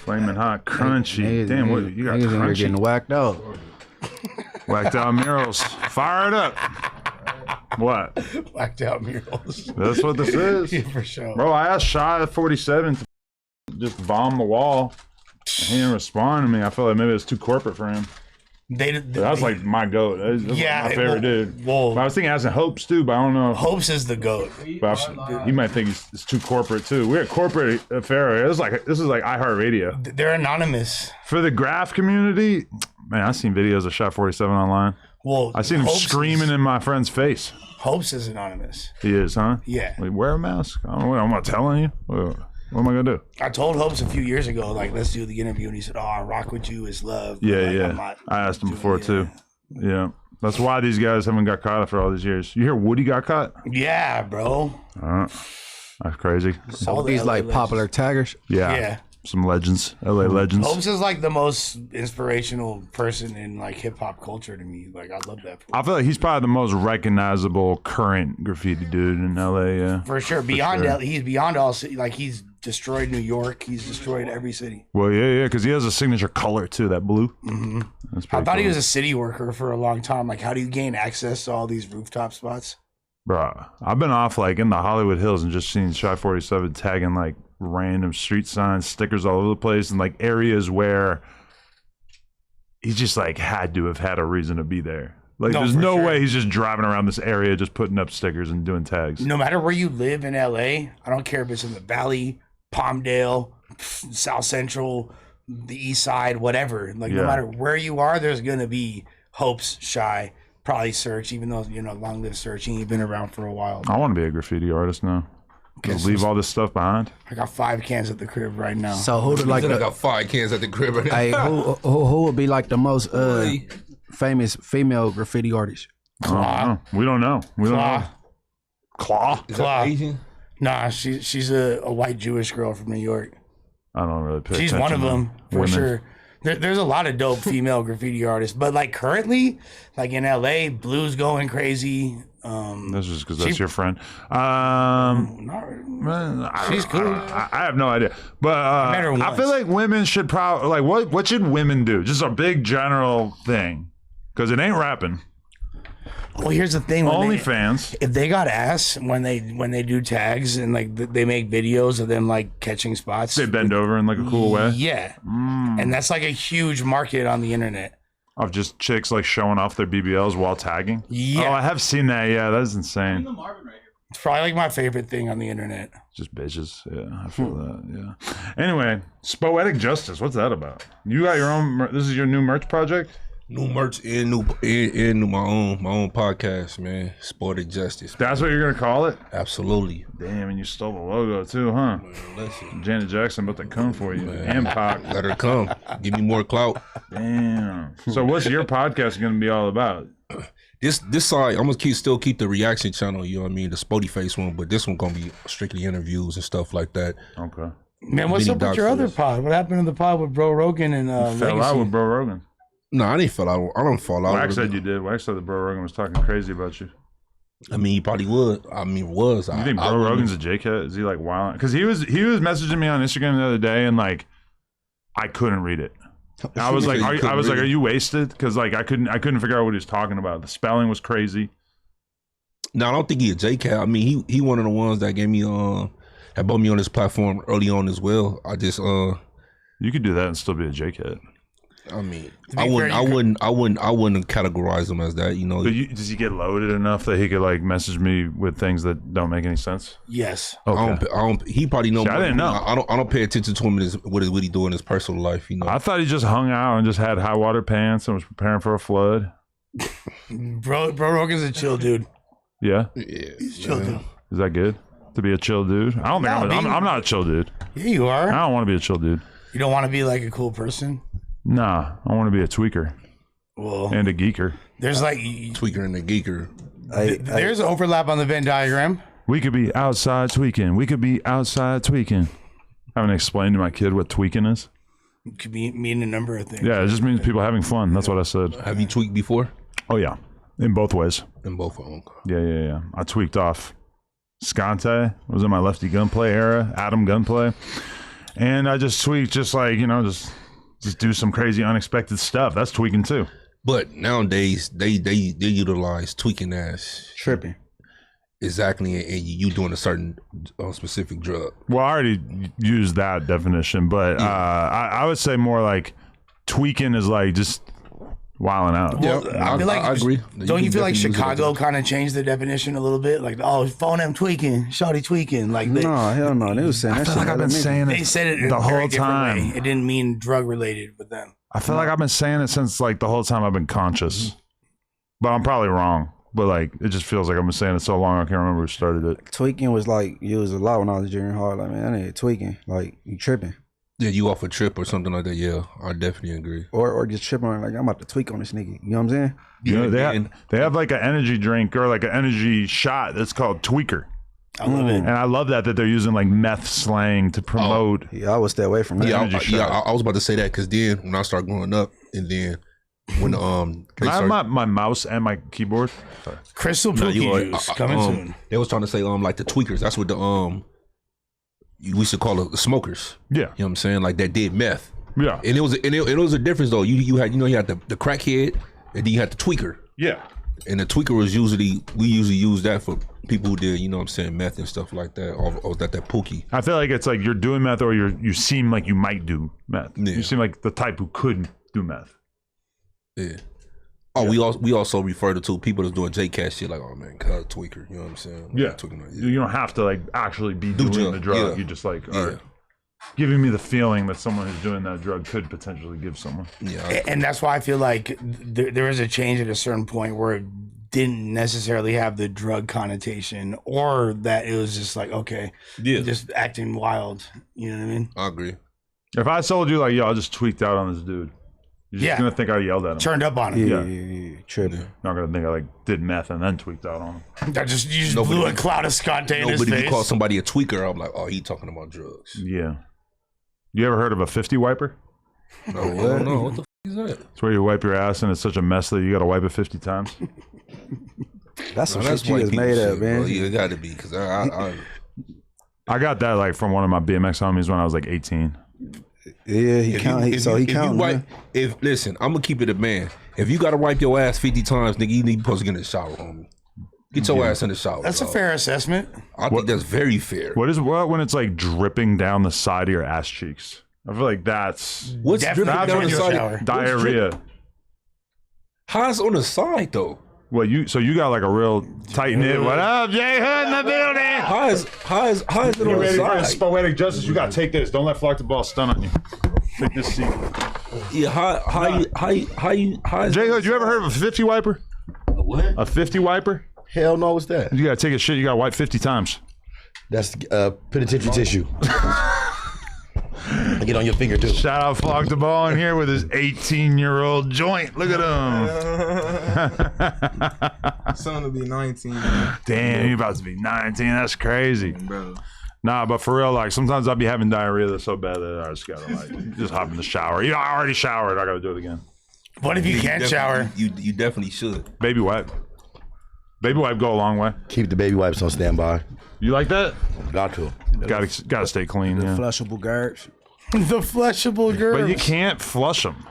Flaming hot, crunchy. Damn, what you got? Niggas in here Crunchy. getting whacked out. Whacked out murals. Fire it up. What? Whacked out murals. That's what this is. Yeah, for sure. Bro, I asked Shy at 47 to just bomb the wall. He didn't respond to me. I felt like maybe it was too corporate for him. That was like my goat. That's yeah, like my favorite dude. Well, but I was thinking asking Hopes too, but I don't know. Hopes is the goat. But he might think it's too corporate too. We're at corporate affair. This is like iHeartRadio. They're anonymous. For the graph community, man, I've seen videos of Shot 47 online. Well, I seen him screaming in my friend's face. Hopes is anonymous. He is, huh? Yeah. Wait, wear a mask? I don't know. I'm not telling you. What am I gonna do? I told Hopes a few years ago, like, let's do the interview, and he said, "Oh, I rock with you, is love." Yeah, like, yeah. I asked him before too. Yeah, that's why these guys haven't got caught after all these years. You hear Woody got caught? Yeah, bro. That's crazy. All these like legends. Popular taggers. Yeah. Some legends, LA legends. Hopes is like the most inspirational person in like hip hop culture to me. Like, I love that. I feel like he's probably the most recognizable current graffiti dude in LA. Yeah, for sure. He's beyond all city. Like, he's destroyed New York. He's destroyed every city. Well, yeah, because he has a signature color too, that blue. Mm-hmm. I thought he was a city worker for a long time. Like, how do you gain access to all these rooftop spots? Bro, I've been off like in the Hollywood Hills and just seen Shot 47 tagging like random street signs, stickers all over the place, and like areas where he just like had to have had a reason to be there. Like, there's no way he's just driving around this area just putting up stickers and doing tags. No matter where you live in LA, I don't care if it's in the Valley, Palmdale, South Central, the East Side, whatever. Like, no matter where you are, there's gonna be Hopes, Shy, probably Search, even though, you know, long live Search, and you've been around for a while. I want to be a graffiti artist now. Just leave all this stuff behind. I got 5 cans at the crib right now. So who like? I got 5 cans at the crib right now. Hey, who would be like the most famous female graffiti artist? Claw. We don't know. We don't know. Claw. Is that Asian? Nah, she's a white Jewish girl from New York. I don't really pay She's attention one of to them for women. sure. There's a lot of dope female graffiti artists, but like currently, like in LA, Blue's going crazy. That's just because that's your friend. She's cool. I have no idea, but I feel like women should probably like what should women do? Just a big general thing, because it ain't rapping. Well, here's the thing. OnlyFans. If they got ass when they do tags and like they make videos of them like catching spots, they bend over in like a cool way. Yeah, and that's like a huge market on the internet. Of just chicks like showing off their BBLs while tagging. Yeah. Oh, I have seen that. Yeah, that's insane. It's probably like my favorite thing on the internet. Just bitches. Yeah, I feel that. Yeah. Anyway, Spoetic Justice. What's that about? You got your own. This is your new merch project. New merch and my own podcast, man. Spoety Justice. That's what you're gonna call it? Absolutely. Damn, and you stole the logo too, huh? Listen, Janet Jackson about to come for you. And Pac. let her come. Give me more clout. Damn. So what's your podcast gonna be all about? This side, I'm gonna still keep the reaction channel. You know what I mean, the Spoety one, but this one gonna be strictly interviews and stuff like that. Okay. Man, what's up with your other pod? What happened to the pod with Bro Rogan and fell out with Bro Rogan? No, I didn't fall out. I don't fall out. Wax said you did. Wax said that Bro Rogan was talking crazy about you. I mean, he probably would. I mean, was. You think Bro Rogan's a JCat? Is he like wild? Because he was messaging me on Instagram the other day, and like, I couldn't read it. I was like, are you wasted? Because like, I couldn't figure out what he was talking about. The spelling was crazy. No, I don't think he a JCat. I mean, he one of the ones that gave me that brought me on this platform early on as well. I just you could do that and still be a JCat. I mean, I wouldn't categorize him as that, you know. But does he get loaded enough that he could like message me with things that don't make any sense? Yes. Okay. I don't. He probably know. See, I didn't know. I don't pay attention to him in what he do in his personal life. You know. I thought he just hung out and just had high water pants and was preparing for a flood. Bro Rogan's a chill dude. Yeah. He's a chill dude. Is that good to be a chill dude? I don't think I'm not a chill dude. Yeah, you are. I don't want to be a chill dude. You don't want to be like a cool person? Nah, I want to be a tweaker. Well, and a geeker. There's like tweaker and a geeker. There's overlap on the Venn diagram. We could be outside tweaking. We could be outside tweaking. I haven't explained to my kid what tweaking is. It could mean a number of things. Yeah, it just means people having fun. That's what I said. Have you tweaked before? Oh yeah, in both ways. In both of them. Yeah. I tweaked off Scante. It was in my lefty gunplay era. Adam gunplay. And I just tweak, just like, just do some crazy unexpected stuff. That's tweaking too. But nowadays they utilize tweaking as Tripping. exactly, and you doing a certain specific drug. Well, I already used that definition, but I would say more like tweaking is like just wilding out. Well, I feel like, I agree. Don't you feel like definitely use it Chicago as kind of changed the definition a little bit? Like, oh, phone them tweaking, shawty tweaking. Like, No, hell no. They was saying I that feel shit. like I've been saying they it said it in the a very whole different time. way. It didn't mean drug related with them. I feel like I've been saying it since like the whole time I've been conscious, but I'm probably wrong. But like, it just feels like I've been saying it so long I can't remember who started it. Tweaking was like used a lot when I was junior high. Like, man, that ain't tweaking. Like, you tripping. Yeah, you off a trip or something like that. Yeah, I definitely agree. Or just tripping on, like, I'm about to tweak on this nigga. You know what I'm saying? They have like an energy drink or like an energy shot that's called Tweaker. I love it. And I love that they're using like meth slang to promote. Yeah, I would stay away from that. Yeah, I was about to say that because then when I started growing up, and then when Can I have my mouse and my keyboard? Sorry. Crystal Pookie juice coming soon. They was trying to say like the tweakers. That's what we used to call it the smokers. Yeah, you know what I'm saying? Like that did meth. Yeah, and it was a difference though. You had you had the crackhead, and then you had the tweaker. yeah. And the tweaker was we usually use that for people who did, you know what I'm saying, meth and stuff like that, or that pookie. I feel like it's like you're doing meth or you seem like you might do meth. Yeah. You seem like the type who could do meth. Yeah. Oh, we also refer to people that's doing J-Cat shit like, oh man, cuz tweaker, you know what I'm saying? Yeah. Tweaking like, You don't have to like actually be doing the drug. Yeah. You just like are giving me the feeling that someone who's doing that drug could potentially give someone. Yeah. And that's why I feel like there was a change at a certain point where it didn't necessarily have the drug connotation, or that it was just like, okay, just acting wild. You know what I mean? I agree. If I told you like, yo, I just tweaked out on this dude, you're just gonna think I yelled at him. Turned up on him. Yeah. Tripping. You're not gonna think I like did meth and then tweaked out on him. You just blew a cloud of Scotch in his Nobody face. would call somebody a tweaker. I'm like, oh, he talking about drugs. Yeah. You ever heard of a 50 wiper? No, I don't know. What the f is that? It's where you wipe your ass and it's such a mess that you gotta wipe it 50 times. That's some That's shit you white was people made shit, up, man. bro. Yeah, it got to be because I got that like from one of my BMX homies when I was like 18. Yeah, he counting. Listen, I'm gonna keep it a man. If you gotta wipe your ass 50 times, nigga, you need supposed to get in the shower, homie. Get your ass in the shower. That's dog. a fair assessment. I think that's very fair. What when it's like dripping down the side of your ass cheeks? I feel like that's What's dripping Definitely down when the you side? shower. diarrhea. How's on the side though? Well, you got like a real tight knit. What up, Jay Hood in the building? How is it on the side? Poetic justice. You gotta take this. Don't let Flock the Ball stun on you. Take this seat. Yeah, how is Jay Hood, you ever heard of a 50 wiper? What? A 50 wiper? Hell no, what's that? You gotta take a shit. You gotta wipe 50 times. That's penitentiary tissue. Get on your finger too. Shout out Flock the Ball in here with his 18-year-old joint. Look at him. Son will be 19, man. Damn, you about to be 19. That's crazy. Bro. Nah, but for real, like sometimes I'll be having diarrhea that's so bad that I just gotta like just hop in the shower. You know, I already showered. I gotta do it again. What if you can't shower? You definitely should. Baby wipe. Baby wipe go a long way. Keep the baby wipes on standby. You like that? Got to. Gotta stay clean. Yeah. Flushable guards. The flushable girl. But you can't flush them.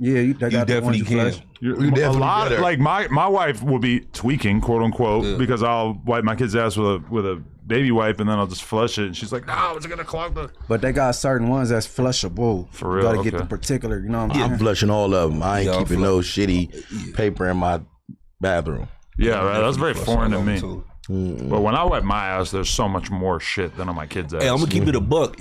Yeah, they got the ones definitely you can. flush. You definitely A lot better. like my wife will be tweaking, quote unquote, because I'll wipe my kid's ass with a baby wipe and then I'll just flush it. And she's like, "No, it's gonna clog the." But they got certain ones that's flushable. For real, You gotta get okay. the particular, you know what I'm saying? I'm flushing all of them. I ain't Yeah, I'm keeping no shitty paper in my bathroom. Yeah, right, that's very foreign to me. Too. But when I wipe my ass, there's so much more shit than on my kid's ass. Hey, I'm gonna keep it a buck.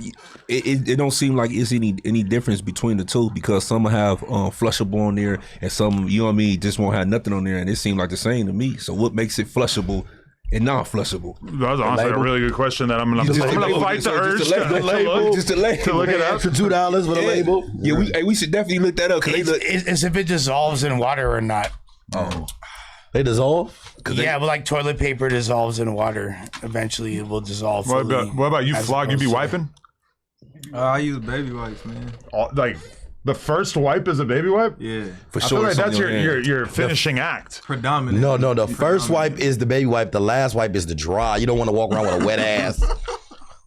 It don't seem like it's any difference between the two because some have flushable on there and some, you know what I mean, just won't have nothing on there, and it seems like the same to me. So what makes it flushable and non-flushable? That's honestly a really good question that I'm gonna fight the urge just a label. to look it up. For $2 with a label. Yeah, we should definitely look that up because they look. It's if it dissolves in water or not. They dissolve. Yeah, but like toilet paper dissolves in water. Eventually, it will dissolve. What fully, about you, as Flog? You be opposed to- wiping? I use baby wipes, man. Like the first wipe is a baby wipe? Yeah. For I sure, feel like it's on that's your hand. your finishing act. Predominant. No. The first wipe is the baby wipe. The last wipe is the dry. You don't want to walk around with a wet ass.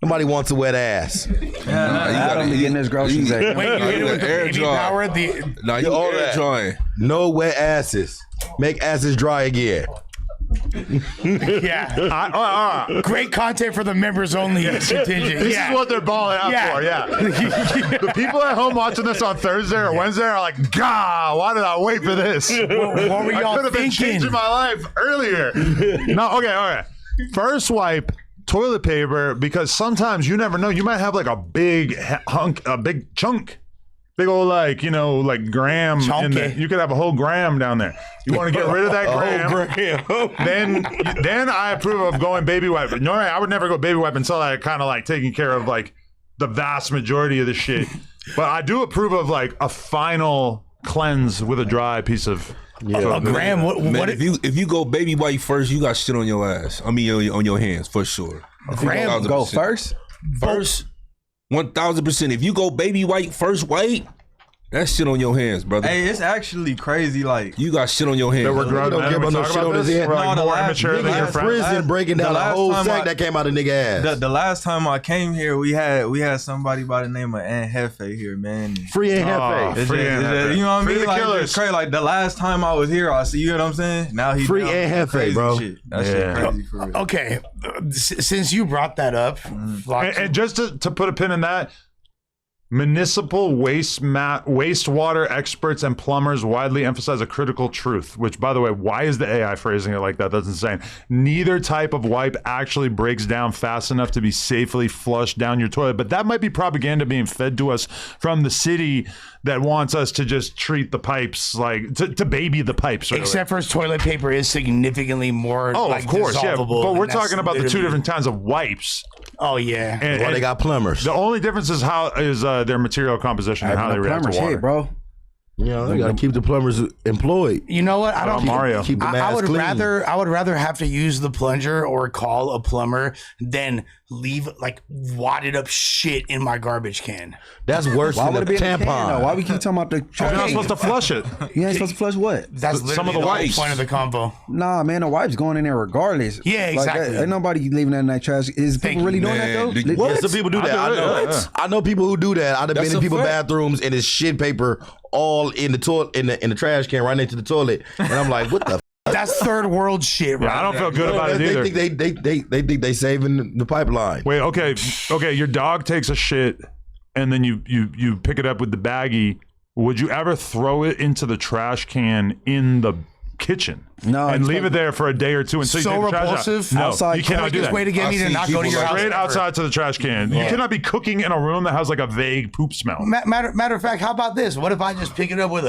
Nobody wants a wet ass. Adam be getting his groceries. Wait, you hit it with the air baby dry. power? Nah, you all air that. drying. No wet asses. Make asses dry again. Yeah. Great content for the members only contingent. This is what they're balling out for, yeah. The people at home watching this on Thursday or Wednesday are like, God, why did I wait for this? What were I y'all could have been thinking? changing my life earlier. No, okay. First wipe, toilet paper, because sometimes you never know. You might have like a big hunk, a big chunk. Big old like gram in there. You could have a whole gram down there. You want to get rid of that gram. Then I approve of going baby wipe. Normally I would never go baby wipe until I kind of like taking care of like the vast majority of the shit. But I do approve of like a final cleanse with a dry piece of A gram? Man, if you go baby wipe first, you got shit on your ass. I mean, on your hands for sure. gram Go first? First, 1000%. If you go baby wipe first wipe, that shit on your hands, brother. Hey, it's actually crazy. Like You got shit on your hands. that we're grown Don't men. give We him no talk shit about on his this. head. We're like No, the more last- immature than nigga, your that's friends. Prison breaking down the a last whole time sack that came out of nigga ass. the last time I came here, we had somebody by the name of Aunt Hefe here, man. Free ain't Oh, half It's free just- and it's just- Hefe. you know what I Free mean? the Like, killers. it's crazy. Like the last time I was here, I see. You know what I'm saying? Now he Free down Aunt Hefe, crazy bro. Shit. That Yeah. shit crazy for real. Okay, since you brought that up, And just to put a pin in that, municipal wastewater experts and plumbers widely emphasize a critical truth, which, by the way, why is the AI phrasing it like that? That's insane. Neither type of wipe actually breaks down fast enough to be safely flushed down your toilet. But that might be propaganda being fed to us from the city that wants us to just treat the pipes, like to baby the pipes. Really. except for toilet paper is significantly more. Oh, like, of course, yeah. dissolvable, But we're and that's talking about the two literally- different kinds of wipes. Oh yeah. And, Well, and they got plumbers. the only difference is their material composition and how they react to Plumbers water. hit, bro. You know, they gotta keep the plumbers employed. You know what? I don't. Mario. Keep the I mask would clean. rather have to use the plunger or call a plumber than leave like wadded up shit in my garbage can. That's worse Why than would a it be in the can, though? Why tampon. we keep talking about the You're not trash? supposed to flush it. You ain't supposed to flush what? That's literally Some of the whole wipes. point of the convo. Nah, man, the wipes going in there regardless. Yeah, Like, exactly. ain't nobody leaving that in that trash. Is Thank people really you, doing man. that though? Did- Yes, some people do that. I do it, know. yeah. I know people who do that. I've been That's in a people's fact. bathrooms and it's shit paper all in the toilet in the trash can right next to the toilet, and I'm like, what the? That's third world shit, right? Yeah, I don't feel good about it They either. think they think they saving the pipeline. Wait, okay. Your dog takes a shit, and then you pick it up with the baggie. Would you ever throw it into the trash can in the kitchen? No, and it's leave like- it there for a day or two until So you take the trash out? repulsive. No, Outside you cannot do Quickest that. way to get me to I've not seen go to your people house. Straight ever. outside to the trash can. You cannot be cooking in a room that has like a vague poop smell. Matter of fact, how about this? What if I just pick it up with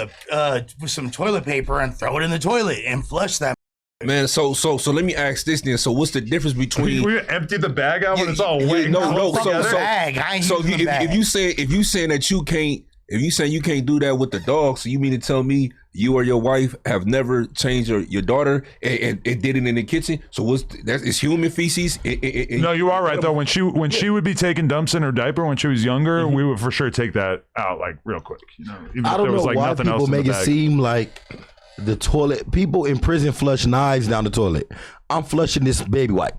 with some toilet paper and throw it in the toilet and flush that? Man, so let me ask this then. So what's the difference between We empty the bag out when it's all Yeah, wet. and no, clumped so- together? so- Bag. I ain't So using the bag. if you saying that you can't, if you saying you can't do that with the dog, so you mean to tell me you or your wife have never changed your daughter and did it in the kitchen? So it's human feces? No, you are right though. When she would be taking dumps in her diaper when she was younger, we would for sure take that out like real quick. You know, even I if don't there was know like why nothing people else in the make it bag. seem like the toilet. People in prison flush knives down the toilet. I'm flushing this baby wipe.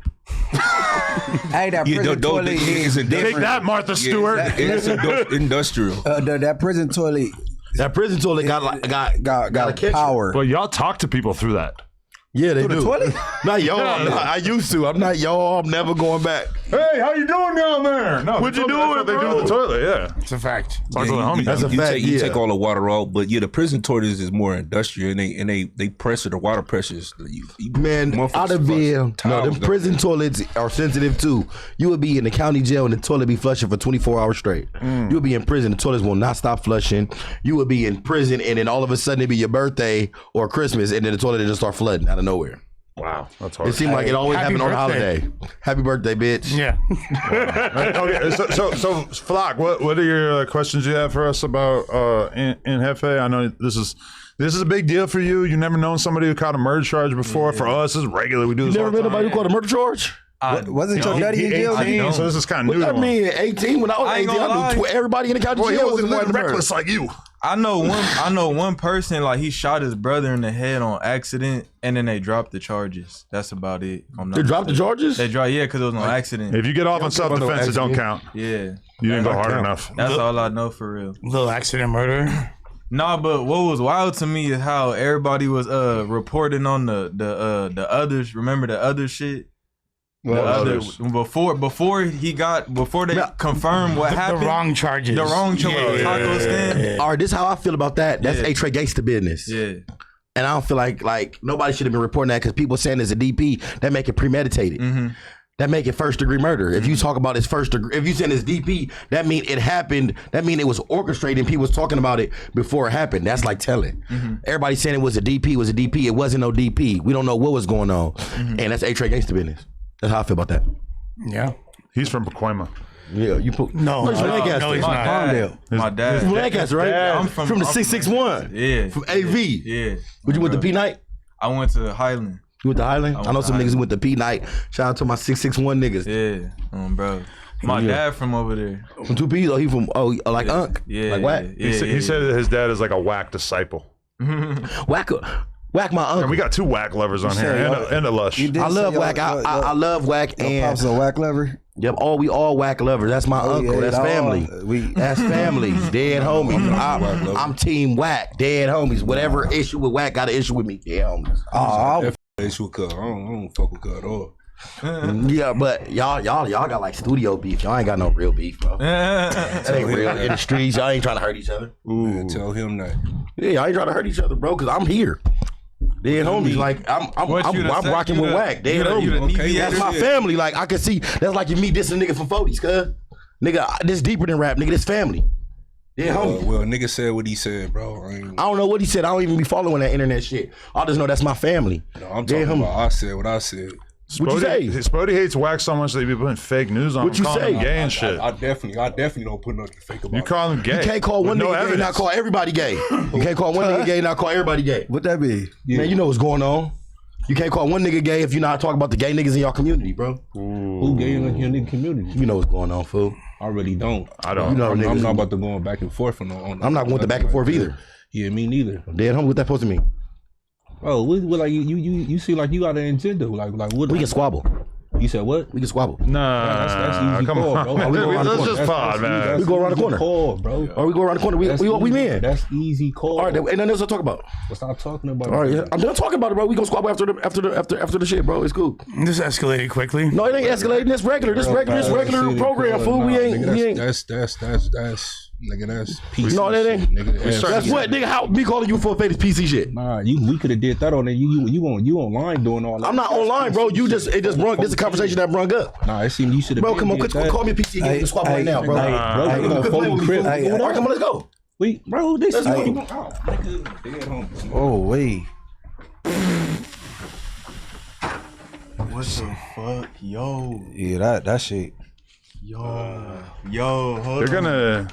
Hey, that Yeah, prison toilet is Take different. that, Martha Stewart. It's industrial. That prison toilet That prison toilet got a catcher. power. Well, y'all talk to people through that. Yeah, they Through do. the toilet? Not y'all. I used to. I'm not y'all. I'm never going back. Hey, how you doing down there? No, What you that's doing, what they do bro? with the toilet. Yeah, It's a fact. talk to the homies. That's a you fact, Take, you yeah. take all the water out, but yeah, the prison toilets is more industrial, and they pressure the water pressures. Man, motherfuckers out of flush beer. No, towels them down. prison toilets are sensitive too. You would be in the county jail and the toilet be flushing for 24 hours straight. You would be in prison, the toilets will not stop flushing. You would be in prison and then all of a sudden it'd be your birthday or Christmas and then the toilet would just start flooding out of nowhere. Wow, that's hard. It seemed like it always Happy happened on a birthday. holiday. Happy birthday, bitch. Yeah. Okay, so Flock, what are your questions you have for us about in Hefe? I know this is a big deal for you. You never known somebody who caught a murder charge before. For us, it's regular. We do this You never all the met time. nobody who caught a murder charge? Wasn't your daddy in jail? 18, so this is kind of What new. that to him. mean? 18? When I was I ain't 18, gonna I knew lie. everybody in the county Boy, he jail wasn't was living involved in the murder. reckless like you. I know one person, like, he shot his brother in the head on accident, and then they dropped the charges. That's about it. They dropped the charges? They dropped, yeah, because it was no accident. If you get off on self-defense, it don't count. Yeah. You didn't go hard enough. That's all I know for real. Little accident murder. Nah, but what was wild to me is how everybody was reporting on the others. Remember the other shit? Before they confirmed what happened. The wrong charges. The wrong charges. Taco stand. All right, this is how I feel about that. That's A-Trey gangster business. Yeah. And I don't feel like nobody should have been reporting that because people saying it's a DP, that make it premeditated. Mm-hmm. That make it first degree murder. If you talk about it's first degree, if you saying it's DP, that mean it happened. That mean it was orchestrated and people was talking about it before it happened. That's like telling. Everybody saying it was a DP, It wasn't no DP. We don't know what was going on. And that's A-Trey gangster business. That's how I feel about that. Yeah. He's from Pacoima. Yeah, you put No, he's from Lancaster. he's not. Palmdale. My dad. From Lancaster, right? I'm from from the 661. Yeah. From AV. Yeah. Would you went to P Night? I went to Highland. You went to Highland? I know some niggas Highland. who went to P Night. Shout out to my 661 niggas. Yeah. Bro. My dad from over there. From 2Ps? Or he from like Unc? Yeah. Like what? Yeah, He said that his dad is like a whack disciple. Whack my uncle. And we got two whack lovers on here and a lush. I love whack. I love whack and Pops a whack lover. yep. We all whack lovers. That's my uncle. That's family. That's family. Dead homies. I'm team whack. Dead homies. Whatever issue with whack got an issue with me. Dead homies. Issue with Cuz. I don't fuck with Cuz at all. Yeah, but y'all got like studio beef. Y'all ain't got no real beef, bro. That ain't real. In the streets, y'all ain't trying to hurt each other. Man, tell him that. Yeah, y'all ain't trying to hurt each other, bro. Cause I'm here. Dead homies, like I'm rocking with whack. Dead homies. Okay, That's my family. Like I can see. That's like you meet this nigga from 40s, cuz. Nigga, this deeper than rap. Nigga, this family. Dead homies. Well, nigga said what he said, bro. I don't know what he said. I don't even be following that internet shit. I just know that's my family. No, I'm talking about I said what I said. What you say? Spoety hates whack so much they be putting fake news on What him, you calling say? him gay and shit. I definitely don't put nothing fake about You it. call him gay. You can't call one with nigga gay and not call everybody gay. You can't call one nigga gay and not call everybody gay. What that be? Man, you know what's going on. You can't call one nigga gay if you're not talking about the gay niggas in your community, bro. Who gay in your nigga community? You know what's going on, fool. I really don't. I don't. You know I'm niggas. not about to go back and forth on I'm not going to back and forth either. Yeah, me neither. Dead homie, what that supposed to mean? Oh, what like you see like you got an agenda, like what? We can squabble. You said what? We can squabble. Nah, That's easy come call, on. bro. We go around the Let's corner. just pod, man. We go around the corner. Call, bro. Or we go around the corner. We in. That's easy call. All right, ain't nothing else to talk about. Stop talking about All right, it. I'm done talking about it, bro. We gonna squabble after the shit, bro. It's cool. This escalated quickly. No, it ain't escalating. This regular program, fool. We ain't. That's nigga. That's PC. No, that ain't. shit, nigga. That's what, nigga. How me calling you for a fake PC shit? Nah, we could have did that on there. You online doing all that. I'm not online, bro. This is a conversation that brung up. Nah, it seemed you should have. Bro, come on, call me a PC. Get the squabble right now, bro. Bro, you gonna phone crib. All right, come on, let's go. Wait, bro, this is Let's what you go. gonna nigga, dead homies. Oh wait. What the fuck? Yo. Yeah, that shit. Yo, hold They're gonna.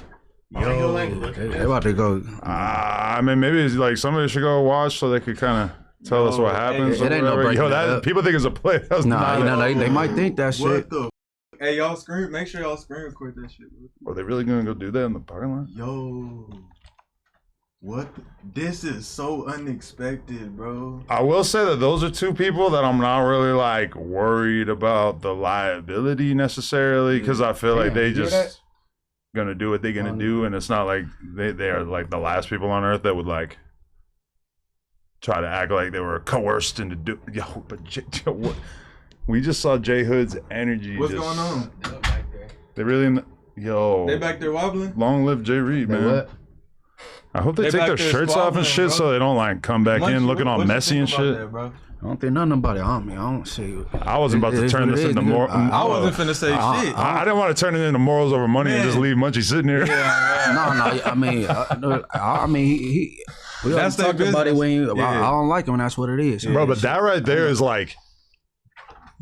They about to go. I mean, maybe it's like somebody should go watch so they could kind of tell us what happens. it ain't no or whatever. breaking Yo, it that up. people think it's a play. That was Nah, not they might think that shit. What the? Hey, y'all screen. Make sure y'all screen record that shit. Bro. Are they really gonna go do that in the parking lot? Yo. What? This is so unexpected, bro. I will say that those are two people that I'm not really like worried about the liability necessarily because I feel like they just gonna do what they're gonna do, and it's not like they are like the last people on earth that would like try to act like they were coerced into do. Yo, but what? We just saw J Hood's energy. What's going on? They really, yo. They back there wobbling? Long live Jay Reed, man. What? I hope they They take back their there shirts off and squabbling, shit bro. so they don't like come back in looking all What you messy and think about shit. that, bro? I don't think nothing about it on me. I don't see. I wasn't about It to is turn what this it is, into nigga. more. I wasn't finna say shit. I didn't want to turn it into morals over money and Man. just leave Munchie sitting here. No. I mean, he we That's already their talked about it business. when you, Yeah. I don't like him, and that's what it is. Bro, but that right there is like,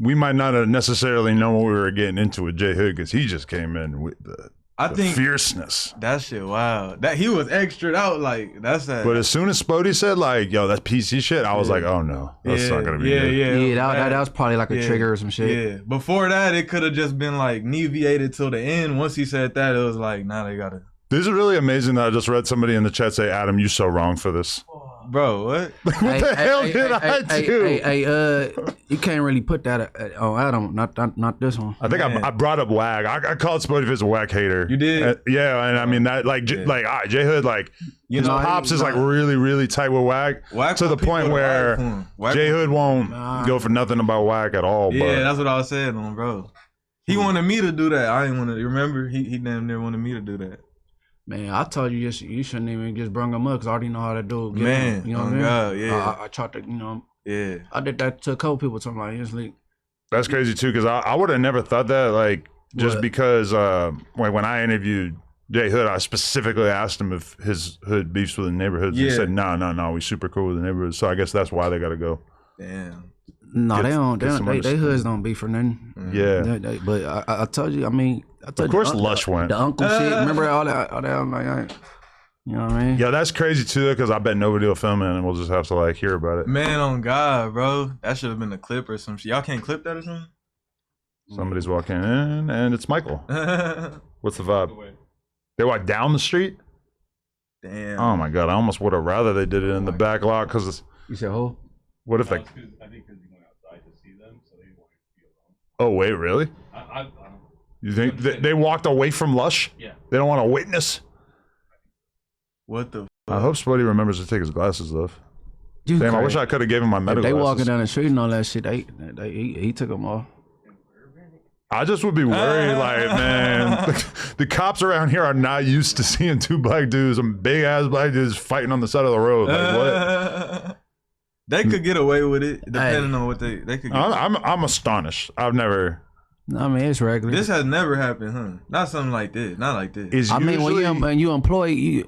we might not have necessarily known what we were getting into with J Hood because he just came in with the think fierceness. that shit, wow. That he was extra out, like that's that. But as soon as Spoety said like, yo, that's PC shit, I was like, oh no, that's not gonna be good. Yeah, that was probably like a trigger or some shit. Yeah, before that, it could have just been like alleviated till the end. Once he said that, it was like, now they gotta. This is really amazing that I just read somebody in the chat say, Adam, you so wrong for this. Bro, what? What the hell did I do? Hey, you can't really put that on Adam. Not this one. I think I brought up Wag. I called Spoety a Wag hater. You did? Yeah, and I mean that like J Hood like his pops is like really really tight with Wag to the point where J Hood won't go for nothing about Wag at all. Yeah, but that's what I was saying on, bro. He wanted me to do that. I didn't want to. Remember, he damn near wanted me to do that. Man, I told you you shouldn't even just bring him up because I already know how to do it. Man, you know what I mean? God, yeah. I tried to, Yeah. I did that to a couple people. Something like instantly. that's crazy too because I would have never thought that like just What? because when I interviewed J Hood, I specifically asked him if his hood beefs with the neighborhoods. He said no, we super cool with the neighborhoods. So I guess that's why they got to go. Damn. No, they don't. some They hoods don't be for nothing. Yeah. But I told you. I mean, I told Of course, you, Lush went. the uncle shit. Remember all that? I'm like, you know what I mean? Yeah, that's crazy too because I bet nobody will film it and we'll just have to like hear about it. Man, on God, bro. That should have been a clip or some shit. Y'all can't clip that or something? Somebody's walking in and it's Michael. What's the vibe? They walk down the street? Damn. Oh my God, I almost would have rather they did it in the back lot because You said who? what if they... I think because you went outside to see them, so they wanted to be alone. Oh wait, really? I You think they walked away from Lush? Yeah. They don't want to witness? What the I hope Spoety remembers to take his glasses off. You Damn, I crazy. wish I could have gave him my If medical they glasses. walking down the street and all that shit, he took them off. I just would be worried, like, man, the cops around here are not used to seeing two black dudes, some big ass black dudes fighting on the side of the road. Like, what? They could get away with it, depending on what they could get. I'm astonished. I've never. I mean, it's regular. This has never happened, huh? Not something like this. Not like this. Is I mean, when you employing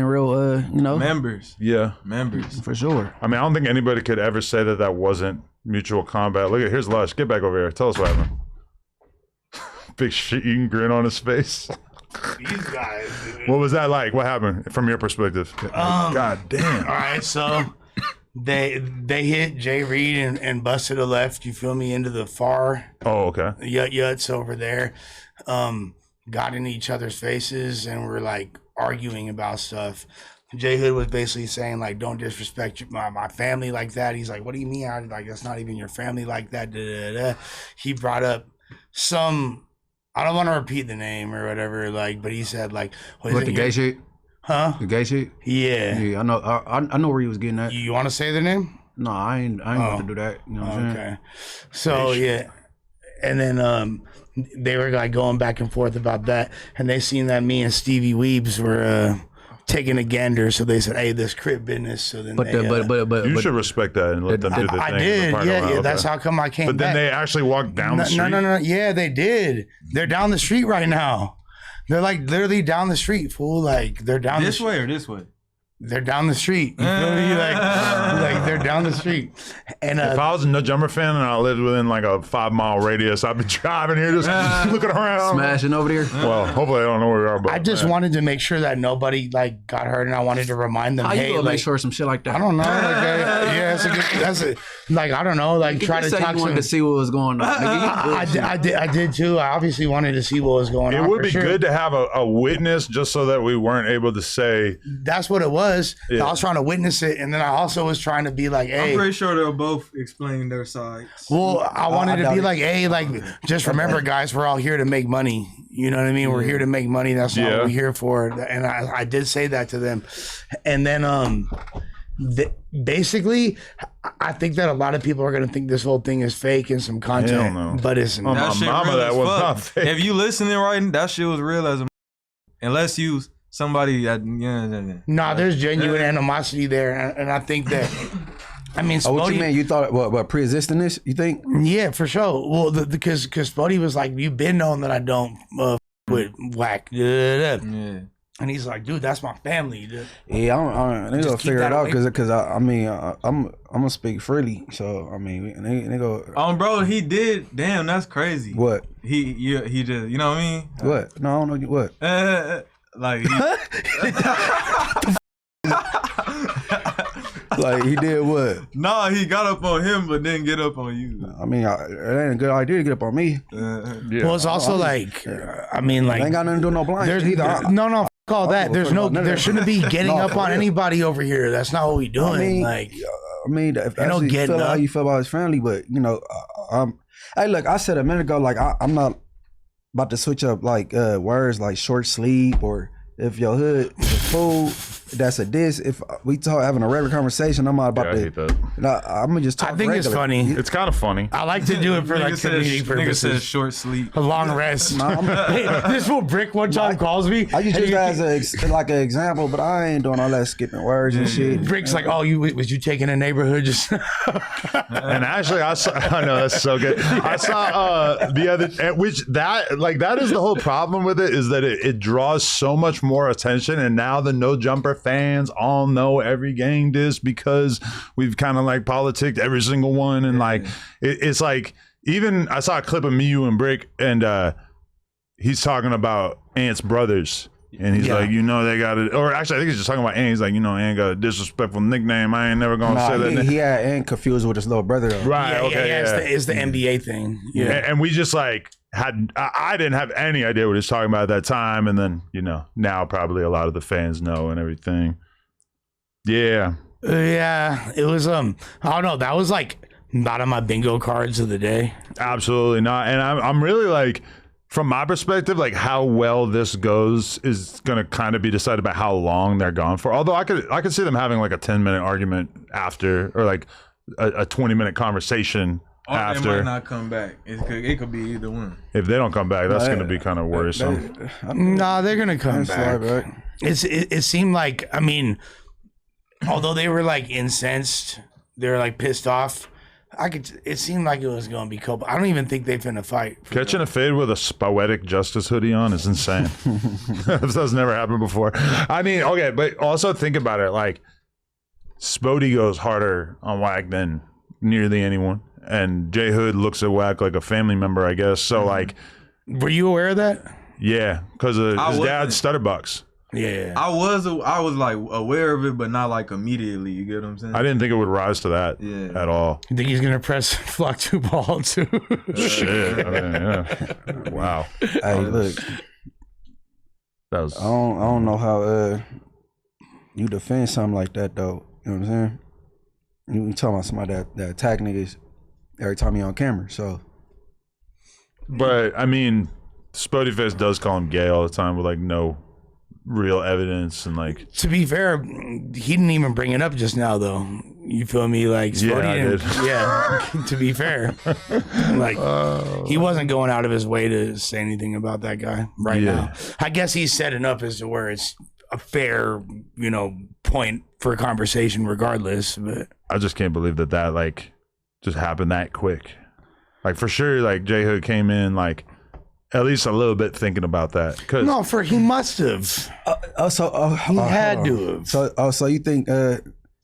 real, Members. Yeah. Members. for sure. I mean, I don't think anybody could ever say that that wasn't mutual combat. Look at, here's Lush. Get back over here. Tell us what happened. Big shit-eating grin on his face. These guys, dude. What was that like? What happened from your perspective? God damn. All right, so they hit Jay Reed and busted a left. You feel me, into the far Oh, okay. yuts over there. Got in each other's faces and were like arguing about stuff. Jay Hood was basically saying like, "Don't disrespect my family like that." He's like, "What do you mean? Like that's not even your family like that." Da, da, da. He brought up some. I don't want to repeat the name or whatever, like, but he said like, What the gay shit? Huh? The gay shit? Yeah. Yeah, I know. I know where he was getting at. You want to say the name? No, I ain't about to do that. You know what I'm saying? Okay. So yeah, and then they were like going back and forth about that, and they seen that me and Stevie Weebs were taking a gander, so they said, "Hey, this crib business." So then, But You should respect that and let them do the thing. I in the did, parking yeah, lot. yeah. That's Okay. how come I came. But then back. they actually walked down the street. No. Yeah, they did. They're down the street right now. They're like literally down the street, fool. Like they're down This way or this way? They're down the street. You feel me? Like they're down the street. And If I was a No Jumper fan and I lived within like a 5-mile radius, I'd be driving here just looking around. Smashing over there. Well, hopefully I don't know where we are. But I just wanted to make sure that nobody like got hurt, and I wanted to remind them, How you hey, gonna like, make sure some shit like that? I don't know. Like, that's a like I don't know. Like You try just to said talk you wanted to see what was going on. Nigga, I did too. I obviously wanted to see what was going on. it would for be sure. good to have a witness just so that we weren't able to say. That's what it was. Yeah. I was trying to witness it, and then I also was trying to be like, hey. I'm pretty sure they'll both explain their sides. Well, I wanted to doubt be it. like, hey, like, just remember, guys, we're all here to make money. You know what I mean? We're here to make money. That's all Yeah. we're here for. And I did say that to them. And then, basically, I think that a lot of people are going to think this whole thing is fake and some content, Hell no. but it's not. My That shit mama, real that as was fuck. not fake. If you listening right, that shit was real as a. Unless you somebody that Nah, there's genuine animosity there. And I think that, I mean, Oh, what you Spoety- mean? You thought what pre-existing this? You think? Yeah, for sure. Well, because Spoety was like, "You've been knowing that I don't with whack," Yeah. and he's like, "Dude, that's my family." Dude. Yeah, they Just gonna keep figure that it out away. because I'm gonna speak freely. So I mean, they go Bro, he did. Damn, that's crazy. what? He just, you know what I mean? What? No, I don't know what. Like, he, Like he did what? Nah, he got up on him, but didn't get up on you. I mean, it ain't a good idea to get up on me. Well, it's also like, I mean, like, I ain't got nothing to do with no blind there's shit either. no, f- all that. There's no, there shouldn't be getting No, up for on real. anybody over here. That's not what we doing. I mean, like, if Ain't no that's getting how up. you feel about his family, but you know, hey, look, I said a minute ago, like I'm not about to switch up like words like short sleep or if your hood is a fool, that's a diss. If we having a regular conversation, I'm not about I to. hate that. I'm gonna just talk. I think it's regular. funny. It's kind of funny. I like to do it for like community Nigga says purposes. short sleep. A long rest. Nah, Hey, this fool Brick one time calls me. I use and this as like an example, but I ain't doing all that skipping words and shit. Brick's like, oh, was you taking a neighborhood just? And actually, I saw. I know that's so good. I saw the other, which that is the whole problem with it, is that it draws so much more attention, and now the No Jumper fans all know every gang diss because we've kind of like politicked every single one, and like it's like, even I saw a clip of me, you, and Brick, and he's talking about Ant's brothers. And he's like, you know, they got it. Or actually, I think he's just talking about Ant. He's like, you know, Ant got a disrespectful nickname. I ain't never gonna say that. He had Ant confused with his little brother. Though. Right. yeah. It's the NBA thing. Yeah. And we just like I didn't have any idea what he was talking about at that time. And then, you know, now probably a lot of the fans know and everything. Yeah. Yeah. It was, I don't know. That was like not on my bingo cards of the day. Absolutely not. And I'm really like, from my perspective, like how well this goes is going to kind of be decided by how long they're gone for. Although I could see them having like a 10-minute argument after, or like a 20-minute conversation Or after. they might not come back. It could be either one. If they don't come back, that's going to be kind of worrisome. Nah, they're gonna come back. Right. It seemed like, I mean, although they were like incensed, they were like pissed off. It seemed like it was gonna be cool. I don't even think they finna fight. Catching a fade with a Spoetic Justice hoodie on is insane. That's never happened before. I mean, okay, but also think about it. Like, Spoety goes harder on Wack than nearly anyone, and J Hood looks at Wack like a family member, I guess. So, like, Were you aware of that? yeah, because of his dad's Stutterbucks. Yeah. I was like aware of it, but not like immediately. You get what I'm saying? I didn't think it would rise to that at all. You think he's gonna press Flock 2 ball too? Shit. I mean, yeah. Wow. Hey, look, That was. I don't know how you defend something like that though. You know what I'm saying? You talking about somebody that attack niggas every time you on camera. So, But I mean, Spoety Face does call him gay all the time with like no real evidence, and like, To be fair, he didn't even bring it up just now, though. You feel me? Like, Spoety I didn't- did. Yeah. To be fair, like he wasn't going out of his way to say anything about that guy right now. I guess he's set enough as to where it's a fair, you know, point for conversation, regardless. But I just can't believe that like just happened that quick. Like, for sure, like J Hood came in like at least a little bit thinking about that. Cause no, he must have. He had to have. So you think?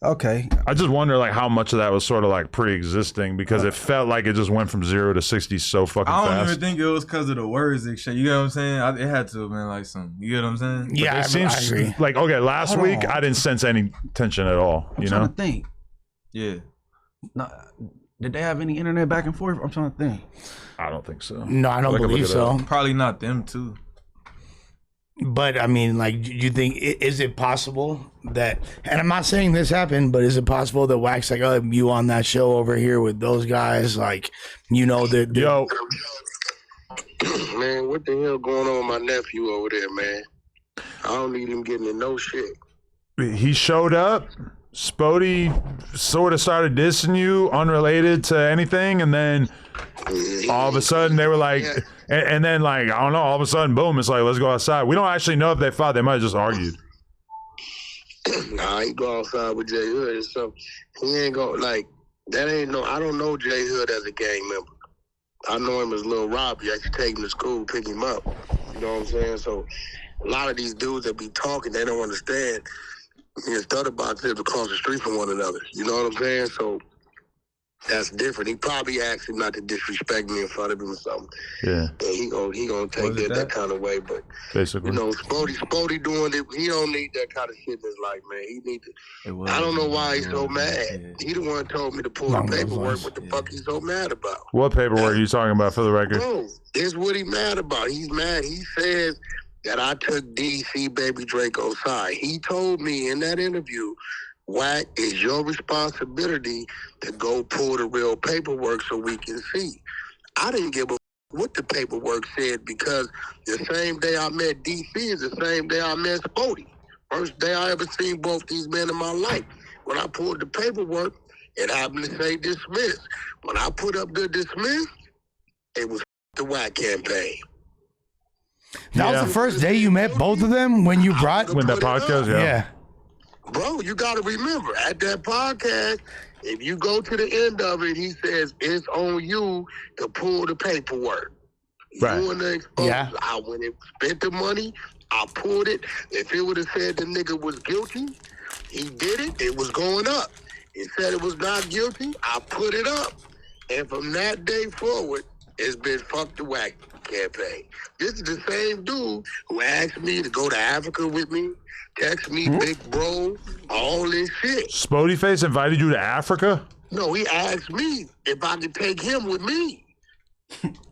Okay. I just wonder like how much of that was sort of like pre-existing, because it felt like it just went from 0 to 60 so fucking I don't fast. even think it was because of the words and shit. You get what I'm saying? It had to have been like something. You get what I'm saying? Yeah, It I seems agree. like, okay, last Hold week on. I didn't sense any tension at all. You I'm trying know, to think. Yeah. No, did they have any internet back and forth? I'm trying to think. I don't think so. No, I don't Look believe it so. up. Probably not them too. But I mean, like, do you think is it possible that? And I'm not saying this happened, but is it possible that Wax like, oh, you on that show over here with those guys, like, you know, that Yo, Man, what the hell going on with my nephew over there, man? I don't need him getting in no shit. he showed up. Spoety sort of started dissing you, unrelated to anything, and then all of a sudden they were like, and then like, I don't know, all of a sudden, boom, it's like, let's go outside. We don't actually know if they fought. They might have just argued. Nah, he go outside with J Hood and stuff. He ain't go like that. Ain't no. I don't know J Hood as a gang member. I know him as Lil Robbie. I used to take him to school, pick him up. You know what I'm saying? So a lot of these dudes that be talking, they don't understand. Me and Stutterbox live across the street from one another. You know what I'm saying? So That's different. He probably asked him not to disrespect me in front of him or something. Yeah. And he gonna take that kind of way. But basically, you know, Spoety doing it. He don't need that kind of shit in his life, man. He need to. I don't know why he's so mad. Yeah. He the one told me to pull the paperwork. What the fuck he's so mad about? what paperwork are you talking about for the record? Bro, this is what he mad about. He's mad. He says that I took DC Baby Draco's side. He told me in that interview, Wack, it's your responsibility to go pull the real paperwork so we can see. I didn't give a what the paperwork said because the same day I met DC is the same day I met Spoety. First day I ever seen both these men in my life. When I pulled the paperwork, it happened to say dismiss. When I put up the dismiss, it was the Wack campaign. That was the first day you met both of them when you brought When that podcast, yeah. Bro, you got to remember, at that podcast, if you go to the end of it, he says, it's on you to pull the paperwork. Right. You and the exposure. Yeah. I went and spent the money. I pulled it. If it would have said the nigga was guilty, he did it. It was going up. It said it was not guilty. I put it up. And from that day forward, it's been fuck the Wack campaign. This is the same dude who asked me to go to Africa with me, text me, big bro, all this shit. Spoety invited you to Africa? No, he asked me if I could take him with me.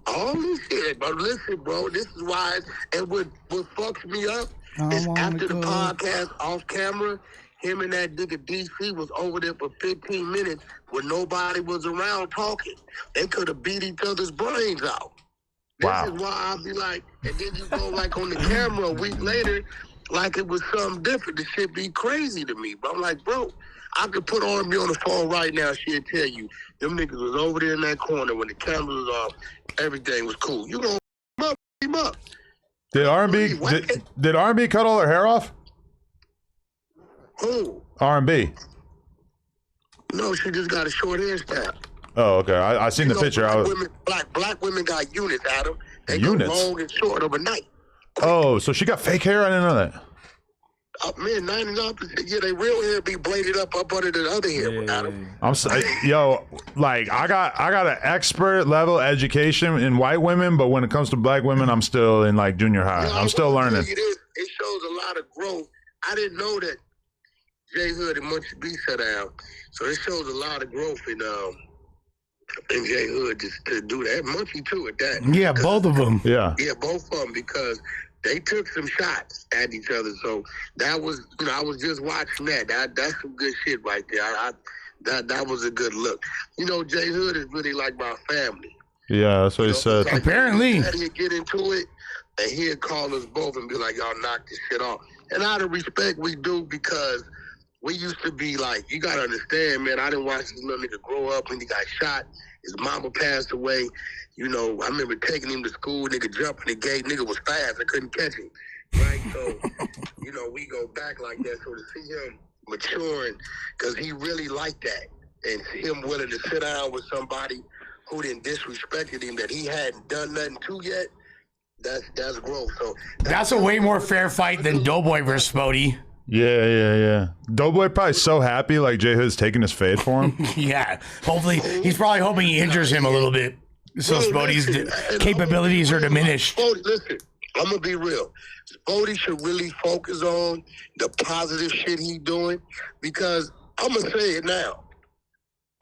All this shit. But listen, bro, this is why, and what fucks me up is after the podcast off camera, him and that nigga DC was over there for 15 minutes when nobody was around talking. They could have beat each other's brains out. This Wow. is why I be like, and then you go like on the camera a week later, like it was something different. The shit be crazy to me. But I'm like, bro, I could put Army on the phone right now. She'll tell you, them niggas was over there in that corner when the camera was off. Everything was cool. You gonna him up. Did R&B did R&B cut all her hair off? Who? R&B. No, she just got a short hairstyle. Oh, okay. I seen the picture. Black women got units, Adam. They Units? go long and short overnight. Oh, so she got fake hair? I didn't know that. Man, 99%. Yeah, they real hair be bladed up under the other hair, Adam. Yo, like I got an expert level education in white women, but when it comes to black women, I'm still in like junior high. I'm still learning. It shows a lot of growth. I didn't know that J Hood and Munchie B sat down, so it shows a lot of growth in J Hood just to do that. Munchie too at that. Yeah, both of them. Yeah. Yeah, both of them because they took some shots at each other. So that was, I was just watching that. That's some good shit right there. That was a good look. J Hood is really like my family. Yeah, that's what he said. Like, Apparently. He'd get into it, and he'd call us both and be like, y'all knock this shit off. And out of respect, we do because we used to be like, you got to understand, man, I didn't watch this little nigga grow up when he got shot. His mama passed away. I remember taking him to school, nigga jumping the gate, nigga was fast, I couldn't catch him. Right? So, we go back like that. So to see him maturing, because he really liked that. And him willing to sit down with somebody who didn't disrespected him that he hadn't done nothing to yet, that's growth. So That's a way more fair fight than Doughboy versus Spoety. Yeah. Doughboy probably so happy like J Hood's taking his fade for him. Yeah. Hopefully, he's probably hoping he injures him a little bit. So Spoety's capabilities are diminished. Spoety, listen, I'm going to be real. Spoety should really focus on the positive shit he doing because I'm going to say it now.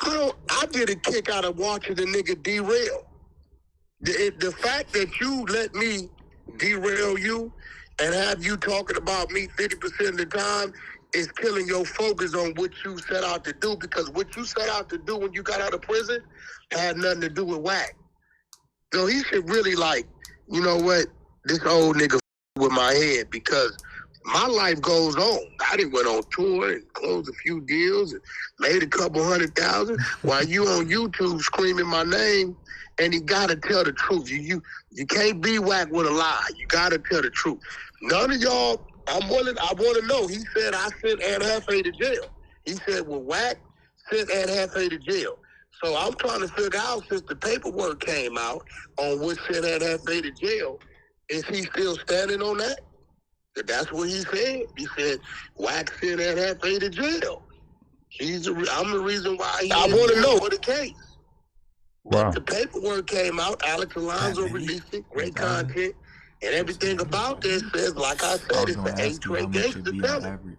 I get a kick out of watching the nigga derail. The fact that you let me derail you and have you talking about me 50% of the time is killing your focus on what you set out to do because what you set out to do when you got out of prison had nothing to do with Wack. So he should really you know what, this old nigga with my head because my life goes on. I done went on tour and closed a few deals and made a couple $100,000 while you on YouTube screaming my name. And you gotta tell the truth. You can't be Wack with a lie. You gotta tell the truth. None of y'all, I want to know. He said I sent Aunt Hefe to jail. He said, well, Wack sent Aunt Hefe to jail. So I'm trying to figure out since the paperwork came out on what sent Aunt Hefe to jail, is he still standing on that? That's what he said. He said Wack sent Aunt Hefe to jail. I'm the reason why I wanna know. for the case. Wow. The paperwork came out. Alex Alonso released it. Great content. And everything about this says, like I said, it's the 8 straight gangster telling.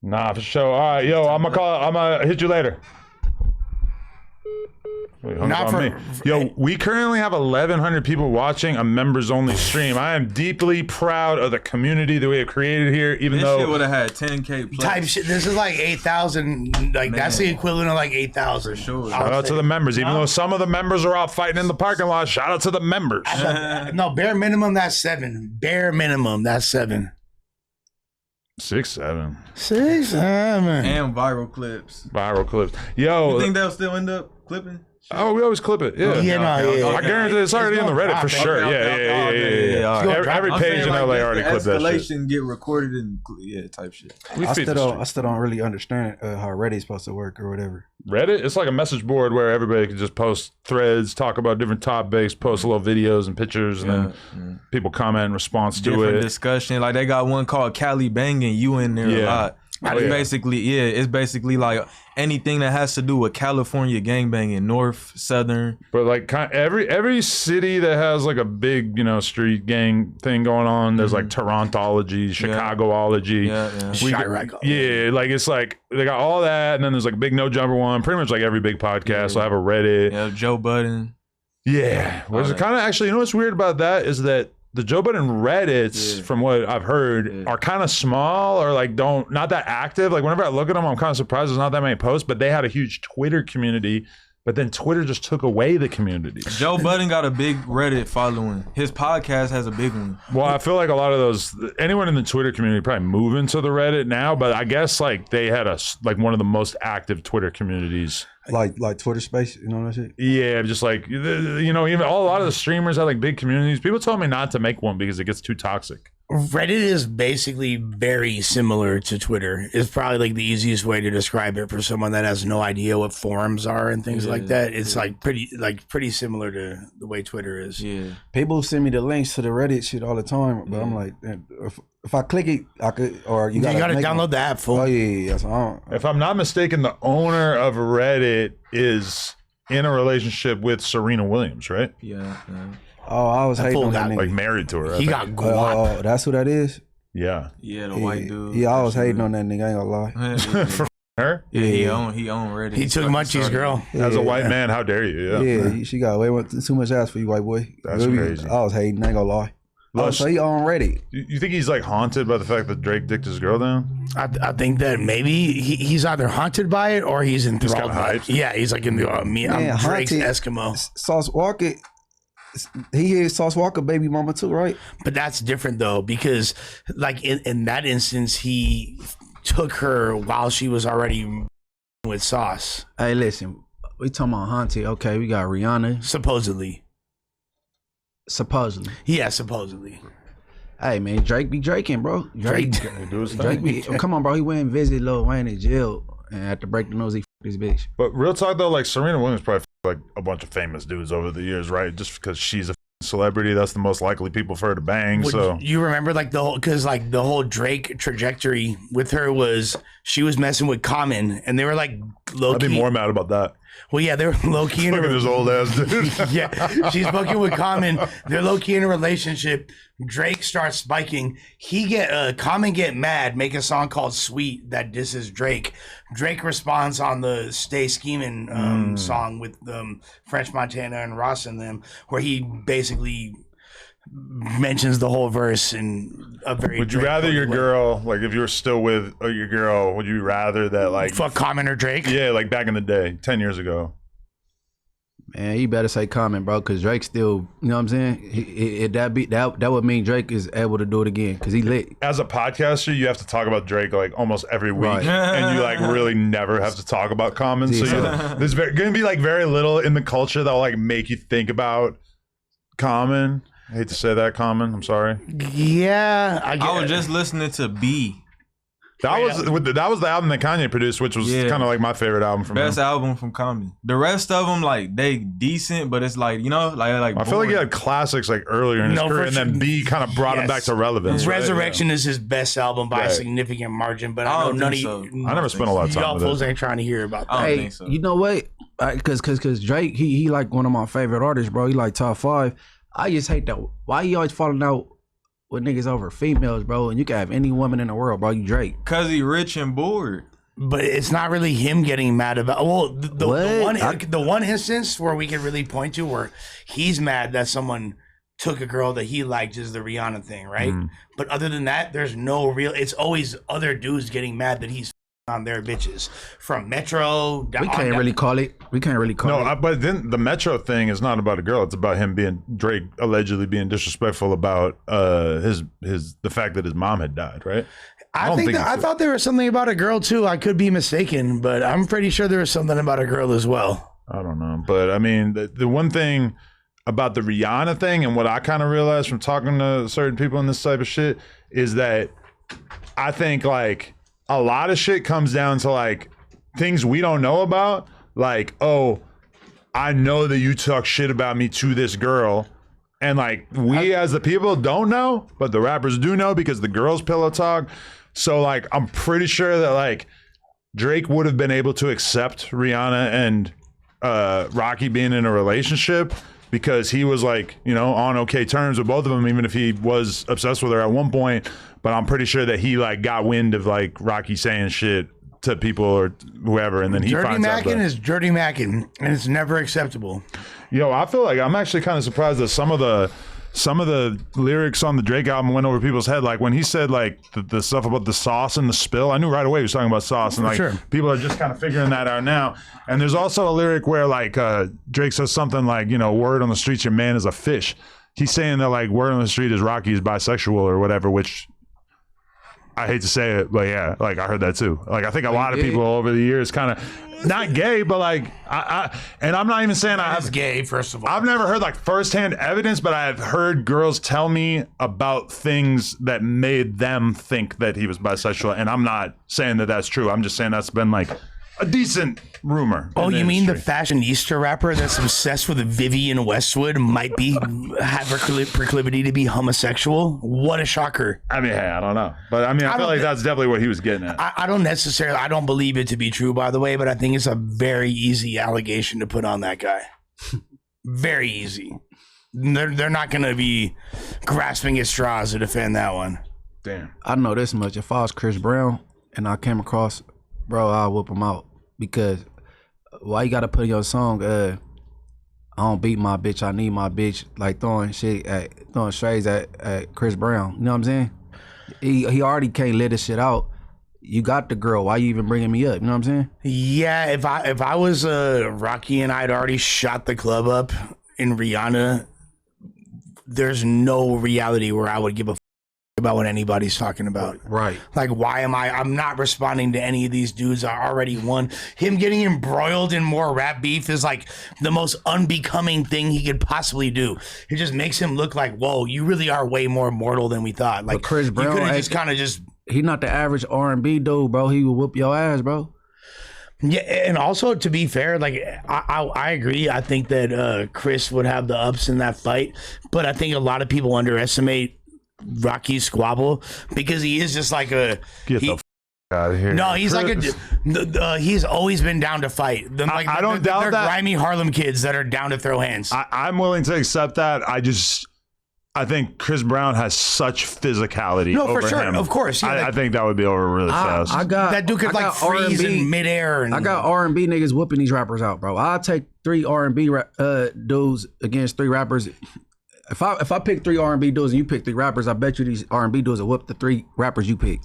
Nah, for sure. All right, yo, I'm gonna hit you later. Wait, Not on for- me. Yo, we currently have 1,100 people watching a members only stream. I am deeply proud of the community that we have created here, even This though shit would have had 10K plus. Type shit. This is like 8,000. Like that's the equivalent of like 8,000. Sure. shout out to the members, even though some of the members are out fighting in the parking lot. Shout out to the members. No, bare minimum. That's 7. Bare minimum. That's 7. 6, 7 6, 7. And viral clips. viral clips. Yo, You think they'll still end up clipping? oh, we always clip it. Yeah, Yeah, no, yeah. I guarantee it's already in the Reddit for Okay, sure. okay, Yeah. okay, all right. Every I'm page saying, in like, LA just already the clipped that shit. escalation get recorded and type shit. We I feed the still street. don't really understand how Reddit's supposed to work or whatever. Reddit, it's like a message board where everybody can just post threads, talk about different topics, post little videos and pictures, and then people comment in response to Different it. discussion. Like they got one called Cali Banging. You in there a Yeah. lot. Oh, It's yeah. it's basically like anything that has to do with California gangbanging, North, Southern. But like every city that has like a big, street gang thing going on, there's like Torontology, Chicagoology. Yeah. Yeah, like it's like they got all that, and then there's like a big no jumper one. Pretty much like every big podcast will have a Reddit. Yeah, Joe Budden. Yeah, was it kind of actually? You know what's weird about that is that the Joe Budden Reddits, from what I've heard, are kind of small or like not that active. Like whenever I look at them, I'm kind of surprised there's not that many posts. But they had a huge Twitter community. But then Twitter just took away the community. Joe Budden got a big Reddit following. His podcast has a big one. Well, I feel like a lot of those, anyone in the Twitter community probably moving to the Reddit now, but I guess like they had one of the most active Twitter communities. Like Twitter Space, you know that shit? Yeah, just like, even a lot of the streamers have like big communities. People told me not to make one because it gets too toxic. Reddit is basically very similar to Twitter. It's probably like the easiest way to describe it for someone that has no idea what forums are and things like that. It's like pretty similar to the way Twitter is. Yeah. People send me the links to the Reddit shit all the time, but I'm like, if I click it, I could, or you gotta make download the app, fool. Oh yeah. So If I'm not mistaken, the owner of Reddit is in a relationship with Serena Williams, right? Yeah. I was hating fool on that got, nigga. Like married to her. I He think. got guap. Oh, that's who that is? Yeah. Yeah, the white dude. Yeah, I was hating on that nigga. I ain't gonna lie. For her? Yeah, he owned Reddit. He took Munchie's girl. As a Yeah. white man, how dare you? Yeah, she got way too much ass for you, white boy. That's crazy. I was hating. I ain't gonna lie. Oh, so he on Reddit. You think he's like haunted by the fact that Drake dicked his girl down? I think that maybe he's either haunted by it or he's enthralled kinda by it. hyped. Yeah, he's like in the I'm Drake's haunted. Eskimo. Sauce Walker. He is Sauce Walker baby mama too, right? But that's different though, because like in that instance, he took her while she was already with Sauce. Hey, listen, we talking about haunted. Okay, we got Rihanna. Supposedly. Yeah, supposedly. Hey man, Drake be Draking, bro. Drake Do his Drake thing. be. Come on, bro. He went and visited Lil Wayne in jail, and after break the news, he this bitch. But real talk though, like Serena Williams probably like a bunch of famous dudes over the years, right? Just because she's a celebrity, that's the most likely people for her to bang. So You remember like the whole Drake trajectory with her was she was messing with Common, and they were like low I'd key. be more mad about that. Well, yeah, they're low key in Look at a this old ass dude. yeah, she's fucking with Common. They're low key in a relationship. Drake starts spiking. Common get mad, make a song called "Sweet" that disses Drake. Drake responds on the "Stay Scheming" song with French Montana and Ross in them, where he basically mentions the whole verse in a very. Would you rather your girl, like if you were still with your girl, would you rather that like fuck Common or Drake? Yeah, like back in the day, 10 years ago. Man, you better say Common, bro, because Drake still, you know what I'm saying? That would mean Drake is able to do it again, because he lit. As a podcaster, you have to talk about Drake like almost every week, Right. and you like really never have to talk about Common. So there's going to be like very little in the culture that'll like make you think about Common. I hate to say that, Common. I'm sorry. Yeah, I was just listening to B. That was the album that Kanye produced, which was kind of like my favorite album from Best him. album from Kanye. The rest of them, like, they decent, but it's like, you know, like I feel like he had classics like earlier in his career, and then B kind of brought him back to relevance. Resurrection is his best album by a significant margin, but I know none of you. I never spent a lot of time with fools it. ain't trying to hear about that. Hey, you know what? Because Drake, he like one of my favorite artists, bro. He like top 5. I just hate that. Why you always falling out with niggas over females, bro? And you can have any woman in the world, bro. You Drake. Cause he rich and bored. But it's not really him getting mad about. Well, the one instance where we can really point to where he's mad that someone took a girl that he liked is the Rihanna thing, right? But other than that, there's no real. It's always other dudes getting mad that he's on their bitches from Metro. We can't really call it. But then the Metro thing is not about a girl. It's about him Drake allegedly being disrespectful about the fact that his mom had died, right? I thought there was something about a girl too. I could be mistaken, but I'm pretty sure there was something about a girl as well. I don't know, but I mean, the one thing about the Rihanna thing and what I kind of realized from talking to certain people in this type of shit is that I think like a lot of shit comes down to like things we don't know about. Like, oh, I know that you talk shit about me to this girl. And like we as the people don't know, but the rappers do know because the girls pillow talk. So like I'm pretty sure that like Drake would have been able to accept Rihanna and Rocky being in a relationship because he was like, you know, on okay terms with both of them, even if he was obsessed with her at one point. But I'm pretty sure that he like got wind of like Rocky saying shit to people or whoever, and then he finds out. Dirty Mackin is Dirty Mackin, and it's never acceptable. Yo, I feel like I'm actually kind of surprised that some of the lyrics on the Drake album went over people's head. Like when he said like the stuff about the sauce and the spill, I knew right away he was talking about sauce, and like people are just kind of figuring that out now. And there's also a lyric where like Drake says something like, you know, word on the streets, your man is a fish. He's saying that like word on the street is Rocky is bisexual or whatever, which I hate to say it, but yeah, like I heard that too. Like I think a lot of people over the years kind of not gay, but like and I'm not even saying I have gay. First of all, I've never heard like firsthand evidence, but I've heard girls tell me about things that made them think that he was bisexual, and I'm not saying that that's true. I'm just saying that's been like a decent rumor. Oh, you mean the fashionista rapper that's obsessed with Vivienne Westwood might have proclivity to be homosexual? What a shocker! I mean, hey, I don't know, but I mean, I feel like that's definitely what he was getting at. I don't believe it to be true, by the way, but I think it's a very easy allegation to put on that guy. Very easy. They're not going to be grasping at straws to defend that one. Damn. I know this much. If I was Chris Brown and I came across, bro, I'll whoop him out. Because why you gotta put in your song, I don't beat my bitch, I need my bitch, like throwing strays at Chris Brown. You know what I'm saying? He already can't let this shit out. You got the girl. Why you even bringing me up? You know what I'm saying? Yeah, if I was Rocky and I'd already shot the club up in Rihanna, there's no reality where I would give a about what anybody's talking about. Right. Like, why am I'm not responding to any of these dudes I already won. Him getting embroiled in more rap beef is like the most unbecoming thing he could possibly do. It just makes him look like, whoa, you really are way more mortal than we thought. Like, but Chris Brown, you could have just he not the average R&B dude, bro. He will whoop your ass, bro. Yeah, and also to be fair, like I agree. I think that Chris would have the ups in that fight, but I think a lot of people underestimate Rocky's squabble because he is just like a the out of here. No, he's Chris. like he's always been down to fight. I don't doubt they're that. Grimy Harlem kids that are down to throw hands. I'm willing to accept that. I think Chris Brown has such physicality. No, for over sure, him. of course. Yeah, I think that would be over really fast. That dude could like freeze R&B, in midair. And I got R&B niggas whooping these rappers out, bro. I'll take 3 R&B dudes against 3 rappers. If I pick 3 R&B dudes and you pick 3 rappers, I bet you these R&B dudes will whoop the 3 rappers you pick.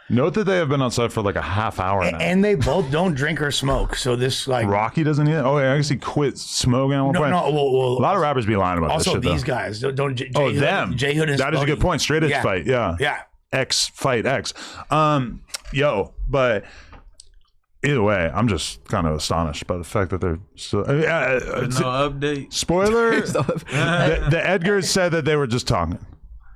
Note that they have been outside for like a half hour now. And they both don't drink or smoke. So this like Rocky doesn't either. Oh, yeah, I guess he quit smoking at one point. Well, a lot of rappers be lying about this shit. Also, these guys don't. Them. J Hood and that is a good point. Straight edge fight. Yeah. Yeah. X fight X. But either way, I'm just kind of astonished by the fact that they're still. No update. Spoiler: the Edgars said that they were just talking.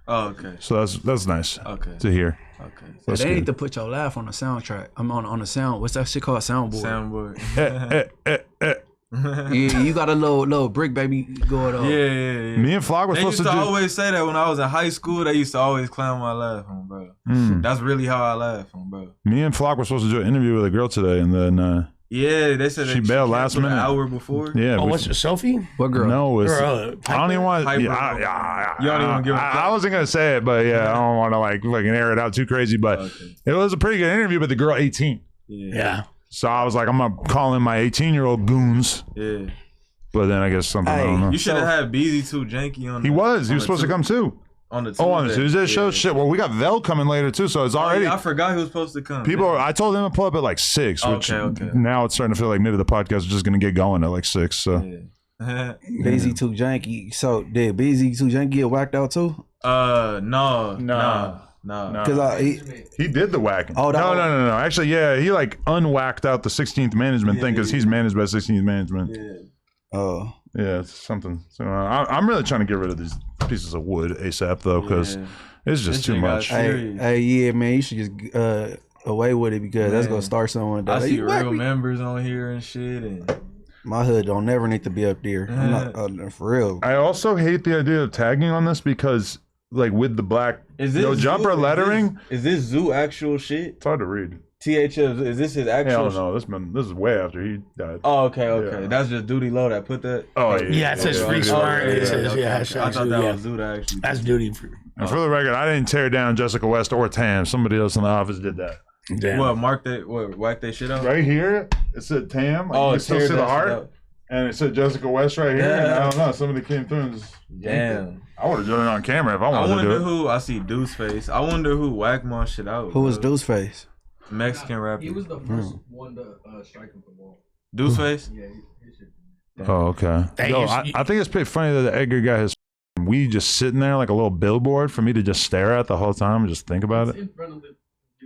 Oh, okay. So that's nice. Okay. To hear. Okay. That's they good. need to put your laugh on the soundtrack. I'm on the sound. What's that shit called? Soundboard. Soundboard. Yeah, you got a little brick baby going on. Yeah. Me and Flock were They supposed used to to do. always say that when I was in high school. They used to always clown my laugh on, bro. That's really how I laugh on, bro. Me and Flock were supposed to do an interview with a girl today, and then Yeah, they said She bailed last canceled minute. an hour before. yeah. Oh, we- what's it, Sophie? What girl? no, it's, Or, I don't even want. Piper. Yeah, You don't even give a I wasn't gonna say it, but yeah, I don't want to like fucking air it out too crazy. But Okay. it was a pretty good interview. But the girl 18, Yeah. so I was like, I'm gonna call in my 18-year-old goons. Yeah. But then I guess something I don't know. You should have had Beezy too, Janky on. He was supposed to come too. on the Tuesday. Oh, on the Tuesday show? Yeah. Shit. Well, we got Vel coming later too, so it's Oh, already. yeah, I forgot he was supposed to come. People, I told him to pull up at like 6, which Okay. now it's starting to feel like maybe the podcast is just going to get going at like 6. So Yeah. BZ too janky. So did BZ too janky get whacked out too? No. Because he did the whacking. Oh, that no. Actually, yeah, he like unwhacked out the 16th management thing because he's managed by 16th management. oh, Yeah, it's something. So I'm really trying to get rid of these pieces of wood ASAP though, because it's just This too shit got much. serious. hey, yeah, man, you should just away with it because that's gonna start someone. I see You whack real me. members on here and shit. And My hood don't never need to be up there. I'm not for real. I also hate the idea of tagging on this because, like, with the black no jumper lettering, Is this Zoo actual shit? it's hard to read. THF, is this his actual? Hell no, this is way after he died. Oh, okay. Yeah. That's just Duty Low that put that. Oh Yeah, it says free smart. It says, yeah, I thought that was Zoo that actually. That's duty free. And for the record, I didn't tear down Jessica West or Tam. Somebody else in the office did that. Damn. Whack that shit out? Right here, it said Tam. Like, you Oh, can still tear see the that shit heart. out. And it said Jessica West right here. And I don't know. Somebody came through and just. Damn. I would have done it on camera if I I wanted to do wonder it. who. I see Deuce Face. I wonder who whacked my shit out. Who was bro. Deuce Face? Mexican rapper. He was the first one to strike him from wall. Deuce Face. Yeah, his shit. Oh, okay. Hey, Yo, you- I think it's pretty funny that the Edgar got his weed just sitting there like a little billboard for me to just stare at the whole time and just think about it. In front of the.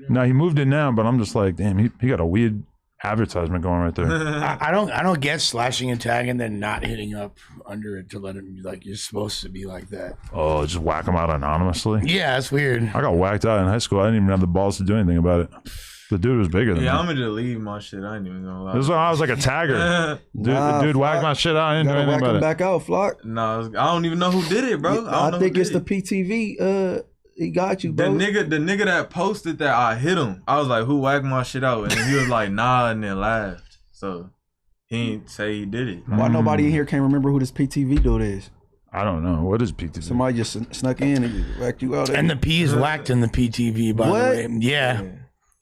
No, he moved it now, but I'm just like, damn, he got a weed advertisement going right there. I don't get slashing and tagging, then not hitting up under it to let him be like you're supposed to be like that. Oh, just whack him out anonymously. Yeah, it's weird. I got whacked out in high school. I didn't even have the balls to do anything about it. The dude was bigger than Yeah, me. I'm gonna just leave my shit. I ain't even gonna lie. This is when I was like a tagger. Nah, Dude whacked Flock. my shit out. I didn't do Gotta anything whack about him it. back out, Flock. No, I don't even know who did it, bro. I don't think know it's who the did it. PTV. He got you, The bro. nigga that posted that I hit him. I was like, who whacked my shit out? And then he was like, nah, and then laughed. So he ain't say he did it. Why nobody in here can't remember who this PTV dude is? I don't know. What is PTV? Somebody just snuck in and whacked you out. And the P is whacked in the PTV, by What? the way. Yeah.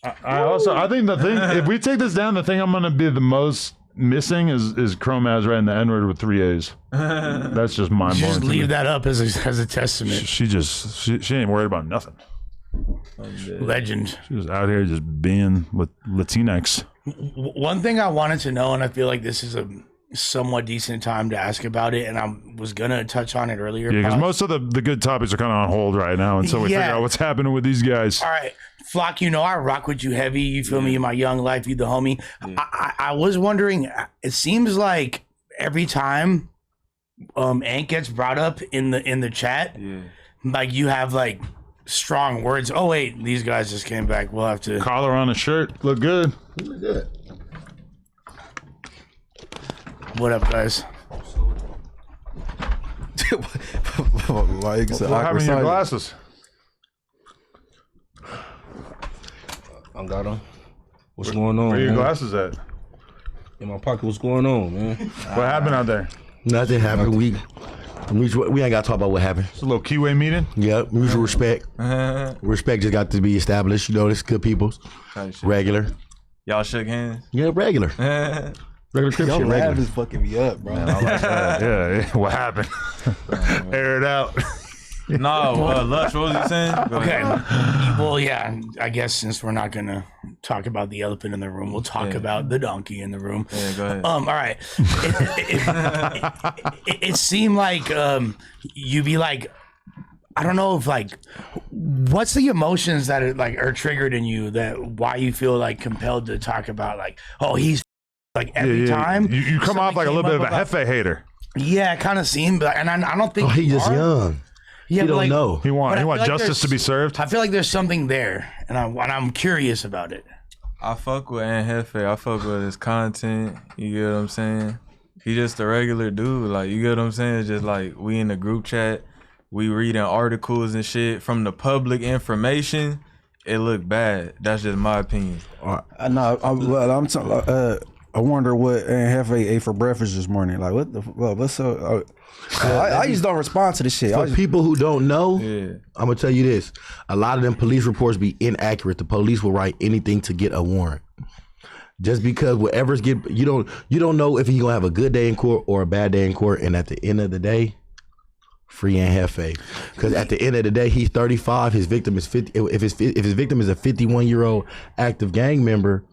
I think the thing, if we take this down, the thing I'm going to be the most missing is Chromaz writing the N-word with 3 A's. That's just mind blowing. Just leave that up as a testament. She ain't worried about nothing. Legend. She was out here just being with Latinx. One thing I wanted to know, and I feel like this is a somewhat decent time to ask about it, and I was gonna touch on it earlier. Yeah, because Pop. most of the good topics are kind of on hold right now until we figure Yeah. out what's happening with these guys. All right, Flock, you know I rock with you heavy. You feel me? In my young life, you the homie. I was wondering. It seems like every time Ant gets brought up in the chat, like you have like strong words. Oh wait, these guys just came back. We'll have to. Collar on a shirt, look good. What up, guys? Like, What happened to your glasses? I got them. What's going on? Where are your man? glasses at? In my pocket. What's going on, man? What happened out there? Nothing happened. We ain't got to talk about what happened. It's a little Keyway meeting. Yep, mutual respect. Respect just got to be established. You know, it's good people. Regular. Y'all shook hands. Yeah, regular. Regular crip Your shit, laugh regular. is fucking me up, bro. Yeah, what happened? Air it out. No, Lush, what was you saying? Go Okay. ahead. Well, yeah. I guess since we're not gonna talk about the elephant in the room, we'll talk about the donkey in the room. Yeah, go ahead. All right. It seemed like you be like, I don't know if like, what's the emotions that are triggered in you that why you feel like compelled to talk about like, oh, he's like every time You come off like a little bit of a somebody came up Hefe hater. yeah, it kind of seemed, and I don't think Oh, he you just are. young. Yeah, He but don't like, know. He want But I feel like justice to be there's- served. I feel like there's something there, and I'm curious about it. I fuck with Aunt Hefe. I fuck with his content. You get what I'm saying? He just a regular dude. Like, you get what I'm saying? Just like we in the group chat, we reading articles and shit from the public information. It look bad. That's just my opinion. I know. I wonder what Aunt Hefe ate for breakfast this morning. Like, what the? Well, what's so? I just don't respond to this shit. For people who don't know, Yeah. I'm gonna tell you this: a lot of them police reports be inaccurate. The police will write anything to get a warrant. Just because whatever's you don't know if he's gonna have a good day in court or a bad day in court, and at the end of the day, free Aunt Hefe. Because at the end of the day, he's 35. His victim is 50. If his victim is a 51-year-old active gang member,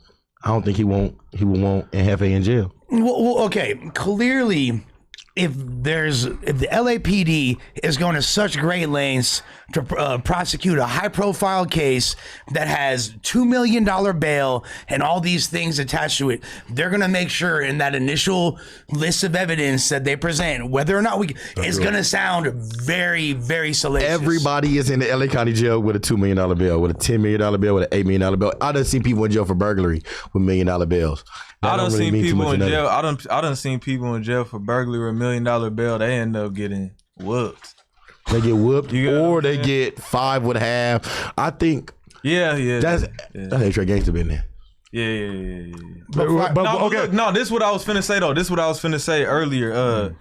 I don't think he will want Aunt Hefe in jail. Well, okay. Clearly, if the LAPD is going to such great lengths to prosecute a high-profile case that has $2 million bail and all these things attached to it, they're going to make sure in that initial list of evidence that they present, whether or not it's going to sound very, very salacious. Everybody is in the LA County jail with a $2 million bail, with a $10 million bail, with an $8 million bail. I done seen people in jail for burglary with $1 million bails. That I done don't really seen mean too people much in to jail. nothing. I done seen people in jail for burglary with $1 million bail. They end up getting whooped. They get whooped, You get what or I'm they saying? get 5.5. I think Yeah. that's extra gangster business. Yeah. But okay. Look, this is what I was finna say though. This is what I was finna say earlier.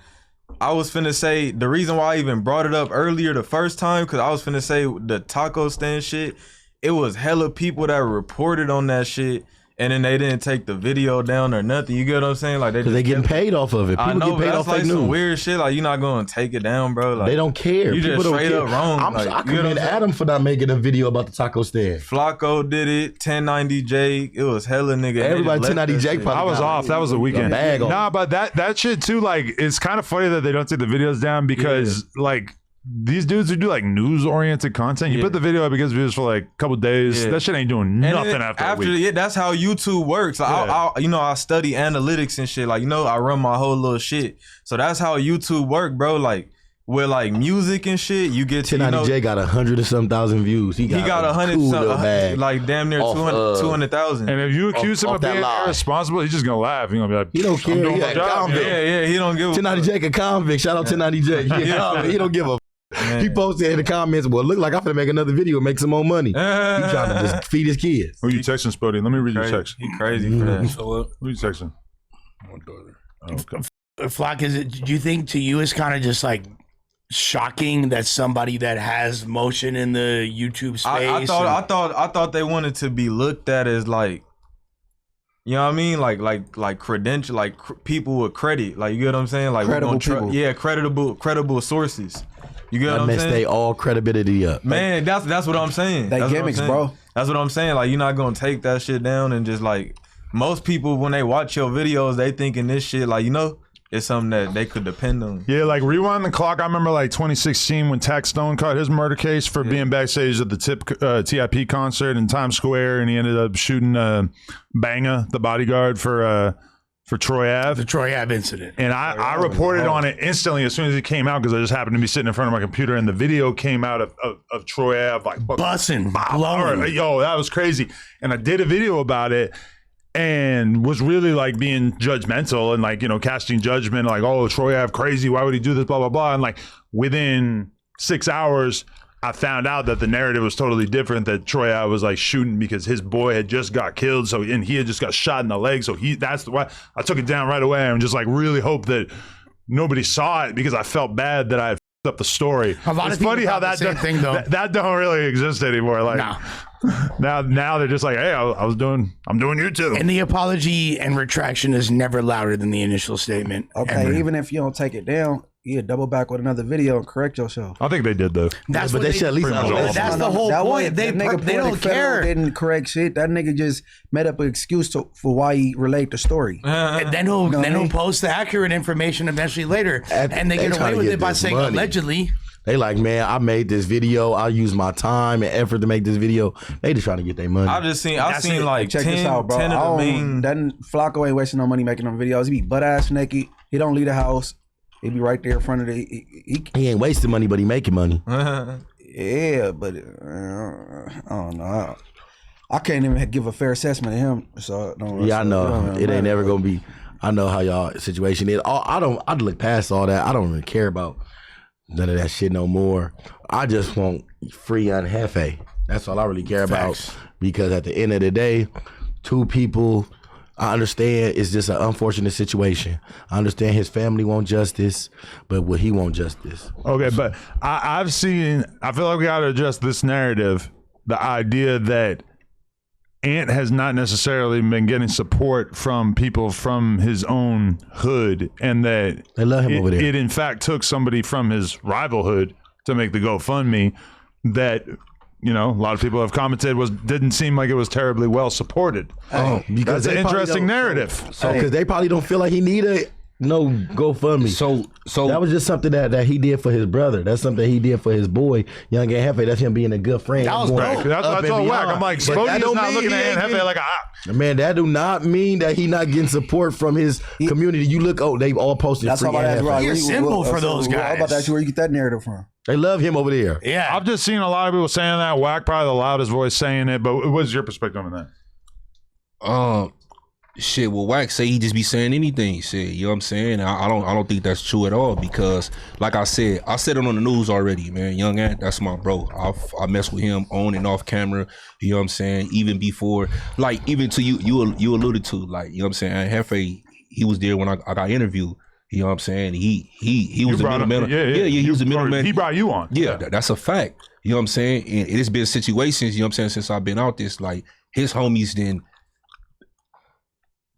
I was finna say the reason why I even brought it up earlier the first time, because I was finna say the taco stand shit. It was hella people that reported on that shit, and then they didn't take the video down or nothing. You get what I'm saying? Like Because they getting paid off of it. I People know, get paid but off that's like fake some news. weird shit. Like, you're not gonna take it down, bro. Like, They don't care. You People just don't straight care. up wrong. I You know what commend I'm saying? Adam for not making a video about the taco stand. Flacco did it. 1090 Jake. It was hella nigga. Everybody They just left 1090 that Jake shit. probably I was got off. That was a weekend. bag on. Nah, but that shit too, like, it's kind of funny that they don't take the videos down because like these dudes who do like news oriented content, you put the video up because views for like a couple days. Yeah. That shit ain't doing And nothing then after a week. Yeah, that's how YouTube works. Like, I study analytics and shit. Like, I run my whole little shit. So that's how YouTube work, bro. Like, with like music and shit, you get to 1090 J got 100 or some thousand views. He got a a 100, cool little bag. like damn near Off, 200,000. And if you accuse him off of that being lie. irresponsible, he's just gonna laugh. He's gonna be like, He don't I'm care. doing He my a job. convict. Yeah, he don't give a 1090 J a convict. Shout out 1090 J. He a convict. He don't give a Man. He posted in the comments, well, look like I'm finna make another video and make some more money. He trying to just feed his kids. Who you texting, Spoety? Let me read your Crazy. text. He crazy for that. Who you texting? Flock, do you think to you it's kind of just like shocking that somebody that has motion in the YouTube space? I thought they wanted to be looked at as like, you know what I mean, like credential, like people with credit, like, you get what I'm saying, like Credible people. credible sources. You get what I I'm messed saying? they all credibility up. Man, that's what I'm saying. They That's what I'm gimmicks, saying. bro. That's what I'm saying. Like, you're not gonna take that shit down and just like, most people when they watch your videos, they thinking this shit like, it's something that they could depend on. Yeah, like rewind the clock. I remember like 2016 when Tax Stone caught his murder case for being backstage at the TIP concert in Times Square, and he ended up shooting Banga, the bodyguard for Troy Ave. The Troy Ave incident. And I reported on it instantly as soon as it came out because I just happened to be sitting in front of my computer, and the video came out of Troy Ave like Bussing, blowing. blowing. Yo, that was crazy. And I did a video about it and was really like being judgmental and like, casting judgment like, oh, Troy Ave crazy. Why would he do this? Blah, blah, blah. And like within 6 hours, I found out that the narrative was totally different, that Troy Ave was like shooting because his boy had just got killed. And he had just got shot in the leg. So that's why I took it down right away and just like really hope that nobody saw it because I felt bad that I had f***ed up the story. A lot It's of people funny how thought the that same thing, though. that don't really exist anymore. Like now they're just like, hey, I'm doing YouTube. And the apology and retraction is never louder than the initial statement. Okay, ever. even if you don't take it down, you double back with another video and correct yourself. I think they did though. That's but what they should at least pretty much all. That's the whole point. They don't care. Didn't correct shit. That nigga just made up an excuse for why he relayed the story. And then he'll know what I mean? post the accurate information eventually later, and they they get trying away to with get it by this saying money. allegedly. They like, man, I made this video. I used my time and effort to make this video. They just trying to get their money. I've seen like Check 10, this out, bro. 10 of the main. Flacco ain't wasting no money making them videos. He be butt ass naked. He don't leave the house. He be right there in front of the. He ain't wasting money, but he making money. Yeah, but I don't know. I can't even give a fair assessment of him. So I know it ain't never gonna be. I know how y'all situation is. I look past all that. I don't really care about none of that shit no more. I just want free on Hefe. That's all I really care about. Because at the end of the day, two people. I understand it's just an unfortunate situation. I understand his family want justice, but will he want justice? Okay, but I feel like we got to adjust this narrative. The idea that Ant has not necessarily been getting support from people from his own hood, and that they love him over there. It in fact took somebody from his rival hood to make the GoFundMe that, you know, a lot of people have commented didn't seem like it was terribly well supported. Because that's an interesting narrative. So because they probably don't feel like he need no GoFundMe. So that was just something that he did for his brother. That's something he did for his boy, Young Aunt Hefe. That's him being a good friend. That was great. That's what I told Wack. I'm like, Spoety is not looking at Aunt Hefe like a man, that do not mean that he not getting support from his community. You look, they've all posted that's free Aunt Hefe. You're simple for those guys. How about that? Where you get that narrative from? They love him over there. Yeah. I've just seen a lot of people saying that. Wack probably the loudest voice saying it, but what's your perspective on that? Shit, well, Wack say he just be saying anything. Shit, you know what I'm saying? I don't think that's true at all because, like I said it on the news already, man. Young Ant, that's my bro. I mess with him on and off camera. You know what I'm saying? Even before, like, even to you alluded to, like, you know what I'm saying? Aunt Hefe, he was there when I got interviewed. You know what I'm saying? He was the middleman. Yeah, he was the middleman. He brought you on. Yeah, that's a fact. You know what I'm saying? And it has been situations, you know what I'm saying, since I've been out this, like, his homies then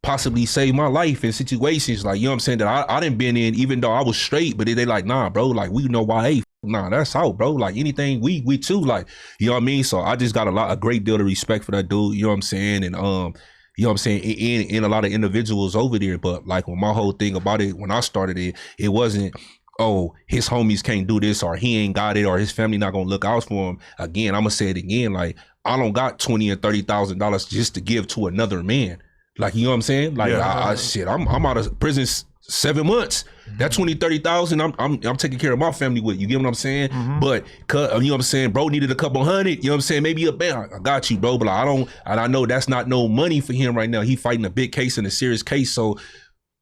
possibly saved my life in situations, like, you know what I'm saying, that I didn't been in, even though I was straight, but they like, nah, bro, like, we know why, nah, that's out, bro, like, anything, we too, like, you know what I mean? So I just got a great deal of respect for that dude, you know what I'm saying? And, you know what I'm saying, in a lot of individuals over there. But like when my whole thing about it, when I started it wasn't, oh, his homies can't do this or he ain't got it or his family not gonna look out for him. Again, I'm gonna say it again, like I don't got $20,000 and $30,000 just to give to another man. Like, you know what I'm saying? Like, I'm out of prison 7 months. That 20, 30,000, I'm taking care of my family with. You get what I'm saying? But you know what I'm saying? Bro needed a couple hundred. You know what I'm saying? Maybe a band. I got you, bro. But I know that's not no money for him right now. He fighting a big case and a serious case. So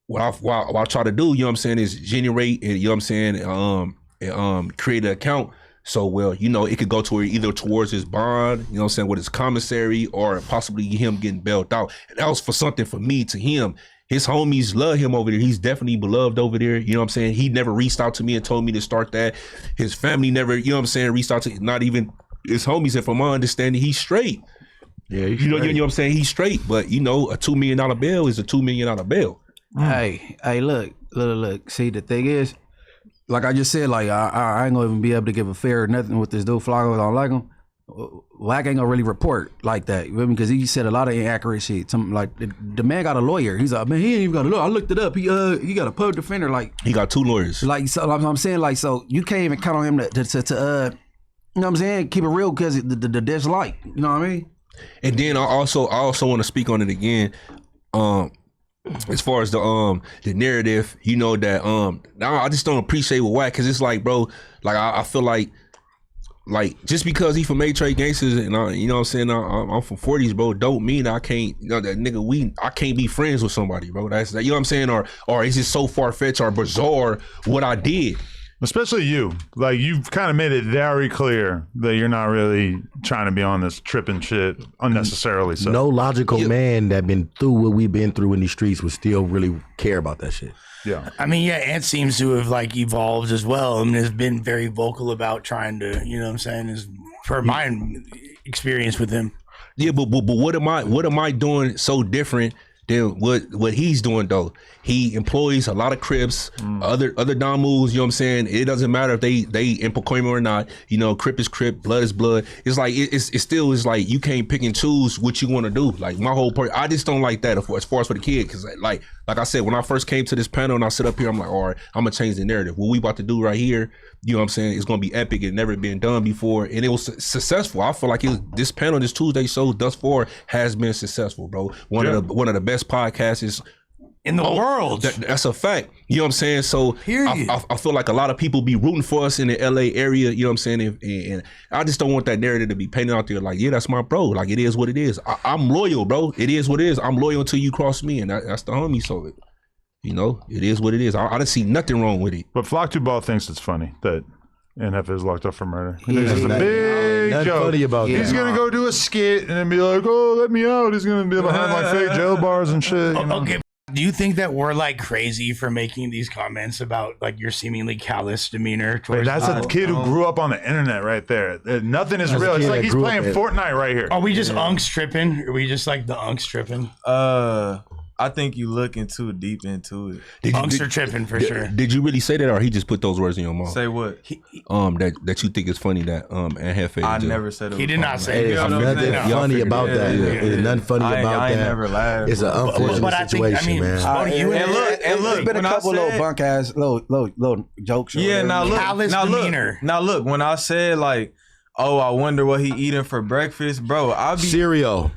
what I try to do, you know what I'm saying, is generate, you know what I'm saying, create an account. So, well, you know, it could go to either towards his bond, you know what I'm saying, with his commissary or possibly him getting bailed out. And that was for something for me to him. His homies love him over there. He's definitely beloved over there. You know what I'm saying? He never reached out to me and told me to start that. His family never, you know what I'm saying, reached out to, not even his homies. And from my understanding, he's straight. Yeah, you know what I'm saying? He's straight. But, you know, a $2 million bail is a $2 million bail. Hey, look. See, the thing is, like I just said, like I ain't gonna even be able to give a fair or nothing with this dude Flacco. I don't like him. Wack ain't gonna really report like that, you know, because he said a lot of inaccurate shit. Something like the man got a lawyer. He's like, man, he ain't even got a lawyer. I looked it up. He got a public defender. Like, he got 2 lawyers. Like, so I'm saying, like, so you can't even count on him to you know what I'm saying, keep it real because the death's light. You know what I mean? And then I also want to speak on it again. As far as the narrative, you know, that now I just don't appreciate with Wack, because it's like, bro, like I feel like just because he from A-Trade Gangsters and you know what I'm saying, I'm from 40s, bro, don't mean I can't, you know, that nigga, I can't be friends with somebody, bro. That's, you know what I'm saying, or is it so far-fetched or bizarre what I did? Especially you. Like, you've kind of made it very clear that you're not really trying to be on this tripping shit unnecessarily. So no logical man that been through what we've been through in these streets would still really care about that shit. Yeah. I mean, yeah, Ant seems to have like evolved as well. I mean, has been very vocal about trying to, you know what I'm saying, is for my experience with him. Yeah, but what am I doing so different than what he's doing though? He employs a lot of Crips, other Don moves, you know what I'm saying? It doesn't matter if they in Pacoima or not, you know, Crip is Crip, blood is blood. It's like it still is like you can't pick and choose what you want to do. Like my whole part, I just don't like that as far as for the kid, because like I said, when I first came to this panel and I sit up here, I'm like, all right, I'm gonna change the narrative. What we about to do right here, you know what I'm saying, it's gonna be epic. It never been done before, and it was successful. I feel like this panel, this Tuesday show thus far has been successful, bro. One of the best podcasts in the world. That's a fact. You know what I'm saying? So Period. I feel like a lot of people be rooting for us in the LA area. You know what I'm saying? And I just don't want that narrative to be painted out there like, yeah, that's my bro. Like, it is what it is. I'm loyal, bro. It is what it is. I'm loyal until you cross me, and that's the homie. So, you know, it is what it is. I don't see nothing wrong with it. But Flock 2 Ball thinks it's funny that NF is locked up for murder. He Yeah, thinks it's a big nothing joke. funny about He's that. gonna go do a skit and then be like, "Oh, let me out." He's gonna be behind like fake jail bars and shit. You know? Okay, do you think that we're like crazy for making these comments about like your seemingly callous demeanor Wait, towards that's a kid who grew up on the internet right there. Nothing is That's a real. It's kid like that he's grew up playing in- Fortnite right here. Are we just unks tripping? Are we just like the unks tripping? I think you looking too deep into it. Unks are tripping for sure. Did you really say that, or he just put those words in your mouth? Say what? That you think it's funny that and Hefe. I never said it. He was did not funny. say it. There's You know what I'm nothing saying? Y'all funny figured about it that. out. There's nothing funny I about ain't that. never laughed. It's an unfortunate But I think- I situation, mean, man. Spoety, you And look, There's been a when I couple little said- bunk ass little jokes. or Yeah, whatever. now look, Callous demeanor. now look. When I said like, oh, I wonder what he eating for breakfast, bro. I be Cereal,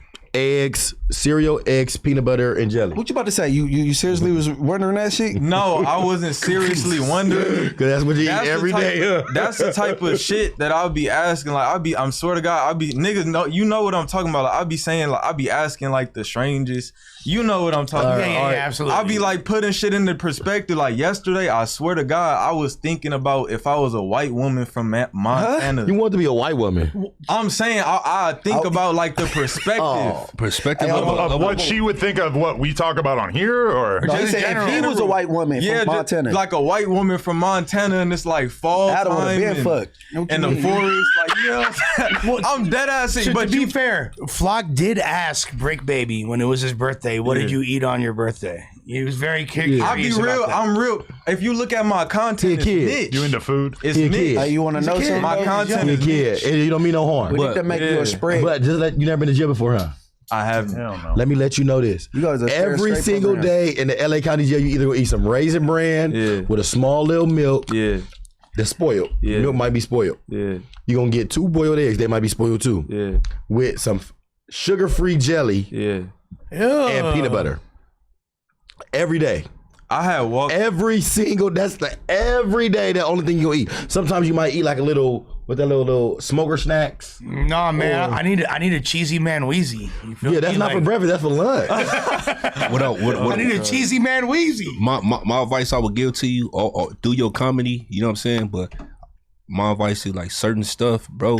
eggs, peanut butter, and jelly. What you about to say? You seriously was wondering that shit? no, I wasn't seriously wondering. Because that's what you eat That's the every type- day. That's the type of shit that I'll be asking. Like I'm swear to God, I'll be niggas know you know what I'm talking about. Like, I'll be saying like I'll be asking like the strangest. You know what I'm talking about. Yeah, absolutely. I'll be like putting shit into perspective. Like yesterday, I swear to God, I was thinking about if I was a white woman from Montana. You want to be a white woman? I'm saying I think about like the perspective. Perspective Of what she would think of what we talk about on here, or No, he Just said if he general. was a white woman Yeah, from just Montana, like a white woman from Montana, and it's like fall Adam would time have been and- fucked. What you in the mean? forest. Like, you know what I'm saying? I'm dead ass. So But to be you fair, Flock did ask Brick Baby when it was his birthday, what did you eat on your birthday? He was very curious. I be real. I'm real. If you look at my content, it's kid. niche. you into food? It's He a niche. kid. Hey, you want to know something? My though? content You a is kid. niche. And you don't mean no harm. We need to make you yeah. a spread. But just you never been to jail before, huh? I haven't. Hell no. Let me let you know this. You guys are Every straight single program. day in the LA County Jail, you either gonna eat some Raisin Bran Yeah. with a small little milk Yeah, that's spoiled. Yeah. Milk might be spoiled. yeah, You're gonna get 2 boiled eggs, they might be spoiled too, yeah, with some sugar-free jelly yeah. and peanut butter. Every day. I had walked. Every single, that's the every day, the only thing you gonna eat. Sometimes you might eat like a little, with that little smoker snacks. No, man, I need a cheesy man wheezy. You feel Yeah, that's me? not for Like, breakfast, that's for lunch. I need a cheesy man wheezy. my advice I would give to you, or do your comedy, you know what I'm saying? But my advice is like certain stuff, bro.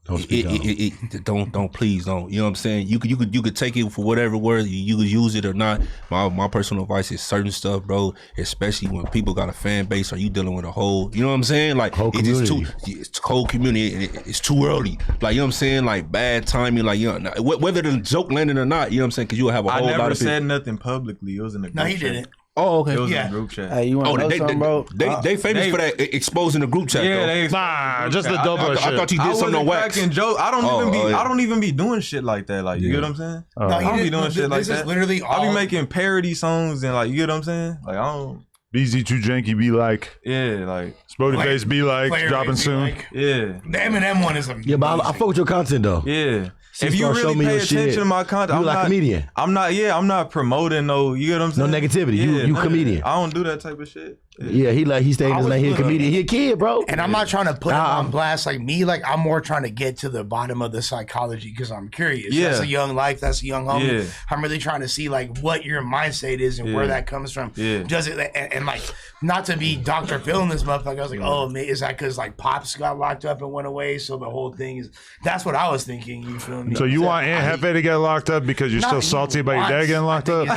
Don't speak on. Don't please don't. You know what I'm saying? You could take it for whatever word you could use it or not. My personal advice is certain stuff, bro. Especially when people got a fan base or you dealing with a whole, you know what I'm saying? Like Whole community. it's whole community. And it's too early. Like, you know what I'm saying? Like bad timing. Like, you know, whether the joke landed or not. You know what I'm saying? Because you will have a I whole lot never of said nothing publicly. It was in the group No, he chat. didn't. Oh, okay. It was in Yeah. the group chat. Hey, you want to know they something, bro? they famous They- for that exposing the group chat. Yeah, though. they Nah, just the I- double I shit. thought you I did something on wasn't wax. cracking joke. I don't Oh, even be. oh, yeah. I don't even be doing shit like that. Like, you get what I'm saying? No, I he don't be didn't. doing shit like This is that. literally I all. be making parody songs and like, you get what I'm saying? Like, I don't. BZ too janky be like. Yeah, like, Spoety face be like. player Dropping makes me soon. like- yeah, The Eminem one is amazing. Yeah, but I fuck with your content though. yeah. She If you start showing really me pay your attention shit. to my content, You I'm like not comedian. I'm not. Yeah, I'm not promoting no. You get what I'm No saying? negativity. You none of comedian. that. I don't do that type of shit. Yeah, he stayed in his was lane. He a little. comedian. He a kid, bro. And I'm not trying to put him on blast like me. Like, I'm more trying to get to the bottom of the psychology because I'm curious. Yeah. That's a young life. That's a young homie. Yeah. I'm really trying to see like what your mindset is and where that comes from. Yeah. Does it and like not to be Dr. Phil in this motherfucker? I was like, oh, man, is that because like Pops got locked up and went away? So the whole thing is. That's what I was thinking. You feel me? So you want Aunt Hefe to get locked up because you're Not still he salty about your dad wants- getting locked I up?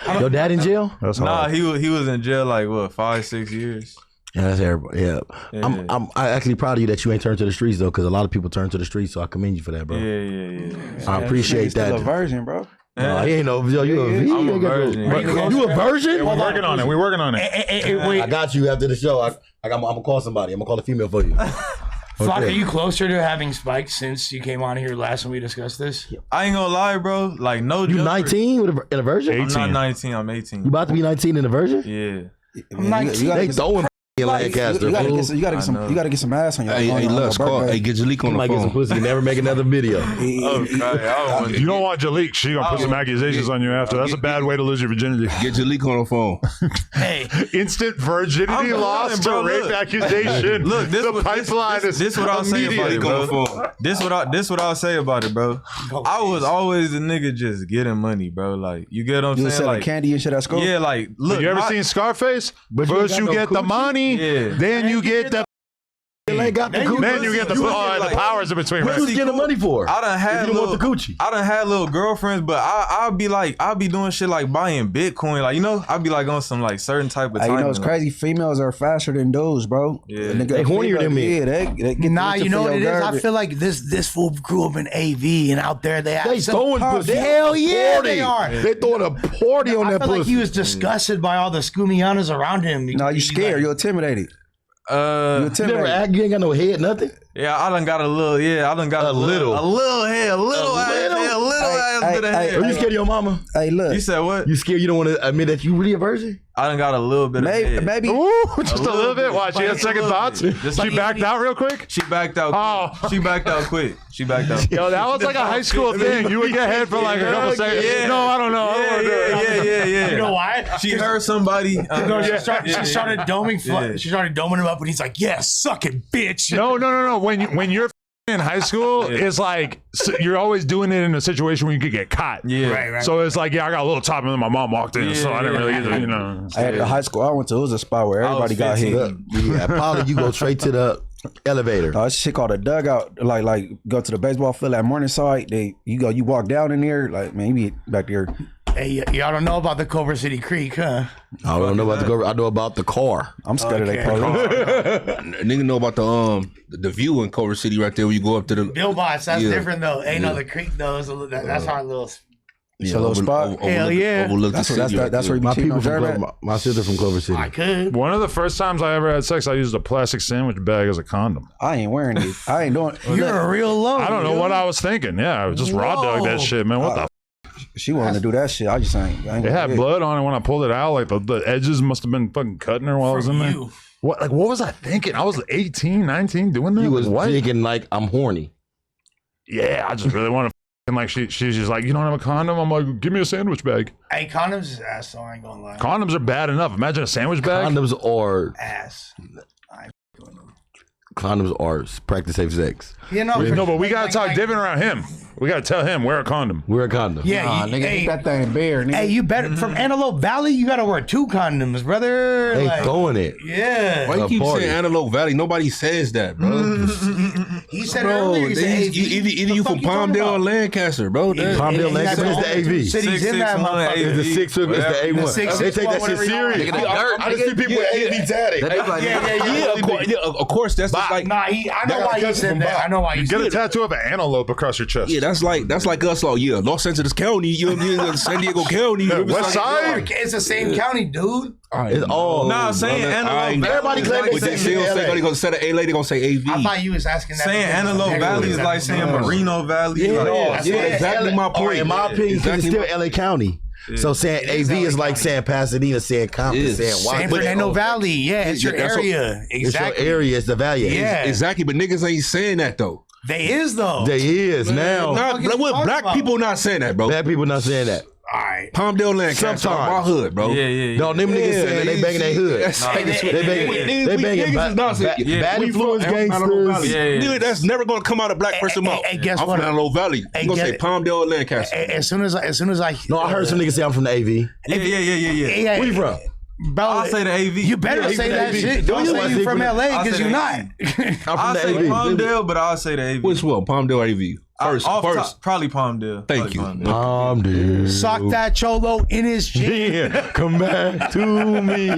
think Your dad in jail? That's Nah, hard. he was in jail like what 5-6 years. Yeah, that's everybody. Yeah, Yeah. I'm actually proud of you that you ain't turned to the streets though, because a lot of people turn to the streets. So I commend you for that, bro. Yeah. I appreciate He's still that. a virgin, bro. No, he ain't no. Yo, you a V? I'm You a ain't got no- virgin. You a virgin? We're working on it. We're working on it. wait, I got you after the show. I'm gonna call somebody. I'm gonna call a female for you. Flock, Okay. are you closer to having spikes since you came on here last when we discussed this? I ain't gonna lie, bro. Like no. You joke. 19 in a virgin? I'm not 18. 19. I'm 18. You about to be 19 in a virgin? Yeah. I'm 19. They throwing Lancaster. You gotta fool. get some. You gotta get some ass on your. Hey, on your let's call. birthday. Hey, get Jalik You on the might get some phone. pussy and never make another video. You don't want Jalik. She gonna put some accusations on you after. That's a bad way to lose your virginity. Get Jalik on the phone. Hey, Instant virginity I'm loss lying, to bro. rape Look. accusation. Look, the pipeline is this what I'll say about it, immediate. bro. This what I'll say about it, bro. I was always the nigga just getting money, bro. Like, you get what I'm You was saying? selling Like, candy and shit at school. yeah, like, look. You ever my- seen Scarface? But you First ain't you got no get the coochie? money, Yeah. then you get the Ain't got the Then you coochie. then you get the like- the powers in between. What Right? you was getting money for? I done had If you little, want the coochie. I done had little girlfriends, but I'll be doing shit like buying Bitcoin, like, you know, I'll be like on some like certain type of Hey, time. you know it's crazy. Females are faster than dudes, bro. Yeah. A nigga- They hornier than me. Yeah, they get nah, to you know fill what it your is? I garbage. feel like this fool grew up in AV and out there they They throwing pussy. Hell yeah, Party. they are. They throwing a party on I that feel like pussy. he was disgusted by all the Scoomianas around him. No, you scared. Like, You're intimidated. You You never intimidated. act. You ain't got no head, nothing. Yeah, I done got a little head, a little ass, little? a little Hey, ass bit of hey, head. Are you scared of your mama? Hey, look. You said what? You scared? You don't want to admit that you really a virgin? I done got a little bit of Maybe, head. maybe. Ooh, just a little little bit. bit. Why? She had Just a second little thoughts? bit. Just She like- backed out real quick? She backed out. Oh. She backed out quick. She backed out. Yo, that was like a high school thing. You would get head for like a couple seconds. Yeah. No, I don't know. I don't wanna do it. Yeah. You know why? She heard somebody. No, she started doming. Yeah. She started doming him up, and he's like, "Yeah, suck it, bitch." No. When you're in high school, Yeah. it's like you're always doing it in a situation where you could get caught. Yeah. Right. So it's like, yeah, I got a little top, and then my mom walked in, so I didn't really get to, you know. At the high school I went to, it was a spot where everybody got 15. hit. Look, yeah, probably you go straight to the elevator. It's shit called a dugout. Like go to the baseball field at Morningside. You walk down in there. Like, man, you be back there. Hey, y'all don't know about the Culver City Creek, huh? I don't know about the go. I know about the car. I'm scared of Okay. that police. Nigga know about the view in Culver City right there where you go up to the Bill Bots, that's Yeah. different though. Ain't no the creek though. That's our little. It's a little spot. Hell yeah. Overlook That's the what- city. that's where you be My cheating people on from Jeremy. Clover, my sister from Clover City. I could. One of the first times I ever had sex, I used a plastic sandwich bag as a condom. I ain't wearing it. I ain't doing. You're a real low. I don't know what I was thinking. Yeah, I was just raw dog that Whoa. shit, man. What the? She wanted to do that shit. I just ain't. I ain't It had gonna do blood on it when I pulled it out. Like the edges must have been fucking cutting her while I was in there. You. What was I thinking? I was 18, 19 doing that? You was what? thinking like I'm horny. Yeah, I just really want to. Like she's just like, you don't have a condom? I'm like, give me a sandwich bag. Hey, condoms is ass, so I ain't gonna lie. Condoms are bad enough. Imagine a sandwich bag. Condoms are Ass. practice safe sex. You know, No, but we gotta like- talk like- different around him. We gotta tell him wear a condom. Wear a condom. Yeah, Nah, you, nigga, hey, keep that thing bare, nigga. hey, you better from Antelope Valley. You gotta wear 2 condoms, brother. They Like, throwing it. yeah. Why you A keep party. saying Antelope Valley? Nobody says that, bro. He said Bro, earlier. He said, they- AV. either The you fuck from you talking Palmdale or about? Lancaster, bro. That- Palmdale, He got Lancaster, the it's the only 2 AV. cities in that 661 motherfucker. AV. It's the 6 it's the A1. The 661, They take that shit whatever you want. serious. Nigga, I just see people with AV tatted. of course. That's just like Nah, I know why he said that. I know why he You get said a that. tattoo of an antelope across your chest. yeah, that's like us, like Los Angeles County, you know, San Diego County, Yeah, Riverside. West Side. It's the same county, dude. It's all. Nah, saying Antelope. Everybody claim they But say they still say LA. they gonna say the LA, they gonna say AV. I thought you was asking that. Saying because Antelope it's Valley is negative. like saying Merino Valley. Yeah, like, that's yeah, what- exactly my point. In my opinion, because it's Exactly still LA County. So saying It is AV is LA like County. saying Pasadena, saying Compton, It is. saying San Washington. Fernando Valley. Yeah, it's your Yeah, that's what- area. It's Exactly. your area, it's the valley. Yeah. Exactly, but niggas ain't saying that though. They is though. They is now. Nah, fuck is you what talking black about? people not saying that, bro. Bad people not saying that. All right. Palmdale, Lancaster, Sometimes. my hood, bro. Yeah. No, them niggas Yeah, saying they banging their hood. That's Nah, like they- They banging, Niggas- they we banging niggas is not saying- Yeah, bad we influence from Antelope gangsters. Valley. Yeah. Nigga, that's never gonna come out of black person mouth. hey, guess I'm what? from Antelope Valley. Hey, You gonna get say it. Palmdale or Lancaster? As soon as I. No, I heard some niggas say I'm from the AV. Yeah. Yeah, Where you from? Bro, I'll say the AV. You better Yeah, say even that AV. shit. Don't Don't you say want you to from say- LA I'll because say you're the not. I'm from I'll the say AV. Palmdale, but I'll say the AV. Which one? Palmdale or AV? First. Probably Palmdale. Thank you. Palmdale. Sock that cholo in his chin. Yeah, come back to me. I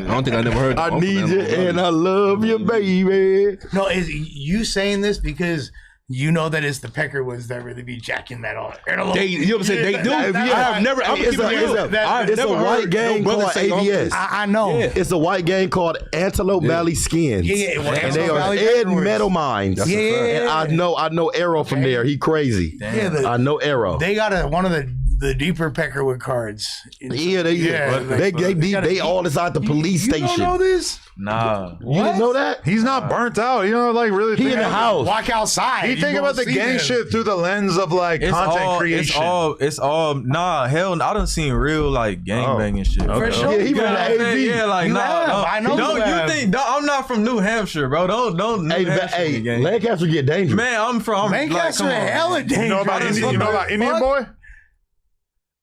don't think I never heard that. I I'm from need you Antelope Valley. and I love you, baby. No, is you saying this because you know that it's the Peckerwoods that really be jacking that on? They, you know what I'm saying? They do. I have never. I'm It's a, keeping it real. I've it's a never white heard gang no brother called say AVS. I know. Yeah. It's a white gang called Antelope Valley Skins. Yeah, well, and they Antelope are Valley Ed Peckerwoods. Metal Mines. That's a fact. And I know Arrow from there. He crazy. Yeah, I know Arrow. they got one of the the deeper Peckerwood cards. Yeah, like, they all inside the police station. You don't know this? Nah. You didn't know that? He's not burnt out. You know, like really. He in the house. Walk outside. He you think won't about the see gang them. shit through the lens of like content creation. It's all nah, hell, I done seen real like gang banging shit. Okay. For sure. Yeah, he You know been what I'm saying? Yeah, like You nah, have. no, I know don't you you have. think I'm not from New Hampshire, bro. Don't New Hampshire be gang. Lancaster get dangerous. Man, I'm from Lancaster like, come on. hella dangerous. You know about Indian boy?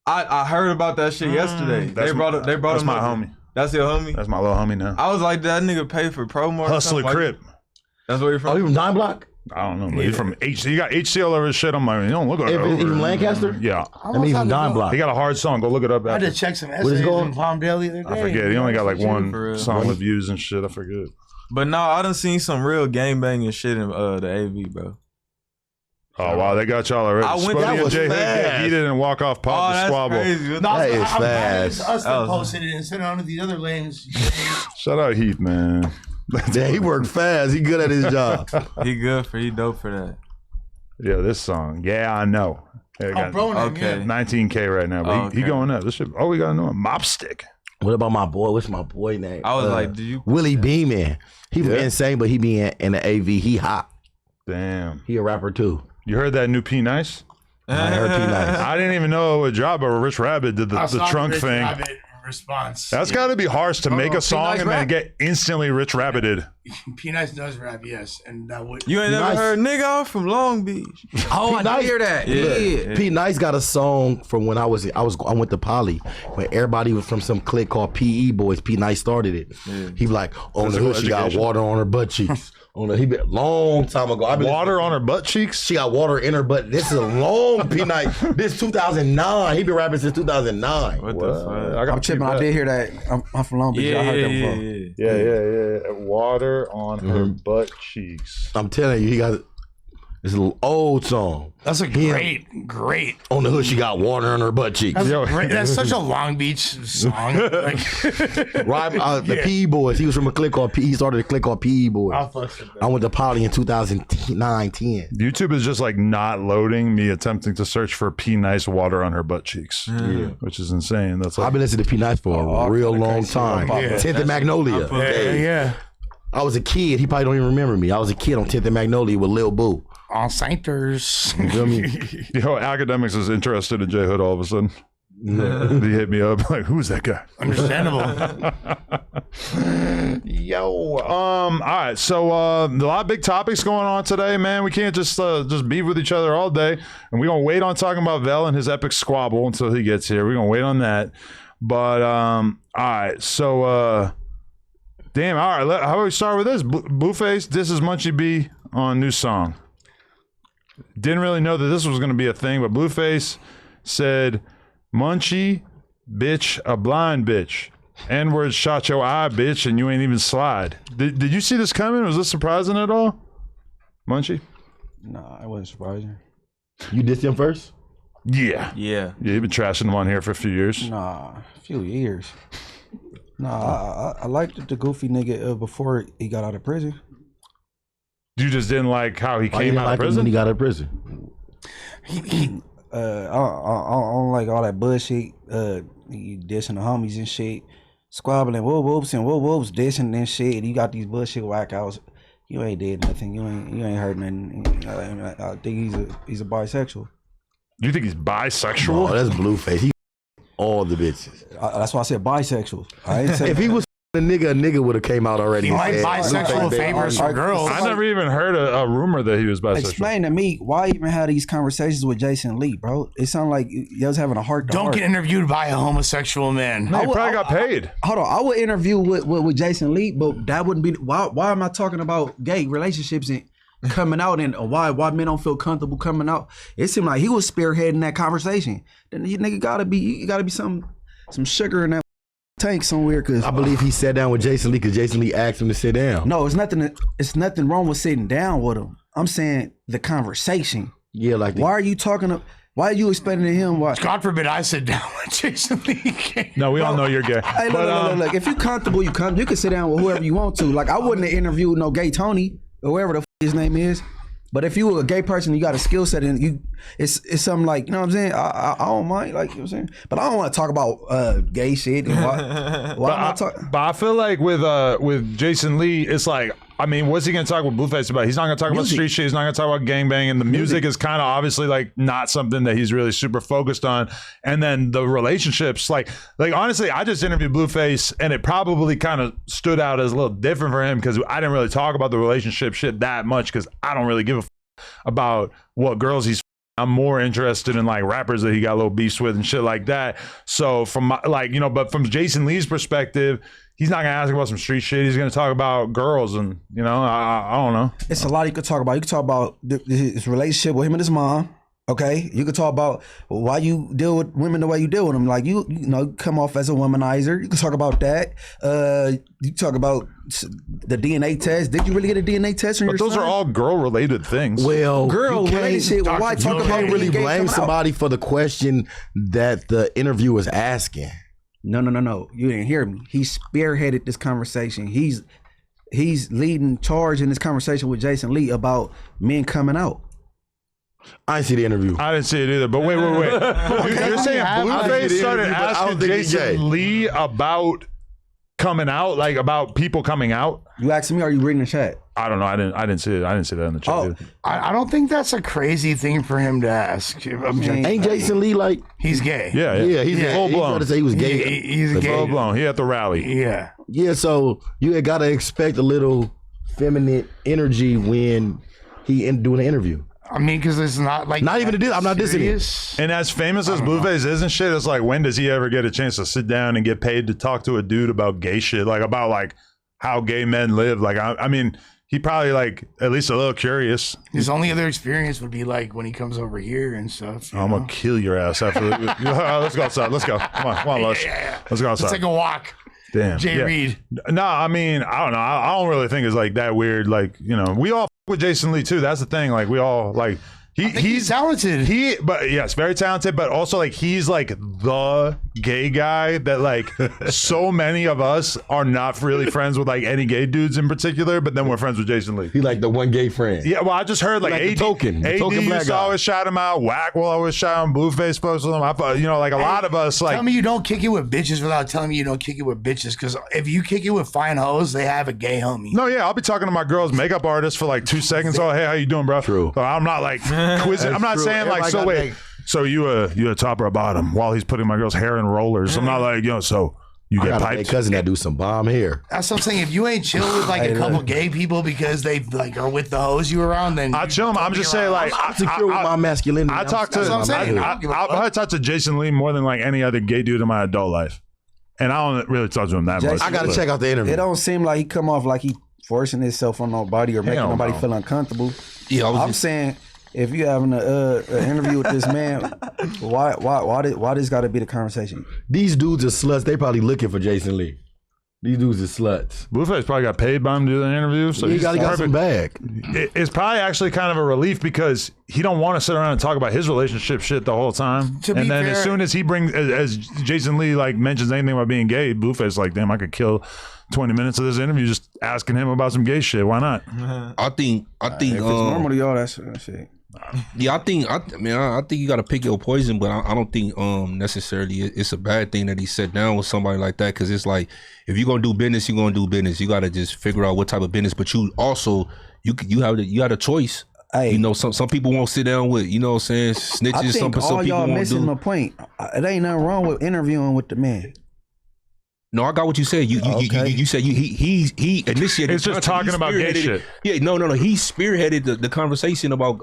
I heard about that shit yesterday. They brought him. That's my up. homie. That's your homie. That's my little homie now. I was like, that nigga pay for promo. Hustler like, Crip. That's where you're from. Oh, you from Dime Block? I don't know, but he's from HC. He got HC all over his shit. I'm like, you don't look like He from Lancaster? Yeah. I mean, from Dime Block. He got a hard song. Go look it up. I had After. to check some is essays it called? in Palmdale the other day. I forget. He only got like For one real. song with views and shit. I forget. But no, I done seen some real gang banging shit in the AV, bro. Oh wow, they got y'all already. I went- Spoety that and was J Hood get fast. heated and walk off pop the that's squabble. crazy. No, That is I'm glad fast. it's us that That was- posted it instead of one of these other lanes. Shout out Heath, man. Yeah, he worked fast. He good at his job. He dope for that. Yeah, this song. Yeah, I know. Hey, I Oh, got bro, Okay. 19K right now, but he Okay. going up. This shit. Oh, we got another Mop Stick. What about my boy? What's my boy name? I was like, do you? Willie Beeman. He from Yeah. Insane, but he be in the AV. He hot. Damn. He a rapper too. You heard that new P Nice? I heard P Nice. I didn't even know it would drop, but Rich Rabbit did I the saw trunk Rich thing. Rabbit response. That's got to be harsh to make a song P-Nice and then rap? get instantly Rich Rabbited. P-Nice does rap, yes, and that would. You ain't never Nice. heard nigga I'm from Long Beach. Oh, I Nice. did hear that. Yeah. P Nice got a song from when I went to Poly when everybody was from some clique called PE Boys. P Nice started it. He was like, on the Physical hood, she got education. water on her butt cheeks. He been long time ago. Water on her butt cheeks? She got water in her butt. This is a long P Nice. This 2009. He been rapping since 2009. What the fuck? I got I'm tripping. I did hear that. I'm from Long Beach. I heard that before. Yeah. Water on her butt cheeks. I'm telling you, he got this little old song. That's a great. On the hood, she got water on her butt cheeks. That's such a Long Beach song. Like, The PE Boys. He was from a clique called PE. He started a clique called PE Boys. I'll fuck with that. I went to Poly in 2009, 10. YouTube is just like not loading me attempting to search for P Nice water on her butt cheeks, which is insane. That's I've like been listening to P Nice for a real long time. Yeah. 10th and Magnolia. Yeah. I was a kid. He probably don't even remember me. I was a kid on 10th and Magnolia with Lil Boo. All Sainters. You feel me? academics is interested in J Hood all of a sudden. He hit me up like, who's that guy? Understandable. Yo, all right. So a lot of big topics going on today, man. We can't just beef with each other all day, and we're gonna wait on talking about Vel and his epic squabble until he gets here. We're gonna wait on that. But all right. So damn. All right. How about we start with this? Blueface. This is Munchie B on new song. Didn't really know that this was gonna be a thing, but Blueface said, "Munchie, bitch, a blind bitch. N-word shot your eye, bitch, and you ain't even slide." Did you see this coming? Was this surprising at all? Munchie? Nah, it wasn't surprising. You dissed him first? Yeah. Yeah. You've been trashing him on here for a few years. Nah, a few years. Nah, I liked the goofy nigga before he got out of prison. You just didn't like how he Why you came didn't out like of him when he prison? got out of prison? I don't like all that bullshit. You dissing the homies and shit, squabbling, whoops and whoops, dissing and shit. You got these bullshit whackouts. You ain't did nothing. You ain't heard nothing. I think he's a bisexual. You think he's bisexual? Oh, that's Blueface. He all the bitches. That's why I said bisexual. I ain't say If he was a nigga would have came out already. He and might said, bisexual Blueface, favors for girls. I never even heard a rumor that he was bisexual. Explain to me why you even have these conversations with Jason Lee, bro. It sounds like you was having a heart to Don't heart. get interviewed by a homosexual man. He probably got paid. Hold on, I would interview with Jason Lee, but that wouldn't be why am I talking about gay relationships and coming out and why men don't feel comfortable coming out? It seemed like he was spearheading that conversation. Then you nigga gotta be some sugar in that tank somewhere, cause I believe he sat down with Jason Lee because Jason Lee asked him to sit down. no, it's nothing wrong with sitting down with him. I'm saying the conversation. Yeah, like Why are you talking? Why are you explaining to him? Why? God forbid I sit down with Jason Lee. No, we all know you're gay. Hey, But, look. If you're comfortable, you can sit down with whoever you want to. Like I wouldn't have interviewed no gay Tony or whoever the his name is. But if you a gay person, you got a skill set, and it's something like, you know what I'm saying. I don't mind, like, you know what I'm saying. But I don't want to talk about gay shit. And but I feel like with Jason Lee, it's like, I mean, what's he gonna talk with Blueface about? He's not gonna talk about street shit. He's not gonna talk about gangbang, and the music is kind of obviously like not something that he's really super focused on. And then the relationships, like honestly, I just interviewed Blueface, and it probably kind of stood out as a little different for him because I didn't really talk about the relationship shit that much because I don't really give a about what girls he's. I'm more interested in like rappers that he got little beefs with and shit like that. So from my, like, you know, but from Jason Lee's perspective, he's not gonna ask about some street shit. He's gonna talk about girls, and you know, I don't know. It's a lot you could talk about. You could talk about his relationship with him and his mom. Okay, you could talk about why you deal with women the way you deal with them. Like you know, come off as a womanizer. You can talk about that. You talk about the DNA test. Did you really get a DNA test from your son? But those are all girl-related things. Well, girl-related shit. Why talk about? You can't really blame somebody for the question that the interviewer is asking. No. You didn't hear me. He spearheaded this conversation. He's leading charge in this conversation with Jason Lee about men coming out. I didn't see the interview. I didn't see it either. But wait. You're saying Blueface started asking Jason Lee about coming out, like about people coming out? You asking me, or are you reading the chat? I don't know. I didn't see it. I didn't see that in the chat. Oh, I don't think that's a crazy thing for him to ask. Ain't Jason Lee like he's gay? Yeah, he's full blown. He tried to say he was gay. He's gay. Full blown. He at the rally. Yeah. So you got to expect a little feminine energy when he doing the interview. I mean, because it's not like not even a diss. I'm not dissing it. And as famous as Blueface is and shit, it's like, when does he ever get a chance to sit down and get paid to talk to a dude about gay shit, like about like how gay men live? Like, I mean, he probably like at least a little curious. His only other experience would be like when he comes over here and stuff. I'm gonna kill your ass after. Let's go outside. Let's go. Come on, Lush. Let's go outside. Let's take a walk. Damn. Jay Reed. No, I mean, I don't know. I don't really think it's like that weird. Like, you know, we all with Jason Lee too. That's the thing. Like, we all like he's talented. But yes, very talented. But also like he's like the gay guy that like so many of us are not really friends with like any gay dudes in particular. But then we're friends with Jason Lee. He like the one gay friend. Yeah. Well, I just heard like the token used to always shout him out. Whack will always shout him. Blueface posted him. You know, like a lot of us like. Tell me you don't kick it with bitches without telling me you don't kick it with bitches. Because if you kick it with fine hoes, they have a gay homie. No, yeah, I'll be talking to my girl's makeup artist for like 2 seconds. Oh, hey, how you doing, bro? True. But I'm not like quizzing. I'm not saying like, so wait, so you a top or a bottom while he's putting my girl's hair in rollers. I'm not like, yo, so you get piped. Cousin that do some bomb hair. That's what I'm saying. If you ain't chill with like a couple gay people because they like are with the hoes you around, then I chill. I'm just saying like I'm secure with my masculinity. I talk to. I talk to Jason Lee more than like any other gay dude in my adult life, and I don't really talk to him that much. I gotta check out the interview. It don't seem like he come off like he forcing himself on nobody or making nobody feel uncomfortable. Yeah, I'm saying, if you having an interview with this man, why this got to be the conversation? These dudes are sluts. They probably looking for Jason Lee. These dudes are sluts. Blueface probably got paid by him to do the interview, so he got some bag. It's probably actually kind of a relief because he don't want to sit around and talk about his relationship shit the whole time. And then as soon as he brings, as Jason Lee like mentions anything about being gay, Blueface like, damn, I could kill 20 minutes of this interview just asking him about some gay shit. Why not? I think if it's normal to y'all, that's shit. Yeah, I think you got to pick your poison, but I don't think necessarily it's a bad thing that he sat down with somebody like that, because it's like, if you're gonna do business, you're gonna do business. You got to just figure out what type of business. But you also you have a choice. Hey, you know, some people won't sit down with, you know what I'm saying, snitches. I think some all people y'all won't missing do. my point. It ain't nothing wrong with interviewing with the man. No, I got what you said. You said he initiated. It's just talking about gay shit. Yeah, no. He spearheaded the conversation about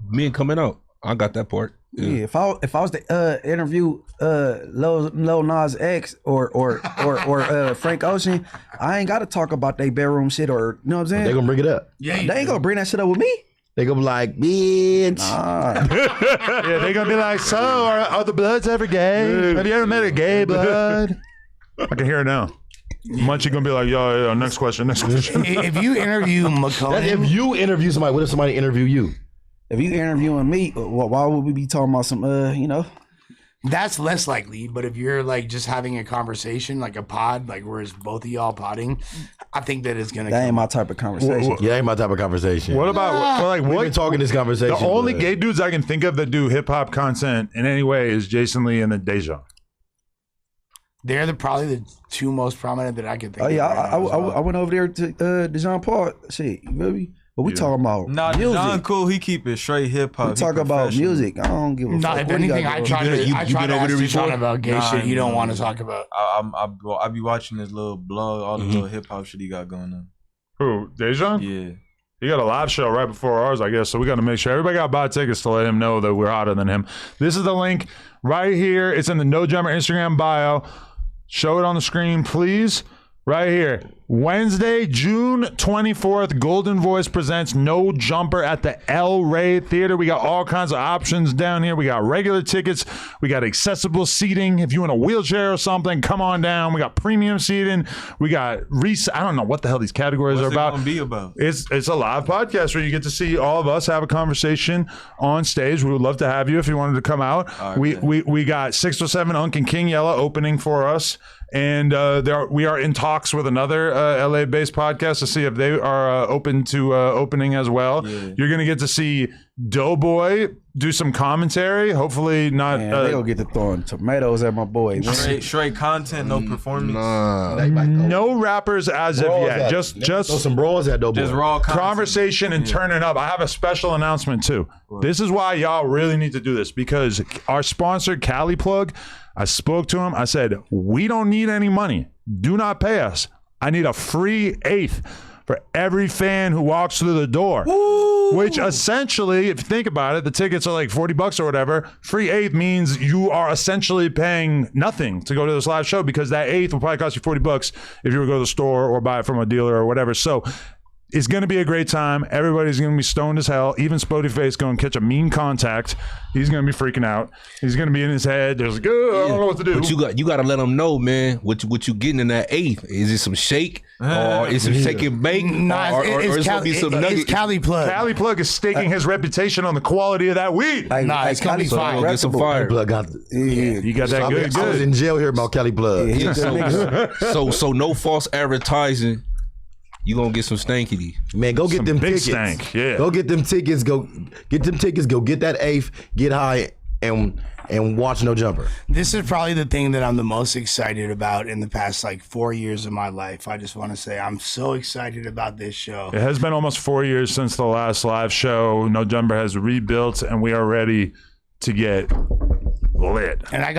men coming out. I got that part. Yeah, if I was to interview Lil Nas X or Frank Ocean, I ain't got to talk about their bedroom shit, or you know what I'm saying. They gonna bring it up. Yeah, they ain't gonna bring that shit up with me. They gonna be like, bitch. Yeah, they gonna be like, so are the Bloods ever gay? Have you ever met a gay blood? I can hear it now. Munchie gonna be like, yo, next question. If you interview McCone, if you interview somebody, what if somebody interview you? If you interviewing me, why would we be talking about some, you know? That's less likely, but if you're like just having a conversation, like a pod, like whereas both of y'all podding, I think that it's gonna. That ain't my type of conversation. Yeah, ain't my type of conversation. What about like We've what? been talking this conversation. The only but- gay dudes I can think of that do hip hop content in any way is Jason Lee and then Deja. They're probably the two most prominent that I can think. Oh yeah, of right now as well. I went over there to Jean Paul. Shit, you feel me? But we talking about Nah, music. John cool. He keep it straight hip hop. We talk about music. I don't give a No, fuck. if what he got anything, I going. try to. You I been try to over ask there Deshaun before? about gay Nah, shit you don't no. want to talk about. I be watching his little blog, all the little hip hop shit he got going on. Who? Deja? Yeah. He got a live show right before ours, I guess. So we got to make sure everybody got to buy tickets to let him know that we're hotter than him. This is the link right here. It's in the No Jumper Instagram bio. Show it on the screen, please. Right here. Wednesday, June 24th, Golden Voice presents No Jumper at the El Rey Theater. We got all kinds of options down here. We got regular tickets. We got accessible seating. If you in a wheelchair or something, come on down. We got premium seating. We got I don't know what the hell these categories What's are it about. gonna be about? It's a live podcast where you get to see all of us have a conversation on stage. We would love to have you if you wanted to come out. right, We got 607 Unk and King Yella opening for us. And we are in talks with another LA-based podcast to see if they are open to opening as well. Yeah. You're going to get to see Doughboy do some commentary. Hopefully not. Man, they gonna get to throwing tomatoes at my boy. Straight content, no performance. No rappers as of yet. Just throw some brawls at Doughboy. Just raw content. conversation and turning up. I have a special announcement too. This is why y'all really need to do this, because our sponsor, Cali Plug, I spoke to him. I said, we don't need any money. Do not pay us. I need a free eighth for every fan who walks through the door. Ooh. Which essentially, if you think about it, the tickets are like $40 or whatever. Free eighth means you are essentially paying nothing to go to this live show, because that eighth will probably cost you $40 if you were to go to the store or buy it from a dealer or whatever. So it's going to be a great time. Everybody's going to be stoned as hell. Even Spoety going to catch a mean contact. He's going to be freaking out. He's going to be in his head. There's like, oh, I don't know what to do. But you got to let them know, man, what you getting in that eighth. Is it some shake? Or is it take and bake? Nah, or it's going to be some nuggets? It's Cali Plug. Cali Plug is staking his reputation on the quality of that weed. Nah, it's gonna be Cali fire. Plug Get some reputable. fire. Plug got You got that I good. was in jail here about Cali Plug. Yeah, he a good nigga. So no false advertising. You gonna get some stankity. Man, go get Some them big tickets. stank, yeah. Go get them tickets. Go get them tickets. Go get that eighth. Get high and watch No Jumper. This is probably the thing that I'm the most excited about in the past like 4 years of my life. I just want to say I'm so excited about this show. It has been almost 4 years since the last live show. No Jumper has rebuilt, and we are ready to get lit. And I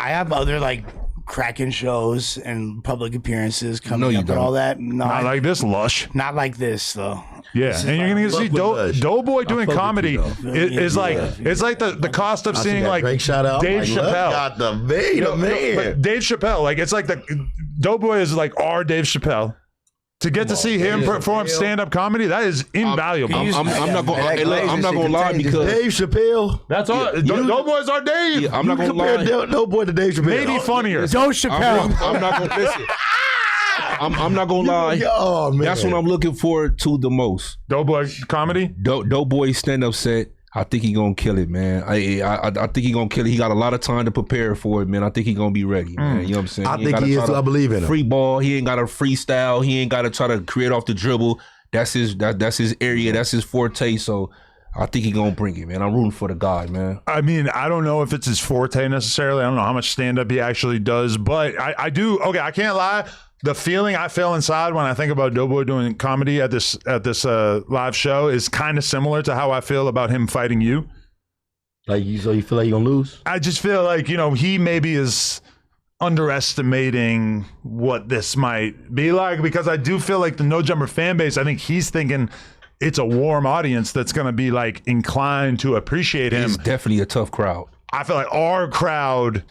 have other like cracking shows and public appearances coming No, you up don't. and all that. No, Not like this lush. not like this though. Yeah, and you're gonna see fuck with Lush. Doughboy doing fuck with comedy you, is like it's like the cost of I see seeing that like Drake shout out. Dave Like, Chappelle. got the man. But Dave Chappelle, like it's like the Doughboy is like our Dave Chappelle. To get to see him perform stand-up comedy, that is invaluable. I'm not gonna. Hey, look, I'm not gonna lie because Dave Chappelle. That's all. Doughboy's our Dave. yeah, I'm not gonna Compare lie. Doughboy to Dave Chappelle. Maybe funnier. Joe Chappelle. I'm not gonna listen. I'm not gonna lie. Oh man, That's what I'm looking forward to the most. Doughboy comedy. Doughboy stand up set. I think he gonna kill it, man. I think he gonna kill it. He got a lot of time to prepare for it, man. I think he gonna be ready, man. You know what I'm saying? I think he is. I believe in him. Free ball. He ain't got to freestyle. He ain't got to try to create off the dribble. That's his area. That's his forte. So I think he gonna bring it, man. I'm rooting for the guy, man. I mean, I don't know if it's his forte necessarily. I don't know how much stand-up he actually does, but I do. Okay, I can't lie. The feeling I feel inside when I think about Doughboy doing comedy at this live show is kind of similar to how I feel about him fighting you. Like so you feel like you're gonna lose? I just feel like, he maybe is underestimating what this might be like, because I do feel like the No Jumper fan base, I think he's thinking it's a warm audience that's going to be like inclined to appreciate him. He's definitely a tough crowd. I feel like our crowd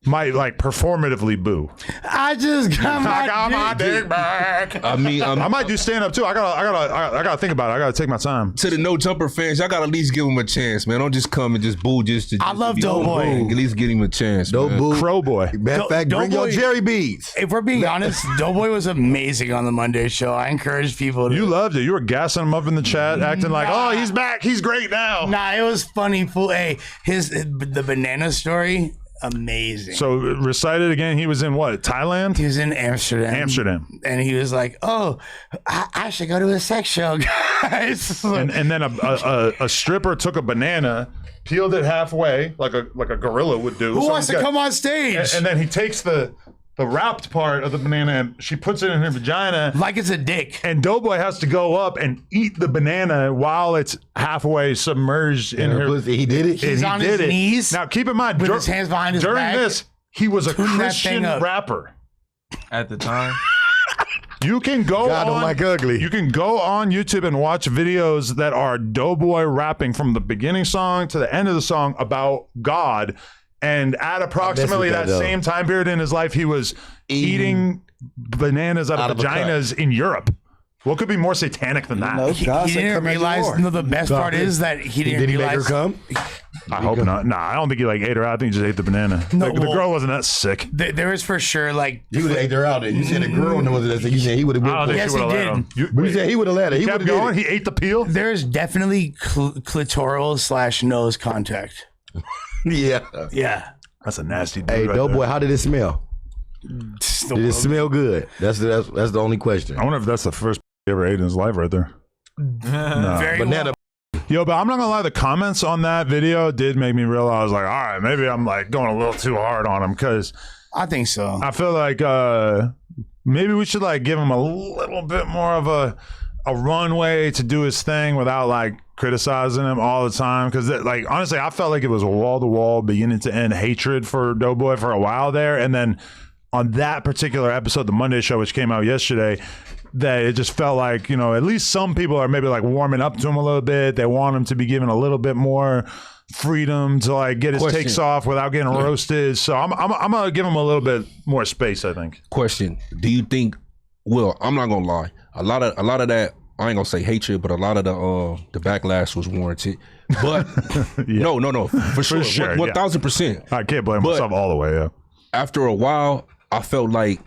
might like performatively boo. I just got my dick back. I mean, I might do stand up too. I gotta think about it. I gotta take my time. to the No Jumper fans, y'all gotta at least give him a chance, man. Don't just come and just boo just to. I just love to be Doughboy. boo. At least give him a chance, No man. boo. Crow boy. Matter of fact, bring your Doughboy- Jerry beads. If we're being honest, Doughboy was amazing on the Monday show. I encourage people to. You loved it. You were gassing him up in the chat, acting like, oh, he's back. He's great now. Nah, it was funny. Fool. Hey, the banana story. amazing. So recite it again. He was in what? Thailand? He was in Amsterdam. And he was like, "Oh, I should go to a sex show, guys." And then a stripper took a banana, peeled it halfway like a gorilla would do. Who wants to come on stage? And then he takes the wrapped part of the banana and she puts it in her vagina like it's a dick. And Doughboy has to go up and eat the banana while it's halfway submerged in her pussy. He did it. He's on his knees. Now keep in mind, with his hands behind his during back. this, he was a Tune that Christian thing up. rapper. At the time. You can go God don't like ugly. You can go on YouTube and watch videos that are Doughboy rapping from the beginning song to the end of the song about God. And at approximately that same time period in his life, he was eating bananas out of vaginas in Europe. What could be more satanic than that? He didn't realize. No, the best part is that he didn't Did he make realize. her come? I hope not. Nah, I don't think he ate her out. I think he just ate the banana. No, the girl wasn't that sick. There is for sure like. You would have ate her out. You said a girl wasn't that sick. You said he would have. I don't think Yes, she would he have let him. You said he would have let her. He kept would have going. He ate the peel. There's definitely clitoral/nose contact. Yeah. Yeah. That's a nasty dude. Hey, right Doughboy, there. how did it smell? Did it smell good? That's the only question. I wonder if that's the first he ever ate in his life right there. No. Very Banana. Yo, but I'm not gonna lie, the comments on that video did make me realize, like, all right, maybe I'm like going a little too hard on him, because I think so. I feel like maybe we should like give him a little bit more of a runway to do his thing without like criticizing him all the time. Because like honestly, I felt like it was a wall to wall, beginning to end hatred for Doughboy for a while there, and then on that particular episode, the Monday show, which came out yesterday, that it just felt like, you know, at least some people are maybe like warming up to him a little bit. They want him to be given a little bit more freedom to like get his takes off without getting roasted. So I'm gonna give him a little bit more space, I think. Question: do you think? Well, I'm not gonna lie. A lot of that, I ain't gonna say hatred, but a lot of the backlash was warranted. But no, for sure, 1000%. I can't blame myself all the way. Yeah. After a while, I felt like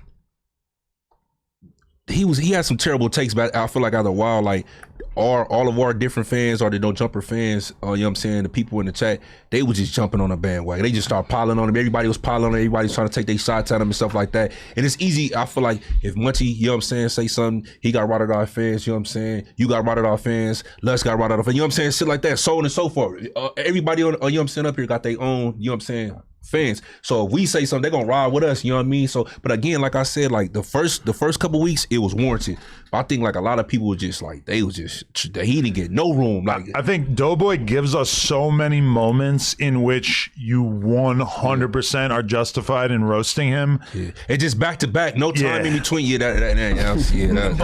he had some terrible takes, but I feel like after a while, like all of our different fans or the No Jumper fans, you know what I'm saying, the people in the chat, they were just jumping on the bandwagon. They just started piling on him. Everybody was piling on him. Everybody's trying to take their shots at him and stuff like that. And it's easy. I feel like if Munchie, you know what I'm saying, say something, he got rotted off fans, you know what I'm saying, you got rotted off fans, Les got rotted off fans, you know what I'm saying, shit like that, so on and so forth. Everybody on, you know what I'm saying, up here got their own, you know what I'm saying, fans. So if we say something, they're gonna ride with us, you know what I mean? So, but again, like I said, like the first couple weeks, it was warranted. But I think like a lot of people were just like, he didn't get no room. Like I think Doughboy gives us so many moments in which you 100% are justified in roasting him. Yeah. And just back to back, no time in between. That's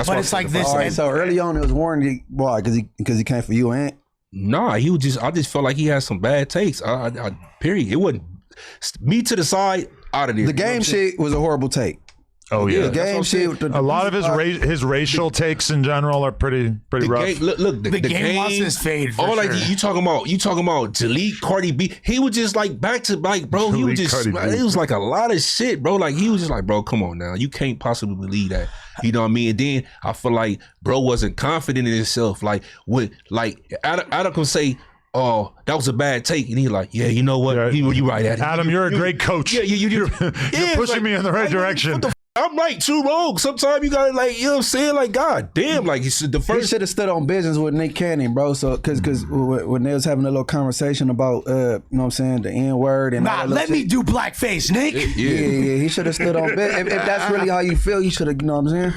but it's like this. All right, so early on it was warranted. Why? Because he came for you, Ant? Nah, I just felt like he had some bad takes. I period. It wasn't me to the side, out of there. The game shit was a horrible take. Oh yeah, The game shit. a lot of his racial takes in general are pretty rough. Game, look, the game lost his fade. For all like sure. you talking about delete Cardi B. He was just like back to back, bro. He was just it was like a lot of shit, bro. Like he was just like, bro, come on now, you can't possibly believe that. You know what I mean? And then I feel like bro wasn't confident in himself. Like Adam can say, oh, that was a bad take, and he's like, yeah, you know what? You right, Adam, you're a great coach. Yeah, you're pushing me in the right direction. I'm right, too wrong. Sometimes you gotta like, you know what I'm saying? Like, God damn, like the He first. should have stood on business with Nick Cannon, bro. So, because when they was having a little conversation about, you know what I'm saying, the N word and all that let me shit. do blackface, Nick. Yeah, he should have stood on business. If that's really how you feel, you should have, you know what I'm saying?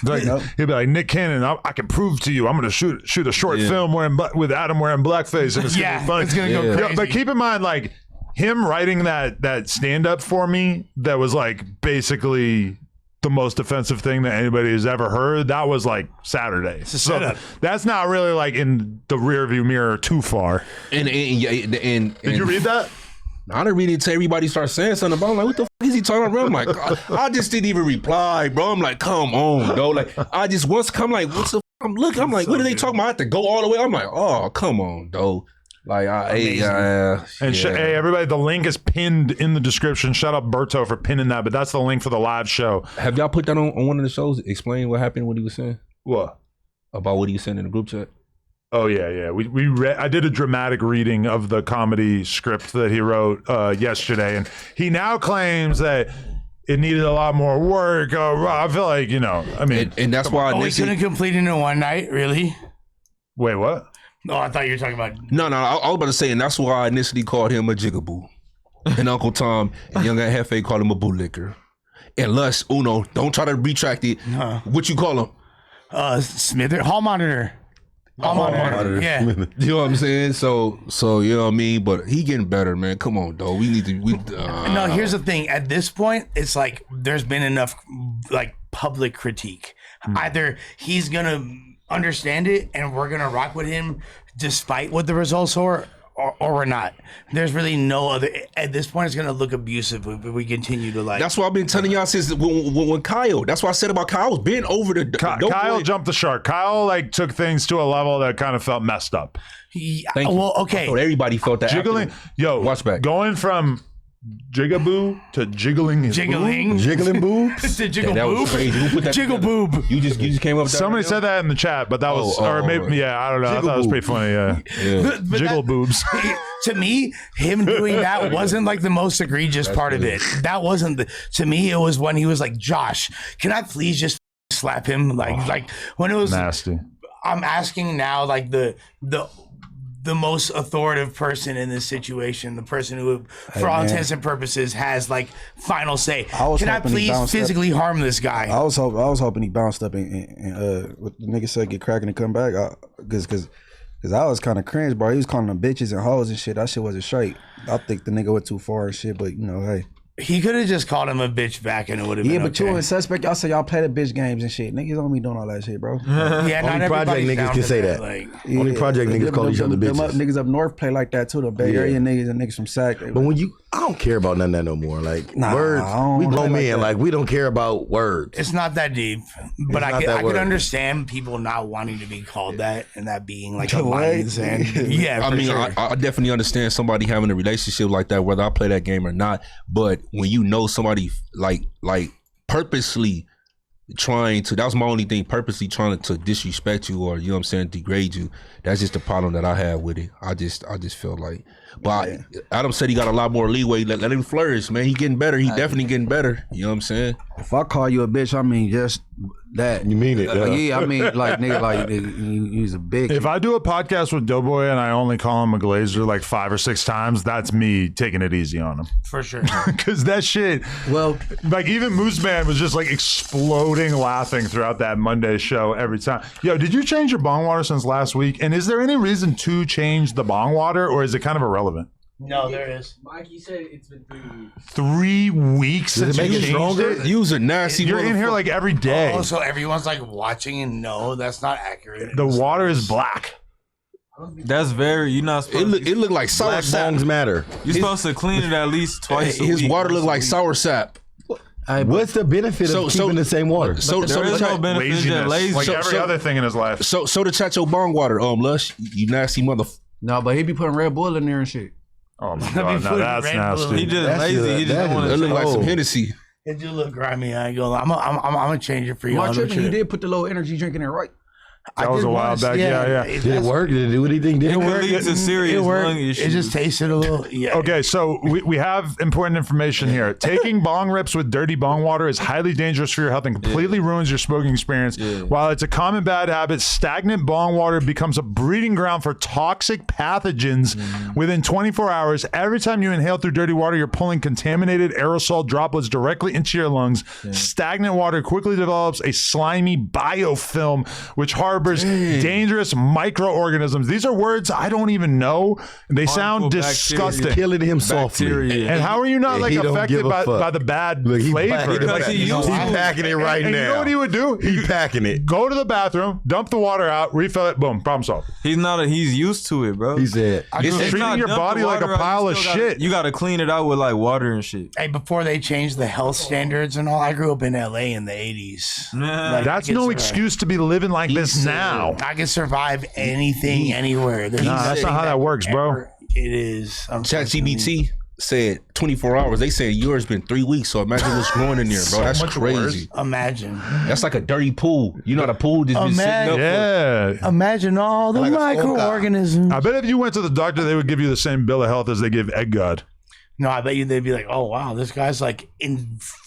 Like, he'd be like, Nick Cannon, I can prove to you. I'm going to shoot a short film with Adam wearing blackface, and it's going to be funny. It's going to go crazy. But keep in mind, like him writing that stand up for me, that was like basically the most offensive thing that anybody has ever heard. That was like Saturday. So that's not really like in the rear view mirror too far. And did you read that? I didn't read it until everybody started saying something about it. I'm like, what the fuck is he talking about? I'm like, I just didn't even reply, bro. I'm like, come on, though. Like, I just once come like, what's the fuck? I'm looking, I'm like, what are they talking about? I have to go all the way. I'm like, oh, come on, though. Like, hey, everybody, the link is pinned in the description. Shout out Berto for pinning that, but that's the link for the live show. Have y'all put that on one of the shows? Explain what happened, what he was saying? What? About what he was saying in the group chat? Oh yeah. We read. I did a dramatic reading of the comedy script that he wrote yesterday, and he now claims that it needed a lot more work. I feel like I mean, and that's why we couldn't complete it in one night, really? wait, what? Oh, I thought you were talking about. No, I was about to say, and that's why I initially called him a jigaboo, and Uncle Tom and Young Hefe called him a bootlicker, and Lush Uno. Don't try to retract it. What you call him? Smither Hall monitor. Hall monitor. Yeah. You know what I'm saying? So you know what I mean. But he getting better, man. Come on, dog. We need to. No, here's the thing. At this point, it's like there's been enough like public critique. Either he's gonna understand it and we're gonna rock with him despite what the results are, or we're not. There's really no other. At this point, it's gonna look abusive if we continue to like. That's what I've been telling y'all since when Kyle. That's what I said about Kyle's been over the. Kyle jumped the shark. Kyle like took things to a level that kind of felt messed up. Yeah, Thank you. well, okay. I thought everybody felt that. Jiggling, Watch back. going from jigaboo to jiggling his Jiggling. Jiggling boobs. To jiggle That was boob. crazy. Who put that Jiggle together? boob. You just came up with that. Somebody right said that in the chat, but that was, or maybe, I don't know. I thought it was pretty funny. Yeah, But jiggle that- boobs. To me, him doing that wasn't like the most egregious part of it. That wasn't to me. It was when he was like, "Josh, can I please just slap him?" Like when it was Nasty. I'm asking now, like the most authoritative person in this situation, the person who, for all intents and purposes, has like final say. Can I please physically harm this guy? I was hoping he bounced up and what the nigga said, get cracking and come back. Because I was kind of cringe, bro. He was calling them bitches and hoes and shit. That shit wasn't straight. I think the nigga went too far and shit, but hey. He could have just called him a bitch back and it would have been But you okay. and suspect, y'all say y'all play the bitch games and shit. Niggas don't be doing all that shit, bro. Yeah, not Only project everybody's niggas down can for say that. that. Only project niggas call each other bitches. Niggas up north play like that too. The Bay Area niggas and niggas from Sac. But when I don't care about none of that no more. Like Nah, words, I don't we play grown like men. that. Like we don't care about words. It's not that deep, but It's I not could, that I could word. understand people not wanting to be called that and that being like a What? lion's and yeah. I for mean, sure. I definitely understand somebody having a relationship like that, whether I play that game or not. But when you know somebody like purposely trying to, that was my only thing, purposely trying to disrespect you or, you know what I'm saying, degrade you. That's just the problem that I have with it. I just feel like, but Adam said he got a lot more leeway. Let him flourish, man. He getting better. He definitely getting better. You know what I'm saying? If I call you a bitch, I mean just that. You mean it? Yeah, I mean like nigga, like he's a bitch. If I do a podcast with Doughboy and I only call him a glazer like 5 or 6 times, that's me taking it easy on him. for sure. Because that shit, well, like even Moose Man was just like exploding laughing throughout that Monday show every time. Yo, did you change your bong water since last week? And is there any reason to change the bong water, or is it kind of irrelevant? No, there is. Mikey said it's been 3 weeks. 3 weeks Does it since make you it changed stronger? it? You's a nasty You're in here motherfucker. like every day. Oh, so everyone's like watching and no, that's not accurate. The water is black. That's very. You're not supposed. It look like sour Black sap. bongs matter. You're supposed to clean it at least twice. A His week, water once look a like week. sour sap. What's the benefit of keeping the same water? So There is no benefit to Laziness. lazy. Like every other thing in his life. So to Chacho bong water, Lush, you nasty motherfucker. no, but he be putting Red Bull in there and shit. Oh my Be God, now putting that's Red Bull nasty. He just That's lazy. good. He just That don't want It to. look like some Oh. Hennessy. It do look grimy. I ain't gonna lie. I'm gonna change it for you. Am I tripping? He did put the little energy drink in there, right? That was a while back. Yeah. Did it work? Did it do anything? Did it It work? could lead to serious lung It issues. just tasted a little. Yeah. Okay, so we have important information here. Taking bong rips with dirty bong water is highly dangerous for your health and completely ruins your smoking experience. While it's a common bad habit, stagnant bong water becomes a breeding ground for toxic pathogens within 24 hours. Every time you inhale through dirty water, you're pulling contaminated aerosol droplets directly into your lungs. Stagnant water quickly develops a slimy biofilm, which harbors dangerous microorganisms. These are words I don't even know. They sound Harmful disgusting. bacteria. Killing him softly. Bacteria. And how are you not Yeah, like he don't affected give a by fuck. the bad Look, he flavor? packing it Because right he now. used He to. packing it right and now. you know what he would do? He packing it. Go to the bathroom, dump the water out, refill it, boom, problem solved. He's used to it, bro. He said, It's treating not your dump the body like a water out, pile you of still shit. You gotta clean it out with like water and shit. Hey, before they changed the health standards and all, I grew up in LA in the 80s. Like, That's I no could excuse to be living like this now. I can survive anything, anywhere. There's Nah, that's nothing not how that works, bro. ever- It is. ChatGPT said 24 hours. They said yours been 3 weeks. So imagine what's growing in there, bro. That's much crazy. Imagine. That's like a dirty pool. You know, the pool just been sitting up. Yeah. Imagine all the Like a microorganisms. I bet if you went to the doctor, they would give you the same bill of health as they give Egg God. No, I bet you they'd be like, oh, wow, this guy's like,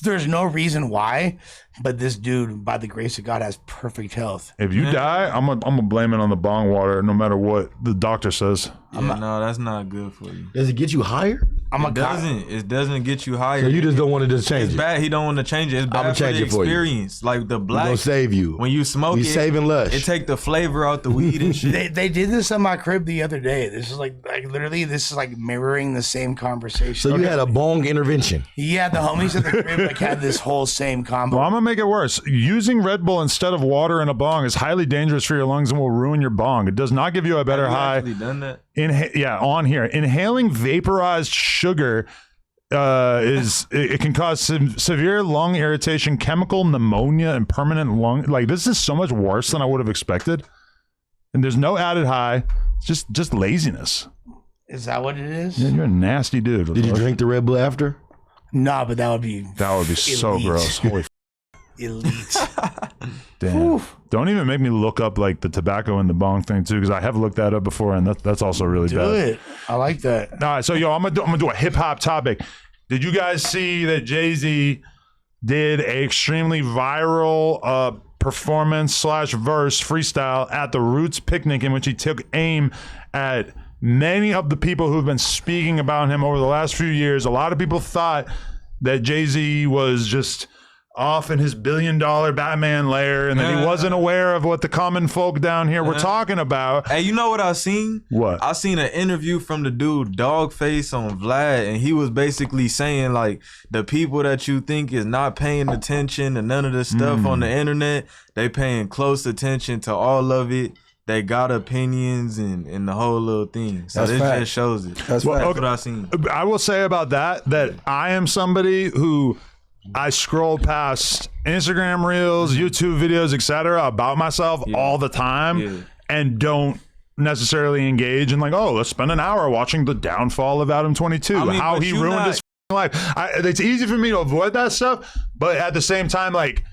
there's no reason why, but this dude, by the grace of God, has perfect health. If you die, I'm gonna blame it on the bong water, no matter what the doctor says. Yeah, no, that's not good for you. Does it get you higher? It doesn't get you higher. So you just don't want to just change It's it. bad. He don't want to change it. It's I'ma bad for change the it for you. experience. Like the It's black, gonna save you. when you smoke You it, saving Lush. it take the flavor out the weed and shit. They did this on my crib the other day. This is like literally, this is like mirroring the same conversation. So you had a bong intervention. Yeah, the homies at the crib like had this whole same combo. Well, I'm gonna make it worse. Using Red Bull instead of water in a bong is highly dangerous for your lungs and will ruin your bong. It does not give you a better Have you high. actually done that? On here, inhaling vaporized sugar it can cause severe lung irritation, chemical pneumonia, and permanent lung. Like, this is so much worse than I would have expected. And there's no added high. It's just laziness. Is that what it is? Yeah, you're a nasty dude. Did you drink the Red Bull after? Nah, but that would be so elite. gross. Holy Elite. damn. Don't even make me look up like the tobacco and the bong thing too, because I have looked that up before, and that's also really Do bad. it. I like that. All right, so I'm gonna do a hip hop topic. Did you guys see that Jay-Z did a extremely viral performance / verse freestyle at the Roots picnic, in which he took aim at many of the people who've been speaking about him over the last few years? A lot of people thought that Jay-Z was just off in his $1 billion Batman lair, and that he wasn't aware of what the common folk down here were talking about. Hey, you know what I seen? What? I seen an interview from the dude Dogface on Vlad, and he was basically saying like the people that you think is not paying attention to none of the stuff on the internet, they paying close attention to all of it. They got opinions and the whole little thing. So That's this fact. just shows it. That's Well, fact. That's what I seen. I will say about that I am somebody who I scroll past Instagram reels, YouTube videos, etc. about myself all the time and don't necessarily engage in like, oh, let's spend an hour watching the downfall of Adam 22, how but he you ruined not- his life. It's easy for me to avoid that stuff, but at the same time, like,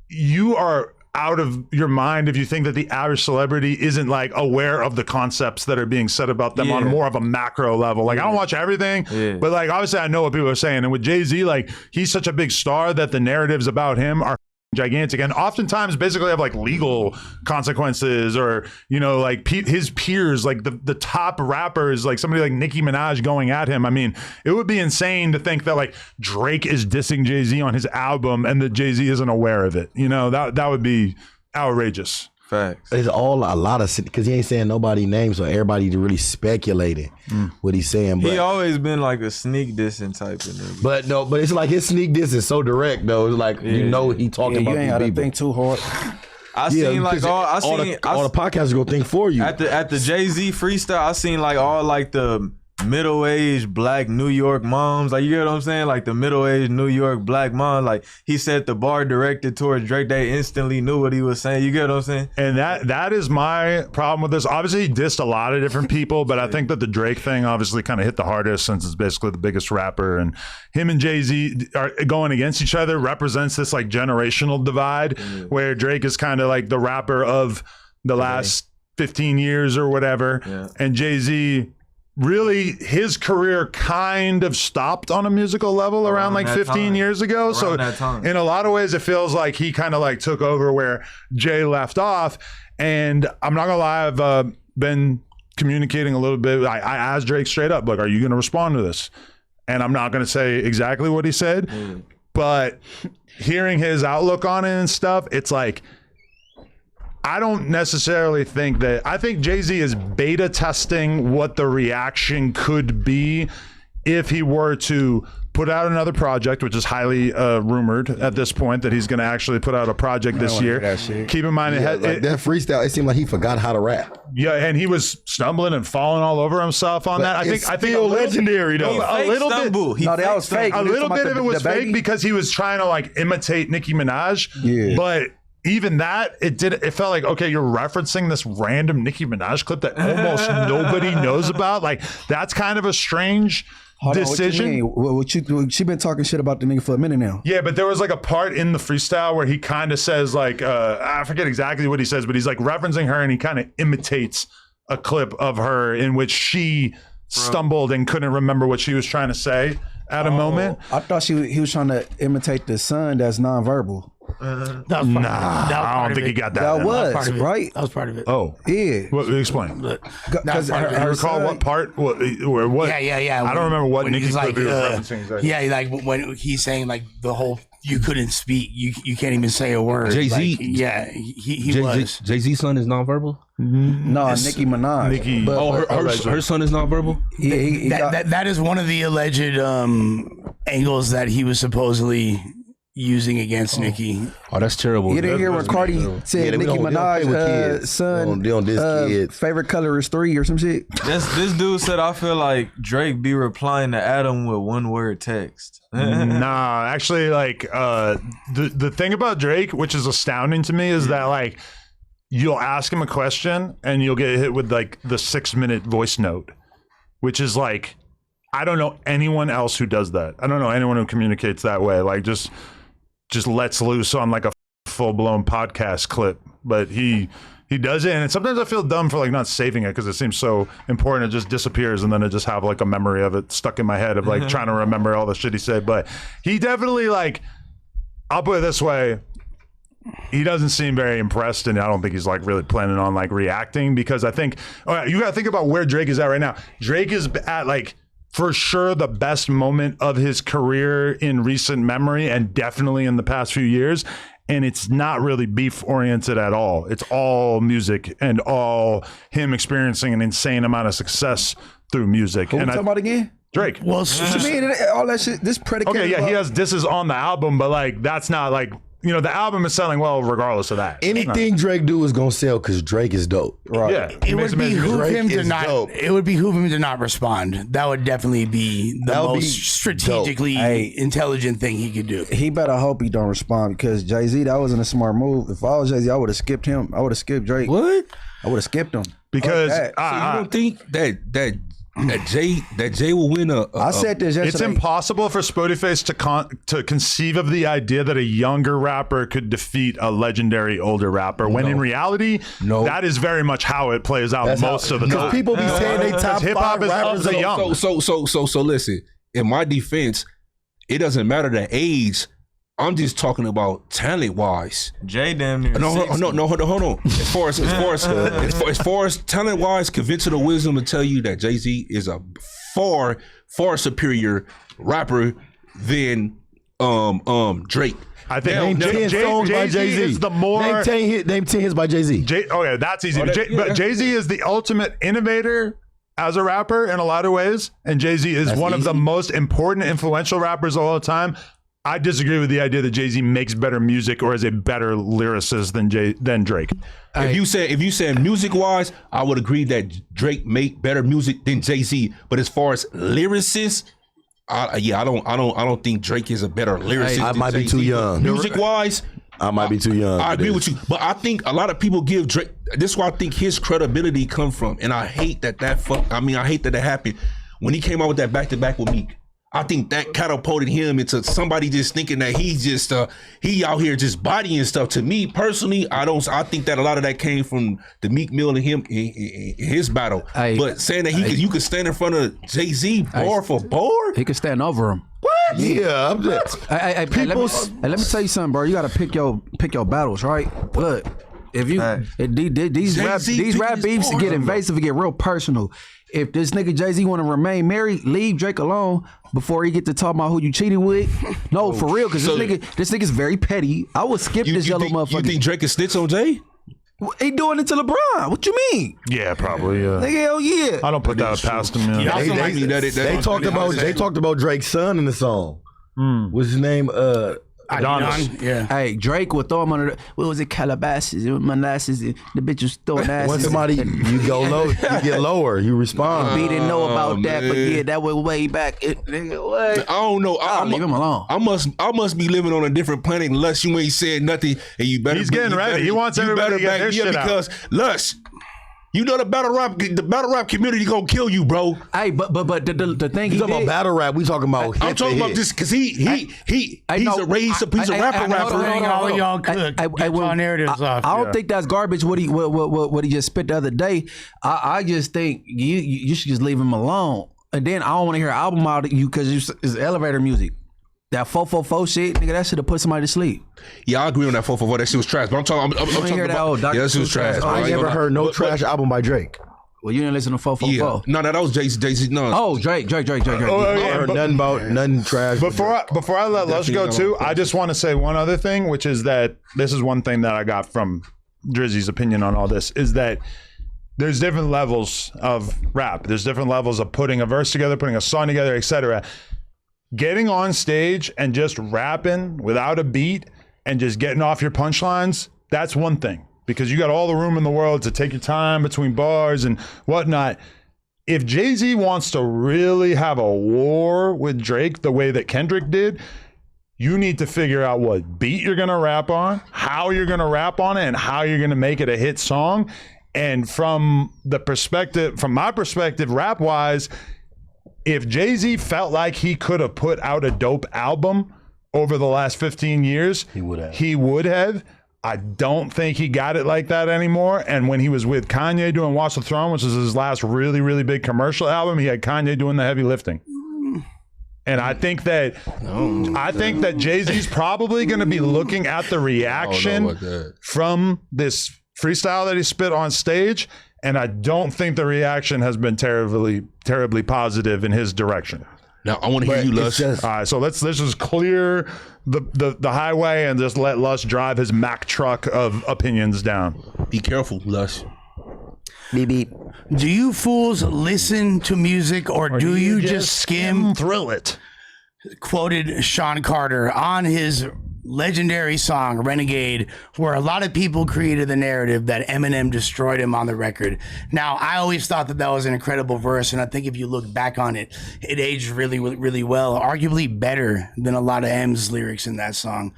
you are out of your mind if you think that the average celebrity isn't like aware of the concepts that are being said about them on more of a macro level. Like, I don't watch everything, but like, obviously I know what people are saying. And with Jay-Z, like, he's such a big star that the narratives about him are gigantic, and oftentimes basically have like legal consequences, or like his peers, like the top rappers, like somebody like Nicki Minaj going at him. I mean, it would be insane to think that like Drake is dissing Jay-Z on his album and that Jay-Z isn't aware of it. That would be outrageous. Facts. It's all a lot of, because he ain't saying nobody names, so everybody really speculating what he's saying. But He always been like a sneak dissing type of nigga. but it's like his sneak diss is so direct though. It's like he talking Yeah, about you ain't these gotta people. think too hard. I seen like because all the podcasts go think for you. at the Jay-Z freestyle, I seen like all like the middle-aged black New York moms, like, you get what I'm saying, like the middle-aged New York black mom, like he said the bar directed towards Drake, they instantly knew what he was saying. You get what I'm saying? And that is my problem with this. Obviously, he dissed a lot of different people, but I think that the Drake thing obviously kind of hit the hardest, since it's basically the biggest rapper, and him and Jay-Z are going against each other represents this like generational divide, where Drake is kind of like the rapper of the last 15 years or whatever, and Jay-Z, really, his career kind of stopped on a musical level around like 15 years ago. So in a lot of ways, it feels like he kind of like took over where Jay left off. And I'm not gonna lie, I've been communicating a little bit. I asked Drake straight up, like, are you gonna respond to this? And I'm not gonna say exactly what he said, but hearing his outlook on it and stuff, it's like, I don't necessarily think that. I think Jay-Z is beta testing what the reaction could be if he were to put out another project, which is highly rumored at this point that he's going to actually put out a project this year. Keep in mind, that freestyle, it seemed like he forgot how to rap. Yeah, and he was stumbling and falling all over himself on that. I think still legendary though. A little bit. No, that was fake. A little bit of it was fake because he was trying to like imitate Nicki Minaj. Yeah. But even that, it felt like, okay, you're referencing this random Nicki Minaj clip that almost nobody knows about. Like, that's kind of a strange decision. What she been talking shit about the nigga for a minute now. Yeah, but there was like a part in the freestyle where he kind of says like, I forget exactly what he says, but he's like referencing her and he kind of imitates a clip of her in which she stumbled and couldn't remember what she was trying to say at a moment. I thought he was trying to imitate the son that's nonverbal. I don't think he got that. That was part of it. right. That was part of it. Oh, Yeah. what? Explain. Because You recall what part? What? Yeah. I don't remember what when Nicki he's clip he was referencing exactly. Yeah, like when he's saying like the whole you couldn't speak, you can't even say a word. Jay-Z. Like, yeah, he was. Jay-Z's son is nonverbal? No, Nicki Minaj. Nicki- But, her son is nonverbal? yeah, he got, That is one of the alleged angles that he was supposedly using against Nicki. Oh, that's terrible. you didn't hear when Cardi said Yeah, we Nicki don't play with Minaj's kids. son They don't diss kids. favorite color is 3 or some shit. This dude said, I feel like Drake be replying to Adam with one word text. Nah, actually, like the thing about Drake, which is astounding to me, is that like you'll ask him a question and you'll get hit with like the 6-minute voice note, which is like I don't know anyone else who does that. I don't know anyone who communicates that way. Like just lets loose on like a full-blown podcast clip, but he does it, and sometimes I feel dumb for like not saving it because it seems so important. It just disappears, and then I just have like a memory of it stuck in my head of like trying to remember all the shit he said. But he definitely like, I'll put it this way, he doesn't seem very impressed, and I don't think he's like really planning on like reacting because I think you got to think about where Drake is at right now. Drake is at like for sure the best moment of his career in recent memory and definitely in the past few years. And it's not really beef oriented at all. It's all music and all him experiencing an insane amount of success through music. Who we And talking about again? Drake. Well, What you mean? All that shit, this predicated. Okay, yeah, he on- has disses on the album, but like that's not like, you know, the album is selling well regardless of that. Anything Drake do is gonna sell because Drake is dope. Right. Yeah. it He makes would amazing music. behoove him to is not. dope. It would behoove him to not respond. That would definitely be the That would most be strategically Hey. intelligent thing he could do. He better hope he don't respond because Jay-Z, that wasn't a smart move. If I was Jay-Z, I would have skipped him. I would have skipped Drake. What? I would have skipped him. Because Fuck that. So you don't think that Jay will win I said this it's yesterday. impossible for Spoety to conceive of the idea that a younger rapper could defeat a legendary older rapper. When in reality, that is very much how it plays out most of the Because time. people be saying they top Hip hop 5 is rappers of the are young. So listen, in my defense, it doesn't matter the age. I'm just talking about talent wise. Jay damn near No, 60. hold on. As far as talent wise, conventional wisdom will tell you that Jay-Z is a far superior rapper than Drake. I think Name 10 songs by Jay-Z Jay-Z. is the more... Name 10 hits by Jay-Z. yeah, that's easy. that- yeah. But Jay-Z is the ultimate innovator as a rapper in a lot of ways, and Jay-Z is one of the most important, influential rappers of all time. I disagree with the idea that Jay-Z makes better music or is a better lyricist than Drake. If you said music wise, I would agree that Drake make better music than Jay-Z. But as far as lyricists, I don't think Drake is a better lyricist. I than might be Jay-Z. too young. Music wise, I might be too young. I for agree this. with you, but I think a lot of people give Drake. This is where I think his credibility come from, and I hate that happened when he came out with that back to back with Meek. I think that catapulted him into somebody just thinking that he's just he out here just bodying stuff. To me personally, I think that a lot of that came from the Meek Mill and him in his battle. But saying that you could stand in front of Jay-Z bar for bar, He could stand over him. Yeah, I'm just. Hey, let me tell you something, bro. You got to pick your battles, right? Look, if you these rap beefs get invasive, get real personal. If this nigga Jay-Z want to remain married, leave Drake alone before he get to talk about who you cheated with. No, for real, because this nigga's very petty. I would skip this yellow motherfucker. You think Drake is snitch on Jay? He doing it to LeBron. What you mean? Yeah, probably. Yeah. Nigga, hell yeah. I don't put that past him. Yeah. They talked about Drake's son in the song. What's his name? Adonis. Yeah. Hey, Drake would throw him under the, what was it, Calabasas, molasses, and the bitch was throwing asses. When somebody you go low, you get lower, you respond. We didn't know about that, but man. yeah, that was way back. Nigga, what? I don't know. Leave him alone. I must be living on a different planet unless you ain't said nothing, and you better. He's getting ready. He wants everybody to get their shit out. Because Lush, You know the battle rap community gonna kill you, bro. Hey, but the thing You he talking about did, battle rap? We talking about. I'm talking about this because he's a rapper. Hang all of y'all cook. Get y'all narratives off. I don't think that's garbage. What he just spit the other day. I just think you should just leave him alone. And then I don't want to hear an album out of you because it's elevator music. That 444 shit, nigga, that should have put somebody to sleep. Yeah, I agree on that 444. That shit was trash. But I'm talking about. Yeah, that shit was trash. I ain't never heard no trash album by Drake. Well, you didn't listen to 444. Yeah. No, that was Jay-Z. No. Oh, Drake. I heard nothing trash. Before I let Lush go too, I just want to say one other thing, which is that this is one thing that I got from Drizzy's opinion on all this, is that there's different levels of rap. There's different levels of putting a verse together, putting a song together, etc. Getting on stage and just rapping without a beat and just getting off your punchlines, that's one thing. Because you got all the room in the world to take your time between bars and whatnot. If Jay-Z wants to really have a war with Drake the way that Kendrick did, you need to figure out what beat you're going to rap on, how you're going to rap on it, and how you're going to make it a hit song. And from my perspective, rap-wise, if Jay-Z felt like he could have put out a dope album over the last 15 years, he would have. I don't think he got it like that anymore. And when he was with Kanye doing Watch the Throne, which was his last really, really big commercial album, he had Kanye doing the heavy lifting. And I think that Jay-Z's probably going to be looking at the reaction from this freestyle that he spit on stage, and I don't think the reaction has been terribly positive in his direction. Now I want to hear you, Lush. All right, so let's just clear the highway and just let Lush drive his Mack truck of opinions down. Be careful, Lush. Beep beep. Do you fools listen to music or do you just skim thrill it? Quoted Sean Carter on his legendary song Renegade, where a lot of people created the narrative that Eminem destroyed him on the record. Now, I always thought that was an incredible verse, and I think if you look back on it, it aged really, really well, arguably better than a lot of M's lyrics in that song.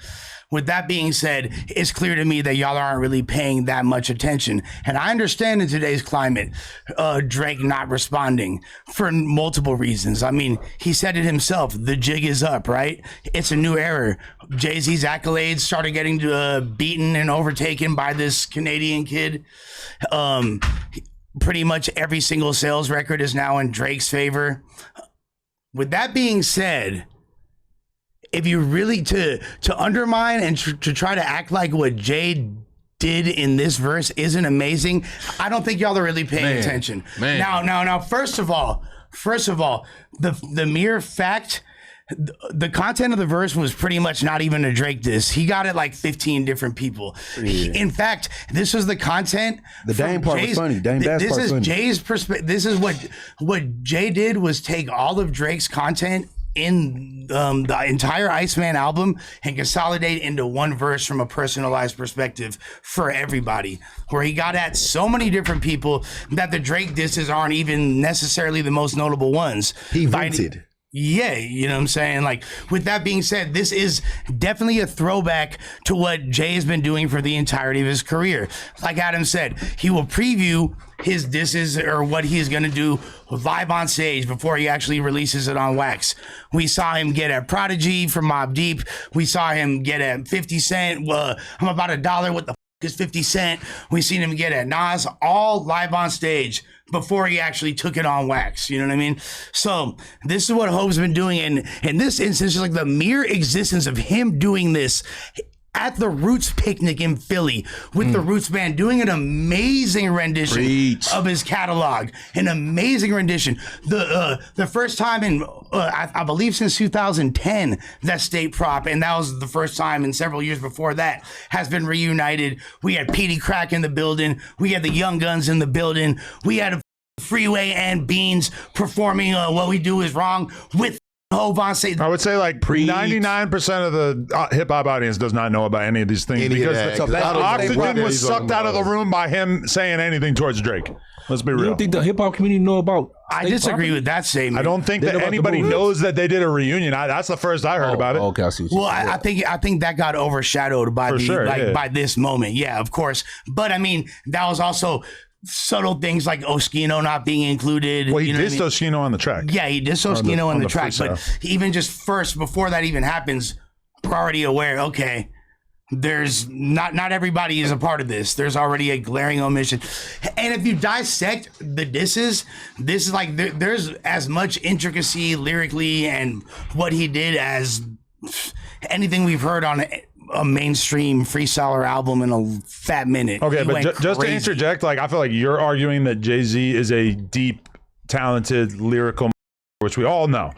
With that being said, it's clear to me that y'all aren't really paying that much attention. And I understand in today's climate, Drake not responding for multiple reasons. I mean, he said it himself, the jig is up, right? It's a new era. Jay-Z's accolades started getting beaten and overtaken by this Canadian kid. Pretty much every single sales record is now in Drake's favor. With that being said, if you really to undermine and to try to act like what Jay did in this verse isn't amazing, I don't think y'all are really paying attention. Now, first of all, the mere fact, the content of the verse was pretty much not even a Drake diss. He got it like 15 different people. In fact, this was the content. The Dame part was funny. Dame Dash part was funny. Jay's perspective. This is what Jay did was take all of Drake's content in the entire Iceman album and consolidate into one verse from a personalized perspective for everybody, where he got at so many different people that the Drake disses aren't even necessarily the most notable ones. He vented. Yeah, you know what I'm saying? Like, with that being said, this is definitely a throwback to what Jay has been doing for the entirety of his career. Like Adam said, he will preview his disses or what he's going to do live on stage before he actually releases it on wax. We saw him get at Prodigy from Mobb Deep. We saw him get at 50 Cent. I'm about $1. What the is 50 Cent? We seen him get at Nas, all live on stage before he actually took it on wax. You know what I mean? So this is what Hope's been doing. And in this instance, just like the mere existence of him doing this at the Roots picnic in Philly with the Roots band, doing an amazing rendition of his catalog, an amazing rendition. The first time in, I believe since 2010, that State Prop, and that was the first time in several years before that, has been reunited. We had Petey Crack in the building. We had the Young Guns in the building. We had Freeway and Beans performing What We Do Is Wrong with Hov on stage. I would say like 99% of the hip hop audience does not know about any of these things because oxygen was sucked out of the room by him saying anything towards Drake. Let's be real. You don't think the hip hop community know about? I disagree with that statement. I don't think that anybody knows that they did a reunion. That's the first I heard about it. Okay, I see what you're saying. I think that got overshadowed by by this moment. Yeah, of course. But I mean, that was also subtle things like Oskino not being included. Well, he you know dissed what Oskino on the track. Yeah, he dissed Oskino on on the the track, but freestyle. even just first, before that even happens, we're already aware, okay, there's not everybody is a part of this. There's already a glaring omission. And if you dissect the disses, this is like there's as much intricacy lyrically and what he did as anything we've heard on a mainstream freestyler album in a fat minute. Okay, He but went just to crazy. interject, like I feel like you're arguing that Jay-Z is a deep, talented, lyrical, which we all know.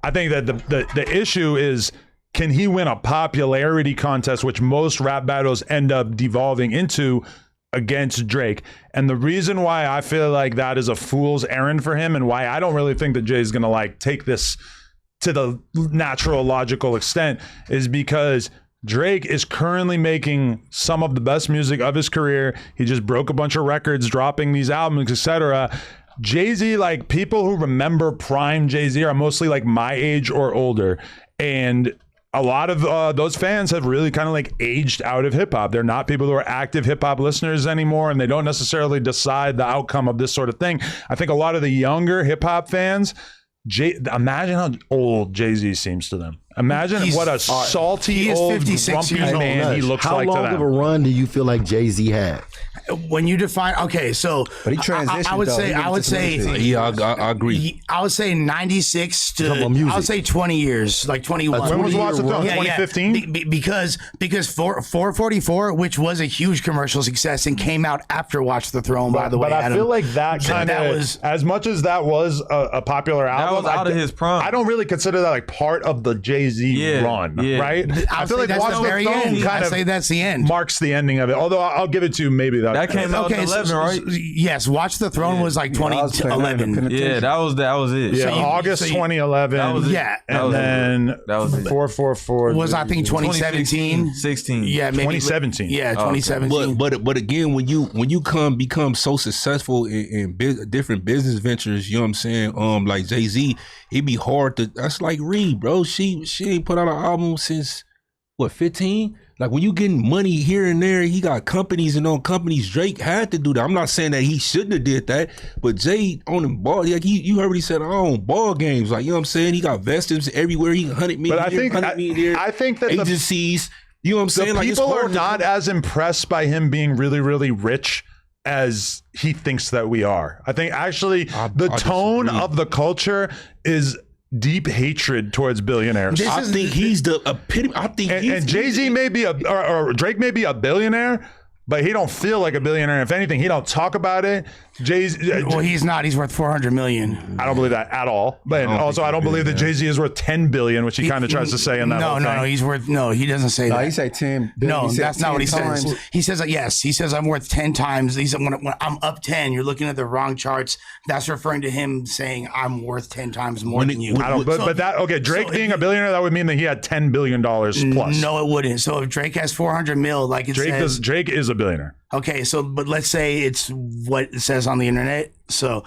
I think that the issue is, can he win a popularity contest, which most rap battles end up devolving into, against Drake? And the reason why I feel like that is a fool's errand for him, and why I don't really think that Jay's gonna like take this to the natural, logical extent, is because Drake is currently making some of the best music of his career. He just broke a bunch of records, dropping these albums, etc. Jay-Z, like, people who remember prime Jay-Z are mostly like my age or older, and a lot of those fans have really kind of like aged out of hip hop. They're not people who are active hip hop listeners anymore, and they don't necessarily decide the outcome of this sort of thing. I think a lot of the younger hip hop fans, imagine how old Jay-Z seems to them. Imagine what a salty, he is old, 56 grumpy years old. man he looks How like to long them. of a run do you feel like Jay-Z had? When you define, okay, so But he transitioned. I would though. say, He I went would to say, music. Yeah, I agree. I would say 96 to, Talking about music. I would say 20 years, like 21. When was 20-year Watch the Throne? run? Yeah, 2015? Because 444, which was a huge commercial success and came out after Watch the Throne, by the way. But I Adam. feel like that kind that of, was- as much as that was a popular album, was out of his prime. I don't really consider that like part of the Jay-Z Yeah, run, yeah. right? I feel say like that's Watch the the very Throne end. kind I of say that's the end. marks the ending of it. Although I'll give it to you, maybe That came out in Okay, 11, so- right? Yes, Watch the Throne was like I was paying 2011. attention. Yeah, that was it. yeah, So you- August so you- 2011. That was it. Yeah. That and was it. then That was it. 444 Was I think 2017? 16. Yeah, maybe 2017. Yeah, 2017. But again, when you become so successful in different business ventures, you know what I'm saying? Like Jay-Z, it'd be hard to. That's like Reed, bro. She ain't put out an album since what, 15? Like when you getting money here and there, he got companies and on companies. Drake had to do that. I'm not saying that he shouldn't have did that, but Jay on them ball, like you heard what he said, I own ball games. Like, you know what I'm saying? He got vestiges everywhere. He 100 million. But I think I think that the agencies. You know what I'm saying? Like, it's people are hard to not as impressed by him being really, really rich as he thinks that we are. I think actually the tone disagree. of the culture is deep hatred towards billionaires. I think he's the epitome. I think And Jay-Z may be or Drake may be a billionaire, but he don't feel like a billionaire. If anything, he don't talk about it. Jay-Z, Well, he's not. He's worth 400 million. I don't believe that at all. But also, I don't believe that Jay-Z is worth 10 billion, which he kind of tries to say in that whole thing. No, he's worth. No, he doesn't say No, that. he say 10. No, he said that's not what he 10 says. times. He says, yes, he says I'm worth 10 times. He said, when I'm up 10, you're looking at the wrong charts. That's referring to him saying I'm worth 10 times more than you. I don't. But, So- but that okay. Drake so being if a billionaire, that would mean that he had $10 billion plus. No, it wouldn't. So if Drake has 400 mil, like it says, Drake is a billionaire. okay, so but let's say it's what it says on the internet. So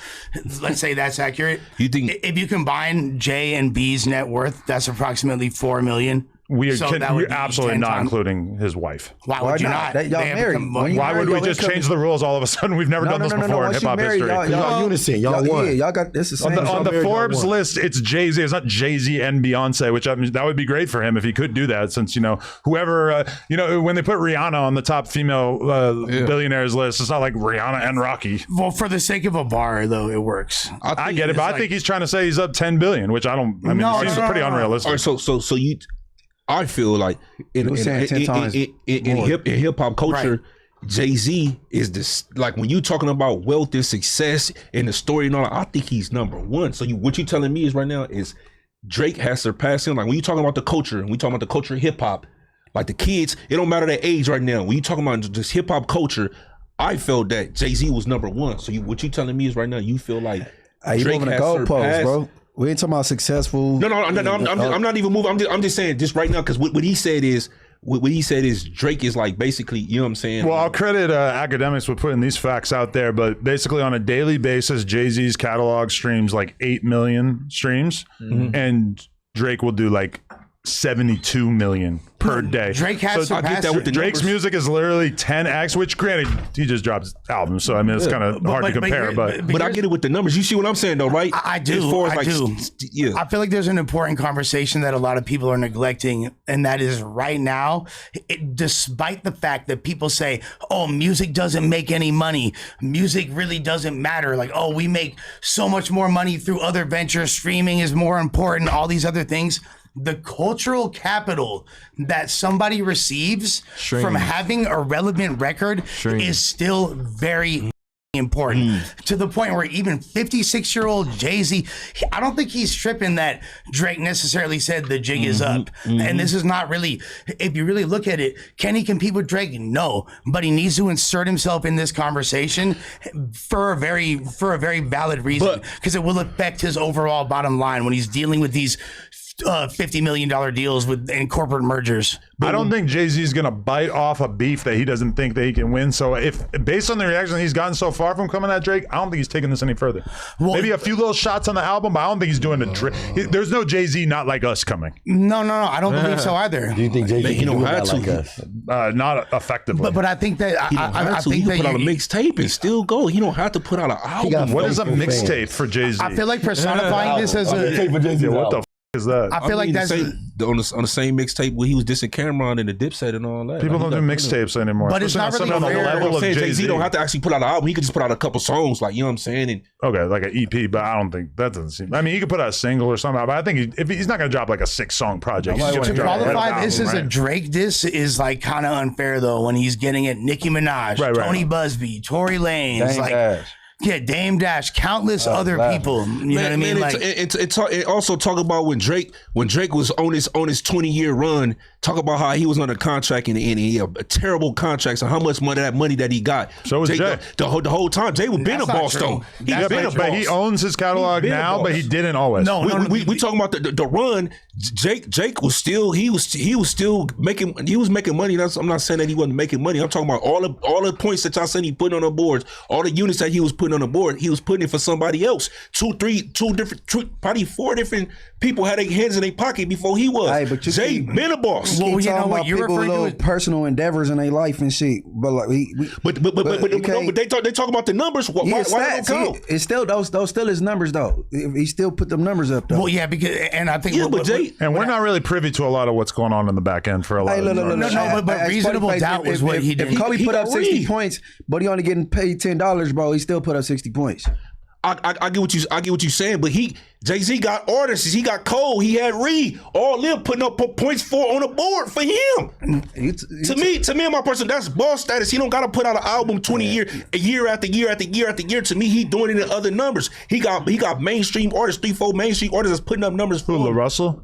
let's say that's accurate. You think- if you combine J and B's net worth, that's approximately 4 million. We're So that would be absolutely 10 not times. including his wife. Why Why would you not? not? That y'all They have married. become- When you Why would married, we y'all just income- change the rules all of a sudden? We've never done this before in Once hip you hop married, history. y'all unison. Y'all won. Yeah, y'all got this. The On same. the, on the married, y'all Forbes won. list, it's Jay-Z. It's not Jay-Z and Beyonce, which I mean, that would be great for him if he could do that, since, whoever, when they put Rihanna on the top female billionaires list, it's not like Rihanna and Rocky. Well, for the sake of a bar, though, it works. I get it, but it's I think he's trying to say he's up 10 billion, which I don't, it seems pretty unrealistic. All right, so you, I feel like in was saying 10 times more. hip hop culture, Jay-Z is this, like, when you talking about wealth and success and the story and all that, I think he's number one. So what you telling me is right now is Drake has surpassed him. Like, when you talking about the culture and we talking about the culture of hip hop, like the kids, it don't matter their age right now. When you talking about just hip hop culture, I felt that Jay-Z was number one. So what you telling me is right now, you feel like You Drake moving the has goalposts, surpassed. bro. We ain't talking about successful. No, I'm not even moving. I'm just saying just right now, because what he said is Drake is like basically, you know what I'm saying? Well, I'll credit academics with putting these facts out there, but basically on a daily basis, Jay-Z's catalog streams like 8 million streams, and Drake will do like 72 million per day. Drake has so surpassed that with the Drake's numbers. music is literally 10x, which granted he just dropped albums, so I mean it's kind of hard to compare. But I get it with the numbers. You see what I'm saying, though, right? I do. As far as I like, do. yeah. I feel like there's an important conversation that a lot of people are neglecting, and that is right now, despite the fact that people say, oh, music doesn't make any money, music really doesn't matter, like, oh, we make so much more money through other ventures, streaming is more important, all these other things. The cultural capital that somebody receives from having a relevant record is still very important, to the point where even 56-year-old Jay-Z, I don't think he's tripping that Drake necessarily said the jig is up. And this is not really, if you really look at it, can he compete with Drake? No, but he needs to insert himself in this conversation for a very valid reason, because it will affect his overall bottom line when he's dealing with these $50 million deals and corporate mergers. I don't think Jay-Z's gonna bite off a beef that he doesn't think that he can win. So if based on the reaction he's gotten so far from coming at Drake, I don't think he's taking this any further. Well, maybe a few little shots on the album, but I don't think he's doing the Drake. There's no Jay-Z Not Like Us coming. No, I don't believe so either. Do you think Jay-Z can do that like us? Not effectively. But I think that I think he that can put out a mixtape and still go. He don't have to put out an album. What is a faithful fans. mixtape for Jay-Z? I feel like personifying this as a. Yeah, what the is that? I feel like that's. on the same mixtape where he was dissing Cameron and the Dipset and all that. People Like, don't do he got- mixtapes anymore. But it's not Especially really on the fair. level of Jay-Z Jay-Z. don't have to actually put out an album. He could just put out a couple songs, like, you know what I'm saying? And Okay, like an EP, but I don't think that doesn't seem. I mean, he could put out a single or something, but I think if he's not going to drop like a 6-song project. He's just To gonna drop an qualify album, this as a right? Drake diss is like kind of unfair though, when he's getting at Nicki Minaj, Right. Tony Busby, Tory Lanez, Dame like Dash. yeah, Dame Dash, countless other people. You know what I mean? Like it also talk about when Drake was on his 20-year run. Talk about how he was under contract and he had a terrible contract. So how much money that he got. So was Jay. The whole time. Jay was been a That's not boss true. though. He's That's been a not boss. But he owns his catalog He's been a now, but he boss. didn't always. No, We talking about the run. Jake was still he was still making money. I'm not saying that he wasn't making money. I'm talking about all the points that y'all saying he put on the boards, all the units that he was putting on the board. He was putting it for somebody else. Probably 4 different people had their hands in their pocket before he was. Hey, but you Jay keep- been a boss. Well, Keep you know talking what about you're people referring to little is- personal endeavors in their life and shit. But like But they talk about the numbers. Why yeah, they don't count? it's still those still his numbers though. He still put them numbers up though. well, yeah, because and I think Yeah, but Jay. And we're not really privy to a lot of what's going on in the back end for a lot Hey, of look, these look, look, artists. No, but Hey, reasonable Spoety, doubt was what he did. If Kobe He put up got 60 read. points, but he only getting paid $10, bro, he still put up 60 points. I get what you saying, but Jay-Z got artists, he got Cole, he had Reed, all them putting up points on the board for him. To me, and my person, that's boss status. He don't got to put out an album year after year after year after year. To me, he doing it in other numbers. He got mainstream artists, 3-4 mainstream artists that's putting up numbers for Who, him. LaRussell?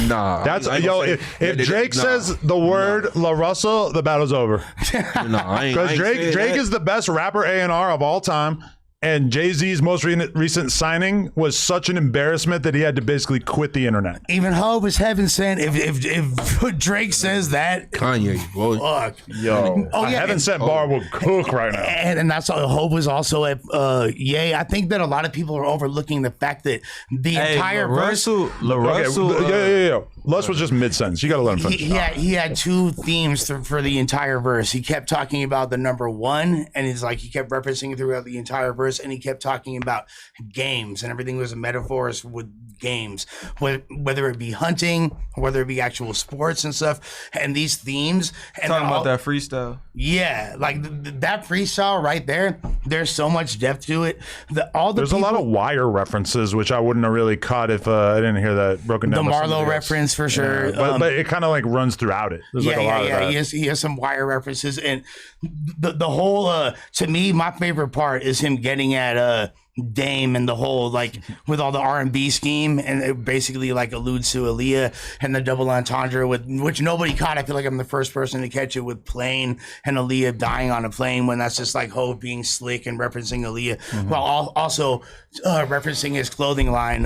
Nah, That's I ain't yo. gonna say- If Drake says the word LaRussell, the battle's over. Because Drake is the best rapper A&R of all time. And Jay-Z's most recent signing was such an embarrassment that he had to basically quit the internet. Even Hope is heaven sent. If Drake says that, Kanye, boy. fuck. Yo, Oh, yeah, Heaven and- Sent Bar will cook right now. And that's all. Hope was also at Yay. I think that a lot of people are overlooking the fact that the entire verse. LaRussell. Yeah. Lus was just mid-sentence. You got to let him finish. He had 2 themes for the entire verse. He kept talking about the number 1, and it's like he kept referencing it throughout the entire verse, and he kept talking about games, and everything was metaphors with games, whether it be hunting, whether it be actual sports and stuff, and these themes. And Talking about that freestyle. Yeah, like that freestyle right there. There's so much depth to it. There's a lot of Wire references, which I wouldn't have really caught if I didn't hear that broken the down. by somebody Marlowe else. reference for sure. But it kind of like runs throughout it. There's like a lot of that. He has some Wire references, and the whole to me, my favorite part is him getting at Dame and the whole like with all the R&B scheme, and it basically like alludes to Aaliyah and the double entendre with which nobody caught. I feel like I'm the first person to catch it with Plane and Aaliyah dying on a plane, when that's just like Hov being slick and referencing Aaliyah, while also referencing his clothing line,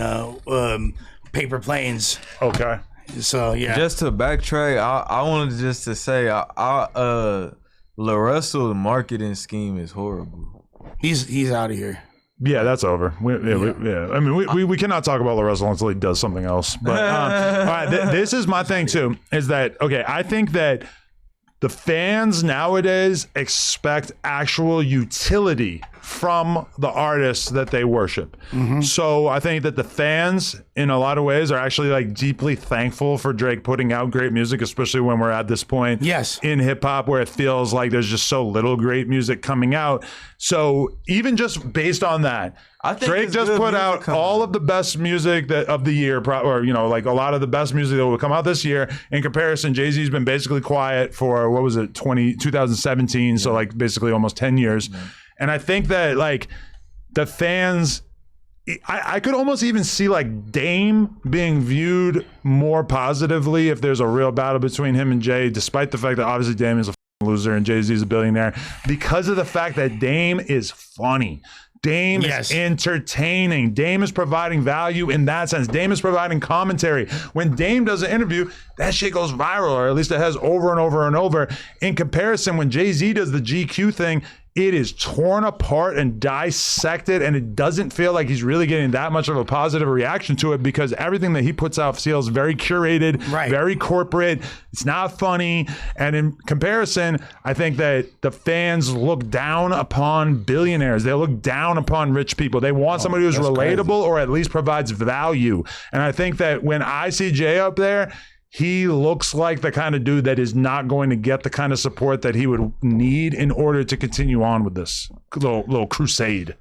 Paper Planes. Okay. So yeah, Just to backtrack, I wanted just to say, LaRussell's marketing scheme is horrible. he's out of here. Yeah, that's over. I mean, we cannot talk about LaRussell until he does something else. But all right, this is my thing too. Is that okay? I think that the fans nowadays expect actual utility from the artists that they worship. So I think that the fans, in a lot of ways, are actually like deeply thankful for Drake putting out great music, especially when we're at this point in hip hop where it feels like there's just so little great music coming out. So even just based on that, I think Drake it's just good put music out coming all out. of the best music of the year, or like a lot of the best music that will come out this year. In comparison, Jay-Z's been basically quiet for what was it, 2017, so like basically almost 10 years. And I think that like the fans, I could almost even see like Dame being viewed more positively if there's a real battle between him and Jay, despite the fact that obviously Dame is a loser and Jay-Z's a billionaire, because of the fact that Dame is funny. Dame is entertaining. Dame is providing value in that sense. Dame is providing commentary. When Dame does an interview, that shit goes viral, or at least it has over and over and over. In comparison, when Jay-Z does the GQ thing, it is torn apart and dissected, and it doesn't feel like he's really getting that much of a positive reaction to it because everything that he puts out feels very curated, very corporate. It's not funny. And in comparison, I think that the fans look down upon billionaires. They look down upon rich people. They want somebody who's relatable or at least provides value. And I think that when I see Jay up there, he looks like the kind of dude that is not going to get the kind of support that he would need in order to continue on with this little crusade.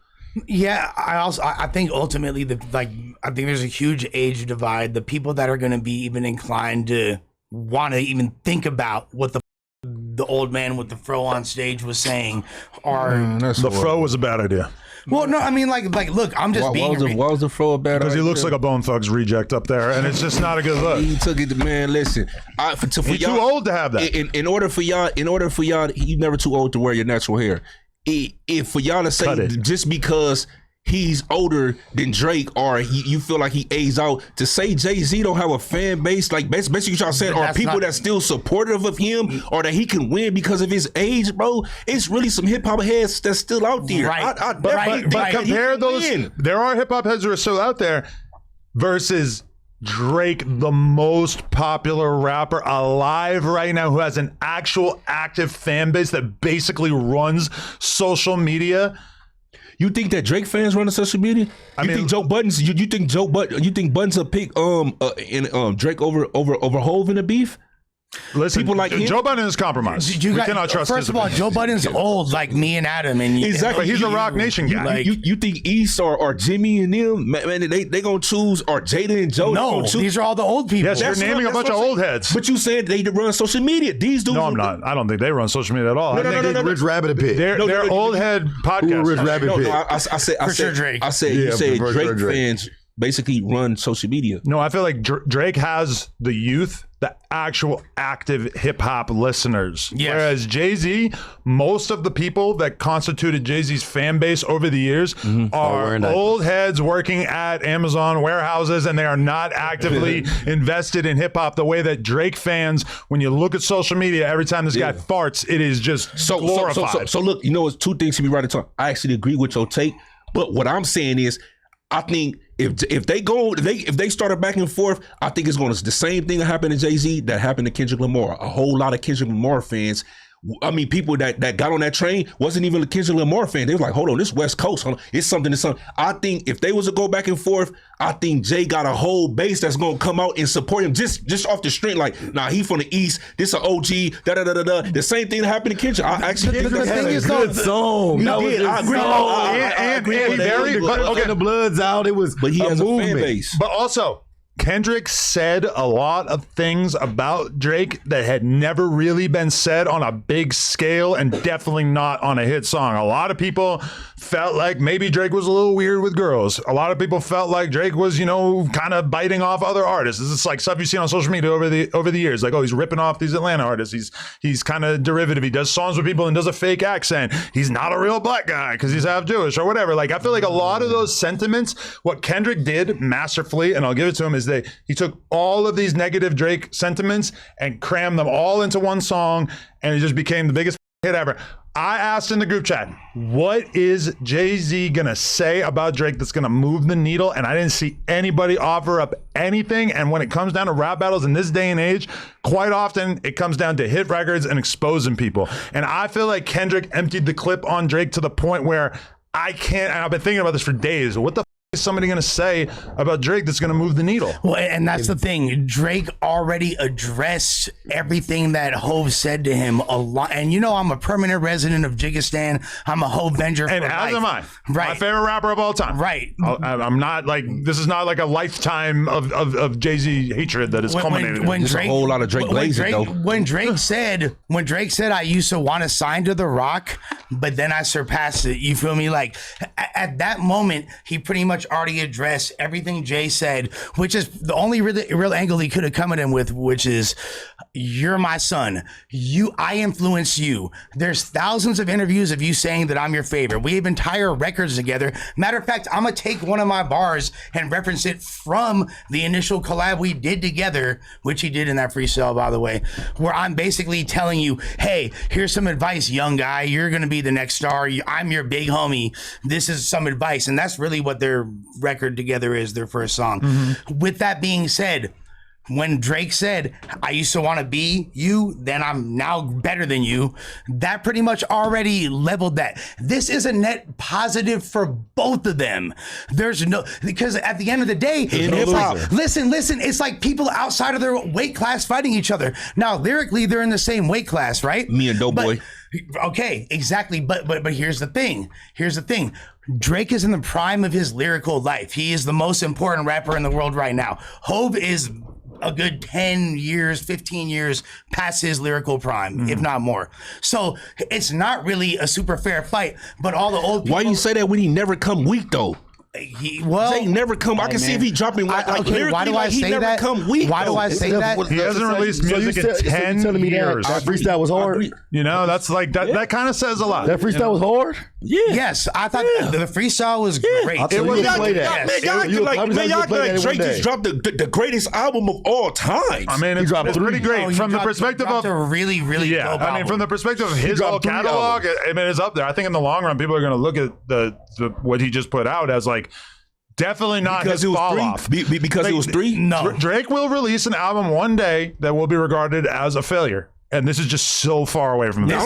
Yeah, I think ultimately I think there's a huge age divide. The people that are going to be even inclined to want to even think about what the old man with the fro on stage was saying are the fro was a bad idea. Well, no, I mean, like, look, I'm just being. Why was the fro a bad Because he idea? looks like a Bone Thugs reject up there, and it's just not a good look. He took it, man. Listen, for He's y'all, too old to have that. In order for y'all, you never too old to wear your natural hair. If for y'all to say just because he's older than Drake or you feel like he aged out, to say Jay-Z don't have a fan base, like basically what y'all said, are people that's still supportive of him or that he can win because of his age, bro. It's really some hip hop heads that's still out there. Right. But compare those. There are hip hop heads who are still out there versus Drake, the most popular rapper alive right now, who has an actual active fan base that basically runs social media. You think that Drake fans run on social media? You think Joe Budden's? You think Budden's a pick Drake over Hove in a beef? Listen, people like him? Joe Budden is compromised. We cannot trust. First of all, Joe Budden's old, like me and Adam, and exactly. He's a Rock Nation guy. You think East or Jimmy and them, man, they gonna choose, or Jada and Joe? No, these are all the old people. Yes, you're naming a bunch of old heads. But you said they run social media. These dudes. No, I'm not. I don't think they run social media at all. No. Rich Rabbit pit. They're old head podcasts. Rich Rabbit pit. I said Drake. I said you said Drake fans basically run social media. No, I feel like Drake has the youth, the actual active hip hop listeners. Yes. Whereas Jay-Z, most of the people that constituted Jay-Z's fan base over the years are old heads working at Amazon warehouses, and they are not actively invested in hip hop the way that Drake fans, when you look at social media, every time this guy farts, it is just glorified. So look, you know, it's two things to be right at time. I actually agree with your take, but what I'm saying is, I think if they started back and forth, I think it's going to the same thing that happened to Jay-Z that happened to Kendrick Lamar. A whole lot of Kendrick Lamar fans, I mean, people that got on that train wasn't even a Kendrick Lamar fan. They was like, hold on, this West Coast, hold on. It's something. I think if they was to go back and forth, I think Jay got a whole base that's gonna come out and support him just off the strength. Like, nah, he from the East. This an OG. The same thing that happened to Kendrick. I actually did. The thing is, good song. I agree. And very, but okay, the blood's out. It was, but he has movement. a fan base. But also, Kendrick said a lot of things about Drake that had never really been said on a big scale, and definitely not on a hit song. A lot of people felt like maybe Drake was a little weird with girls. A lot of people felt like Drake was, kind of biting off other artists. This is like stuff you've seen on social media over the years. Like, oh, he's ripping off these Atlanta artists. He's kind of derivative. He does songs with people and does a fake accent. He's not a real black guy because he's half Jewish or whatever. Like, I feel like a lot of those sentiments, what Kendrick did masterfully, and I'll give it to him, is that he took all of these negative Drake sentiments and crammed them all into one song, and it just became the biggest hit ever. I asked in the group chat, what is Jay-Z gonna say about Drake that's gonna move the needle? And I didn't see anybody offer up anything. And when it comes down to rap battles in this day and age, quite often it comes down to hit records and exposing people. And I feel like Kendrick emptied the clip on Drake to the point where I can't, and I've been thinking about this for days. What the is somebody going to say about Drake that's going to move the needle? Well, and that's the thing. Drake already addressed everything that Hov said to him a lot. And you know, I'm a permanent resident of Jigistan. I'm a Hov Venger. And as am I. Right. My favorite rapper of all time. Right. I'm not like, this is not like a lifetime of Jay-Z hatred that is culminated. There's a whole lot of Drake blazing though. When Drake said, I used to want to sign to The Rock, but then I surpassed it. You feel me? Like at that moment, he pretty much already addressed everything Jay said, which is the only real angle he could have come at him with, which is, you're my son. I influence you. There's thousands of interviews of you saying that I'm your favorite. We have entire records together. Matter of fact, I'm gonna take one of my bars and reference it from the initial collab we did together, which he did in that freestyle, by the way, where I'm basically telling you, hey, here's some advice, young guy. You're gonna be the next star. I'm your big homie. This is some advice. And that's really what their record together is, their first song. Mm-hmm. With that being said, when Drake said, I used to want to be you, then I'm now better than you, that pretty much already leveled that. This is a net positive for both of them. There's no, because at the end of the day, it's like, listen, it's like people outside of their weight class fighting each other. Now, lyrically, they're in the same weight class, right? Me and Doughboy. Okay, exactly. But here's the thing. Drake is in the prime of his lyrical life. He is the most important rapper in the world right now. Hov is a good 10 years, 15 years past his lyrical prime, if not more. So it's not really a super fair fight, but all the old people... Why you say that when he never come weak, though? He never come. I can see if he dropping lyrically. Why do I say that? Why do I say that? He hasn't released music in 10 years. That freestyle was hard. You know, that's like that kind of says a lot. That freestyle was hard. Yeah. Yes, I thought the freestyle was great. It was play that. Y'all like Drake just dropped the greatest album of all time. I mean, it's pretty great from the perspective of a really dope album. I mean, from the perspective of his whole catalog, I mean, it's up there. I think in the long run, people are going to look at the what he just put out as like definitely not because his it was fall three. off. Because it was three. No, Drake will release an album one day that will be regarded as a failure. And this is just so far away from this.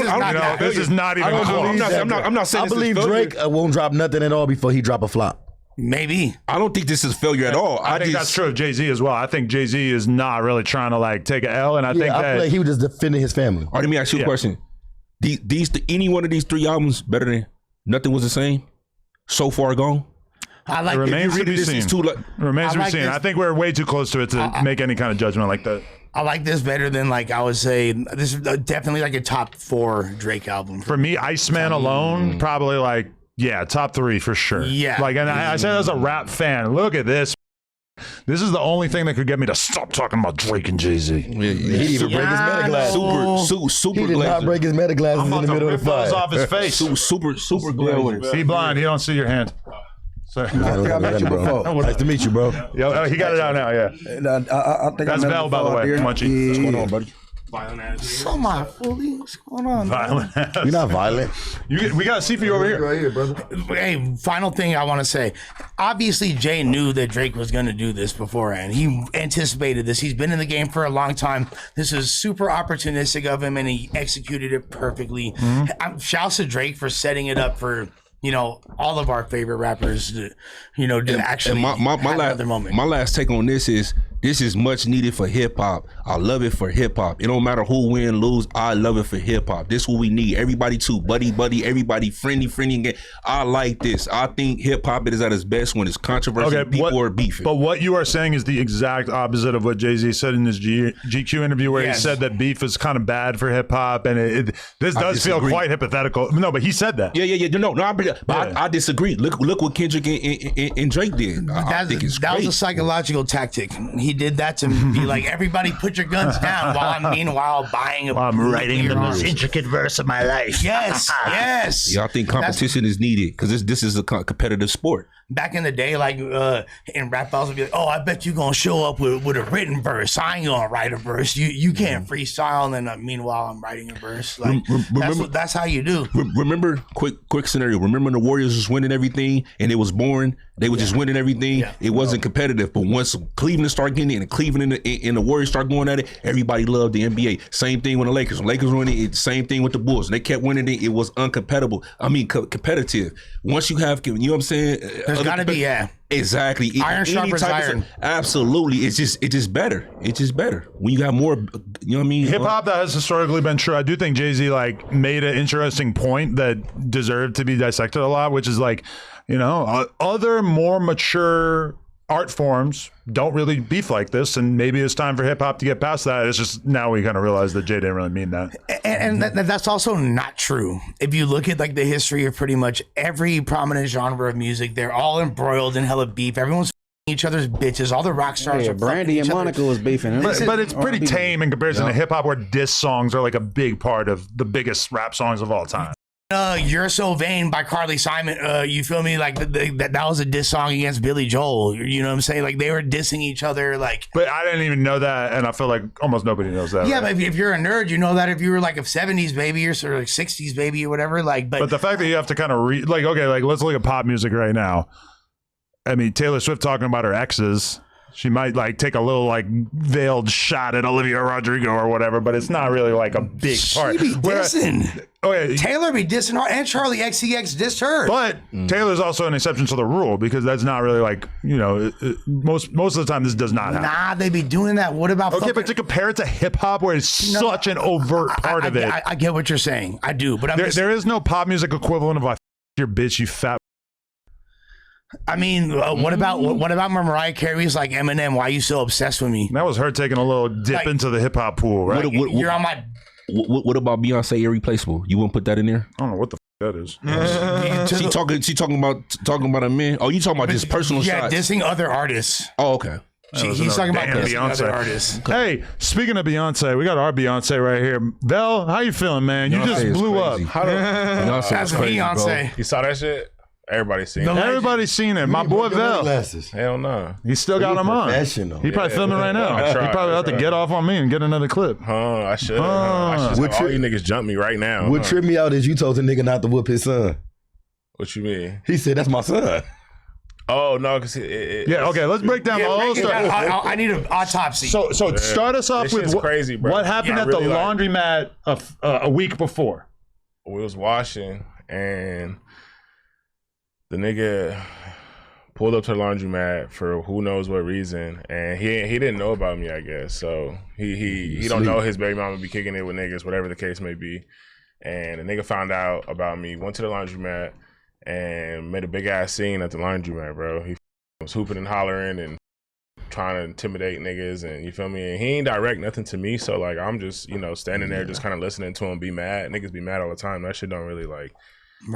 This is not even close. I'm not saying I believe Drake won't drop nothing at all before he drop a flop. Maybe. I don't think this is failure at all. I think that's true of Jay-Z as well. I think Jay-Z is not really trying to like take an L, and I think that feel like he was just defending his family. All right, let me ask you a question. Any one of these three albums better than Nothing Was the Same? So Far Gone? I like it remains to be seen. Remains to be seen. I think we're way too close to it to make any kind of judgment like that. I like this better than, like, I would say, this is definitely like a top 4 Drake album. For me, Iceman alone, probably like, top 3 for sure. Yeah. Like, and I said as a rap fan, look at this. This is the only thing that could get me to stop talking about Drake and Jay-Z. He didn't even break his meta glass. Super He did not break his meta glasses in the middle of the fight. Off his face. Super glass. He blind. He don't see your hand. I think I met you before. Nice to meet you, bro. Yeah, he got it out now. Yeah. I think That's Val, by the way. Munchie. What's going on, buddy? Violent ass. So my fully, what's going on? Violent. You're not violent. We got a seat for you over here. Right here, brother. Hey, final thing I want to say. Obviously, Jay knew that Drake was going to do this beforehand. He anticipated this. He's been in the game for a long time. This is super opportunistic of him, and he executed it perfectly. Shouts to Drake for setting it up for, you know, all of our favorite rappers to, you know, to actually have another moment. My last take on this is much needed for hip hop. I love it for hip hop. It don't matter who win, lose. I love it for hip hop. This is what we need. Everybody too, buddy. Everybody friendly. I like this. I think hip hop is at its best when it's controversial. People are beefing. But what you are saying is the exact opposite of what Jay-Z said in his GQ interview, where he said that beef is kind of bad for hip hop, and this does feel quite hypothetical. No, but he said that. I disagree. Look what Kendrick and Drake did. I think it's that great. was a psychological tactic. He he did that to be like, everybody put your guns down while I'm meanwhile buying a. While I'm writing the most intricate verse of my life. Yes, yes. Y'all think competition is needed because this is a competitive sport. Back in the day, like in rap battles, would be like, "Oh, I bet you gonna show up with a written verse. I ain't gonna write a verse. You can't freestyle." And then meanwhile, I'm writing a verse. Like that's how you do. Remember, quick scenario. Remember the Warriors was winning everything, and it was boring. They were just winning everything. Yeah. It wasn't competitive. But once Cleveland started getting it, and Cleveland and the Warriors started going at it, everybody loved the NBA. Same thing with the Lakers. When Lakers were winning it, same thing with the Bulls. They kept winning it. It was uncompetitive. I mean, competitive. Once you have, you know what I'm saying? There's got to be, exactly. Iron sharpens iron. Absolutely. It's just better. It's just better when you have more. You know what I mean? Hip hop, that has historically been true. I do think Jay-Z like made an interesting point that deserved to be dissected a lot, which is like, you know, other more mature art forms don't really beef like this, and maybe it's time for hip hop to get past that. It's just now we kind of realize that Jay didn't really mean that. And that's also not true. If you look at like the history of pretty much every prominent genre of music, they're all embroiled in hella beef. Everyone's each other's bitches. All the rock stars are Brandy and Monica was beefing. But it's pretty tame in comparison to hip hop, where diss songs are like a big part of the biggest rap songs of all time. You're So Vain by Carly Simon. You feel me? Like that was a diss song against Billy Joel. You know what I'm saying? Like they were dissing each other. Like, but I didn't even know that, and I feel like almost nobody knows that. Yeah, right? but if you're a nerd, you know that. If you were like a 70s baby or sort of like 60s baby or whatever, like. But the fact that you have to kind of like, okay, like let's look at pop music right now. I mean, Taylor Swift talking about her exes. She might like take a little like veiled shot at Olivia Rodrigo or whatever, but it's not really like a big part. She be dissing. Okay, Taylor be dissing her, and Charlie XCX dissed her. But Taylor's also an exception to the rule, because that's not really like, you know, most of the time this does not happen. Nah, they be doing that. What about but to compare it to hip hop, where it's such an overt part of it. I get what you're saying. I do, but there is no pop music equivalent of your bitch, you fat. I mean, what about Mariah Carey's like Eminem? Why are you so obsessed with me? That was her taking a little dip into the hip hop pool, right? You're on my. What about Beyonce Irreplaceable? You wouldn't put that in there? I don't know what the that is. She talking about a man. Oh, you talking about just personal shots? Yeah, dissing other artists. Oh, okay. He's talking about Beyonce. Other artists. Hey, speaking of Beyonce, we got our Beyonce right here. Vel, how you feeling, man? You just blew up. That's Beyonce. Bro. You saw that shit? Everybody's seen it. Everybody's seen it. My boy Vel. Glasses. Hell no. He still got them on. He probably filming right now. He probably have to get off on me and get another clip. I should. I should all you niggas jump me right now. What tripped me out is you told the nigga not to whoop his son. What you mean? He said, that's my son. Oh, no, because okay, let's break down the whole story. I need an autopsy. So start us off with crazy, bro. What happened at the laundromat a week before. We was washing, and the nigga pulled up to the laundromat for who knows what reason, and he didn't know about me, I guess. So he don't know his baby mama be kicking it with niggas, whatever the case may be. And the nigga found out about me, went to the laundromat, and made a big ass scene at the laundromat, bro. He was hooping and hollering and trying to intimidate niggas, and you feel me? And he ain't direct nothing to me, so like I'm just, you know, standing there just kind of listening to him be mad. Niggas be mad all the time. That shit don't really like,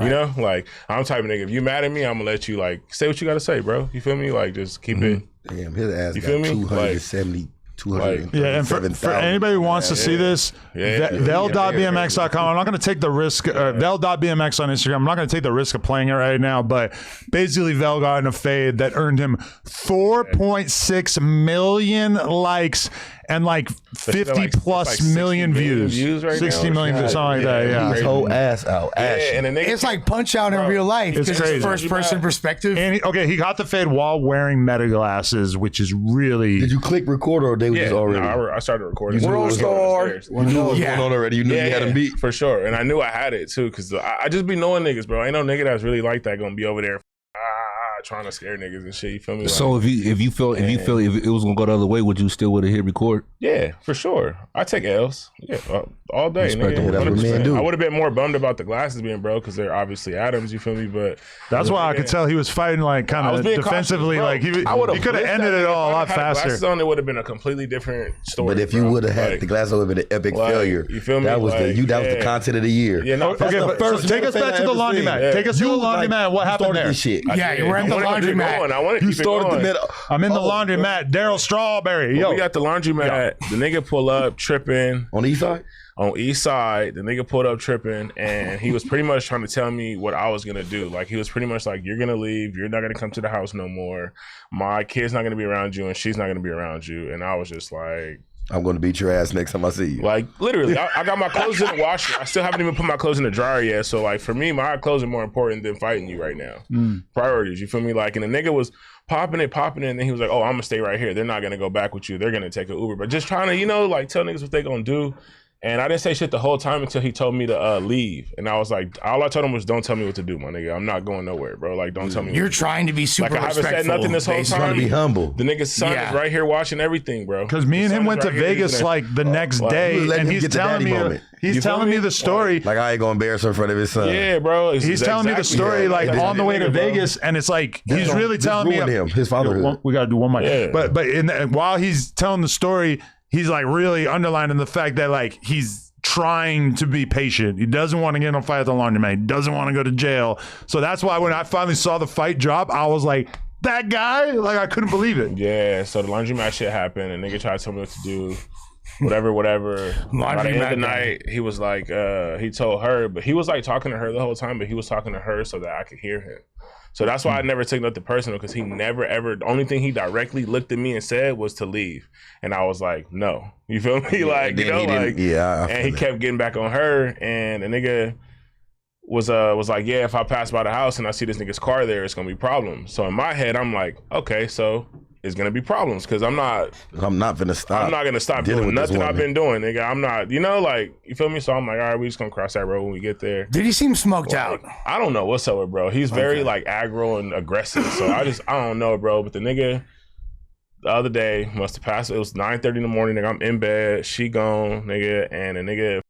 you know, like I'm the type of nigga, if you mad at me, I'm gonna let you like say what you gotta say, bro. You feel me? Like just keep it. Damn, his ass you got feel me? 270. Yeah, and for anybody who wants to see this, Vel.bmx.com. I'm not going to take the risk, Vel.bmx on Instagram. I'm not going to take the risk of playing it right now, but basically Vel got in a fade that earned him 4.6 million likes and like 50 plus million views. Right 60 million views, something like that, yeah. His whole ass out. And the nigga, it's like Punch Out in real life. It's crazy. First person perspective. And he got the fade while wearing meta glasses, which is really... Did you click record or they were just already? No, I started recording. You knew what was going on already. You knew you had him beat. For sure. And I knew I had it too, because I just be knowing niggas, bro. Ain't no nigga that's really like that gonna be over there trying to scare niggas and shit. You feel me? So like, if you feel if it was gonna go the other way, would you still would have hit record? Yeah, for sure. I take L's. Yeah, all day. Nigga. That's what men do. I would have been more bummed about the glasses being broke because they're obviously Adams. You feel me? But that's why I could tell he was fighting like kind of defensively. Like he could have ended it all a lot faster. Glasses on, it would have been a completely different story. But if you would have had the glasses, it would have been an epic failure. You feel me? That was that was the content of the year. Yeah, no. Okay, but take us back to the laundromat. Take us to the laundromat. What happened there? Shit. Yeah, we're in the laundromat. I want to You keep it started the going. middle. I'm in the laundromat. Daryl Strawberry. Yo, We got the laundromat. The nigga pull up tripping On the east side? on east side. The nigga pulled up tripping, and he was pretty much trying to tell me what I was gonna do. Like he was pretty much like, "You're gonna leave. You're not gonna come to the house no more. My kid's not gonna be around you, and she's not gonna be around you." And I was just like. I'm going to beat your ass next time I see you. Like literally, I got my clothes in the washer. I still haven't even put my clothes in the dryer yet. So like for me, my clothes are more important than fighting you right now. Priorities, you feel me? Like, and the nigga was popping it, and then he was like, "Oh, I'm gonna stay right here. They're not gonna go back with you. They're gonna take an Uber." But just trying to, like tell niggas what they gonna do. And I didn't say shit the whole time until he told me to leave. And I was like, all I told him was, "Don't tell me what to do, my nigga. I'm not going nowhere, bro. Like, don't tell me." You're trying to be super like I haven't respectful. said nothing this whole basically. time. Trying to be humble. The nigga's son Yeah. is right here watching everything, bro. because me and him went to Vegas like the next day, Let and him he's get the telling daddy me moment. he's You feel telling me me? the story. Like, I ain't going to embarrass her in front of his son. Yeah, bro. He's telling me the story like That's on the way to nigga, bro. Vegas, and it's like he's This really telling me ruined him, his fatherhood. we got to do one more. Yeah. But while he's telling the story, he's like really underlining the fact that like he's trying to be patient. He doesn't want to get in a fight at the laundromat. He doesn't want to go to jail. So that's why when I finally saw the fight drop, I was like, that guy? Like I couldn't believe it. Yeah, so the laundromat shit happened, and nigga tried to tell me what to do. Whatever. By the end of the night, he was like, he told her, but he was like talking to her the whole time, but he was talking to her so that I could hear him. So that's why I never took nothing personal, because he never ever, the only thing he directly looked at me and said was to leave. And I was like, no. You feel me? Like, you know, like, and he kept getting back on her, and the nigga was like, yeah, if I pass by the house and I see this nigga's car there, it's gonna be problems. So in my head, I'm like, okay, so it's gonna be problems, because I'm not gonna stop. I'm not gonna stop dealing doing with this nothing I've woman. been doing, nigga. I'm not, like, you feel me? So I'm like, all right, we just gonna cross that road when we get there. Did he seem smoked out? I don't know what's up with bro. He's very like aggro and aggressive. So I don't know, bro. But the nigga the other day must have passed. It was 9:30 in the morning. Nigga, I'm in bed. She gone, nigga, and the nigga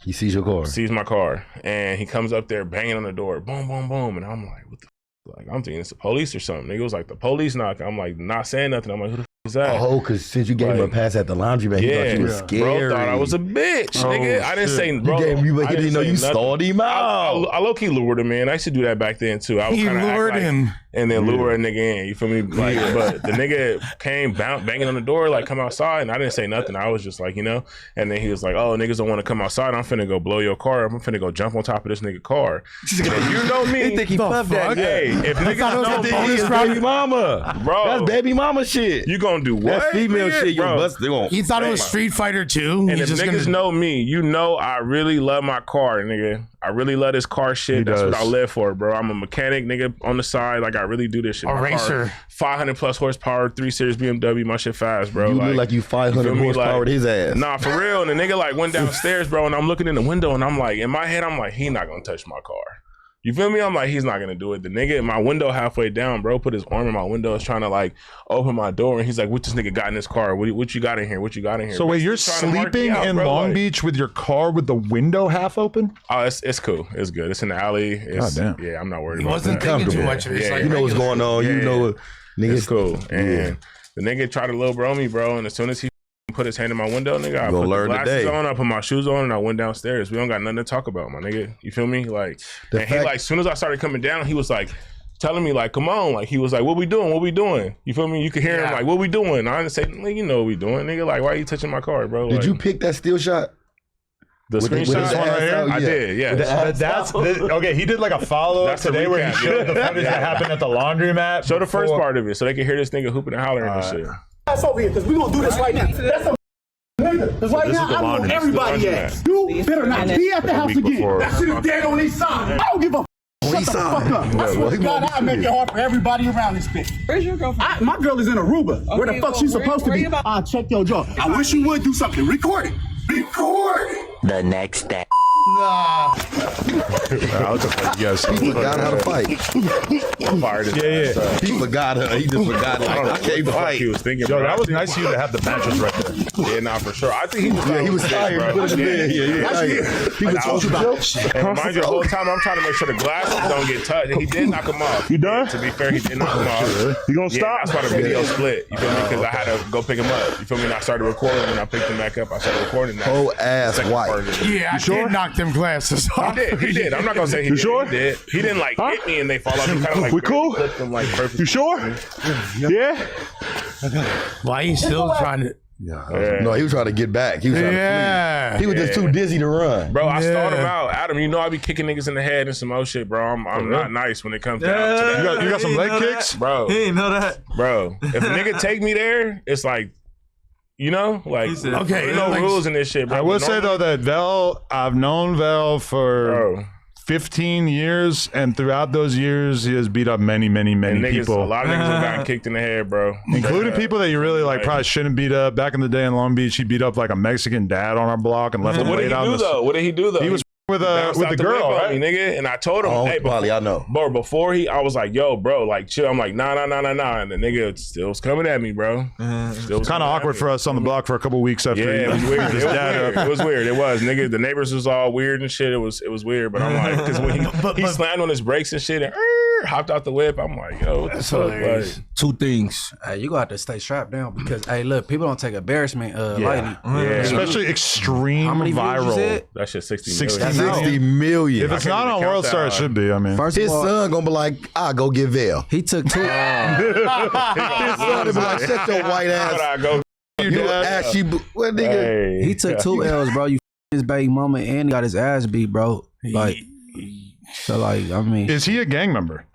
He sees your car. sees my car, and he comes up there banging on the door, boom, boom, boom, and I'm like, what the. Like, I'm thinking it's the police or something. Nigga was like, the police knock. I'm like, not saying nothing. I'm like, who the is that? Oh, because since you gave him a Like, pass at the laundromat, he thought you was scary. Bro thought I was a bitch, nigga. I didn't say, bro. You gave him, I he didn't know say you nothing. stalled him out. I low-key lured him in. I used to do that back then, too. I would He kinda act lured like, him. and then lure a nigga in. You feel me? Like, but the nigga came banging on the door, like, come outside, and I didn't say nothing. I was just like, and then he was like, oh, niggas don't want to come outside. I'm finna go blow your car up. I'm finna go jump on top of this nigga car. And you know me. They think he puffed that. Hey, if niggas know That's baby mama. Bro. That's baby mama shit. you gonna do what? That's female nigga? shit. You Bro. bust. They gonna. He thought it was Street Fighter 2. And if niggas know me, you know I really love my car, nigga. I really love this car shit. He That's what does. I live for, bro. I'm a mechanic, nigga, on the side. Like, I really do this shit. A My car, racer. 500 plus horsepower, 3 Series BMW. My shit fast, bro. You look like you 500 feel me? horsepower Like, with his ass. Nah, for real. And the nigga, like, went downstairs, bro, and I'm looking in the window, and I'm like, in my head, I'm like, he not gonna touch my car. You feel me? I'm like, he's not gonna do it. The nigga in my window halfway down, bro, put his arm in my window, is trying to like open my door, and he's like, "What this nigga got in his car? What you got in here? What you got in here?" So wait, you're Trying to mark me sleeping out, in bro, Long like- Beach with your car with the window half open? Oh, it's cool. It's good. It's in the alley. It's, God damn. Yeah, I'm not worried He about wasn't that. thinking too Comfortable. much of it. It's Yeah, like You know what's regular. going on. You Yeah. know what. Niggas It's cool. And the nigga tried to little bro me, bro, and as soon as he put his hand in my window, nigga, I gonna put the learn glasses today. on, I put my shoes on, and I went downstairs. We don't got nothing to talk about, my nigga. You feel me? Like, The and he fact- like, as soon as I started coming down, he was like, telling me like, come on, like he was like, what we doing? What we doing? You feel me? You could hear him Yeah. like, what we doing? I didn't say, nigga, you know what we doing, nigga. Like, why are you touching my car, bro? Did Like, you pick that steel shot? the with his screenshot? ass out? I Yeah. did, yeah. That's okay. He did like a follow up That's the today where he recap, showed yeah. the footage that happened at the laundromat. Show the first before- part of it so they can hear this nigga hooping and hollering and shit. That's over here, because we're going to do this right now. That's a because right this now, is the I want laundry. everybody This is the ass. You better not be at the house week again. before. That shit is dead on each side. I don't give a Shut the fuck up. I swear to God, I'll make it hard for everybody around this bitch. Where's your girlfriend? My girl is in Aruba. Where the Okay, fuck well, she's where- supposed to where be? you about- I'll check your jaw. I wish you would do something. Record it. Record it. The next day. What the fuck you guys? He forgot how to fight. Fired his Yeah, ass up. He forgot her. He just forgot. Like, I don't know I what can't the fuck fight. he was thinking. Yo, bro. that was nice of you to have the mattress right there. Yeah, nah, for sure. I think he was. Yeah, he was tired. He put it in there. Yeah, he was tired. He was Like, I was talking about. And mind you, the whole time I'm trying to make sure the glasses don't get touched. And he did knock him off. You done? To be fair, he did knock him off. You gonna Yeah, stop? that's why the video split. You feel me? Because I had to go pick him up. You feel me? And I started recording. When I picked him back up, I started recording. That Whole ass second white. part of it. Yeah, I did knock knocked them glasses off. He did. I'm not gonna say he did. sure? He did. He didn't like hit me and they fall off. He kind of like We cool? clipped them like perfect. You sure? Yeah. Why you still trying to? No, he was trying to get back. He was trying to flee. He was just too dizzy to run. Bro, I stalled him out. Adam, you know I be kicking niggas in the head and some old shit, bro. I'm not nice when it comes down to that. You got some leg kicks? Bro. He ain't know that. Bro, if a nigga take me there, it's like, you know, like, okay, there's no rules in this shit, bro. I will say though that Vel, I've known Vel for 15 years, and throughout those years, he has beat up many people. A lot of niggas have gotten kicked in the head, bro. Including people that you really like probably shouldn't beat up. Back in the day in Long Beach, he beat up like a Mexican dad on our block and left him What did laid he out. do though? What did he do though? He was with the girl, whip on right? me, nigga. And I told him, hey, probably I know. Bro, before I was like, yo, bro, like chill. I'm like, nah. And the nigga still was coming at me, bro. It was kind of awkward for us on the block for a couple of weeks after. Yeah, it was weird. his dad up. It was weird. It was, nigga. The neighbors was all weird and shit. It was weird. But I'm like, because when he slammed on his brakes and shit and hopped out the whip, I'm like, yo, what the fuck? Like, two things. Hey, you gonna have to stay strapped down because hey, look, people don't take embarrassment lightly. Especially extreme How many views you viral. said? that shit 60 60 million. 60 million. If it's not on World Star, it should be. I mean, First His of all, son gonna be like, I'll go get Vail. he took two. His son will be like, shut your white But ass. I go, You ashy, what nigga? hey. He took two L's, bro. You his baby mama and he got his ass beat, bro. Like, so like, I mean, is he a gang member?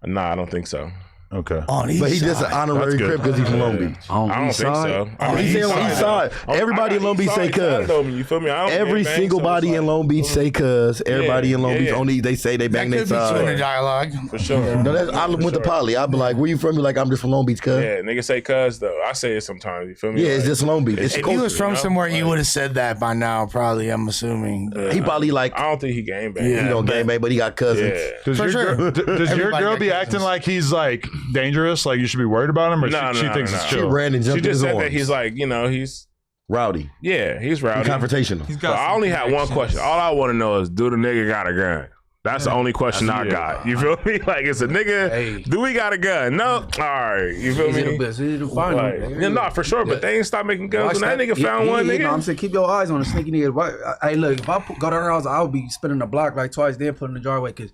Nah, I don't think so. Okay. But he just an honorary That's good. crip because he's from Long Beach. on I don't east think side, so. I mean, He said on east side. Everybody in Long Beach say cuz. You feel me? I don't Every get single banged, so body it's in like- Long Beach say cuz. Everybody in Long Beach yeah. only they say they That bang their could be two in a side. dialogue. For sure. No, that's, I went to Poly. I'd be like, where you from? You like, I'm just from Long Beach, cuz. Yeah, niggas say cuz though. I say it sometimes. You feel me? Yeah, it's Like, just Long Beach. It's If culture. he was from somewhere, you would have said that by now, probably. I'm assuming. He probably like, I don't think he game bang. he don't gang bang, but he got cousins. Yeah. Does For your sure. girl, does your Everybody girl got be cousins. acting like he's like dangerous? Like you should be worried about him, or she thinks it's She chill? ran and She jumped in just his said arms. that he's like, you know, he's rowdy. he's rowdy. Confrontational. He's But got I some only had one connections. question. All I want to know is, do the nigga got a gun? That's the only question I got. You feel me? Like, it's a nigga. Hey. Do we got a gun? No. All right. You feel Easy me? to easy to find Like, him. yeah, no, for sure. But they ain't stop making guns. Watch When that nigga found one, No, I'm nigga. saying keep your eyes on the sneaky nigga. Hey, look, if I go to her house, I'll be spinning the block like twice, then putting the jar away because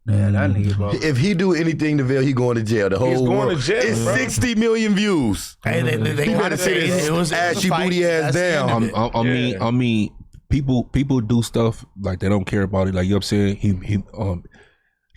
man, that nigga, bro. If he do anything to Vail, he going to jail. The whole He's going world. to jail, It's bro. 60 million views. Hey, they He wanted better to sit say his it was a ashy fight. booty ass That's the end down. of it. I mean, people do stuff like they don't care about it. Like you know what I'm saying, he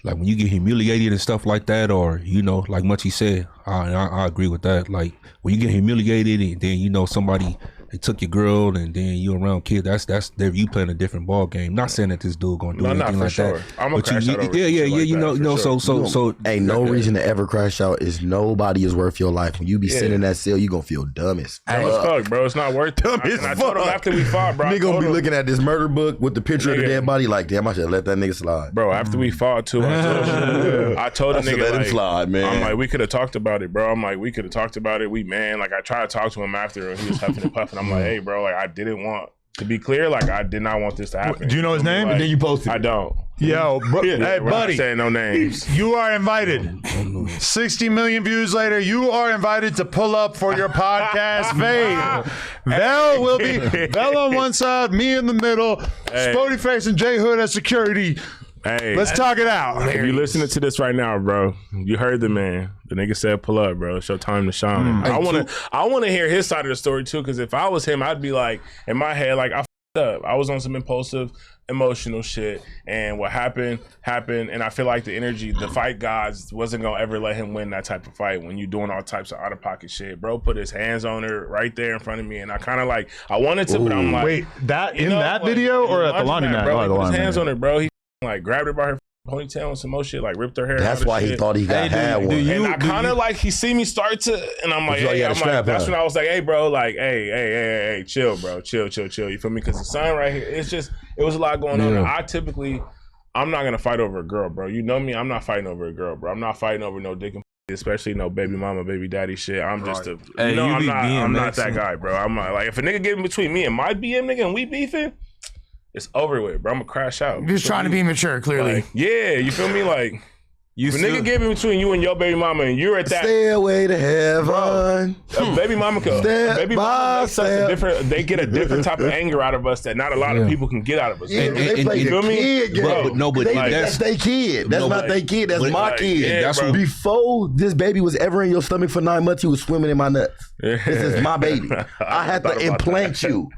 like when you get humiliated and stuff like that, or you know, like Munchie said, I agree with that. Like when you get humiliated and then you know somebody they took your girl and then you around kids, that's there you playing a different ball game. Not saying that this dude gonna do No, anything for like sure. that. I'm gonna But crash out over yeah, shit like you that, know, for sure. so Ain't no reason to ever crash out. Is nobody is worth your life. When you be sitting in that cell, you gonna feel dumb as Dumb as fuck. fuck, bro. It's not worth it. Dumb And as I told him fuck. after we fought, bro. I Nigga gonna told be him- looking at this murder book with the picture of the Nigga. dead body. Like, damn, I should have let that nigga slide. Bro, after we fought too, I told the I should nigga let him like, slide, man. I'm like, we could have talked about it, bro. I'm like, we could have talked about it. We like, I tried to talk to him after, and he was huffing and puffing. I'm like, hey, bro, like, I didn't want to be clear, like, I did not want this to happen. Do you know his name? Like, And then you posted I it. don't. Yo, bro, hey, We're not buddy, saying no names. you are invited. 60 million views later, you are invited to pull up for your podcast fade. Vel will be Vel on one side, me in the middle, Spoety Face and J Hood as security. Hey, Let's talk it out. if you listening to this right now, bro, you heard the man. The nigga said, "Pull up, bro. It's your time to shine." I want to hear his side of the story too, because if I was him, I'd be like, in my head, like, I f***ed up. I was on some impulsive, emotional shit, and what happened, and I feel like the fight gods wasn't gonna ever let him win that type of fight when you doing all types of out of pocket shit. Bro put his hands on her right there in front of me, and I kind of like, I wanted to, but I'm like, Wait, that you in know, that like, video or at the laundromat? bro? Oh, He the put his laundromat. hands on her, bro. He like grabbed her by her ponytail and some more shit, like ripped her hair. That's out why and he shit. thought he had one. And I kind of like, he see me start to, and I'm like, You thought he hey, had a I'm strap like, that's on. when I was like, hey, bro, like, hey, chill, bro, chill. You feel me? Because the son right here, it's just, it was a lot going on. And I'm not gonna fight over a girl, bro. You know me, I'm not fighting over a girl, bro. I'm not fighting over no dick and especially no baby mama, baby daddy shit. I'm just a, Hey, you know, you I'm be not BMX, that guy, bro. I'm not, like, if a nigga get in between me and my BM nigga and we beefing, it's over with, bro. I'm gonna crash out. Just trying to be mature, clearly. Like, yeah, you feel me? Like, If a nigga get in between you and your baby mama, and you're at that Stairway to heaven. baby mama can baby mama makes us a different. They get a different type of anger out of us that not a lot of people can get out of us. Yeah, they play the kid game. But that's their kid. That's not their kid. That's my kid. Yeah, that's before this baby was ever in your stomach for 9 months, he was swimming in my nuts. This is my baby. I had to implant you.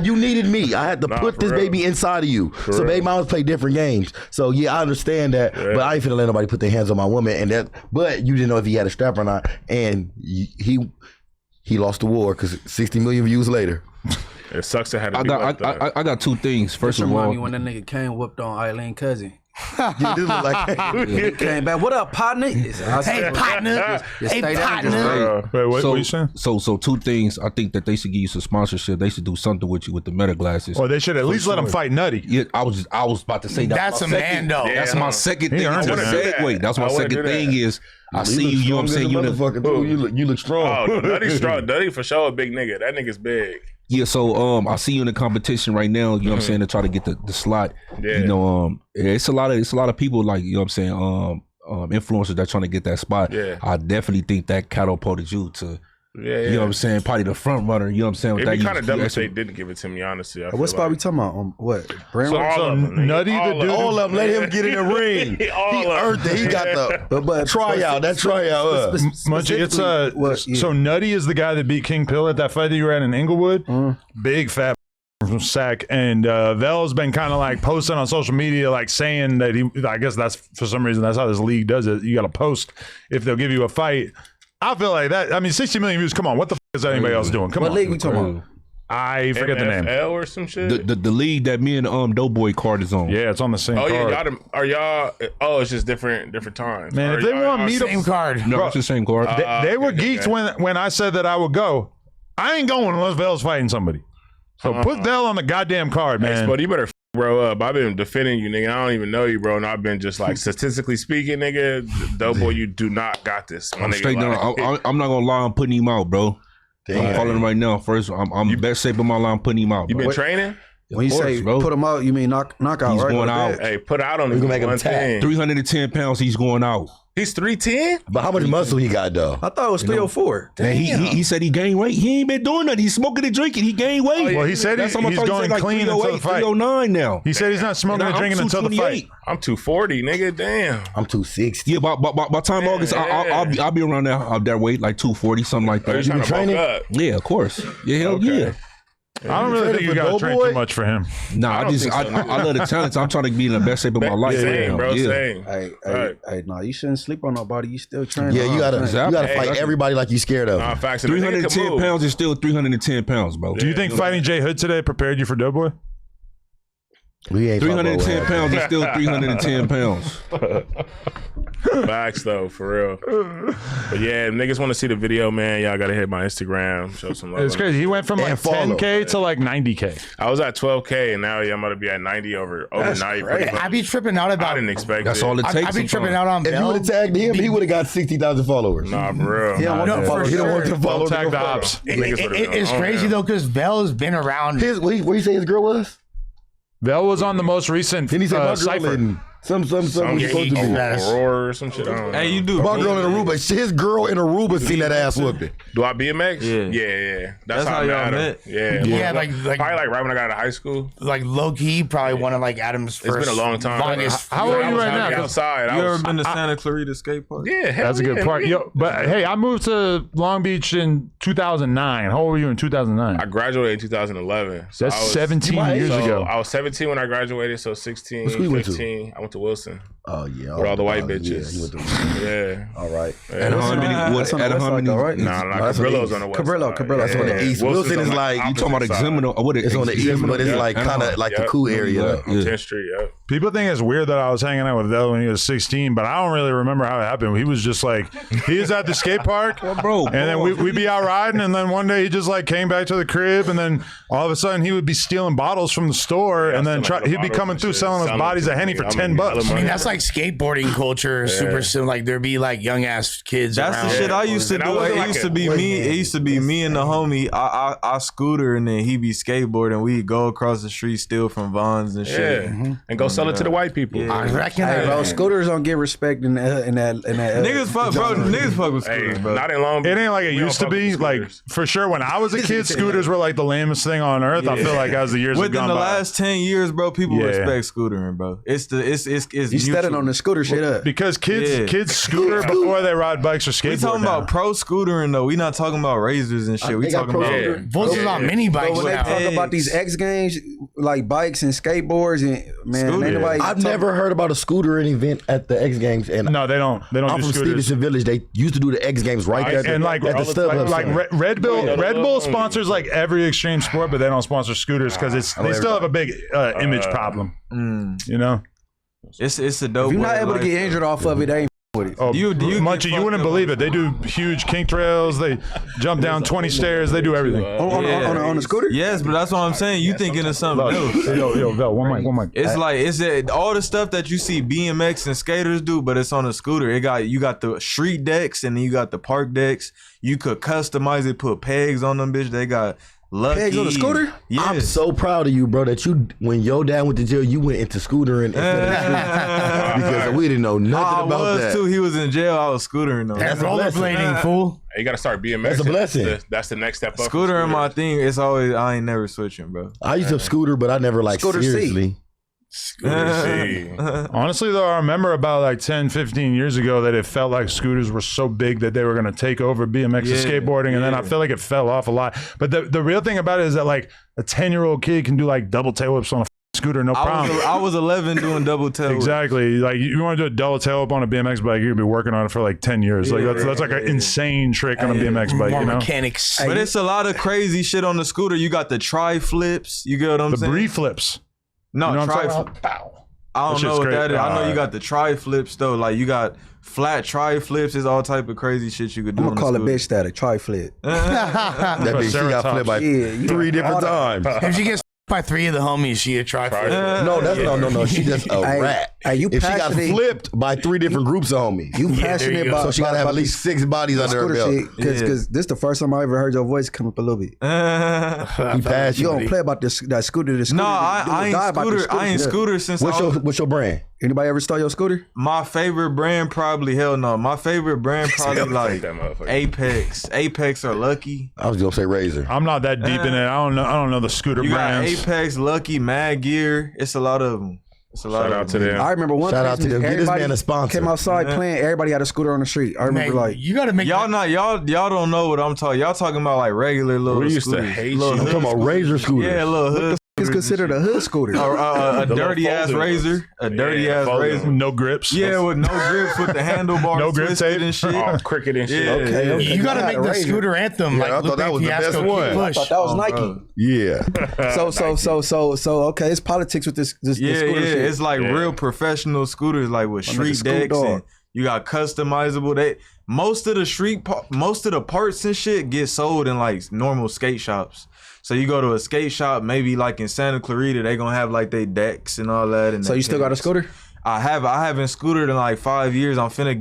You needed me. I had to put this baby inside of you. So baby mamas play different games. So yeah, I understand that, but I ain't finna let nobody put their hands on my woman. And that, but you didn't know if he had a strap or not. And he lost the war because 60 million views later. It sucks to have. I got two things. First of all, remind me when that nigga came whooped on Eileen cousin. Yeah, this look like He came back. What up, partner? Hey, partner. Hey, partner. Wait, what you saying? So two things. I think that they should give you some sponsorship. They should do something with you with the meta glasses. Or they should at least let him fight Nutty. Yeah, I was about to say that. That's a man, though. That's my second thing. earned it, man. That's my second thing is I see you. You know what I'm saying? You look strong. Oh, Nutty's strong. Nutty for sure a big nigga. That nigga's big. Yeah, so I see you in the competition right now, you know what I'm saying, to try to get the slot. Yeah. You know, it's a lot of people like, you know what I'm saying, influencers that trying to get that spot. Yeah. I definitely think that catapulted you to Yeah, you know what I'm saying, probably the front runner, you know what I'm saying. With It'd that, be kind of dumb if actually- they didn't give it to me, honestly. What spot we talking about? What? Brand So Rock? all of them, nigga. Nutty All the of dude. them. All of them, let him get in the ring. He earned it. He got the But tryout. That tryout. Munchie, it's specifically, so Nutty is the guy that beat King Pill at that fight that you were at in Inglewood. Big fat from Sac, and Vel's been kind of like posting on social media, like saying that he. I guess that's for some reason that's how this league does it. You got to post if they'll give you a fight. I feel like that. I mean, 60 million views. Come on, what the is anybody else doing? Come What on. league we talking about? I forget the name. NFL or some shit. the league that me and Doughboy card is on. Yeah, it's on the same Oh card. yeah, are y'all? Oh, it's just different times. Man, Are if they y'all want on me to- Same card. No, it's the same card. They were okay, geeks okay. when I said that I would go. I ain't going unless Vel's fighting somebody. So put Vel on the goddamn card, man. But you better bro up. I've been defending you, nigga. I don't even know you, bro. And I've been just like statistically speaking, nigga. Doughboy, you do not got this. My I'm nigga, straight down. like- I'm not gonna lie. I'm putting him out, bro. I'm calling him right now. First, I'm best shape of my life. I'm putting him out. You Bro. been training? When you say bro. put him out, you mean knockout, He's right? going Like out. that? Hey, put out on We him. gonna make him one tap. thing. 310 pounds. He's going out. He's 310. But how much muscle he got though? I thought it was 304. Man, he said he gained weight. He ain't been doing nothing. He's smoking and drinking. He gained weight. Well, he said That's how much he's I going said, like clean until the 308, fight. 309 now. He said he's not smoking and I'm drinking until the fight. 228. I'm 240, nigga. Damn. I'm 260. Yeah, by time August, I'll be around that weight, like 240, something like Are that. you trying to bulk training? up? Yeah, of course. Yeah, hell yeah. I don't really think you got to train too much for him. Nah, I don't just think so, I love the talent. I'm trying to be in the best shape of my life. right Same, now. bro. Yeah. Same. Hey, nah, you shouldn't sleep on nobody. You still training. Yeah, you gotta Exactly. fight everybody like you scared of. Nah, facts. And the nigga can 310 move. pounds is still 310 pounds, bro. Do you think fighting Jay Hood today prepared you for Doughboy? We ain't 310 pounds is still 310 pounds. Facts though, for real. But yeah, if niggas want to see the video, man, y'all gotta hit my Instagram. Show some love. It's crazy. He went from like And follow. 10K to like 90K. I was at 12K and now I'm gonna be at 90 overnight. pretty much. I be tripping out I about didn't expect That's it. all it I takes. be tripping sometimes. out on If you would Bell. have tagged him, he would have got 60,000 followers. Nah, for real. He don't want No, to follow. for He don't want sure. to follow. Don't tag the ops. Niggas would've been It's on crazy there. though because Bell has been around. What you say his girl was? Vel was on the most recent Then he said my girl Cypher. in some Some was supposed to be. Aurora or some shit. I don't know. Hey, you do. My girl in Aruba. His girl in Aruba seen that ass whooping. Do I BMX? Yeah. Yeah. That's how how I y'all met him. met. Yeah. Yeah, like Probably like right when I got out of high school. like low key, probably one of like Adam's first. It's been a long time. Longest. How old are you right now? I was 'Cause outside. You ever been to Santa Clarita Skate Park? Yeah, hell That's a good yeah, part. nigga. Yo, but hey, I moved to Long Beach in 2009. How old were you in 2009? I graduated in 2011. So That's I was, 17 years so ago. I was 17 when I graduated, so 16, What school you went to? 15. I went to Wilson Oh yeah, with all the white Yeah, bitches. he went to- Yeah. all right. And how many? That's on the west side, though, right? Nah, that's on the Cabrillo's east. on the west Cabrillo, side. Cabrillo. That's on the east. Wilson's Wilson on is the like- You talking about opposite side. Examiner? What It's on the east, but it's like kind of like the cool area. though. On 10th Street, yeah. People think it's weird that I was hanging out with Vel when he was 16, but I don't really remember how it happened. He was just like, he was at the skate park, bro, and then we'd be out riding, and then one day he just like came back to the crib, and then all of a sudden he would be stealing bottles from the store, and then stealing he'd be bottles coming and through shit, selling us selling bodies to of Henny me. for I'm $10. hella I mean, money. that's like skateboarding culture, super similar. Like there'd be like young ass kids. That's around. the shit I used to do. It used to be me. It used to be me and the homie. I scooter and then he be skateboarding. We'd go across the street, steal from Vons and shit, and go sell it to the white people. I reckon. Hey, bro, scooters don't get respect in that. Niggas fuck, bro. Niggas fuck with scooters, bro. Not in Long Beach. It ain't like it used to be. Like for sure, when I was a kid, scooters were like the lamest thing on earth. I feel like as the years have Within gone the by. last 10 years, bro, people respect scootering, bro. It's You standing on the scooter shit up. Because kids scooter before they ride bikes or skateboard. We talking about pro scootering though. We not talking about razors and shit. We They got talking pro about scooter. Bulls is on mini bikes But when they now. talk about these X Games, like bikes and skateboards, and man, Scooter. ain't nobody I've never heard about a scooter event at the X Games, and No, they don't. They don't I'm do from scooters. Stevenson Village. They used to do the X Games right there And like at the StubHub like Center. Red Bull sponsors like every extreme sport, but they don't sponsor scooters because they still have a big image problem. You know. it's a dope. If you're not way of able to life, get though. injured off of it, they ain't with it. Oh, You get Munchie, you fucked wouldn't up believe on it. They do huge kink trails. They jump down 20 stairs. They do everything. On a scooter? Yes, but that's what I'm saying. You thinking of something else. Yo, Vel, one mic. It's like all the stuff that you see BMX and skaters do, but it's on a scooter. You got the street decks and then you got the park decks. You could customize it, put pegs on them, bitch. They got Lucky. Pegs on the scooter? Yes. I'm so proud of you, bro, that when your dad went to jail, you went into scootering instead of the street. Because we didn't know nothing about that. too. He was in jail. I was scootering though. That's rollerblading, fool. You got to start BMX. That's a blessing. That's the next step up. Scootering my thing. It's always I ain't never switching, bro. I used to scooter, but I never Scooter C. seriously. Honestly, though, I remember about like 10, 15 years ago that it felt like scooters were so big that they were going to take over BMX and skateboarding. And then I feel like it fell off a lot. But the real thing about it is that like a 10-year-old kid can do like double tail whips on a scooter, no problem. I was 11 doing double tail. Exactly. Like you want to do a double tail up on a BMX bike, you're gonna be working on it for like 10 years. Like that's like an insane trick on a BMX bike, More you know? mechanics. But it's a lot of crazy shit on the scooter. You got the tri flips. You get what I'm The saying? brie flips. No, You know what I'm tri. talking about? I don't That know shit's what great. that is. I know you Alright. got the tri flips though. Like you got flat tri flips. There's all type of crazy shit you could do. I'm on gonna call the it bitch static, try flip. That bitch, she got flipped by Yeah, you 3 different times. If she gets by 3 of the homies, she a try for it. No, that's no. She just a Hey, rat. hey, you If she got passionate- flipped by 3 different groups of homies, You passionate go. about so she got to have at least 6 bodies under her scooter belt. shit because this the first time I ever heard your voice come up a little bit. He You passionate. don't play about that scooter. The scooter No, you I die ain't about the scooter. I ain't shit. scooter since What's your brand? Anybody ever stole your scooter? my favorite brand probably hell no. My favorite brand probably like that motherfucker. Apex or Lucky. I was gonna say Razor. I'm not that deep in it. I don't know the scooter You got brands. Apex, Lucky, Mad Gear. It's a lot of them. It's a lot Shout of out to them. I remember one Shout out to Christmas, them. Get this everybody man a sponsor. came outside playing. Everybody had a scooter on the street. I remember Man, like you gotta make Y'all don't know what I'm talking. Y'all talking about like regular little We used to scooters. hate Little you. I'm hood talking about Razor scooters. Yeah, little hood. it's considered a hood scooter. A The dirty little ass folding razor. ones. A dirty Yeah, ass folding razor. ones. No grips. Yeah, with no grips, with the handlebars No grip twisted tape? and shit. Oh, cricket and shit. Yeah. Okay. You gotta I make had a the Razor. scooter anthem Yeah, like I thought Lupe that was the Fiasco, best Kid one. I Bush. thought that was Nike. bro. Yeah. So okay, it's politics with this Yeah, scooter shit. it's like real professional scooters, like with I'm street like a Scoot decks, dog. and you got customizable. Most of the parts and shit get sold in like normal skate shops. So you go to a skate shop, maybe like in Santa Clarita, they gonna have like they decks and all that. And So you still got a scooter? I haven't scootered in like 5 years. I'm finna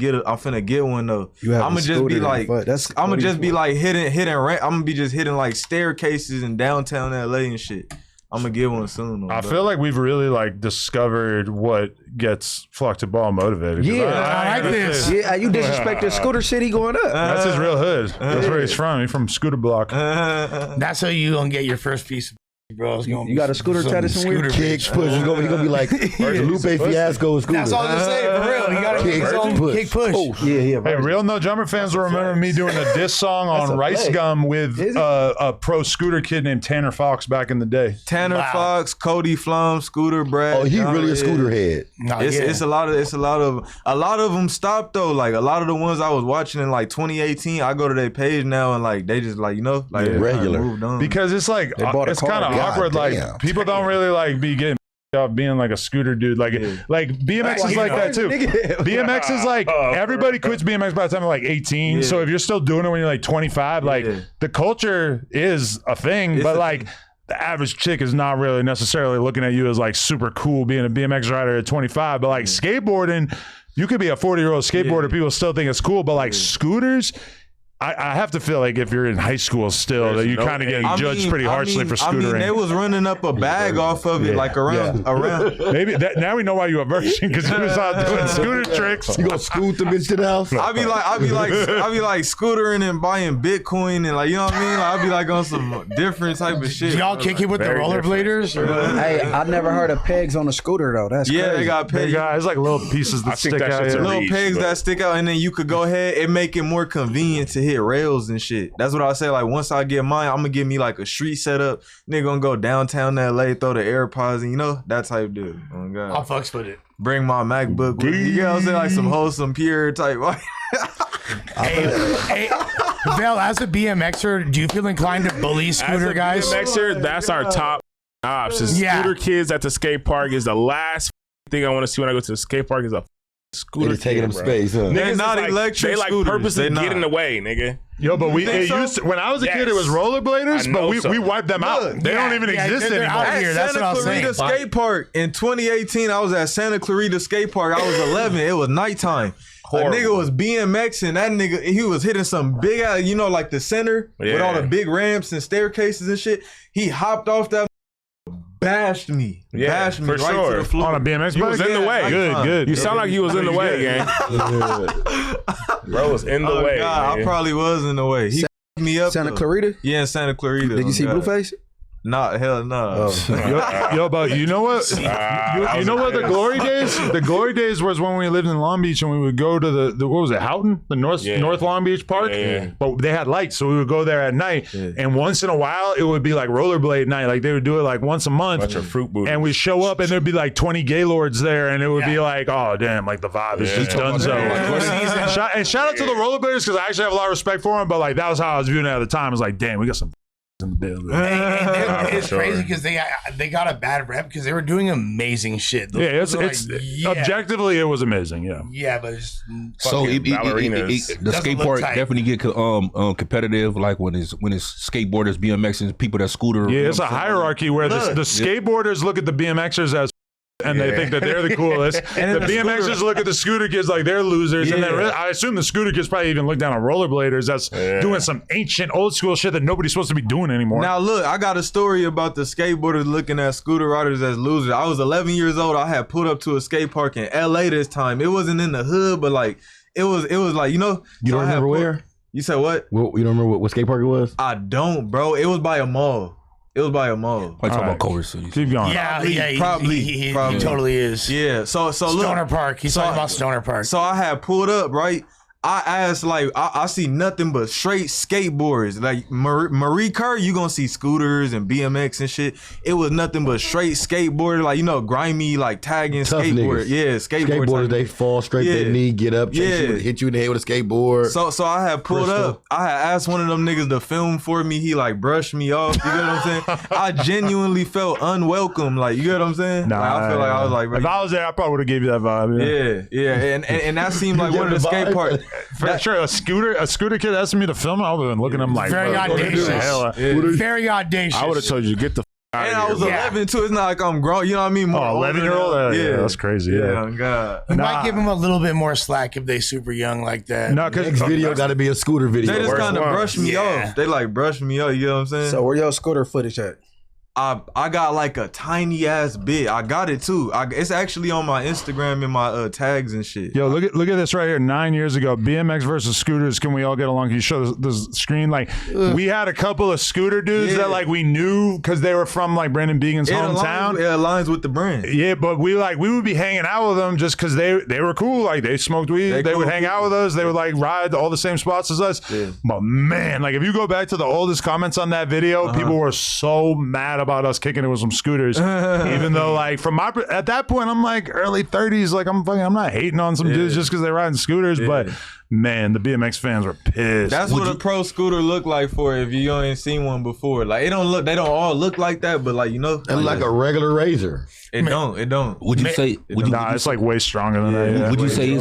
get one though. You have I'm a gonna just be scooter, like, but that's I'm gonna just be funny. like hitting. I'm gonna be just hitting like staircases in downtown LA and shit. I'm gonna get one soon. Though, I bro. feel like we've really like discovered what gets Flock to Ball motivated. 'Cause Yeah, I like this. Yeah, you disrespect the scooter shit, he going up. That's his real hood. That's where he's from. He's from Scooter Block. That's how you gonna get your first piece of bro. It's gonna You got a scooter tattoo somewhere? Kick push. He's gonna be like Lupe Fiasco scooter. That's all I'm saying, for real. You gotta Kick get his own push. kick push. Oh, yeah. Hey, real No Jumper fans will remember me doing a diss song on a Rice play. Gum with Is it? a pro scooter kid named Tanner Fox back in the day. Tanner Fox, Cody Flum, Scooter Brad. Oh, he John really a Red. scooter head. Nah, It's yeah. a lot of them stopped though. Like a lot of the ones I was watching in like 2018, I go to their page now and like they just like like Yeah, they regular. moved on. Because it's like They bought a it's car. kind of God awkward. damn. Like people don't really like be getting off being like a scooter dude. Like BMX is like that too. BMX is like everybody quits BMX by the time they're like 18. Yeah. So if you're still doing it when you're like 25, like Yeah. the culture is a thing, It's but a like thing. the average chick is not really necessarily looking at you as like super cool being a BMX rider at 25, but like skateboarding, you could be a 40-year-old skateboarder, people still think it's cool, but like scooters, I have to feel like if you're in high school still, that you kind of get judged pretty harshly for scootering. They was running up a bag off of it, like around. Maybe now we know why you a virgin, because you was out doing scooter tricks. You gonna scoot the bitch to the house? I be like scootering and buying Bitcoin and like, you know what I mean? Like, I be like on some different type of shit. Do y'all kick it with the rollerbladers? Hey, I never heard of pegs on a scooter though. That's crazy. They got pegs. It's like little pieces that stick out. Little pegs that stick out, and then you could go ahead and make it more convenient to hit rails and shit. That's what I say. Like, once I get mine, I'm gonna give me like a street setup. Nigga gonna go downtown LA, throw the AirPods, and you know, that type dude. Oh God. I'll fucks with it. Bring my MacBook with me. You know what I'm saying? Like some wholesome, pure type. Hey, Val, as a BMXer, do you feel inclined to bully scooter guys? BMXer, that's our top ops. Scooter kids at the skate park is the last thing I want to see when I go to the skate park is a scooter. They're taking them space, huh? They're not like, electric They like scooters. purposely get in the way, nigga. Yo, but when I was a kid, it was rollerbladers, but we wiped them out. They don't even exist anymore. Here. That's Santa what I was Clarita saying. Skate Park in 2018. I was at Santa Clarita Skate Park. I was 11. It was nighttime. A nigga was BMXing. That nigga, he was hitting some big, you know, like the center with all the big ramps and staircases and shit. He hopped off that. Bashed me for right sure. to the floor. On a BMX He was in the way. Good. You sound like he was in the way, gang. Bro was in the way. God, I probably was in the way. He me up. Santa Clarita? Yeah, in Santa Clarita. Did you see Blueface? Nah, hell no. Yo, but you know what? You know what? The glory days. The glory days was when we lived in Long Beach and we would go to the what was it, Houghton, the North Long Beach Park. But they had lights, so we would go there at night. And once in a while, it would be like rollerblade night. Like they would do it like once a month. Bunch of fruit booties. And we show up and there'd be like 20 gaylords there, and it would be like, oh damn, like the vibe is just done so. And shout out to the rollerbladers, because I actually have a lot of respect for them. But like that was how I was viewing it at the time. I was like, damn, we got some. It's crazy because they got a bad rep because they were doing amazing shit. It's objectively it was amazing. But it's so the skate park tight. definitely get competitive, like when it's skateboarders, BMXers, people that scooter. It's a hierarchy where the skateboarders look at the BMXers as and they think that they're the coolest. And the BMXers look at the scooter kids like they're losers. And then I assume the scooter kids probably even look down on rollerbladers that's doing some ancient old school shit that nobody's supposed to be doing anymore. Now look, I got a story about the skateboarders looking at scooter riders as losers. I was 11 years old. I had pulled up to a skate park in LA this time. It wasn't in the hood, but like it was like, you know. You don't remember where? You said what? You don't remember what skate park it was? I don't, bro. It was by a mall. Probably talking about Culver City. Keep going. Probably. He totally is. Yeah. So look, Stoner Park. He's talking about Stoner Park. So I had pulled up, right? I asked, like, I see nothing but straight skateboards. Like, Marie Curry, you gonna see scooters and BMX and shit. It was nothing but straight skateboard, like, you know, grimy, like, tagging Tough skateboard. niggas. Yeah, skateboarders, they fall straight to their knee, get up, chase you, hit you in the head with a skateboard. So I had pulled up. I had asked one of them niggas to film for me. He, like, brushed me off. You get what I'm saying? I genuinely felt unwelcome. Like, you get what I'm saying? Nah, like, I feel like I was like, if I was there, I probably would have gave you that vibe. Yeah. And that seemed like one of the skate parks. For sure, a scooter kid asked me to film it. I would have been looking at him like, very audacious. Very audacious. I would have told you to get the out and of I here, was 11 too. It's not like I'm grown. You know what I mean? More 11-year-old? Yeah, that's crazy. Yeah, God. You might give them a little bit more slack if they super young like that. No, because next video got to be a scooter video. They just kind of brush me off. They like brush me off. You know what I'm saying? So where your scooter footage at? I got like a tiny ass bit. I got it too. It's actually on my Instagram and my tags and shit. Yo, look at this right here. 9 years ago, BMX versus scooters. Can we all get along? Can you show the screen? Like, we had a couple of scooter dudes that like we knew because they were from like Brandon Began's hometown. It aligns with the brand. Yeah, but we would be hanging out with them just because they were cool. Like they smoked weed. They would hang out with us. They would like ride all the same spots as us. Yeah. But man, like if you go back to the oldest comments on that video, people were so mad about us kicking it with some scooters. Even though like at that point I'm like early 30s. Like I'm not hating on some dudes just because they're riding scooters, but man, the BMX fans were pissed. That's what a pro scooter look like for if you ain't seen one before. Like they don't all look like that, but like, you know, it's like a regular razor. It don't. Would you say? It's like way stronger than that. Yeah. Would you say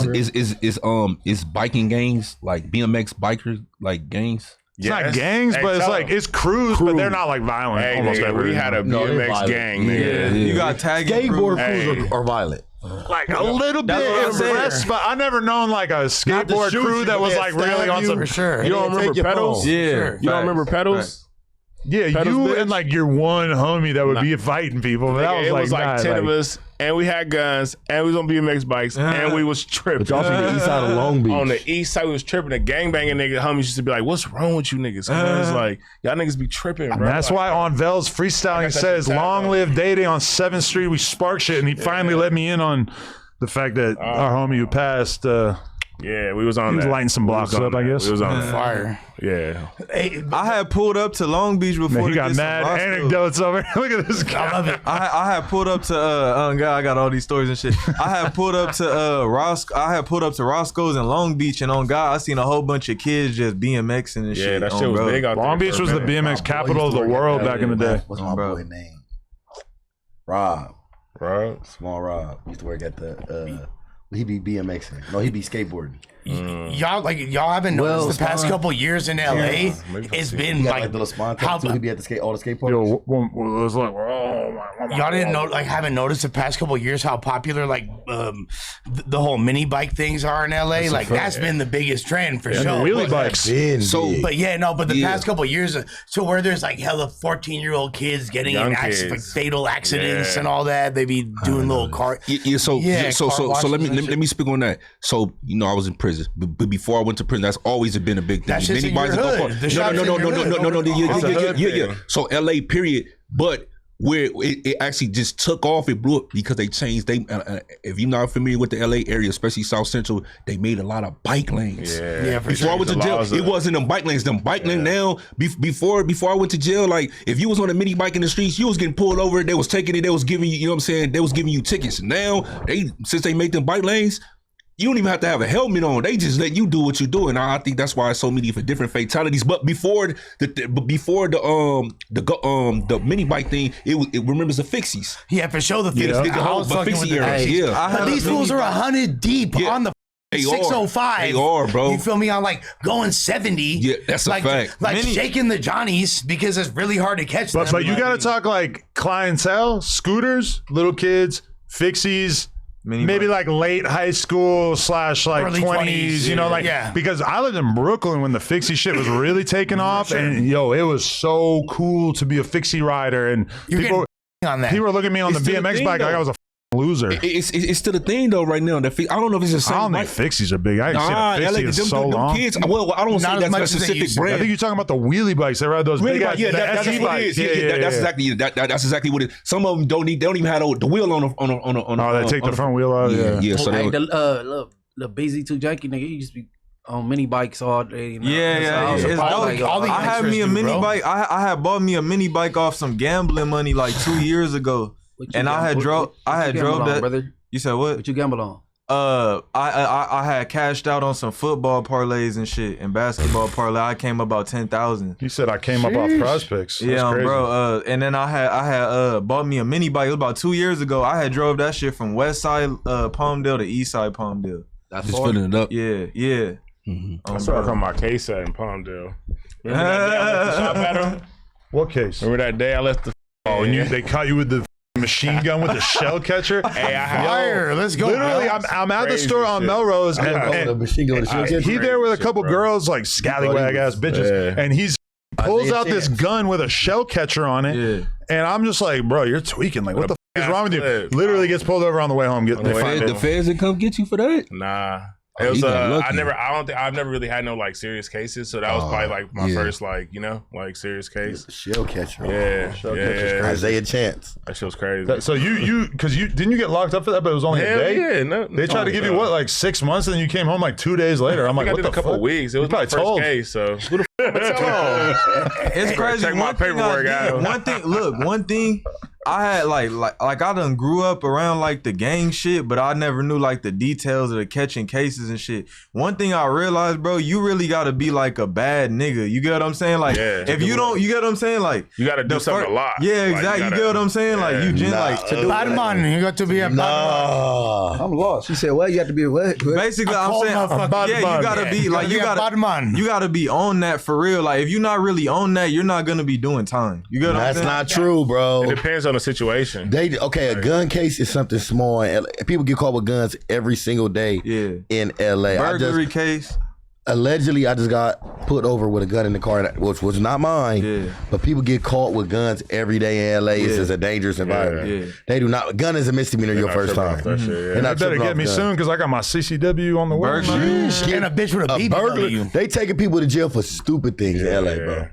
is biking gangs like BMX bikers like gangs? It's not gangs, but it's like it's crews, but they're not like violent. Hey, almost nigga, ever. we had a No, they're BMX violent. gang, nigga. You got tagging Skateboard crews. crews are violent. Like a little bit what I'm saying. impressed, but I never known like a skateboard shoot crew you, that but was they'll like stab really on you. some. For sure. You don't Take remember your pedals? phone. Yeah. You don't remember Facts. pedals? Yeah, Pedals, you bitch. and like your one homie that would be fighting people. But that Nigga, was it like, was like 10 nah, of us, and we had guns, and we was on BMX bikes, and we was tripping. But y'all from the east side of Long Beach. On the east side, we was tripping. The gangbanging nigga homies used to be like, "What's wrong with you niggas?" It's like y'all niggas be tripping, bro. And that's Like, why on Vel's freestyling that says, shit "Long bro. live Day Day on 7th Street." We spark shit, and he finally let me in on the fact that our homie who passed, yeah, we was on. he was that. lighting some We blocks was on up, I that. guess. We was on that. Fire. Yeah, Hey, I had pulled up to Long Beach before. Man, he to got get some mad Roscoe's. anecdotes over. Look at this guy. I love it. I had pulled up to God, I got all these stories and shit. I had pulled up to Roscoe's in Long Beach, and on God, I seen a whole bunch of kids just BMXing and shit. yeah, that on shit was bro. big out there. Long Beach for a was the minute. BMX capital of the world back in the day. What's my Bro. boy name? Rob. Bro. Small Rob. Used to work at the he be BMXing. No, he be skateboarding. Y'all haven't noticed Well, the past Spawn. couple years in LA. It's been He got like like little spawn how- too. He be at the skate all the skate parks. Yo, it was like, oh my. y'all didn't know, like, haven't noticed the past couple years how popular like the whole mini bike things are in LA. Like that's been the biggest trend for And the sure. wheelie bikes. But the Yeah. past couple years, to where there's like hella 14-year-old kids getting Young in accidents, like kids. fatal accidents Yeah. and all that. They be doing little car. So Yeah, so car let washes me and let, shit. me speak on that. So I was in prison, but before I went to prison, that's always been a big thing. That's just in your Bikes and hood. go-kart. The shop's in your hood. Yeah. So LA period, but where it actually just took off, it blew up because they changed. If you're not familiar with the LA area, especially South Central, they made a lot of bike lanes. Yeah, for Before I sure. went to The jail, laws it of- wasn't them bike lanes. Them bike lanes now. Before I went to jail, like if you was on a mini bike in the streets, you was getting pulled over. They was taking it. They was giving you, you know what I'm saying? They was giving you tickets. Now since they make them bike lanes, you don't even have to have a helmet on. They just let you do what you do, and I think that's why it's so many for different fatalities. But before the mini bike thing, it remembers the fixies. Yeah, for sure. The thing Yeah, is, the whole fixie era. Yeah. But these fools are 100 deep Yeah. on the They are. 605. They are, bro. You feel me? On like going 70. Yeah, that's a like, fact. Like shaking the Johnnies because it's really hard to catch them. But you got to talk like clientele, scooters, little kids, fixies. Maybe like late high school / like Early 20s, you know, like because I lived in Brooklyn when the fixie shit was really taking off, and yo, it was so cool to be a fixie rider, and people on that. People were looking at me on It's the still a BMX thing, bike like though. I was a loser. It's still a thing though right now. I don't know if it's the same. I don't bike. think fixies are big. I ain't seen a fixie in so long. Kids, well, I don't say Not as that's much a as they specific used to. I brand. think you're talking about the wheelie bikes. They ride those Really, big ass, yeah, the that's SE what it bikes. is. Yeah, that's exactly that's exactly what it is. Some of them don't even have the wheel on. Oh, they take the front wheel out. Yeah. So Hey, they, the BZ2 junkie nigga, he used to be on mini bikes all day. You know? Yeah, That's it's all dope. like, I had me a mini bike. I had bought me a mini bike off some gambling money like 2 years ago, What you and I had gamble- drove. what I you had gamble drove on, that. brother. You said what? What you gamble on? I had cashed out on some football parlays and shit and basketball parlay. I came about 10,000. He said I came up off prospects. That's Yeah, crazy. bro. And then I had bought me a mini bike. It was about 2 years ago. I had drove that shit from West Side Palmdale to East Side Palmdale. That's just far. filling it up. Yeah. That's where I come my case at in Palmdale. Remember that day I left the shop at him? What case? Remember that day I left the Oh, and they caught you with the machine gun with the shell catcher. Hey, I had Fire. Let's go. Literally, Mel. I'm at the Crazy store on shit. Melrose, The and machine gun with the shit. he there with a Shit, couple bro. girls, like scallywag ass bitches, Yeah. and he's pulls Isaiah out this Chance. gun with a shell catcher on it, Yeah. and I'm just like, bro, you're tweaking. Like, what the f- is wrong with you? clip. Literally gets pulled over on the way home. They the way find the it. feds didn't come get you for that. Nah. Oh, It was you got lucky. I've never really had no like serious cases, so that was probably like my first like, like serious case. Shell catcher. Yeah. Yeah. Isaiah Chance. That shit was crazy. So because you didn't you get locked up for that, but it was only a Hell day. yeah, no. They tried to give you what, like 6 months, and then you came home like 2 days later. I'm I like, think I what did the a couple fuck? of weeks. It was You my probably first told. case, so It's crazy. Check my One thing I paperwork did- out. One thing I had like I done grew up around like the gang shit, but I never knew like the details of the catching cases and shit. One thing I realized, bro, you really gotta be like a bad nigga. You get what I'm saying? Like if you don't, you get what I'm saying? Like you gotta do something a lot. Yeah, exactly. You get what I'm saying? Like you just bad man. You got to be a bad man. I'm lost. She said, "Well, you have to be a what?" Basically, I'm saying, yeah, you gotta be like you gotta be on that for real. Like if you're not really on that, you're not gonna be doing time. You get what I'm saying? That's not true, bro. It depends on the situation. A gun case is something small. And people get caught with guns every single day in LA. Burglary case. Allegedly, I just got put over with a gun in the car, which was not mine. But people get caught with guns every day in LA. It's just a dangerous environment. They do not. Gun is a misdemeanor your first time. They better get me soon because I got my CCW on the way. And a bitch with a BBW. They taking people to jail for stupid things in LA, bro.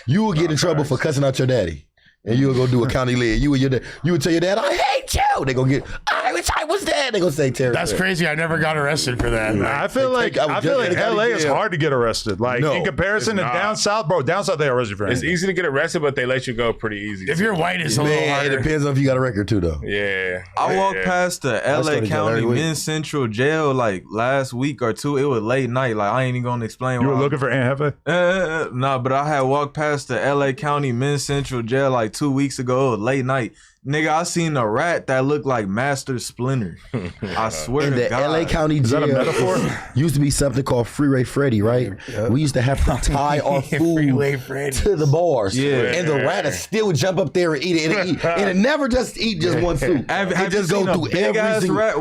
You will get in trouble for cussing out your daddy. And you will go do a county lid. You would tell your dad, "I hate you." They gonna get, "I wish I was dead." They gonna say terrorist. That's crazy. I never got arrested for that. I feel like LA is hard to get arrested. Like in comparison to down south, bro. Down south they arrest you for anything. It's easy to get arrested, but they let you go pretty easy. If you're white, it's a little harder. It depends on if you got a record too, though. Yeah. I walked past the LA County Men's Central Jail like last week or two. It was late night. Like I ain't even gonna explain. You were looking for Aunt Hefe? Nah, but I had walked past the LA County Men's Central Jail like 2 weeks ago. Late night, nigga. I seen a rat that looked like Master Splinter. I swear to God. In the LA County jail, is that a metaphor? Used to be something called Freeway Freddy, right? We used to have to tie our food to the bars, and the rat would still jump up there and eat it. And it never just eat just one food. It just go through every single rat.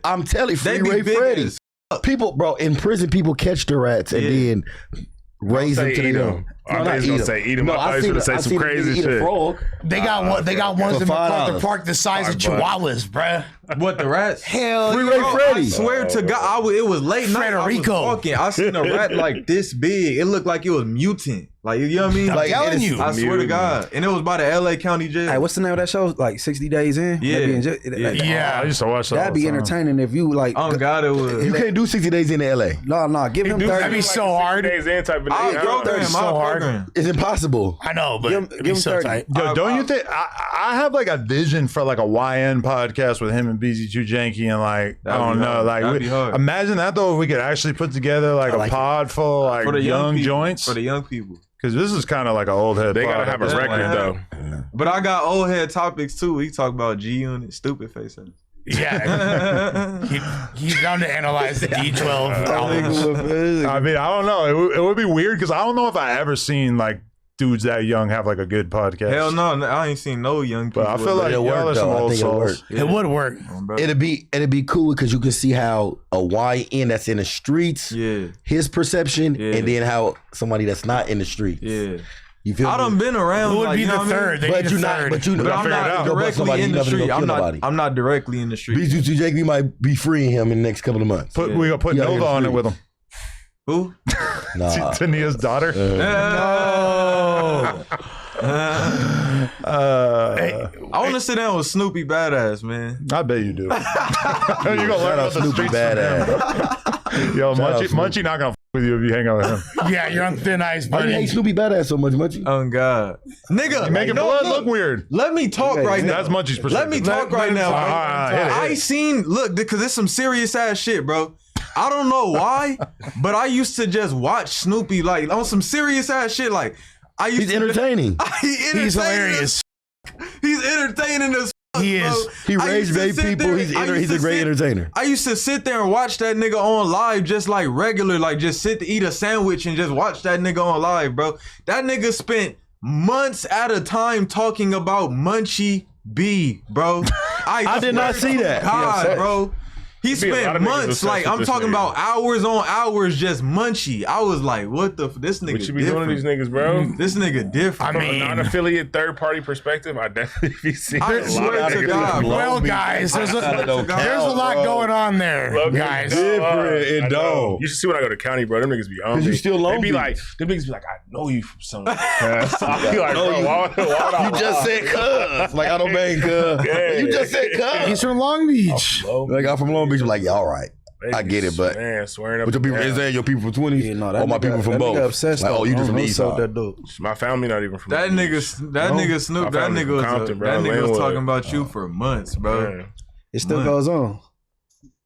I'm telling you, Freeway Freddy. People, bro, in prison, people catch the rats and then raise them to their own. I thought you was gonna say eat them. I thought you was gonna say some crazy shit. They got ones in MacArthur Park the size of chihuahuas, bruh. What, the rats? Hell, Freeway Freddy. I swear to God, it was late night. I seen a rat like this big. It looked like it was mutant. Like, you know what I mean? I'm telling you. I swear to God. And it was by the LA County Jail. Hey, what's the name of that show? Like 60 Days In? Yeah. I used to watch that. That'd be entertaining if you like. Oh God, it was. You can't do 60 days in LA. No, give him 30. That'd be so hard. Days in type of I'll program. It's impossible. I know, but give him so 30. tight. Yo, don't you think I have like a vision for like a YN podcast with him and BZ2 Janky and like I don't know, like imagine that though if we could actually put together like a pod full like for the young people, joints for the young people. Because this is kind of like an old head. They gotta have a record though. But I got old head topics too. We talk about G Unit, stupid face. Yeah, he's down to analyze the D12 albums. I mean, I don't know. It would be weird because I don't know if I ever seen like dudes that young have like a good podcast. Hell no, I ain't seen no young people. But I feel like y'all are some old souls. It would work. It'd be cool because you can see how a YN that's in the streets, his perception, and then how somebody that's not in the streets. Yeah. You feel I done been around. Who would like, be you know the third? But I'm not directly in the street. I'm not directly in the street. BZ2 Jake, we might be freeing him in the next couple of months. We gonna put Nova on it with him. Who? Nah. Tania's daughter. No. I want to sit down with Snoopy Badass, man. I bet you do. You're gonna learn about the Snoopy streets Badass. Yo, Munchie not gonna with you if you hang out with him. Yeah, you're on thin ice, Why buddy. you hate Snoopy Badass so much, Munchie? Oh God, nigga, You making blood look weird. Let me talk right now. That's Munchie's perspective. Let me talk right now. I seen because it's some serious ass shit, bro. I don't know why, but I used to just watch Snoopy like on some serious ass shit. Like He's entertaining. He's hilarious. He's entertaining as fuck, He is. bro. He raised gay people. He's a great entertainer. I used to sit there and watch that nigga on live just like regular, like just sit to eat a sandwich and just watch that nigga on live, bro. That nigga spent months at a time talking about Munchie B, bro. I did not see that. God, bro. He a lot spent of niggas months, obsessed like with I'm this talking nigga. about hours on hours, just Munchie. I was like, what the? This nigga What you be different. doing to these niggas, bro? This nigga different. From a non-affiliate third-party perspective, I definitely be seeing I a lot swear of to niggas. God, bro. Well, guys, there's a lot going on there, guys. Different and I know. dome. You should see when I go to county, bro. Them niggas be on me. you still Long They be Beach. like, them niggas be like, I know you from somewhere. I be like, bro, why You just said cuz. Like, I don't bang cuz. Yeah. You just said cuz. He's from Long Beach. Like, I'm from Long Beach. I'm like, yeah, all right. I get it, but man, swearing up. but your people is that your people from 20s? Yeah, no, Or my people from both? Obsessed, Like, oh, you just from the east side. That dope. My family not even from That nigga Snoop, that nigga was Compton, bro. that nigga was Linwood. talking about you for months, bro. Man. It still goes on.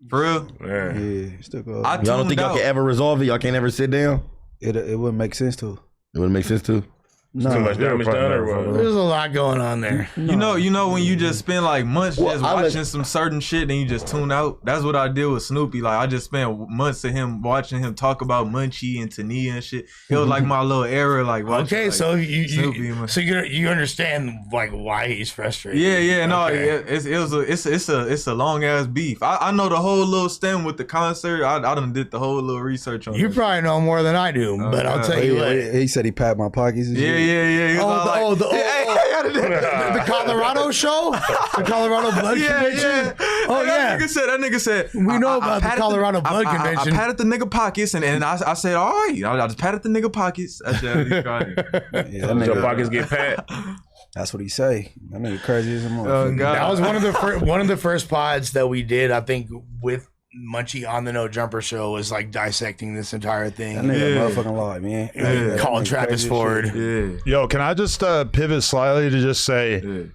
For real? Yeah. Yeah, it still goes on. I Y'all don't think y'all tuned can out. ever resolve it? Y'all can't ever sit down? It wouldn't make sense to. It wouldn't make sense to. No, Too much damage done or what? There's a lot going on there. You know when you just spend like months Well, just I watching some certain shit and you just tune out. That's what I did with Snoopy. Like I just spent months of him watching him talk about Munchie and Tania and shit. It was like my little era. Like watching, Okay, like, so Snoopy you and- so you understand like why he's frustrated. Yeah, no, Okay. it's a long ass beef. I know the whole little stem with the concert. I done did the whole little research on You it. probably know more than I do, but I'll tell you what. He said he pat my pockets. And shit. Yeah. He was all like, The Colorado show, the Colorado Blood Convention. Oh that yeah, nigga said. We know I about the patted Colorado Blood Convention. I patted the nigga pockets and I said, all right. I just patted the nigga pockets. I said, Yeah, that Your nigga, pockets get pat. that's what he say. That nigga crazy as a Oh motherfucker. God. that was one of the first pods that we did. I think with Munchie on the No Jumper show was like dissecting this entire That thing. nigga motherfucking lie, man. That Call nigga Travis crazy as Ford. shit. Yeah. Yo, can I just pivot slightly to just say,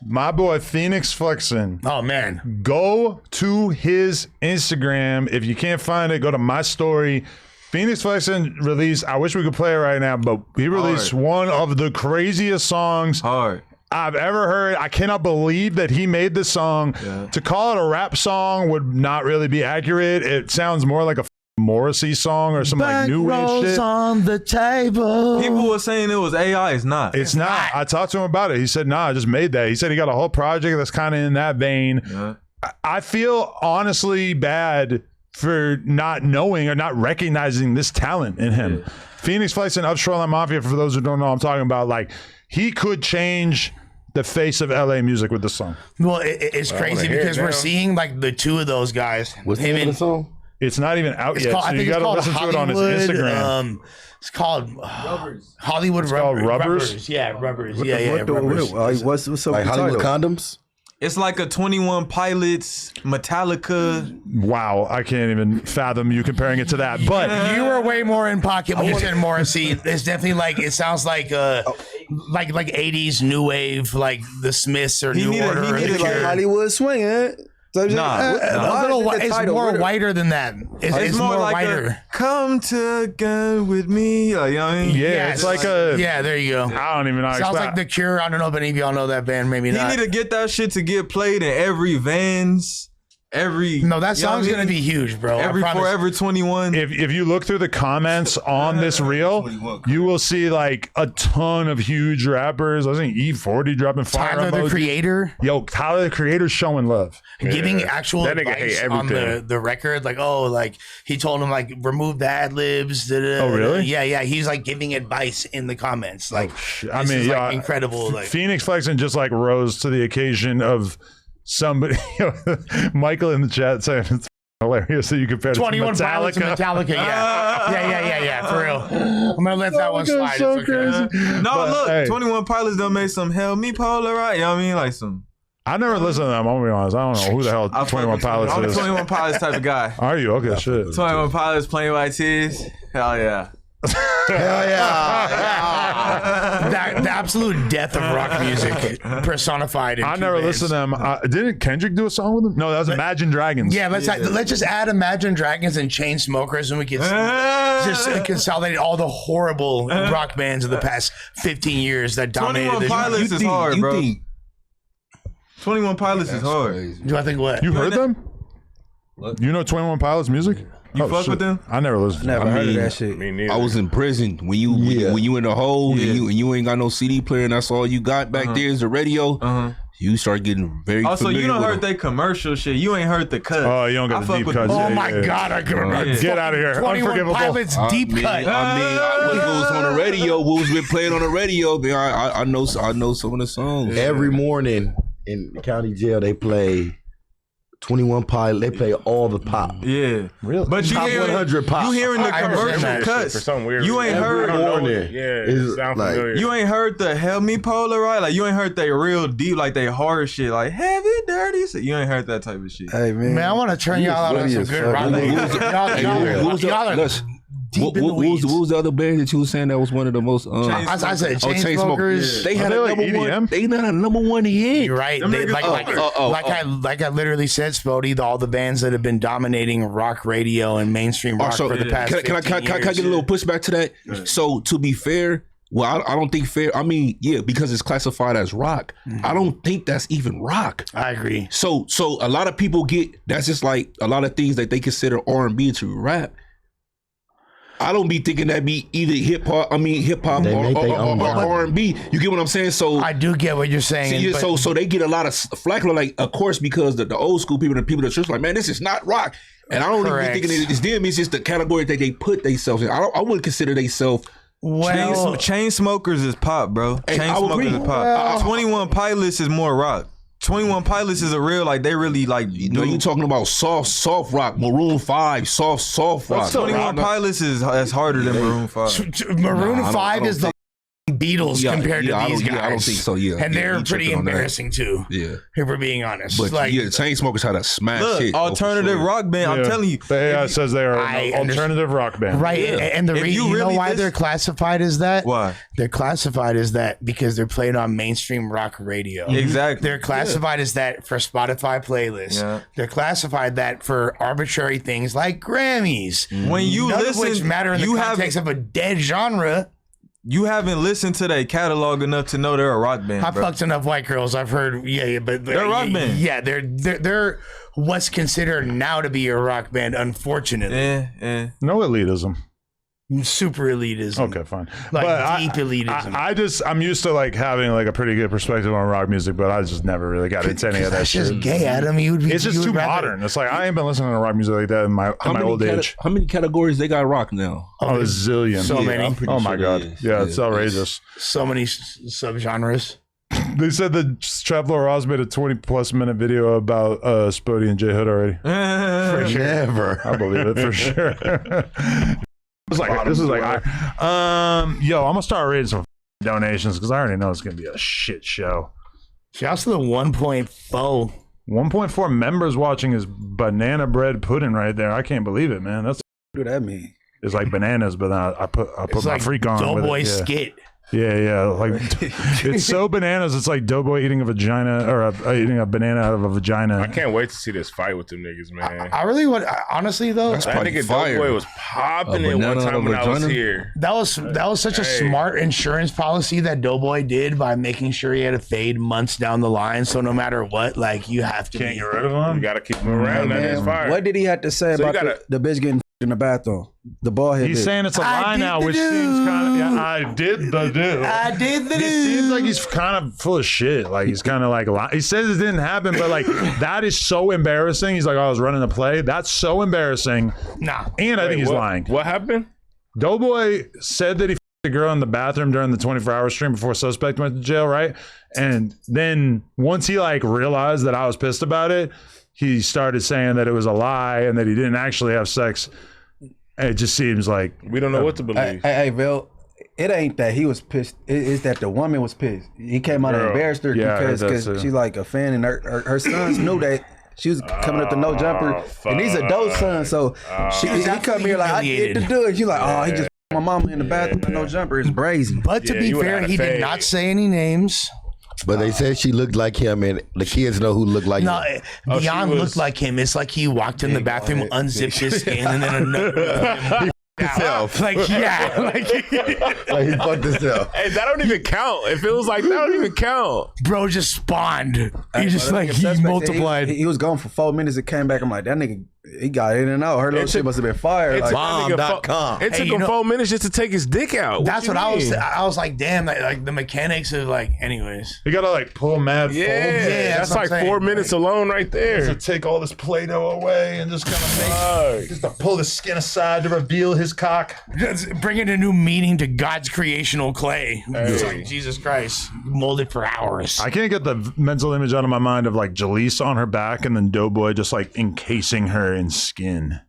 my boy Phoenix Flexin, Oh man, go to his Instagram. If you can't find it, go to my story. Phoenix Flexin released, I wish we could play it right now, but he released one of the craziest songs Hard. I've ever heard. I cannot believe that he made this song. To call it a rap song would not really be accurate. It sounds more like a Morrissey song or some like new age shit. on the table. People were saying it was AI. It's not. It's not. I talked to him about it. He said, nah, I just made that. He said he got a whole project that's kind of in that vein. Yeah. I feel honestly bad for not knowing or not recognizing this talent in him. Phoenix Flex and Upstroll Mafia, for those who don't know what I'm talking about, like he could change the face of LA music with this song. well, it's crazy hear it because we're now. seeing like the two of those guys. What's the him name of and the song? It's not even out it's yet, called, so I you think it's got to called listen to it on his Hollywood. Instagram. It's called Hollywood called Rubbers? Yeah, Rubbers. Yeah, Rubbers. What's up Like with the Hollywood title? condoms? It's like a 21 Pilots, Metallica. Wow, I can't even fathom you comparing it to that. But You were way more in pocket when you said Morrissey. It's definitely like it sounds like like 80s new wave, like the Smiths or New Order. or needed The like Cure. Hollywood swinging. So Nah, A little it's more whiter than that. It's more like whiter. a come together with me. Like, you know what I mean? yeah, Yes. it's like a. Yeah, there you go. I don't even know. how to Sounds explain- like The Cure. I don't know if any of y'all know that band. Maybe He not. need to get that shit to get played in every Vans, every. No, that you know what song's I gonna mean? be huge, bro. I Every promise. Forever 21. If you look through the comments on this reel, you will see like a ton of huge rappers. I think E40 dropping fire Tyler the emojis. Creator Yo, Tyler the Creator's showing love. giving actual That nigga hate advice on everything. the record, like like he told him like remove the ad libs. Oh, really? Yeah. He's like giving advice in the comments. Like I this mean, is, yeah, like, incredible. Like Phoenix Flexing just like rose to the occasion of somebody. Michael in the chat saying it's hilarious that you compared it to 21 Pilots and Metallica. Metallica. Yeah. For real. I'm gonna let that one slide. so It's okay. crazy. No, But, look, hey. 21 Pilots done made some Help Me Polaroid. You know what I mean? Like some. I never listened to them. I'm gonna be honest. I don't know who the hell I fuck 21 with Pilots I'm a is. 21 Pilots type of guy. Are you okay? Shit. 21 Pilots, Plain White Tees. Hell yeah. Hell yeah. The absolute death of rock music personified. In I two never bands. listened to them. Didn't Kendrick do a song with them? No, that was Imagine Dragons. Yeah, let's just add Imagine Dragons and Chainsmokers, and we can just consolidate all the horrible rock bands of the past 15 years that dominated 21 this. Pilots is hard, you bro. think 21 Pilots is hard. Do I think what? You heard them? You know 21 Pilots music? You fuck with them? I never listened. Never to them. heard mean, of that shit. Me neither. I was in prison when you when you in the hole and you ain't got no CD player and that's all you got back there is the radio. You start getting very Also, familiar you don't with heard them. they commercial shit. You ain't heard the cut. Oh, you don't got I the fuck deep with cuts. them. Oh Yeah, my yeah. God, I can remember. Get out of here. 21 Unforgivable. Pilots deep cut. What was on the radio? What was been playing on the radio? Man, I know some of the songs. Every morning in the county jail, they play 21 Pilot. They play all the pop. Yeah, Really? but you Top hearing 100 pop. You hearing the I understand commercial that cuts? For some weird You ain't reason. heard. I don't know. Warning. Yeah, It's it sound like- familiar. You ain't heard the help me Polaroid. Like you ain't heard they real deep, like they hard shit, like heavy dirty. So you ain't heard that type of shit. Hey man, Man, I want to turn y'all out on funny some as good fuck. rock. Y'all are deep What in the weeds. was the other band that you was saying that was one of the most? I said Chainsmokers. Chainsmokers. They had they a like number one. EDM? They had a number one hit. You're right. They, like I literally said, Spoety, all the bands that have been dominating rock radio and mainstream rock So for the past can I 15 get years. a little pushback to that? So to be fair, well, I don't think fair. I mean, yeah, because it's classified as rock. I don't think that's even rock. I agree. So a lot of people get that's just like a lot of things that they consider R&B to rap. I don't be thinking that be either hip hop. I mean hip hop They or make their own genre. R&B. You get what I'm saying? So I do get what you're saying. see, but so they get a lot of flack. Like of course because the old school people, the people that church, like man, this is not rock. And I don't Correct. even be thinking it's them. It's just the category that they put themselves in. I wouldn't consider themselves. well, Chain smokers is pop, bro. Hey, Chain I would smokers agree. is pop. 21 Pilots is more rock. 21 Pilots is a real like they really like. No, you talking about soft rock, Maroon 5, soft rock. 21 Pilots is harder than Maroon 5. Maroon Nah, I don't 5 is the Beatles Yeah, compared yeah, I to don't- these guys. yeah, I don't think so, yeah. And Yeah, they're you pretty tripping on that. embarrassing too. Yeah. If we're being honest. But like, yeah, the Chainsmokers had a smash Look, hit. alternative rock band. I'm Yeah. telling you. The AI says they are I an alternative rock band. right. And the If reason you you know really why dis- they're classified as that? Why? They're classified as that because they're played on mainstream rock radio. Exactly. They're classified as that for Spotify playlists. Yeah. They're classified that for arbitrary things like Grammys. When you None listen, of which matter in the you context of a dead genre. You haven't listened to their catalog enough to know they're a rock band. I bro. fucked enough white girls. I've heard, but They're a rock band. Yeah, they're what's considered now to be a rock band. Unfortunately, No elitism. super elitism. Okay, fine. Like but deep elitism. I'm used to like having like a pretty good perspective on rock music, but I just never really got into any of that That's shit. just gay, Adam. You would be. It's just you would too rather- modern. It's like I ain't been listening to rock music like that in my old age. How many categories they got rock now? Oh, a zillion. So many. I'm pretty Oh sure my it god. is. Yeah, it's outrageous. So many subgenres. They said that Traplow Ross made a 20+ minute video about Spoety and J Hood already. Never. I believe it for sure. This is like yo, I'm gonna start reading some donations because I already know it's gonna be a shit show. Shouts to the 1.4. 1.4 members watching his banana bread pudding right there. I can't believe it, man. That's What do that mean? it's like bananas, but then I put It's my like freak on with Doughboy it. Yeah. skit. Yeah, like it's so bananas. It's like Doughboy eating a vagina or eating a banana out of a vagina. I can't wait to see this fight with them niggas, man. I really would. Honestly, though, That's That probably nigga fire. Doughboy was popping it one banana out time of when I was vagina? here. that was such a smart insurance policy that Doughboy did by making sure he had a fade months down the line. So no matter what, like you have to Can't be. get rid of You him. gotta keep him around. That is fire. What did he have to say So you about gotta- the bitch getting in the bathroom? The ball head. He's bitch. saying it's a I lie did now, the which do. seems kind of. Yeah, I did the do. I did the It seems like he's kind of full of shit. Like he's kind of like he says it didn't happen, but like that is so embarrassing. He's like, I was running the play. That's so embarrassing. Nah. And I think he's lying. What happened? Doughboy said that he f***ed a girl in the bathroom during the 24-hour stream before Suspect went to jail, right? And then once he like realized that I was pissed about it, he started saying that it was a lie and that he didn't actually have sex. It just seems like We don't know what to believe. Hey, Bill. It ain't that he was pissed. It's that the woman was pissed. He came out and Girl. embarrassed her Yeah, I heard because that too. she's like a fan, and her sons knew that she was coming up to no jumper, and these adult sons. So he come here like I get to do it. She's like, oh, he just my mama in the bathroom with no jumper. It's brazy. But to Yeah, be you would've fair, had a he did fade. not say any names. But they said she looked like him, and the kids know who looked like No, him. Beyond she was- looked like him. It's like he walked in the bathroom, unzipped his skin, and then another. Like yeah, Like he fucked himself. Hey, that don't even count. It feels like that don't even count. bro just spawned. He just like he Suspect said multiplied. He was gone for 4 minutes and came back. I'm like, that nigga He got in and out. Her little shit must have been fire. It Like, took that nigga Bomb.com. It took you him know- 4 minutes just to take his dick out. That's what you I was. mean? I was like, damn, like the mechanics of like. Anyways, You gotta like pull mad Yeah, folds. that's what I'm like saying. 4 minutes alone right there. To take all this Play-Doh away and just kind of make, just to pull the skin aside to reveal his cock. bringing a new meaning to God's creational clay. It's Hey. like, Jesus Christ, molded for hours. I can't get the mental image out of my mind of like Jalise on her back and then Doughboy just like encasing her in skin.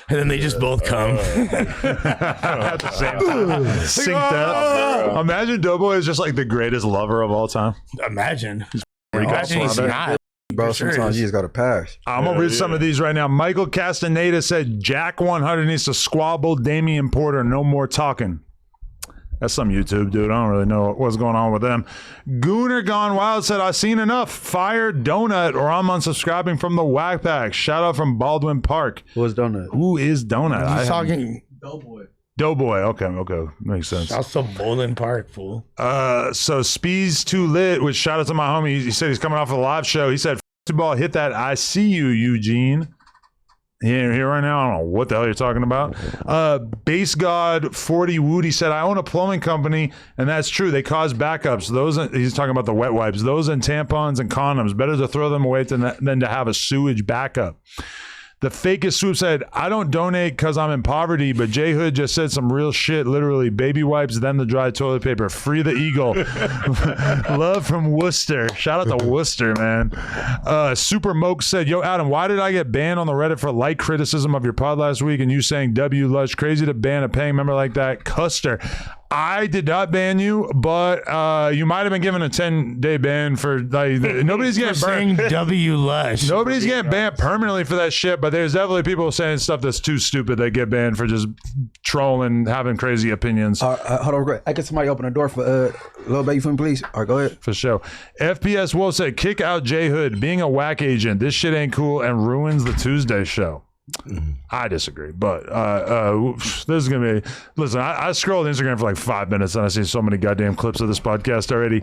And then they just both come. At the same time. Synced up. Imagine Doughboy is just like the greatest lover of all time. Imagine. Where he got Imagine he's slaughtered. not. bro, Sure sometimes is. you just got to pass. I'm gonna read some of these right now. Michael Castaneda said Jack 100 needs to squabble Damian Porter. No more talking. That's some YouTube dude. I don't really know what's going on with them. Gooner Gone Wild said, I seen enough. Fire Donut or I'm unsubscribing from the Whack Pack. Shout out from Baldwin Park. Who was Donut? Who is Donut? I He's haven't- talking. Doughboy. Okay. Makes sense. Also, Bowling Park, fool. So Speed's too lit, which shout out to my homie. He said he's coming off a live show. He said, "Ball, hit that. I see you, Eugene." He ain't here right now. I don't know what the hell you're talking about. Base God 40 Woody said, I own a plumbing company, and that's true. They cause backups. Those he's talking about the wet wipes. Those and tampons and condoms. Better to throw them away than to have a sewage backup. The fakest swoop said, I don't donate because I'm in poverty, but J Hood just said some real shit. Literally, baby wipes, then the dry toilet paper. Free the eagle. Love from Worcester. Shout out to Worcester, man. Super Moke said, yo, Adam, why did I get banned on the Reddit for light criticism of your pod last week and you saying W Lush? Crazy to ban a paying member like that. Custer. I did not ban you, but you might have been given a 10-day ban for like nobody's getting Saying burned. W Lush. Nobody's getting banned permanently for that shit, but there's definitely people saying stuff that's too stupid that get banned for just trolling, having crazy opinions. Hold on, real quick. I get somebody open the door for little baby for me, please. All right, go ahead. For sure. FPS Wolf said, kick out J Hood. Being a whack agent, this shit ain't cool and ruins the Tuesday show. I disagree, but this is gonna be. Listen, I scrolled Instagram for like 5 minutes and I see so many goddamn clips of this podcast already.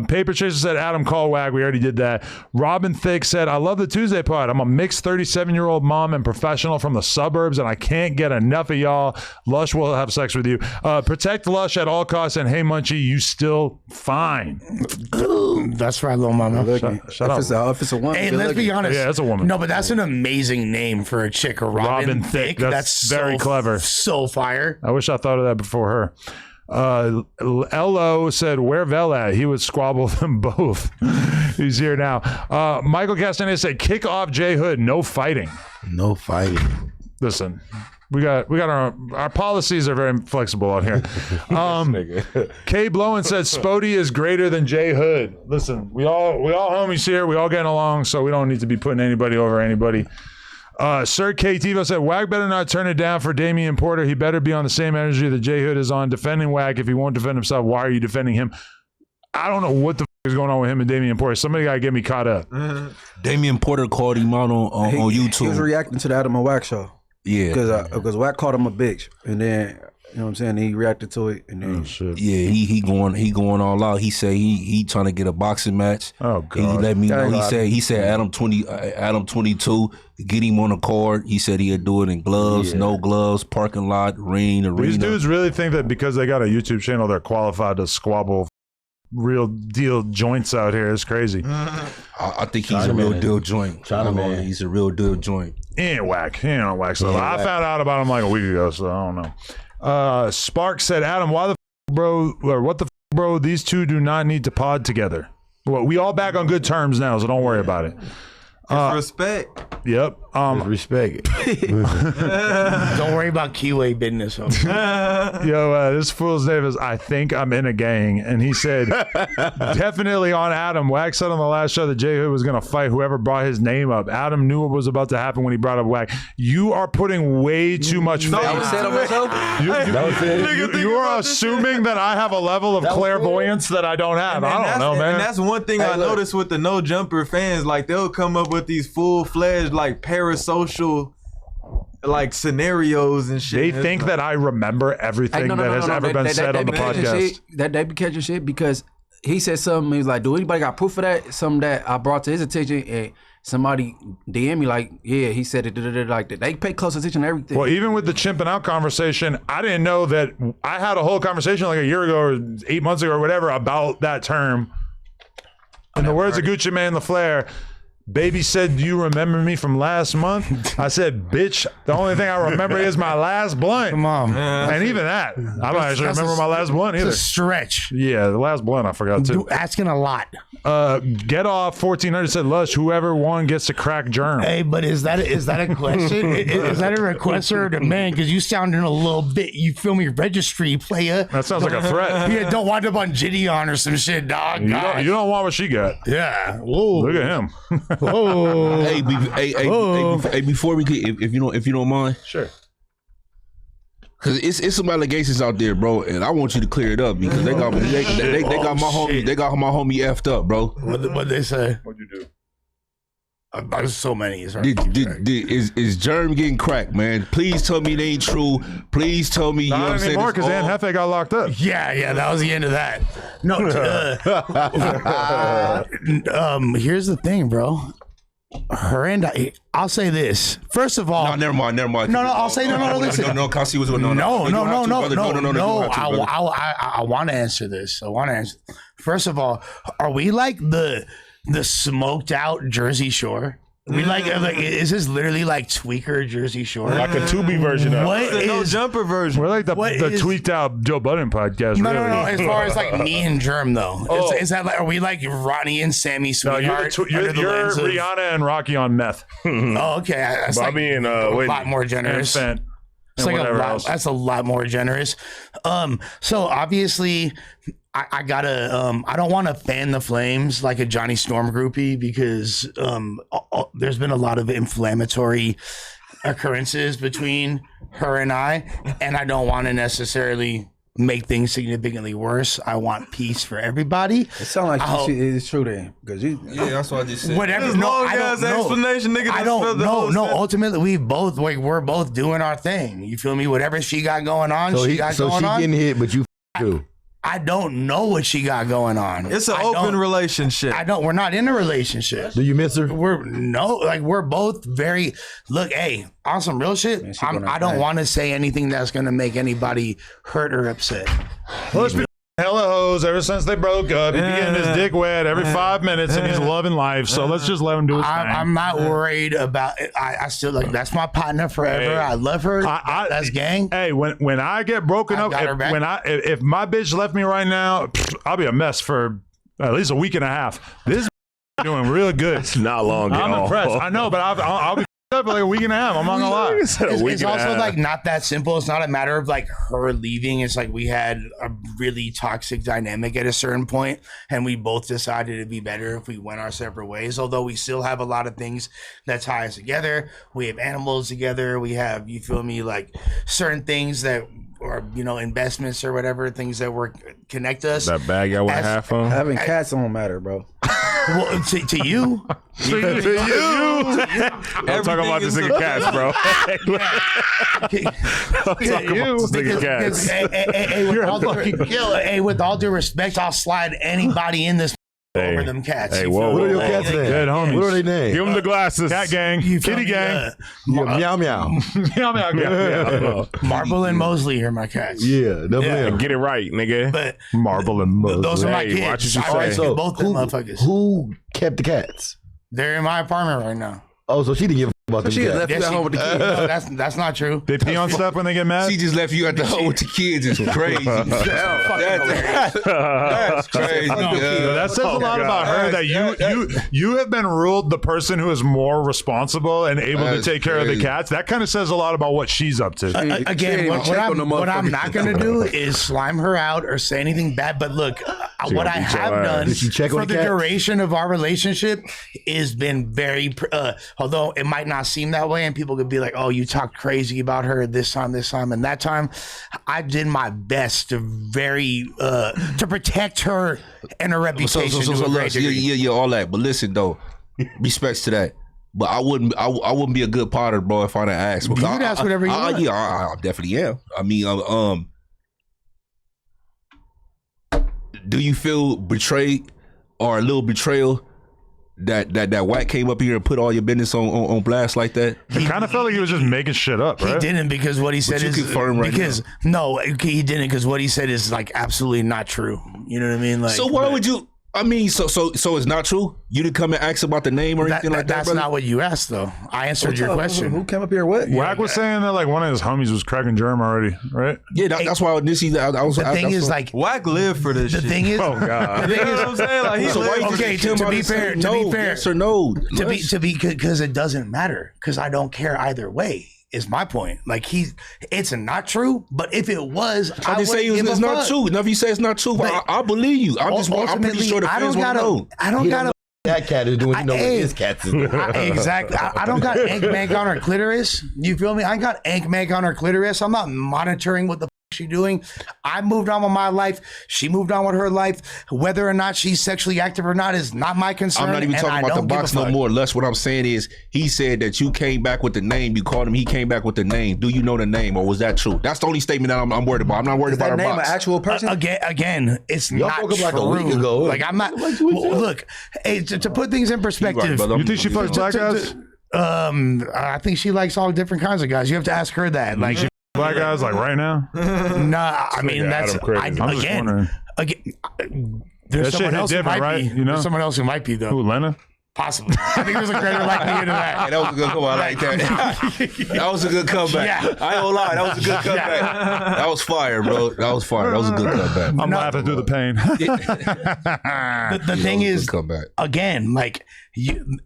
Paper Chaser said Adam call wag. We already did that. Robin Thick said I love the Tuesday pod. I'm a mixed 37-year-old mom and professional from the suburbs, and I can't get enough of y'all. Lush will have sex with you. Protect Lush at all costs, and hey Munchie, you still fine. That's right, little mama. Shut up. If it's a woman, Hey, good let's be looking. honest. Yeah, that's a woman. No, but that's an amazing name for a chick. A Robin Thicke. That's very clever. So fire. I wish I thought of that before her. Lo said, where Vel at? He would squabble them both. He's here now. Michael Castaneda said, kick off J Hood. No fighting. No fighting. Listen, we got our policies are very flexible out here. K Blowen said Spoety is greater than J Hood. Listen, we all homies here. We all getting along, so we don't need to be putting anybody over anybody. Sir K Tivo said Wag better not turn it down for Damian Porter. He better be on the same energy that J Hood is on. Defending Wag, if he won't defend himself, why are you defending him? I don't know what the is going on with him and Damian Porter. Somebody gotta get me caught up. Damian Porter called him out on He was YouTube. reacting to the Adam and Wack show. Yeah, Because Wack called him a bitch. And then, you know what I'm saying? He reacted to it. And then, yeah, he going all out. He said he trying to get a boxing match. Oh And he god. let me know. God. He said Adam 22, get him on the court. He said he'd do it in gloves, no gloves, parking lot, ring, arena. These dudes really think that because they got a YouTube channel, they're qualified to squabble real deal joints out here. It's crazy. I think he's a real deal joint. Chinaman. He's a real deal joint. He ain't whack. He ain't on whack stuff. I found out about him like a week ago, so I don't know. Spark said, Adam, why the f- bro, or what the f- bro, these two do not need to pod together. Well, we all back on good terms now, so don't worry about it. Respect. Yep. Respect it. Don't worry about keyway business. This fool's name is I think I'm in a gang, and he said definitely on Adam. Wack said on the last show that J Hood was gonna fight whoever brought his name up. Adam knew what was about to happen when he brought up Wack. You are putting way too much faith. You are assuming that I have a level of clairvoyance that I don't have. I don't know, man. And that's one thing I noticed with the No Jumper fans. Like, they'll come up with these full-fledged, like, parasocial, like, scenarios and shit. They think that I remember everything that has ever been said on the podcast. They be catching shit because he said something. He was like, "Do anybody got proof of that?" Something that I brought to his attention, and somebody DM me like, yeah, he said it like that. They pay close attention to everything. Well, even with the chimping out conversation, I didn't know that I had a whole conversation like a year ago or 8 months ago or whatever about that term. In the words of Gucci Mane LaFleur, baby said, do you remember me from last month? I said, bitch, the only thing I remember is my last blunt. Come on. And even that, I don't actually remember my last blunt either. It's a stretch. Yeah, the last blunt I forgot too. Asking a lot. Get off 1400 said, Lush, whoever won gets to crack germ. Hey, but is that a question? Is that a request or a demand? Because you sounding a little bit, you feel me, registry player. That sounds like a threat. Yeah, don't wind up on Gideon or some shit, dog. You don't want what she got. Yeah. Whoa. Look at him. Whoa. Hey, before we get, if you don't mind, Sure. because it's some allegations out there, bro, and I want you to clear it up because they got my homie effed up, bro. What they say? What'd you do? There's so many. It's hard to keep track. Is Germ getting cracked, man? Please tell me it ain't true. Please tell me. You know what I'm Not saying? anymore because Ann Hefe got locked up. Yeah, that was the end of that. No, here's the thing, bro. Her and I'll say this. First of all, No, never mind. No, I'll say no. Listen, No, Kasi was no. I want to answer this. First of all, are we like the smoked out Jersey Shore? We like is this literally like tweaker Jersey Shore? Like a Tubi version of What it. No is jumper version. We're like the tweaked out Joe Budden podcast. no, really. As far as like me and Germ though, is that like, are we like Ronnie and Sammy No, Sweetheart? you're under the lens of- Rihanna and Rocky on meth. Oh, okay. That's like Bobby and a Whitney. lot more generous. And Fent. It's And like a whatever lot. else. That's a lot more generous. So obviously, I gotta. I don't want to fan the flames like a Johnny Storm groupie because there's been a lot of inflammatory occurrences between her and I don't want to necessarily make things significantly worse. I want peace for everybody. It sounds like it's true then, because you. Yeah, that's what I just said. Whatever. This No, long I don't ass know. explanation, nigga. I just spelled don't the whole know. No, sentence. ultimately, we're both doing our thing. You feel me? Whatever she got going on, So she she getting hit, but you too. I don't know what she got going on. It's an open relationship. We're not in a relationship. Do you miss her? We're both very hey, on some real shit. I don't want to say anything that's gonna make anybody hurt or upset. Well, there's been hella hoes ever since they broke up. He'd be getting his dick wet every 5 minutes, and he's loving life. So let's just let him do his thing. I'm not worried about it. I still like that's my partner forever. Hey. I love her. That's gang. Hey, when I get broken up, got her back. if my bitch left me right now, I'll be a mess for at least a week and a half. This doing real good. It's not long at I'm all. impressed. I know, but I'll be up for like a week and a half. I'm not gonna lie. It's also like not that simple. It's not a matter of like her leaving. It's like we had a really toxic dynamic at a certain point, and we both decided it'd be better if we went our separate ways. Although we still have a lot of things that tie us together. We have animals together. We have, you feel me, like certain things that are, investments or whatever, things that connect us. That bag I went half on. Having cats don't matter, bro. Well, to you. To you. I'm talking about this nigga cats, bro. With all due respect, I'll slide anybody in this over them cats. Hey, You whoa, feel What are me? your cats named? Good homies. What are they named? Give him the glasses. Cat gang, You feel kitty me? gang. Meow meow. Meow, meow, meow. Marble and Mosley are my cats. Yeah, double Yeah. M. Get it right, nigga. But Marble and Mosley. those are my Hey, watch kids. what you I say. rescue So both them motherfuckers. who kept the cats? They're in my apartment right now. Oh, so she didn't give a fuck about them She cats. left you Yes, at home with the kids. no, that's not true. They pee on stuff when they get mad. She just left you at the home with the kids. It's crazy. That's crazy. That says a lot about her that you have been ruled the person who is more responsible and able That's to take care of the crazy. cats. That kind of says a lot about what she's up to. Again, what I'm not going to do is slime her out or say anything bad. But look, what I beat your have ass. done Did she check on for the the cat? duration of our relationship has been very, although it might not seem that way and people could be like, oh, you talked crazy about her this time, and that time. I did my best to to protect her and her reputation to a great degree. Yeah, all that. But listen though, respects to that. But I wouldn't be a good partner, bro, if I didn't ask. You can ask whatever you want. Yeah, I definitely am. I mean, do you feel betrayed or a little betrayal that whack came up here and put all your business on blast like that? It kind of felt like he was just making shit up, right? He didn't because what he said you is confirm right because no, he didn't because what he said is like absolutely not true. You know what I mean? Like, So why would you? I mean, so it's not true. You didn't come and ask about the name or anything like that. That's brother? not what you asked, though. I answered your question. Who came up here? What? Wack was saying that like one of his homies was cracking germ already, right? Yeah, that's why this. I was. The thing is, what- like, Wack live for this the shit. thing is, Oh god. the thing You know is, what I'm saying? Like, he So why live you for okay, this just shit. to be about fair, say to be no, fair, yes or no? because it doesn't matter because I don't care either way. Is my point. Like it's not true, but if it was, I just say it's not true. Now if you say it's not true, But I believe you. I'm pretty sure the fans want to know. I don't gotta. That cat is doing, you know what Hey, his cats is doing. Exactly. I don't got ink meg on her clitoris. You feel me? I got ink meg on her clitoris. I'm not monitoring what the she doing. I moved on with my life. She moved on with her life. Whether or not she's sexually active or not is not my concern. I'm not even and talking I about the don't give a box no fuck. more. Less what I'm saying is he said that you came back with the name. You called him. He came back with the name. Do you know the name or was that true? That's the only statement that I'm worried about. I'm not worried Is about that her name box. an actual person? Again, it's Y'all not broke up true. like a week ago. Like I'm not. Look, hey, to put things in perspective. brother. You think she fucks black guys? I think she likes all different kinds of guys. You have to ask her that. Like, Black guys like right now? nah. I mean, like that's Adam Crazy. I'm just wondering. again. There's That shit someone hit else who different, might right? be. You know? There's someone else who might be though. Who, Lena? Possibly. I think there's a greater likelihood of Hey, that. that was a good comeback. I like that. That was a good comeback. Yeah. I ain't gonna lie. That was a good comeback. That was fire, bro. That was fire. That was a good comeback. I'm laughing through the pain. The thing is, comeback. again, like,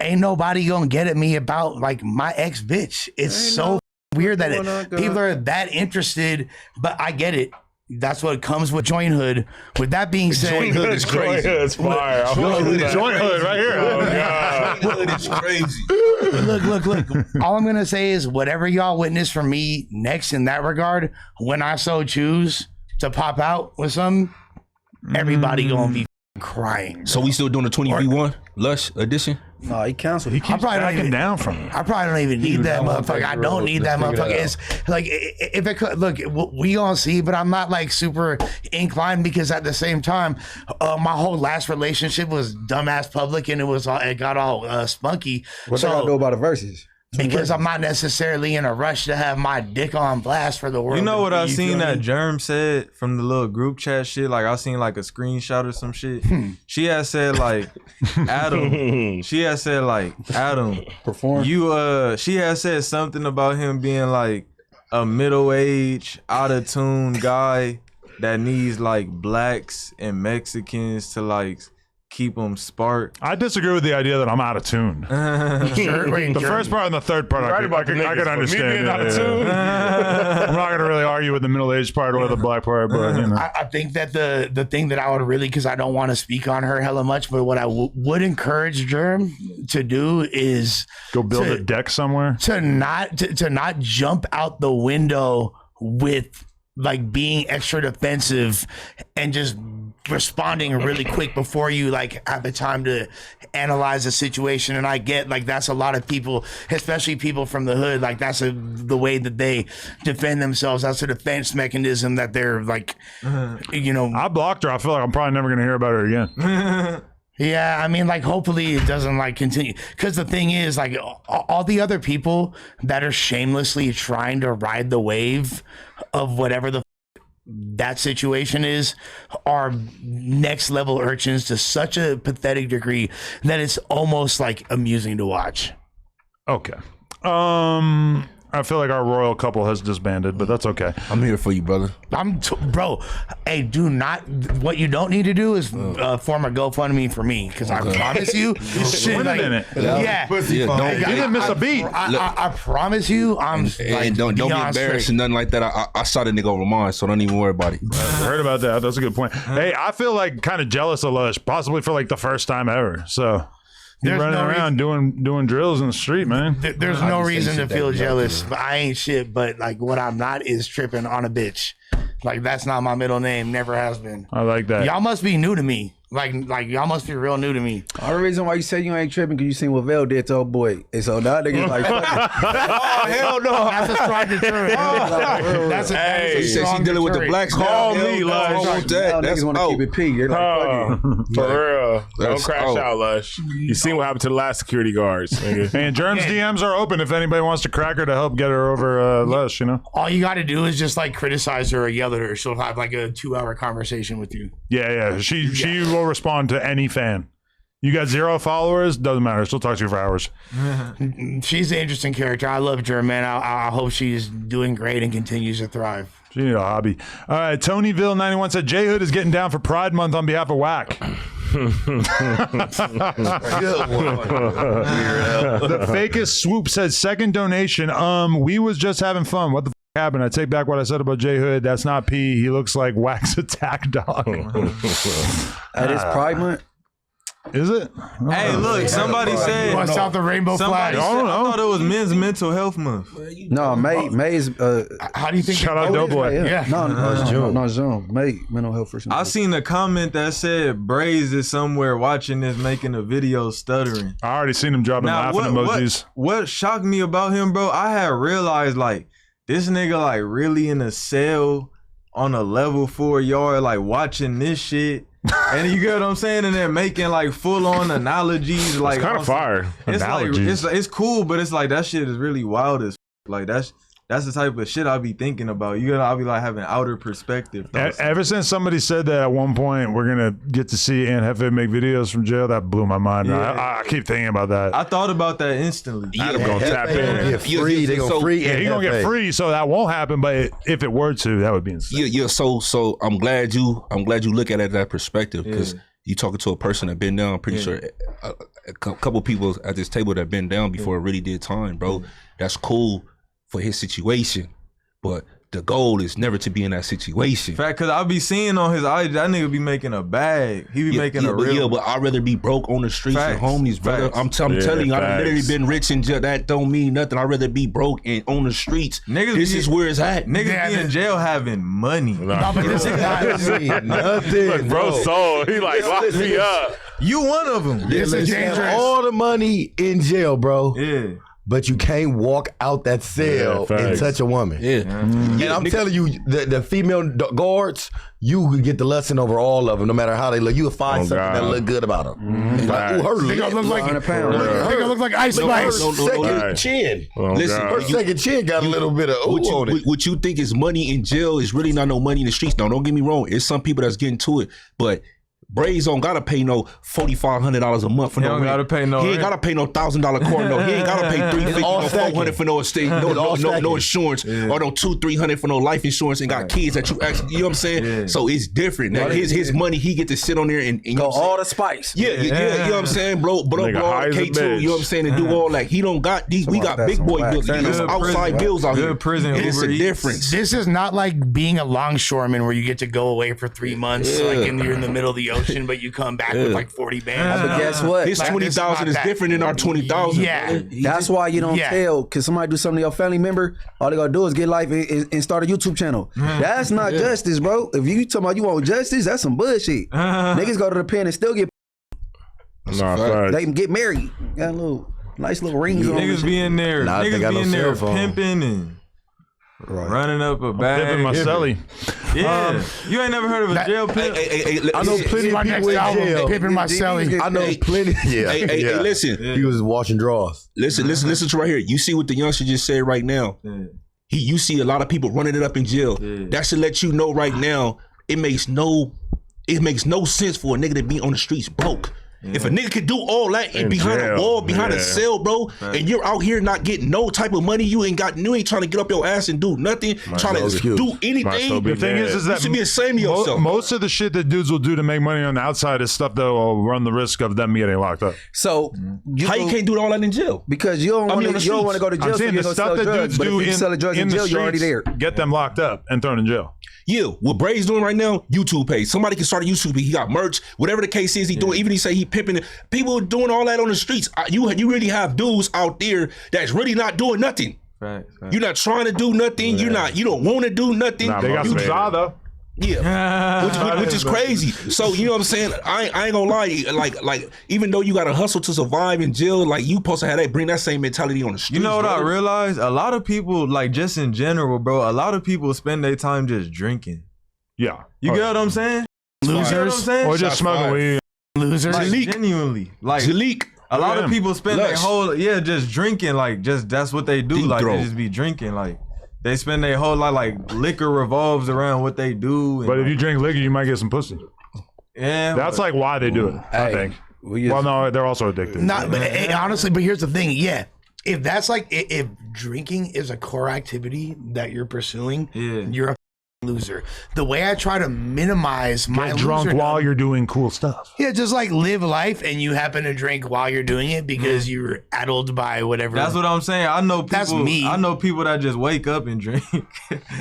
ain't nobody gonna get at me about like my ex bitch. It's so weird that people are that interested, but I get it. That's what comes with jointhood. With that being said, Jointhood is crazy. It's fire. Joint hood right here. Oh god. Jointhood is crazy. look. All I'm gonna say is whatever y'all witness from me next in that regard, when I so choose to pop out with something, everybody gonna be crying. So we still doing the 20v1 Lush edition? No, he canceled. He I probably don't Backing even. down from it. I probably don't even need that motherfucker. I don't need that Let's figure motherfucker. that It's like if it could look, we gonna see, but I'm not like super inclined because at the same time, my whole last relationship was dumbass public and it got all spunky. What they gotta do about the verses? Because I'm not necessarily in a rush to have my dick on blast for the world. You know what I feel seen me? that Germ said from the little group chat shit? Like I seen like a screenshot or some shit. She had said like Adam. She had said like Adam. Perform. She had said something about him being like a middle-aged, out-of-tune guy that needs like blacks and Mexicans to like keep them spark. I disagree with the idea that I'm out of tune. Sure, wait, The sure. first part and the third part, Right about I the could niggas, but me understand. being Yeah, out of yeah, tune. yeah. I'm not gonna really argue with the middle-aged part or the black part, but you know. I think that the thing that I would really, because I don't want to speak on her hella much, but what I would encourage Germ to do is Go build to- a deck somewhere. to not jump out the window with like being extra defensive and just responding really quick before you like have the time to analyze the situation. And I get like that's a lot of people, especially people from the hood, like that's the way that they defend themselves. That's a defense mechanism that they're like, you know. I blocked her. I feel like I'm probably never gonna hear about her again. Yeah, I mean, like, hopefully it doesn't like continue. Because the thing is, like, all the other people that are shamelessly trying to ride the wave of whatever the that situation is are next level urchins to such a pathetic degree that it's almost like amusing to watch. Okay. I feel like our royal couple has disbanded, but that's okay. I'm here for you, brother. Bro, hey, do not. What you don't need to do is form a GoFundMe for me because I promise you, shit, Winning in it. Yeah, Yeah, don't, You didn't miss a beat. I promise you, I'm and like, don't be beyond embarrassed straight. and nothing like that. I shot a nigga over mine, so don't even worry about it. Heard about that. That's a good point. Hey, I feel like kind of jealous of Lush, possibly for like the first time ever. So you're There's running no around doing drills in the street, man. There's no reason to feel jealous, but I ain't shit. But like, what I'm not is tripping on a bitch. Like that's not my middle name. Never has been. I like that. Y'all must be new to me. Like y'all must be real new to me. All the reason why you say you ain't tripping because you seen what Vel did to old boy. And so now niggas like, fuck Oh hell no! That's a strong deterrent. That's a He said she dealing with the blacks. Call now. me, Hell no, I Lush. don't want that. now That's niggas want to keep it P. You're like, fuck it. For real. Don't That's crash out. out, Lush. You seen what happened to the last security guards, nigga. And Germ's DMs are open if anybody wants to crack her to help get her over Lush, you know? All you got to do is just like criticize her or yell at her. She'll have like a 2-hour conversation with you. Yeah. She will respond to any fan. You got 0 followers, doesn't matter. She'll talk to you for hours. She's an interesting character. I love Germ, man. I hope she's doing great and continues to thrive. She need a hobby. All right, Tonyville91 said J Hood is getting down for Pride Month on behalf of WAC. The fakest swoop says second donation. We was just having fun. What the happened? I take back what I said about J Hood. That's not P. He looks like Wax Attack Dog. At his Pride Month. Is it? Hey, look, somebody said. Bust out the rainbow flag. Somebody said, I thought it was Men's Mental Health Month. No, May is. How do you think? Shout out Doughboy. Yeah. No, June. May mental health for some. I seen a comment that said Braze is somewhere watching this, making a video stuttering. I already seen him dropping laughing emojis. What shocked me about him, bro? I had realized like this nigga like really in a cell on a level 4 yard, like watching this shit. And you get what I'm saying? And they're making like full on analogies. Like It's kind of fire. It's Analogies. like it's cool, but it's like that shit is really wild as like that's the type of shit I'll be thinking about. I'll be like having outer perspective. Ever since somebody said that at one point we're gonna get to see Aunt Hefe make videos from jail, that blew my mind. Yeah. I keep thinking about that. I thought about that instantly. Adam gonna tap in. Get free. They gonna free. Yeah, he's gonna get free, so that won't happen. But if it were to, that would be insane. Yeah. So I'm glad you look at it that perspective because you talking to a person that been down. I'm pretty sure a couple people at this table that been down before it really did time, bro. That's cool for his situation, but the goal is never to be in that situation. Fact, cause I be seeing on his eyes that nigga be making a bag. He be making a real. Yeah, but I'd rather be broke on the streets and homies, brother. I'm telling you, I've literally been rich and that don't mean nothing. I'd rather be broke and on the streets. Niggas this is where it's at. Niggas be in jail having money. Nothing. Nothing, Bro, so he like locked me up. You one of them. This is You have dangerous. all the money in jail, bro. Yeah. But you can't walk out that cell Yeah, and facts. touch a woman. Yeah. And I'm telling you, the female guards, you could get the lesson over all of them, no matter how they look. You will find something that look good about them. Like, ooh, her They lip. gonna look like 100 pounds. They gonna look like Ice Spice. Her second Right. chin. Oh, Listen, God. Her second chin got a little bit of ooh on it. What you think is money in jail is really not no money in the streets. No, don't get me wrong. It's some people that's getting to it, but Braze don't gotta pay no $4,500 a month for He no don't rent. gotta pay no He ain't rent. gotta pay no $1,000 court note. He ain't gotta pay $350 all or stacking. $400 for no estate, no stacking. insurance, or no $200-300 for no life insurance, and got kids that you actually, you know what I'm saying? Yeah. So it's different. Now, his money, he get to sit on there and you know Go what I'm all saying? the spice. Yeah, you know what I'm saying? Blow Nigga all high the as a K2, bitch. you know what I'm saying? And do all that. He don't got these. We got That's big some boy wax. bills. That There's is outside prison. bills out Good here. prison, And it's Uber a Eats. difference. This is not like being a longshoreman where you get to go away for 3 months, like and you're in the middle of the ocean, but you come back with like 40 bands. But guess what? His Like, 20,000 is it's not different than our 20,000. Yeah. That's why you don't Yeah. tell. Cause somebody do something to your family member, all they gotta do is get life and start a YouTube channel. That's not justice, bro. If you talking about you want justice, that's some bullshit. Niggas go to the pen and still get. Nah, facts. They can get married. Got a little nice little rings on. Niggas be in there. Nah, they Niggas got be no in there cell phone. pimping and running up a bag. Pimping my celly. Yeah. You ain't never heard of a jail pimp? I know plenty My of next people in album, jail. Pimpin' My Celly. I know plenty. Yeah. Hey, listen. He was washing drawers. Listen to right here. You see what the youngster just said right now. You see a lot of people running it up in jail. That should let you know right now. It makes no sense for a nigga to be on the streets broke. If a nigga could do all that and In behind jail, a wall, behind a yeah. cell, bro, and you're out here not getting no type of money, you ain't trying to get up your ass and do nothing, trying no to excuse. do Might anything. still be The thing is you that should be ashamed of yourself. most of the shit that dudes will do to make money on the outside is stuff that will run the risk of them getting locked up. So How you can't do all that in jail? because you don't I want mean, to on the you don't want to go to I'm jail, so saying you the go stuff sell that drugs. dudes But if do you sell drugs in the jail, you're already there. streets get them locked up and thrown in jail. Yeah, what Brady's doing right now, YouTube page. Somebody can start a YouTube page. He got merch, whatever the case is. He doing. Even he say he pimping it. People are doing all that on the streets. You really have dudes out there that's really not doing nothing. Right. You're not trying to do nothing. You don't want to do nothing. Nah, They got some motivated. za though. Yeah, which is crazy. So you know what I'm saying? I ain't gonna lie. Like even though you got to hustle to survive in jail, like you supposed to have that bring that same mentality on the street. You know what bro. I realized? A lot of people, like just in general, bro. A lot of people spend their time just drinking. Yeah, You get what I'm saying? Losers. You get what I'm saying? or just smoking weed. Losers. Like, genuinely, like Jalik. a lot of people spend their Lush. whole just drinking, like just that's what they do. Deep Like throat. they just be drinking, like they spend their whole life like liquor revolves around what they do. And But if you drink liquor, you might get some pussy. yeah, That's like why they do it. I think. Well, no, they're also addicted. Not, but honestly, but here's the thing. Yeah, if that's like if drinking is a core activity that you're pursuing, you're a loser. The way I try to minimize my Get drunk loser while number- you're doing cool stuff. Yeah, just like live life and you happen to drink while you're doing it because you're addled by whatever. that's what I'm saying. I know people. That's me. I know people that just wake up and drink.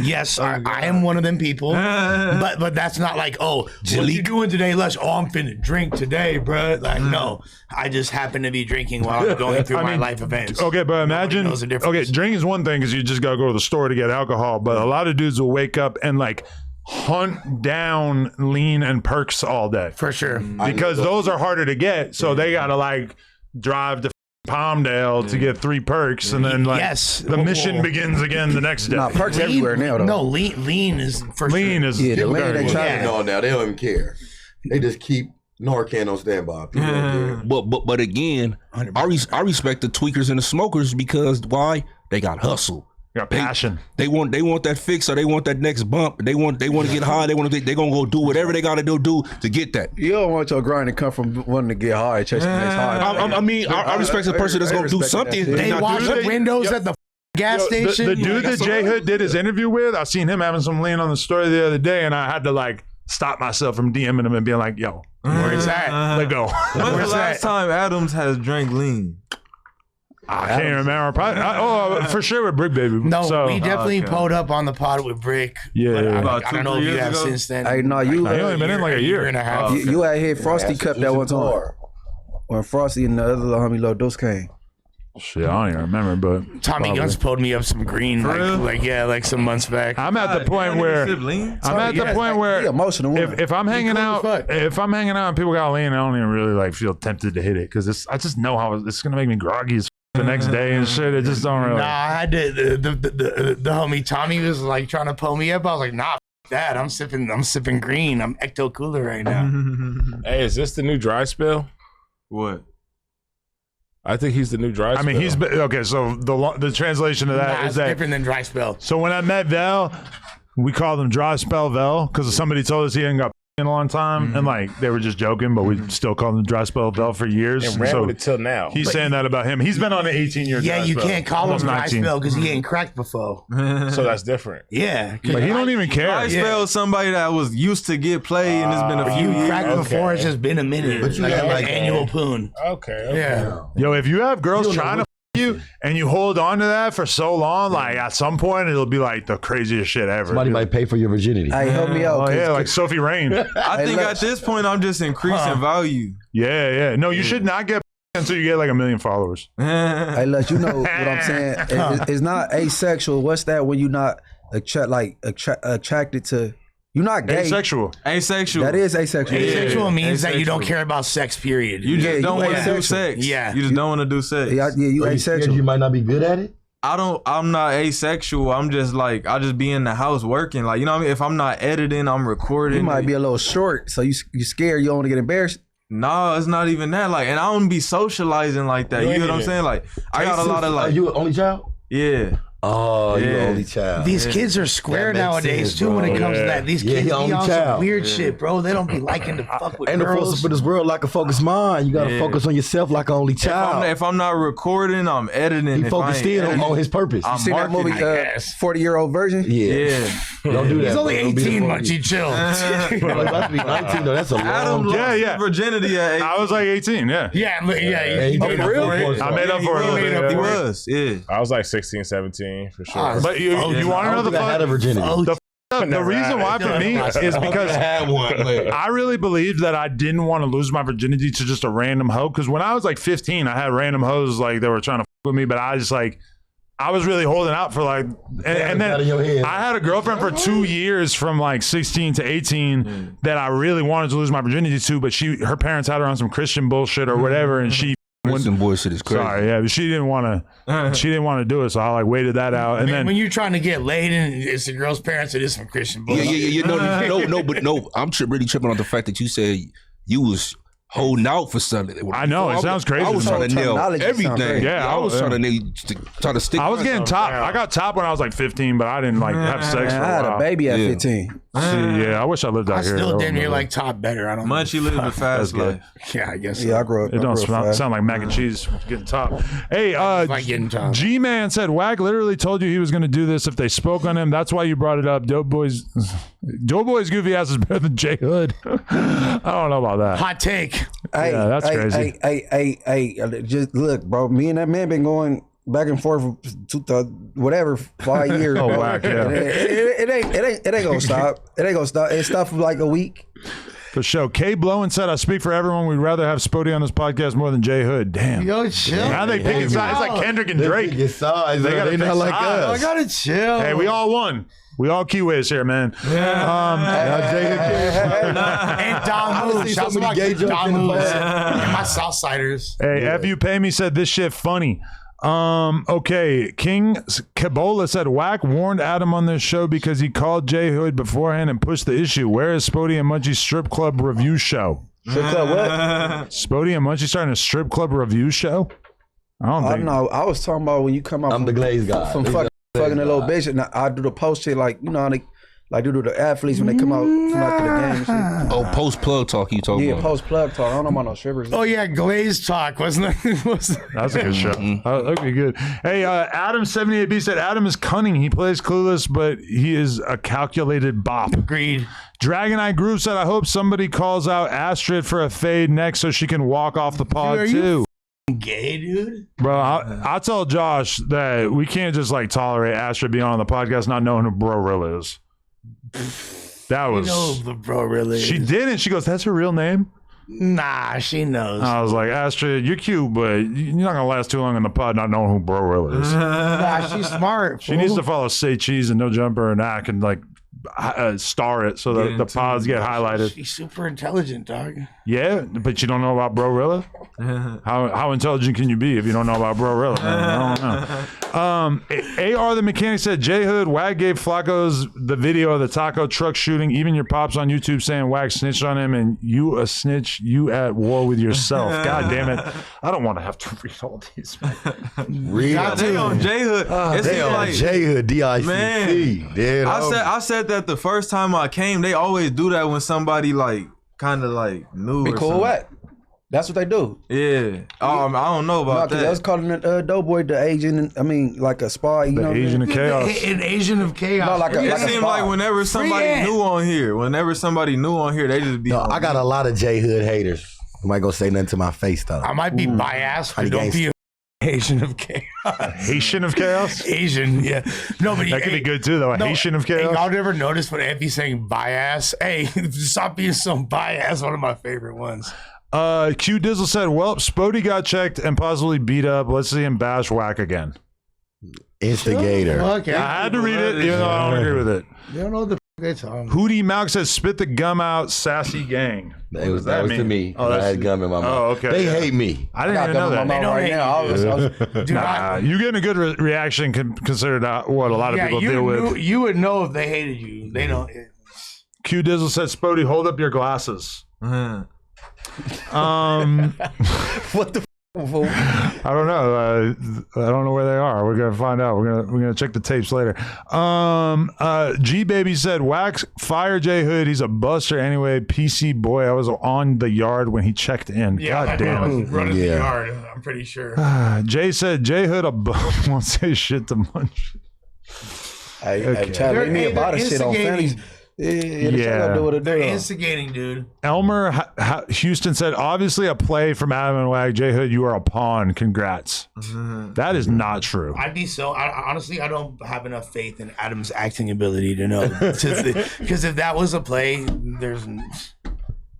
Yes, I am one of them people. but that's not like, oh, what you doing today, Les? Oh, I'm finna drink today, bro. Like, no, I just happen to be drinking while I'm going through my life events. Okay, but imagine. knows the difference. Okay, drinking is one thing because you just gotta go to the store to get alcohol. But a lot of dudes will wake up and like hunt down lean and perks all day For sure. because those are harder to get. So they gotta like drive to Palmdale to get 3 perks, and then like Yes. the mission begins again the next day. Nah, perks everywhere now though. No, lean is for Lean sure. is Yeah, the lean very they good. try Yeah. No, now they don't even care. They just keep Narcan on standby. People don't care. But again, I respect the tweakers and the smokers because why? They got hustle. Got passion. They want that fix or they want that next bump. They want to get high. They gonna go do whatever they gotta do to get that. You don't want your grind to come from wanting to get high, chasing the next high. I respect the person that's gonna do respect that something. shit. They not wash do the windows at the gas station. The dude that J Hood did his interview with, I seen him having some lean on the story the other day, and I had to like stop myself from DMing him and being like, "Yo, Where's that? let go." When's the Where's last that? time Adams has drank lean? I can't remember. Probably, for sure with Brick Baby. No, so, we definitely pulled up on the pod with Brick. Yeah, but yeah. About I don't know 2-3 if you years have ago? since then. Hey, no, you He only been in like a year. and a half. you had hit Frosty Cup that one time when Frosty and the other little homie Lil Dos came. Shit, I don't even remember, but Tommy Guns pulled me up some green, real? like some months back. I'm at the point where lean? I'm at the point where He emotional. if I'm hanging cool out, as fuck. if I'm hanging out and people got lean, I don't even really like feel tempted to hit it because I just know how it's gonna make me groggy as the next day and shit. It just don't really. Nah, I had to. The homie Tommy was like trying to pull me up. I was like, nah, f- that. I'm sipping green. I'm ecto cooler right now. Hey, is this the new dry spell? What? I think he's the new dry spell. I mean, he's been, okay. So the translation of that Nah, is it's that. different than dry spell. So when I met Vel, we called him Dry Spell Vel because somebody told us he hadn't got in a long time, and like they were just joking, but we still called him Dry Spell Vel for years. and And ran so with it till now. he's saying that about him. He's been on an 18-year. Yeah, dry you spell. can't call him Almost dry 19. spell because he ain't cracked before. So that's different. Yeah, But he don't even care. I spelled somebody that was used to get play, and it's been a few you years. cracked before. It's just been a minute. But you like got, an like, annual poon. Okay. Yeah. Yo, if you have girls trying to you and you hold on to that for so long, like at some point it'll be like the craziest shit ever. Somebody dude. might pay for your virginity. Hey, help me out. Oh 'cause- yeah, like Sophie Rain. I think look. at this point I'm just increasing value. Yeah. No, you should not get until you get like 1 million followers. Hey, look, you know what I'm saying? It's not asexual. What's that when you're not attracted to? You're not gay. Asexual. Asexual. That is asexual. Asexual means that you Asexual. don't care about sex. Period. You just Yeah, don't you want to do asexual. sex. Yeah. You just don't want to do sex. Yeah, you Are you scared asexual. you might not be good at it? I'm not asexual. I'm just like, I just be in the house working. Like, you know what I mean? If I'm not editing, I'm recording. You might be a little short, so you scared you don't want to get embarrassed. No, it's not even that. Like, and I don't be socializing like that. You You ain't know what I'm even- saying? Like, I got a lot of Are like, you an only child? yeah. Oh, you're Yeah. the only child. These kids are square That makes nowadays sense, too when it bro. comes to Yeah. that. These Yeah, kids he be only on some child. weird shit, bro. They don't be liking to fuck with Ain't no girls. focus for this world like a focused mind. You gotta Yeah. focus on yourself like an only child. If I'm not recording, I'm editing. He If focused I ain't in on editing, his purpose. I'm You seen that movie, marketing. 40-year-old version? Yeah. Yeah. Don't do that. He's only bro. Don't be the 18, monkey. Munchie. Chill. Bro, he's about to be 19 though. That's a long Adam lost Yeah, yeah. his virginity at 8. I was like 18. Yeah. yeah, Yeah, he he made did up it for for it. it. I made up for it a little made bit. up He for yeah. it. was, yeah. I was like 16, 17 for sure. But you want to know I the don't think I had a fun? virginity. The reason why for me is because had one. I really believed that I didn't want to lose my virginity to just a random hoe. Because when I was like 15, I had random hoes like they were trying to fuck with me, but I just like I was really holding out for like, and then out of your head. I had a girlfriend for 2 years from like 16 to 18 that I really wanted to lose my virginity to, but her parents had her on some Christian bullshit or whatever, and she. Some bullshit is crazy. Sorry, yeah, but she didn't want to do it, so I like waited that out, and then when you're trying to get laid and it's the girl's parents, it is some Christian bullshit. Yeah. No. I'm really tripping on the fact that you said you was holding out for something. I know it sounds crazy. I was trying to nail everything. Yeah, I was trying to stick. I was getting top. I got top when I was like 15, but I didn't like have sex for a I had while. a baby at 15. Yeah, I wish I lived out I here. still I damn don't near know. like top better. I don't. Munchie living a fast life. Yeah, I guess. Yeah, I grew up. It don't I grew up fast. sound like mac and cheese getting top. Hey, like getting top. G-Man said Wack literally told you he was going to do this if they spoke on him. That's why you brought it up. Doughboy's goofy ass is better than J Hood. I don't know about that. Hot take. Hey, Yeah, that's crazy. Hey, just look, bro. Me and that man been going back and forth for 5 years. Oh, bro. Wack, yeah. It ain't gonna stop. It ain't gonna stop. It stopped for like a week. For sure. K Blowen said, I speak for everyone. We'd rather have Spoety on this podcast more than J Hood. Damn. Yo, chill. Now they picking sides. It's like Kendrick and Drake. They size. They gotta They not pick like sides. us. I gotta chill. Hey, we all won. We all Kiwis here, man. Now Jay Hood And Don Moose. seen Shouts so many out gay to jokes Don in the Moose. past. And my Southsiders. Hey, F you pay me said this shit funny. Okay, King Kabola said Wack warned Adam on this show because he called J Hood beforehand and pushed the issue. Where is Spoety and Munchie's strip club review show? Strip club what? Spoety and Munchie starting a strip club review show? I don't I think. don't know. I was talking about when you come out I'm the glaze guy. from fucking a little bitch, and I do the post shit like how they like do to the athletes when they come out to the game and shit. Oh, post plug talk you talking Yeah, about. post plug talk. I don't know about no strippers. Oh, yeah, Glaze Talk, wasn't it? That's a good show. That'd be good. Hey, Adam78B said Adam is cunning. He plays clueless, but he is a calculated bop. Agreed. Dragon Eye Groove said, I hope somebody calls out Astrid for a fade next so she can walk off the pod Dude, are too. you gay, dude? Bro, I tell Josh that we can't just like tolerate Astrid being on the podcast not knowing who Bro Real is. That was. You know the bro really. She didn't. She goes, that's her real name? Nah, she knows. I was like, Astrid, you're cute, but you're not going to last too long in the pod not knowing who Bro Real is. Nah, she's smart. She needs to follow Say Cheese and No Jumper and act and like star it so that the pods get highlighted. She's super intelligent, dog. Yeah, but you don't know about Bro-Rilla? How intelligent can you be if you don't know about Bro-Rilla? I don't know. AR the Mechanic said, J Hood, Wag gave Flacco's the video of the taco truck shooting. Even your pops on YouTube saying Wag snitched on him and you a snitch, you at war with yourself. God damn it. I don't want to have to read all these. Real. They on J Hood. It They seemed on like J Hood DICC. Man. Dude, I said that the first time I came. They always do that when somebody like kind of like new. Be or cool something. what? That's what they do. Yeah. I don't know No, about because I was that. calling it Doughboy the Asian. I mean, like a spy. You know, The Asian of Chaos. An Asian of chaos. No, like a- It like seemed spy. like whenever somebody ant. new on here, they just be. No, on I got a lot of J Hood haters. Who might go say nothing to my face though. I might be biased, but Honey don't be gangsta. a Asian of chaos. Haitian of Chaos? Asian, yeah. No, but That could be good too, though. A Haitian of Hey, Chaos? y'all never noticed when Effie's saying bias? Hey, stop being so biased. One of my favorite ones. Q Dizzle said, well, Spoety got checked and possibly beat up. Let's see him bash Whack again. Instigator. Okay. I had to read it, even though I don't agree with it. They don't know what the they talking. Hootie Malk says, spit the gum out, sassy gang. That was that to mean? me. Oh, I that's- had gum in my mouth. Oh, okay. They Yeah. hate me. I didn't even know that. They don't right hate now. you. Dude, Nah, you getting a good reaction considered what a lot of yeah, people you deal knew, with. you would know if they hated you. They don't. Q Dizzle said, Spoety, hold up your glasses. what the fool? I don't know. I don't know where they are. We're gonna find out. We're gonna check the tapes later. G Baby said, Wax fire J Hood. He's a buster anyway. PC boy. I was on the yard when he checked in. Yeah, God damn it. running the Yeah. yard. I'm pretty sure. Jay said J Hood a bum won't say shit to Munch. Hey, Chad, leave me They're about his shit on instigating. fannies. Yeah, do what it They're do. instigating, dude. Elmer Houston said, obviously a play from Adam and Wag. J Hood, you are a pawn. Congrats. That is not true. I'd be so. Honestly, I don't have enough faith in Adam's acting ability to know. Because if that was a play, there's.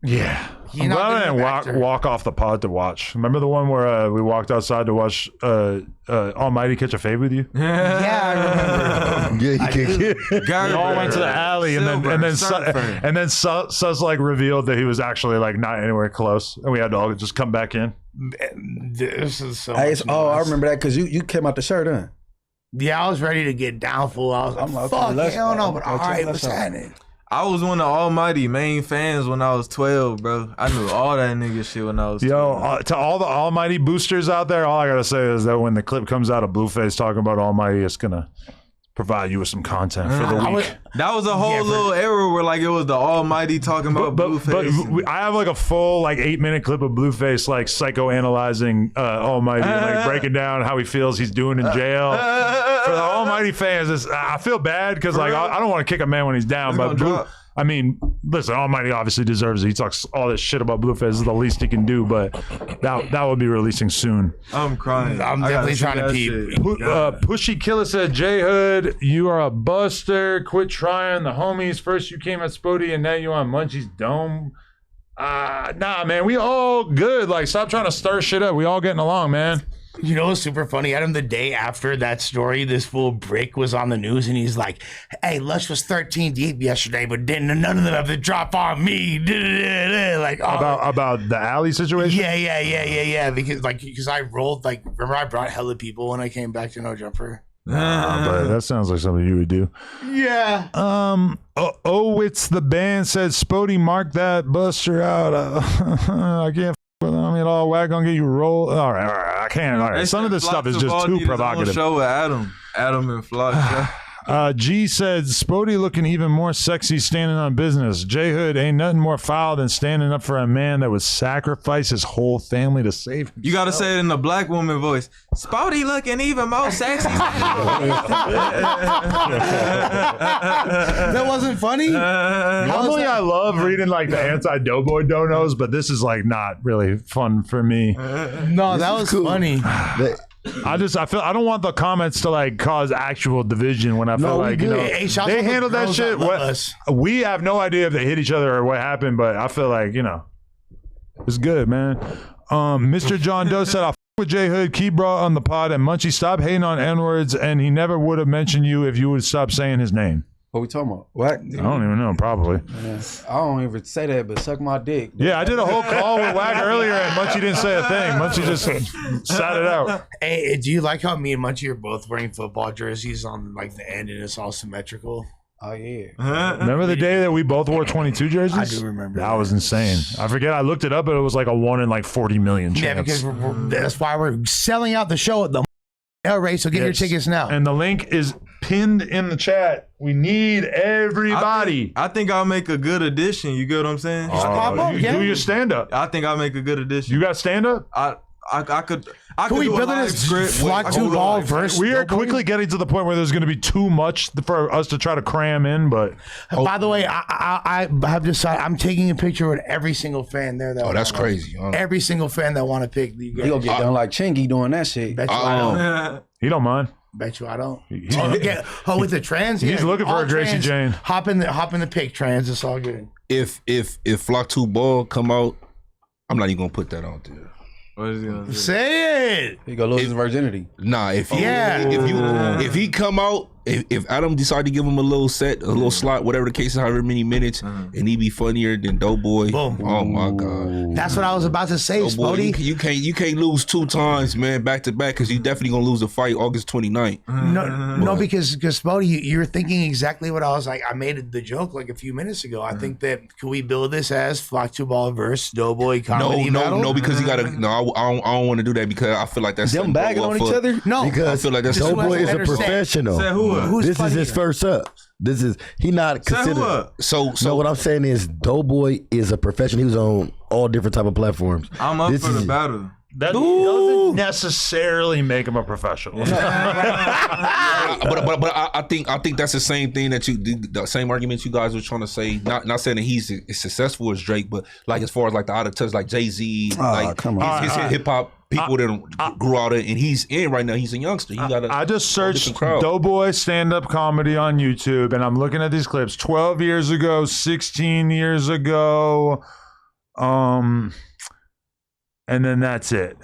Yeah. I'm glad I didn't walk off the pod to watch. Remember the one where we walked outside to watch Almighty catch a fade with you? Yeah, I remember. We all went to the alley, and then Sus like revealed that he was actually like not anywhere close, and we had to all just come back in. This is so. I remember that because you came out the shirt, huh? Yeah, I was ready to get down full. I was like, fuck, hell no, but all right, what's happening? I was one of Almighty main fans when I was 12, bro. I knew all that nigga shit when I was 12. To all the Almighty boosters out there, all I gotta say is that when the clip comes out of Blueface talking about Almighty, it's gonna provide you with some content for the week. That was a whole little era where like it was the Almighty talking about Blueface. But I have like a full like 8-minute clip of Blueface like psychoanalyzing Almighty and like breaking down how he feels he's doing in jail. For the Almighty fans, I feel bad because like I don't want to kick a man when he's down, but I mean, listen, Almighty obviously deserves it. He talks all this shit about Blueface. This is the least he can do, but that will be releasing soon. I'm crying. I'm definitely trying to peep. Pushy Killer said, J Hood, you are a buster. Quit trying the homies. First you came at Spoety and now you on Munchie's dome. Nah, man, we all good. Like, stop trying to stir shit up. We all getting along, man. You know what's super funny? Adam, the day after that story, this fool Brick was on the news and he's like, hey, Lush was 13 deep yesterday, but none of them have to drop on me. Like about the alley situation? Yeah. Because I rolled, like, remember I brought hella people when I came back to No Jumper? But that sounds like something you would do. Yeah. It's the band said, Spoety, mark that buster out. I can't with them at all. Wag gonna get you roll. All right. I can't. All right. Some of this stuff is just too provocative. Show with Adam and Flock. G said, Spoety looking even more sexy standing on business. J Hood, ain't nothing more foul than standing up for a man that would sacrifice his whole family to save himself. You gotta say it in the black woman voice. Spoety looking even more sexy. That wasn't funny? Normally I love reading like the anti-Doughboy donos, but this is like not really fun for me. No, that was cool. Funny. I feel I don't want the comments to like cause actual division when I feel like, you know, they handled that shit. We have no idea if they hit each other or what happened, but I feel like, you know, it's good, man. Mr. John Doe said, I'll with J Hood, keep bra on the pod, and Munchie, stop hating on N-words, and he never would have mentioned you if you would stop saying his name. What we talking about? What? I don't even know, probably. Yeah. I don't even say that, but suck my dick. Yeah, I did a whole call with Wag earlier, and Munchie didn't say a thing. Munchie just sat it out. Hey, do you like how me and Munchie are both wearing football jerseys on like the end, and it's all symmetrical? Oh, yeah. Remember the day that we both wore 22 jerseys? I do remember. That was insane. I forget. I looked it up, but it was like a 1 in like 40 million chance. Yeah, because that's why we're selling out the show at the race. So get your tickets now. And the link is pinned in the chat. We need everybody. I think I'll make a good addition. You get what I'm saying? Do your stand up. I think I'll make a good addition. You got stand up? I could. Can we build this script? Flock 2 ball verse. We are quickly getting to the point where there's going to be too much for us to try to cram in. But by the way, I have decided I'm taking a picture with every single fan there. That's crazy. Every single fan that want to pick. He gonna get done like Chingy doing that shit. Bet you I don't. He don't mind. Bet you I don't. With the trans, he's looking for a Gracie Jane. Hop in the pick trans. It's all good. If Flock 2 ball come out, I'm not even gonna put that out there. What is he gonna say? It. He gonna lose his virginity. Nah, if he come out, if Adam decide to give him a little slot, whatever the case is, however many minutes, and he be funnier than Doughboy. Boom. Oh my God. That's what I was about to say, Spoety. You can't lose 2 times, man, back to back, because you definitely gonna lose the fight August 29th. No, because Spoety, you're thinking exactly what I was like. I made the joke like a few minutes ago. I think that can we build this as Flock 2 ball versus Doughboy comedy battle? No, because you gotta. No, I don't want to do that because I feel like that's them bagging on each other. No, because I feel like that's Doughboy is a professional. This is his first up. He not considered. So what I'm saying is Doughboy is a professional. He was on all different type of platforms. I'm up for the battle. That doesn't necessarily make him a professional. but I think that's the same thing that the same argument you guys were trying to say. Not saying that he's as successful as Drake, but like as far as like the out of touch, like Jay-Z, his hip hop people that grew out of, and he's in right now. He's a youngster. I just searched Doughboy stand-up comedy on YouTube, and I'm looking at these clips. 12 years ago, 16 years ago. And then that's it.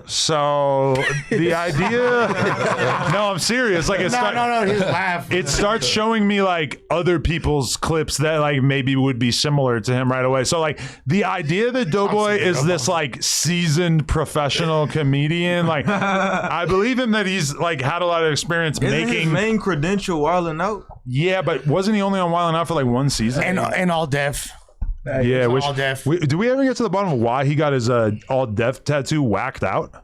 So the idea, no, I'm serious. Like His laugh. It starts showing me like other people's clips that like maybe would be similar to him right away. So like the idea that Doughboy is this like seasoned professional comedian, like I believe him that he's like had a lot of experience Isn't making his main credential Wildin' Out. Yeah, but wasn't he only on Wildin' Out for like one season? And all deaf. Yeah, which all deaf. do we ever get to the bottom of why he got his all deaf tattoo whacked out?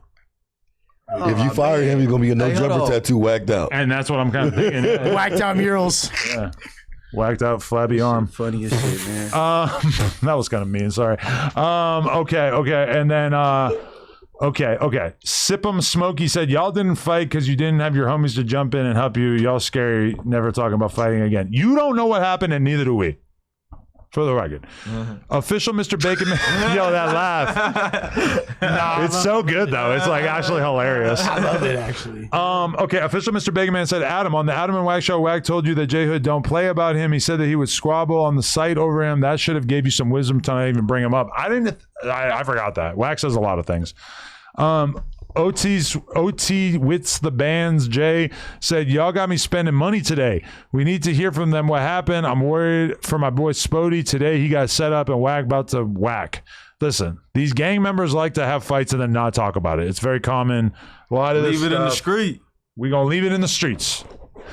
If you fire him, you're gonna be a no jumper tattoo whacked out. And that's what I'm kind of thinking. Yeah. Whacked out murals. Yeah. Whacked out flabby arm. Funny as shit, man. That was kind of mean. Sorry. Okay. And then okay. Sip 'em Smokey said, y'all didn't fight because you didn't have your homies to jump in and help you. Y'all scary. Never talking about fighting again. You don't know what happened, and neither do we. For the record. Official Mr. Bacon Man. Yo, that laugh. It's so good, though. It's like actually hilarious. I love it, actually. Okay, official Mr. Bacon Man said, Adam, on the Adam and Wack show, Wack told you that J Hood don't play about him. He said that he would squabble on the site over him. That should have gave you some wisdom to not even bring him up. I forgot that. Wack says a lot of things. OT Wits the Bands Jay said, y'all got me spending money today. We need to hear from them what happened. I'm worried for my boy Spoety. Today he got set up and Wack about to whack. Listen, these gang members like to have fights and then not talk about it. It's very common. A lot of Leave this it in the stuff, street. we gonna leave it in the streets.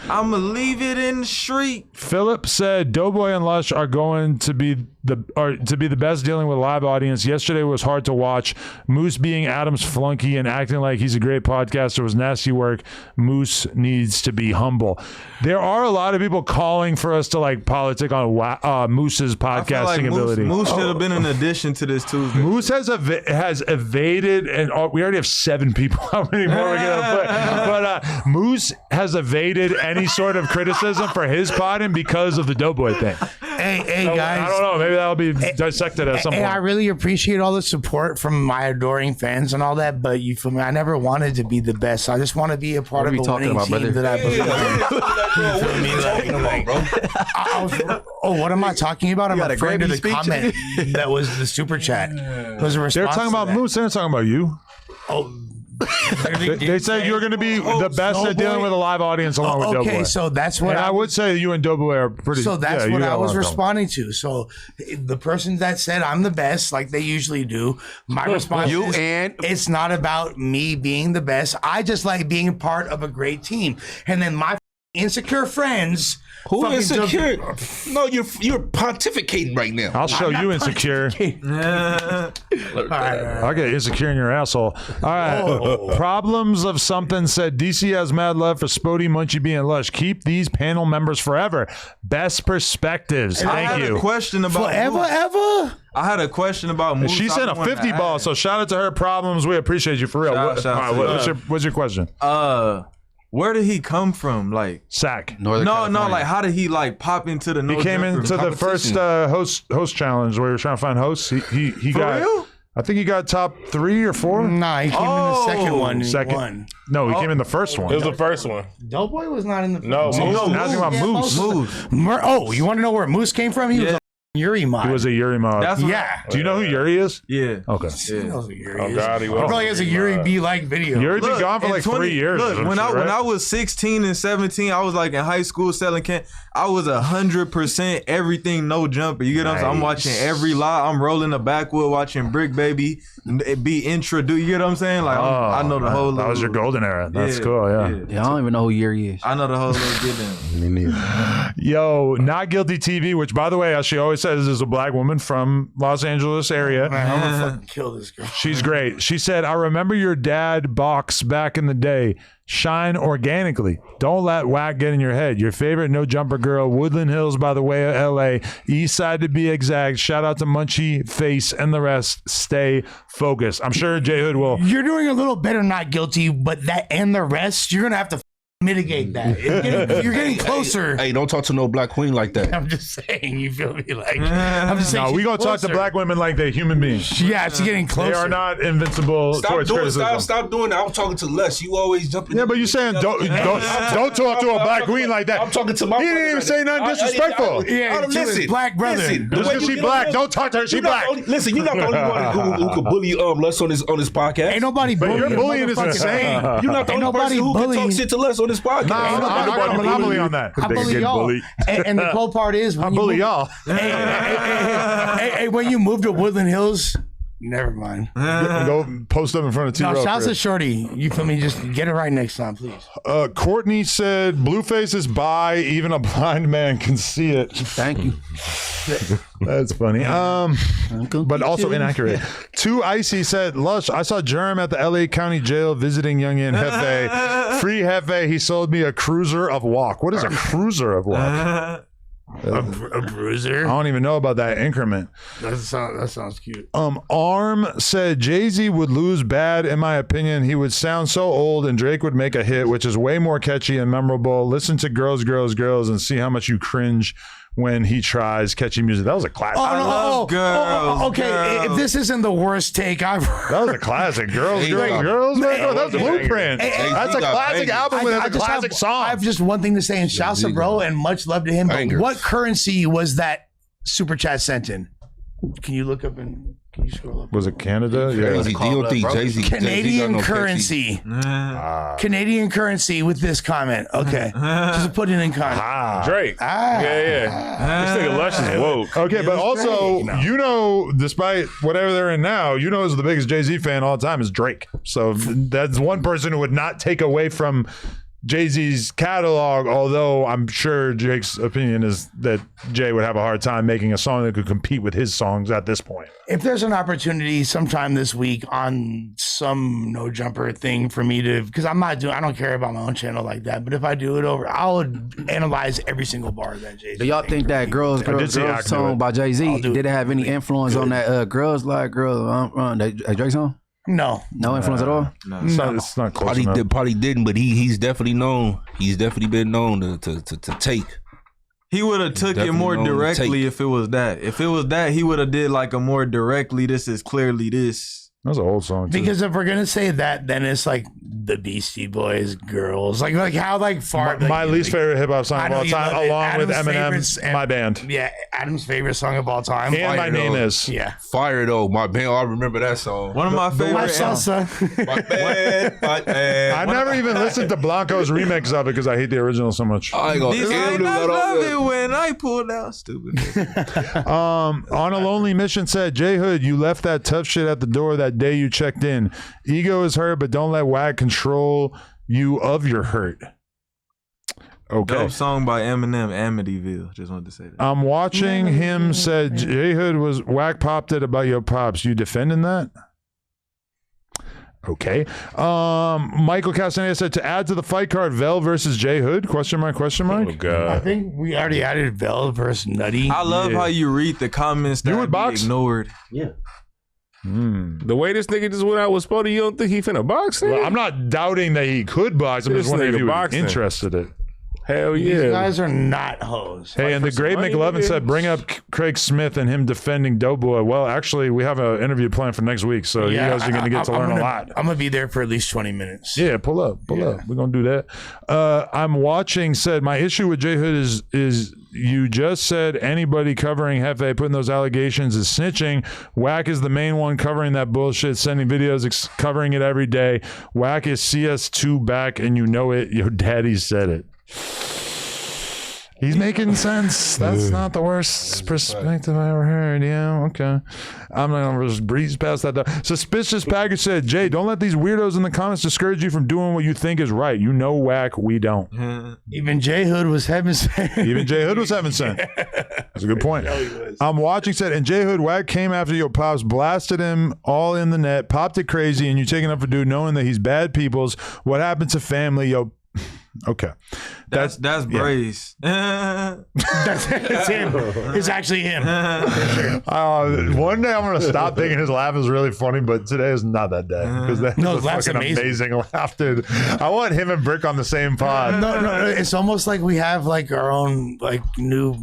I'ma leave it in the street. Philip said Doughboy and Lush are going to be the best dealing with live audience. Yesterday was hard to watch. Moose being Adam's flunky and acting like he's a great podcaster was nasty work. Moose needs to be humble. There are a lot of people calling for us to like politic on Moose's podcasting ability. Moose should have been an addition to this Tuesday. Moose has evaded, and we already have 7 people. How many more we're gonna put? But Moose has evaded any sort of criticism for his podding because of the Doughboy thing. Hey, So, guys. I don't know. Maybe that'll be dissected at some point. I really appreciate all the support from my adoring fans and all that, but you feel me? I never wanted to be the best. I just want to be a part of a winning team that I believe in. You feel me? What am I talking about? I'm referring to the comment that was the super chat. It was a response. They're talking about Moose. They're not talking about you. Oh. They said you're going to be the best at dealing with a live audience along with Doughboy. Okay, so that's what I would say you and Doughboy are pretty. So that's what you I got a was lot in common. responding to. So the person that said I'm the best, like they usually do, my response is it's not about me being the best. I just like being part of a great team. And then my insecure friends. Who insecure? No, you're pontificating right now. I'll show you insecure. I'll get insecure in your asshole. All right. Problems of something said DC has mad love for Spoety, Munchie, B, and Lush. Keep these panel members forever. Best perspectives. Thank I had you. a question about Forever, Moose. ever? I had a question about Moose. She sent a 50 ball, so shout out to her. Problems. We appreciate you for real. Shout out to What's your question? Where did he come from? Like Sac. No, like how did he like pop into the? He came into the first host challenge where we were trying to find hosts. He got. Real? I think he got top 3 or 4. Nah, he came in the second one. Second. He won. No, he came in the first one. It was the first one. Doughboy was not in the. No, first Moose. one. Asking about Moose. You want to know where Moose came from? He was a Yuri mod. He was a Yuri mod. Yeah. Do you know who Yuri is? Yeah. Okay. He knows who Yuri Oh is. God, he He was. probably has a Yuri B like video. Yuri been gone for in like 3 years. Look, when right? I was 16 and 17, I was like in high school selling can. I was 100% everything no jumper. You get what I'm saying? I'm watching every lot. I'm rolling the backwood, watching Brick Baby be introduced. You get what I'm saying? Like I know the whole. That was your golden era. That's Yeah, cool. Yeah. Yeah, I don't even know who Yuri is. I know the whole little get in. Me neither. Yo, Not Guilty TV, which by the way, as she always says, is a black woman from Los Angeles area. Man, I'm gonna fucking kill this girl. She's great. She said, I remember your dad box back in the day. Shine organically. Don't let whack get in your head. Your favorite no jumper girl, Woodland Hills by the way of LA. East side to be exact. Shout out to Munchie, Face, and the rest. Stay focused. I'm sure J Hood will. You're doing a little better, Not Guilty, but that and the rest, you're gonna have to mitigate that. You're getting closer. Hey, don't talk to no black queen like that. I'm just saying, you feel me? Like, I'm just saying. No, we gonna talk to closer. black women like they're human beings. Yeah, it's getting closer. They are not invincible towards criticism. Stop doing that. I'm talking to Les. You always jumping. Yeah, but you saying don't talk to a black queen like that. I'm talking to my. He didn't even say nothing disrespectful. Yeah, listen, black brother. Listen, Just because she black, don't talk to her. She black. Listen, you're not the only one who could bully Les on this podcast. Ain't nobody But bullying. your bullying is motherfucking insane. thing. You're not the Ain't only person nobody who can bullying. talk shit to Les on this podcast. Nah, I got a monopoly on that. I bully y'all. And the cool part is, when I you bully move- y'all. Hey, when you move to Woodland Hills, never mind. Go post up in front of T. No, Rowe. shouts to Shorty. You feel me? Just get it right next time, please. Courtney said, "Blueface is bi. Even a blind man can see it." Thank you. That's funny. But also inaccurate. Too Icy said, "Lush, I saw Jerem at the LA County Jail visiting youngin Hefe. Free Hefe. He sold me a cruiser of walk. What is a cruiser of walk? A bruiser. I don't even know about that increment." That sounds cute. Arm said Jay-Z would lose bad, in my opinion. He would sound so old and Drake would make a hit, which is way more catchy and memorable. Listen to Girls, Girls, Girls and see how much you cringe when he tries catchy music. That was a classic. Okay, if this isn't the worst take I've heard. That was a classic. Girls, Hey, Girls, dog. Girls. That was a blueprint. That's a got classic bangers. album with a just classic song. I have just one thing to say, and shouts to bro, and much love to him. But Bangers. what currency was that super chat sent in? Can you look up and can you scroll up? Was it Canada? Yeah. Jay-Z, you don't think Jay-Z Canadian got no currency. Canadian currency with this comment. Okay. Just put it in context. Drake. Yeah. This nigga Lush is woke. Okay, but also, you know, despite whatever they're in now, you know, is the biggest Jay-Z fan all the time is Drake. So that's one person who would not take away from Jay-Z's catalog, although I'm sure Drake's opinion is that Jay would have a hard time making a song that could compete with his songs at this point. If there's an opportunity sometime this week on some no jumper thing for me to, because I don't care about my own channel like that, but if I do it over, I'll analyze every single bar of that Jay-Z. Do y'all think that Girls, Girls, see Girls Act do song it. by Jay-Z, do it. did it have any influence on that Girls Like Girls, that Drake song? No. No influence at all? It's not close enough. Probably didn't, but he's definitely known. He's definitely been known to take. He would have took it Definitely more known to directly take. if it was that. If it was that, he would have did like a more directly. This is clearly this. That was an old song, too. Because if we're gonna say that, then it's like the Beastie Boys, Girls, like how far. My least favorite hip hop song I of know all you time, love it. along with Adam's favorites Eminem, and- My Band. Yeah, Adam's favorite song of all time. And My Name though. Is. Yeah. Fire though, my band. I remember that song. One of my My favorite. salsa. My band, my band. I never even listened to Blanco's remix of it because I hate the original so much. I ain't gonna. These Eminem niggas got all love that. it when I pull out. Stupid. On a Lonely Mission said, J Hood, you left that tough shit at the door that day you checked in. Ego is hurt, but don't let WAG control you of your hurt. Okay. Dope song by Eminem, Amityville. Just wanted to say that. I'm watching him said J Hood was WAG popped it about your pops. You defending that? Okay. Michael Castaneda said to add to the fight card, Vel versus J Hood? Question mark, question mark. Oh I God. think we already added Vel versus Nutty. I love how you read the comments that You would be box? ignored. The way this nigga just went out with Spoety, you don't think he finna box? Well, nigga? I'm not doubting that he could box. I'm This just wondering if nigga he was boxing. interested in it. Hell These yeah. guys are not hoes. Hey, and the some great money, McLovin nigga. said, bring up Craig Smith and him defending Doughboy. Well, actually, we have an interview planned for next week, so you guys are going to get to learn a lot. I'm gonna be there for at least 20 minutes. Yeah, pull up. We're going to do that. I'm watching, said, my issue with J Hood is you just said anybody covering Hefe putting those allegations is snitching. Whack is the main one covering that bullshit, sending videos, covering it every day. Whack is CS2 back, and you know it. Your daddy said it. He's making sense. That's not the worst perspective I ever heard. Yeah, okay. I'm not gonna just breeze past that though. Suspicious Package said, Jay, don't let these weirdos in the comments discourage you from doing what you think is right. You know whack, we don't. Even J Hood was heaven sent. Even J Hood was heaven sent. That's a good point. I'm watching said, and J Hood whack came after your pops, blasted him all in the net, popped it crazy, and you taking up for dude knowing that he's bad people's. What happened to family? Okay. That's Braze. That's him. It's actually him. One day I'm gonna stop thinking his laugh is really funny, but today is not that day because that's No, a his laugh's fucking amazing. laugh, dude. I want him and Brick on the same pod. No, it's almost like we have like our own like new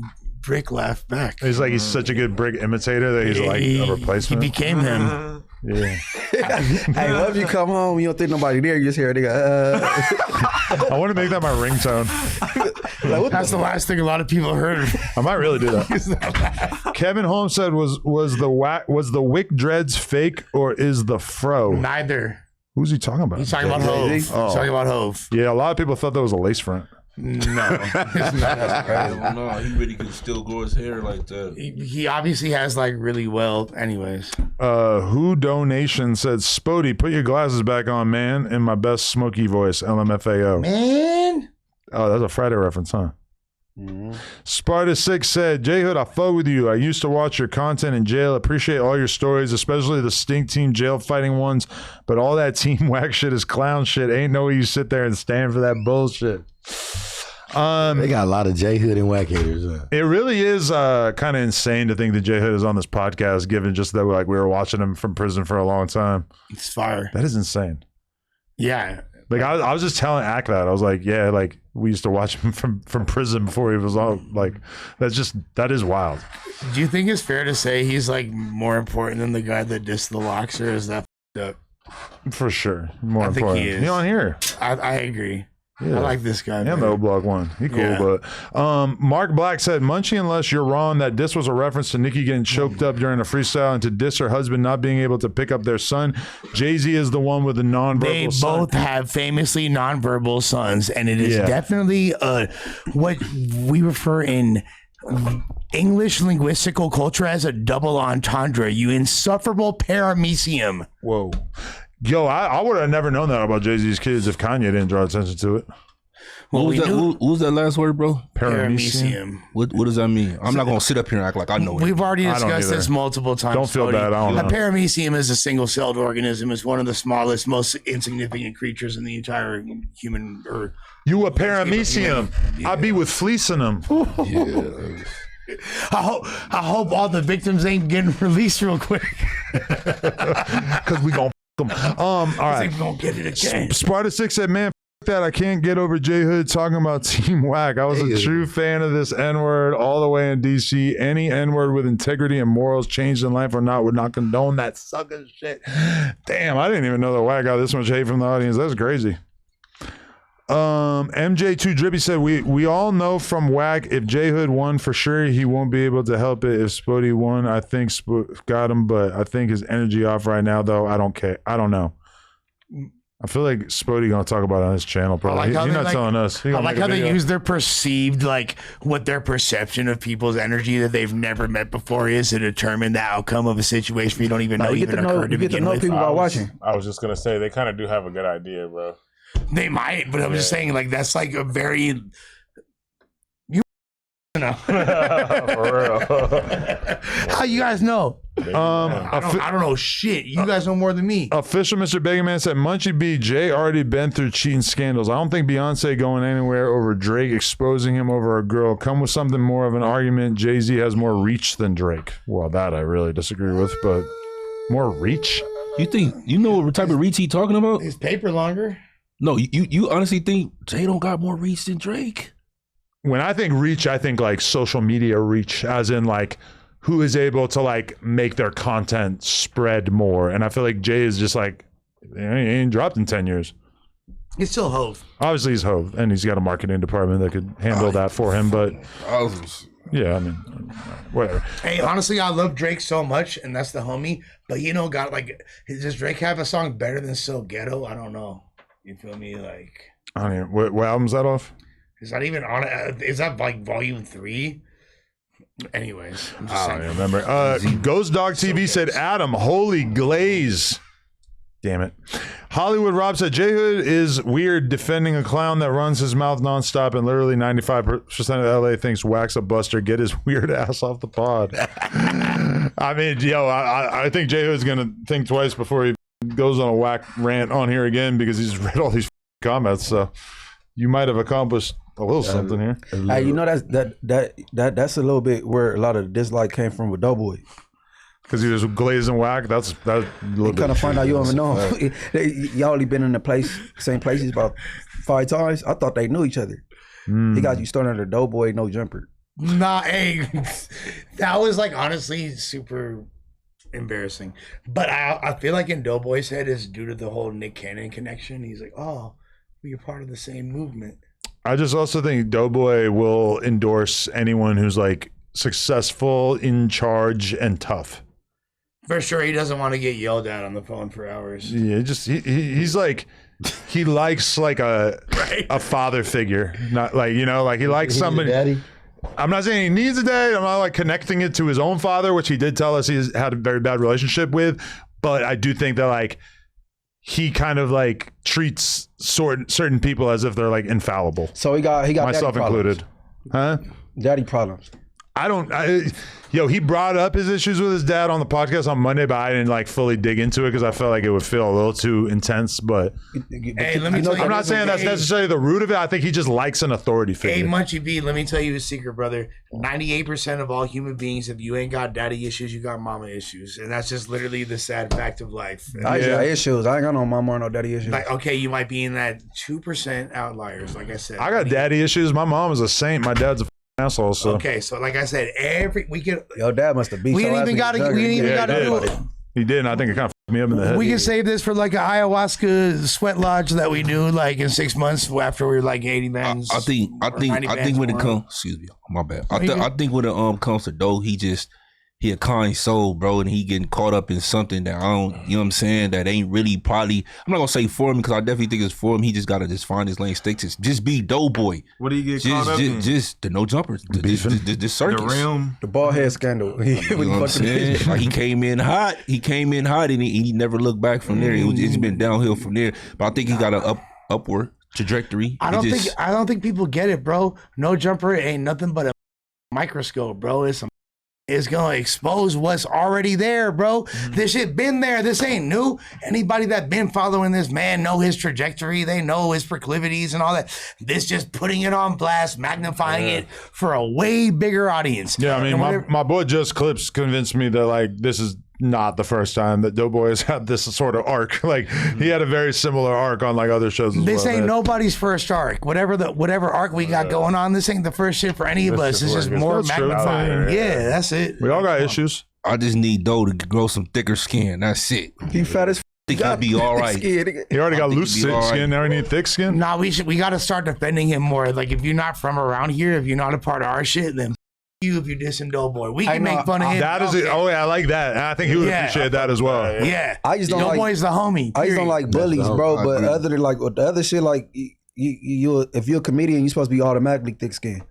Brick laugh back. He's like, he's such a good Brick imitator that he's like a replacement. He became him. Yeah. Hey, what if you come home, you don't think nobody there, you just hear a nigga, I want to make that my ringtone. That's the last thing a lot of people heard. I might really do that. Kevin Holmes said, was the Wick dreads fake or is the fro? Neither. Who's he talking about? He's talking about Hove. He's talking about Hove. Yeah, a lot of people thought that was a lace front. No, it's not. No, he really could still grow his hair like that. He obviously has like really well. Anyways, Who donation said, Spoety, put your glasses back on, man, in my best smoky voice, LMFAO. man. Oh, that's a Friday reference, huh? Sparta6 said, J Hood, I fuck with you. I used to watch your content in jail. Appreciate all your stories, especially the stink team jail fighting ones. But all that team whack shit is clown shit. Ain't no way you sit there and stand for that bullshit. They got a lot of J Hood and whack haters. Huh? It really is kind of insane to think that J Hood is on this podcast, given just that we were watching him from prison for a long time. It's fire. That is insane. Yeah. Like I was just telling Ack that I was like, yeah, like we used to watch him from prison before he was all like, that is wild. Do you think it's fair to say he's like more important than the guy that dissed the locks, or is that up? For sure, more I think important. he is. He on here. I agree. Yeah. I like this guy. Yeah, man. the O-Block one. He cool, Yeah. but Mark Black said, Munchie, unless you're wrong, that diss was a reference to Nicki getting choked up during a freestyle and to diss her husband not being able to pick up their son. Jay-Z is the one with the nonverbal They son. both have famously nonverbal sons, and it is Yeah. definitely what we refer in English linguistical culture as a double entendre. You insufferable paramecium. Whoa. Yo, I would have never known that about Jay-Z's kids if Kanye didn't draw attention to it. Well, we knew What was that last word, bro? paramecium. What does that mean? I'm not gonna sit up here and act like I know it. We've already I don't discussed either. this multiple times. Don't feel Spoety. bad, I don't A know. paramecium is a single-celled organism. It's one of the smallest, most insignificant creatures in the entire human earth. You a paramecium. I be with fleecing them. I hope all the victims ain't getting released real quick. Because we gonna f them. All right. We're gonna get it again. Sparta6 said, man, f that. I can't get over J Hood talking about Team Whack. I was a true fan of this N-word all the way in DC. Any N-word with integrity and morals, changed in life or not, would not condone that sucker shit. Damn, I didn't even know that Whack got this much hate from the audience. That's crazy. MJ2 Drippy said, we all know from Whack, if J Hood won for sure, he won't be able to help it. If Spoety won, I think got him, but I think his energy off right now, though. I don't care. I don't know. I feel like Spoety gonna talk about it on his channel probably. He's not telling us. He I gonna like make a how they video. use their perceived, like what their perception of people's energy that they've never met before is to determine the outcome of a situation you don't even know you get even to know, occurred to you get to begin know with. people by watching. I was just gonna say they kind of do have a good idea, bro. They might, but I'm just saying, like, that's like a very know. For real. How you guys know? I don't know shit. You guys know more than me. Official Mr. Beggingman said Munchie B. Jay already been through cheating scandals. I don't think Beyonce going anywhere over Drake exposing him over a girl. Come with something more of an argument. Jay-Z has more reach than Drake. Well, that I really disagree with, but more reach? You think you know what type of reach he talking about? His paper longer. No, you honestly think Jay don't got more reach than Drake? When I think reach, I think like social media reach, as in like who is able to like make their content spread more. And I feel like Jay is just like, he ain't dropped in 10 years. He's still Hove. Obviously he's Hove, and he's got a marketing department that could handle that for him. But yeah, I mean, whatever. Hey, honestly, I love Drake so much, and that's the homie. But you know, does Drake have a song better than Still Ghetto? I don't know. You feel me? Like, I don't even, what album's that off? Is that even on it? Is that like volume 3? Anyways, I'm just I saying. don't remember. Ghost Dog TV said, Adam, holy glaze. Damn it. Hollywood Rob said, J Hood is weird defending a clown that runs his mouth nonstop, and literally 95% of LA thinks Wax a buster. Get his weird ass off the pod. I mean, yo, I think J Hood's going to think twice before he goes on a whack rant on here again, because he's read all these comments. So you might have accomplished a little something here. Hey, you know that's a little bit where a lot of the dislike came from with Doughboy. Because he was glazing whack. That's a little bit. Kind of find out you don't even know him. Y'all only been in the same places about 5 times. I thought they knew each other. He got you starting under Doughboy, no jumper. Nah, hey, that was like honestly super embarrassing. But I feel like in Doughboy's head is due to the whole Nick Cannon connection. He's like, oh, we're part of the same movement. I just also think Doughboy will endorse anyone who's like successful, in charge, and tough. For sure, he doesn't want to get yelled at on the phone for hours. Yeah, he's like, he likes like a father figure, not like, you know, like he likes somebody. Daddy. I'm not saying he needs a dad. I'm not like connecting it to his own father, which he did tell us he had a very bad relationship with. But I do think that like he kind of like treats certain people as if they're like infallible. So he got myself daddy included, huh? Daddy problems. He brought up his issues with his dad on the podcast on Monday, but I didn't like fully dig into it because I felt like it would feel a little too intense. But hey, let me tell you, I'm not saying that's necessarily the root of it. I think he just likes an authority figure. Hey, Munchie B, let me tell you a secret, brother. 98% of all human beings, if you ain't got daddy issues, you got mama issues, and that's just literally the sad fact of life. I got issues. I ain't got no mama or no daddy issues. Like, okay, you might be in that 2% outliers. Like I said, I got daddy issues. My mom is a saint. My dad's a asshole. So okay, so like I said, your dad must have beat. We didn't even got to do it. He did, and I think it kind of fucked me up in the head. We can save this for like an ayahuasca sweat lodge that we do like in 6 months after we're like 80 bands. I think when it comes, excuse me, my bad. I think when it comes to Doe, he a kind soul, bro, and he getting caught up in something that I don't, you know what I'm saying, that ain't really probably, I'm not gonna say for him because I definitely think it's for him. He just gotta just find his lane, stick to just be Doughboy. What do you get caught up in? Just the no jumpers, the circus, the realm, the ball head scandal. You know what I'm saying? Like he came in hot, and he never looked back from there. It's been downhill from there. But I think he got a upward trajectory. I don't think people get it, bro. No jumper ain't nothing but a microscope, bro. It's gonna expose what's already there, bro. This shit been there. This ain't new. Anybody that been following this man know his trajectory. They know his proclivities and all that. This just putting it on blast, magnifying it for a way bigger audience. Yeah, I mean, my boy Just Clips convinced me that like this is not the first time that Doughboy has had this sort of arc. Like he had a very similar arc on like other shows. This ain't nobody's first arc. Whatever arc we got going on, this ain't the first shit for any of us. It's just more magnifying. Yeah, that's it. We all got issues. I just need Doe to grow some thicker skin. That's it. He fat as think he'll be all right. He already got loose skin. Now he need thick skin. Nah, we got to start defending him more. Like if you're not from around here, if you're not a part of our shit, then you if you're dissing Doughboy. We can make fun of him. That is it. Oh yeah, I like that. And I think he would appreciate that as well. Yeah. I just don't Doughboy's the homie. I just don't like bullies, bro. But other than like with the other shit, like you if you're a comedian, you're supposed to be automatically thick skinned.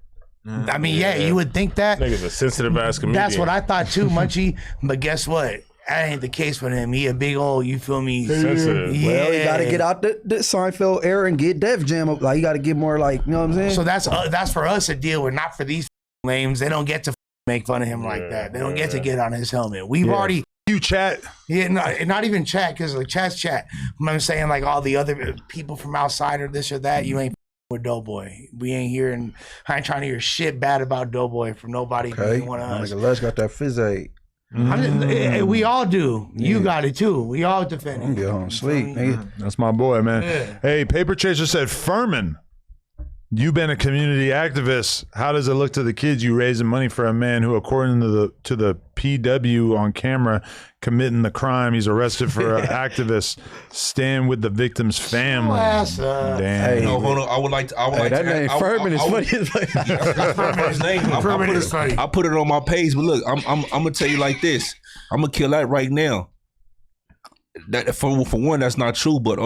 I mean, you would think that. Nigga's a sensitive ass comedian. That's what I thought too, Munchie. But guess what? That ain't the case with him. He a big old, you feel me? Sensitive. Yeah. Well, you got to get out the Seinfeld era and get Def Jam up. Like you got to get more like, you know what I'm saying? So that's for us to deal with, not for these lames. They don't get to make fun of him like that. They don't get to get on his helmet. We've already. You chat. Yeah, not even chat, because like chat's chat. I'm saying like all the other people from outside or this or that, you ain't with Doughboy. We ain't hearing, I ain't trying to hear shit bad about Doughboy from nobody. Okay. One of us. Like Les got that fizz aid. We all do. You got it too. We all defend it. Get home sleep, nigga. That's my boy, man. Yeah. Hey, Paper Chaser said, Furman, you've been a community activist. How does it look to the kids you raising money for a man who, according to the PW on camera, committing the crime? He's arrested for an activist. Stand with the victim's family. Damn. Hey, No, hold on. I would like to. that name Furman is funny. Furman is funny. I put it on my page, but look, I'm gonna tell you like this. I'm gonna kill that right now. That for one, that's not true. But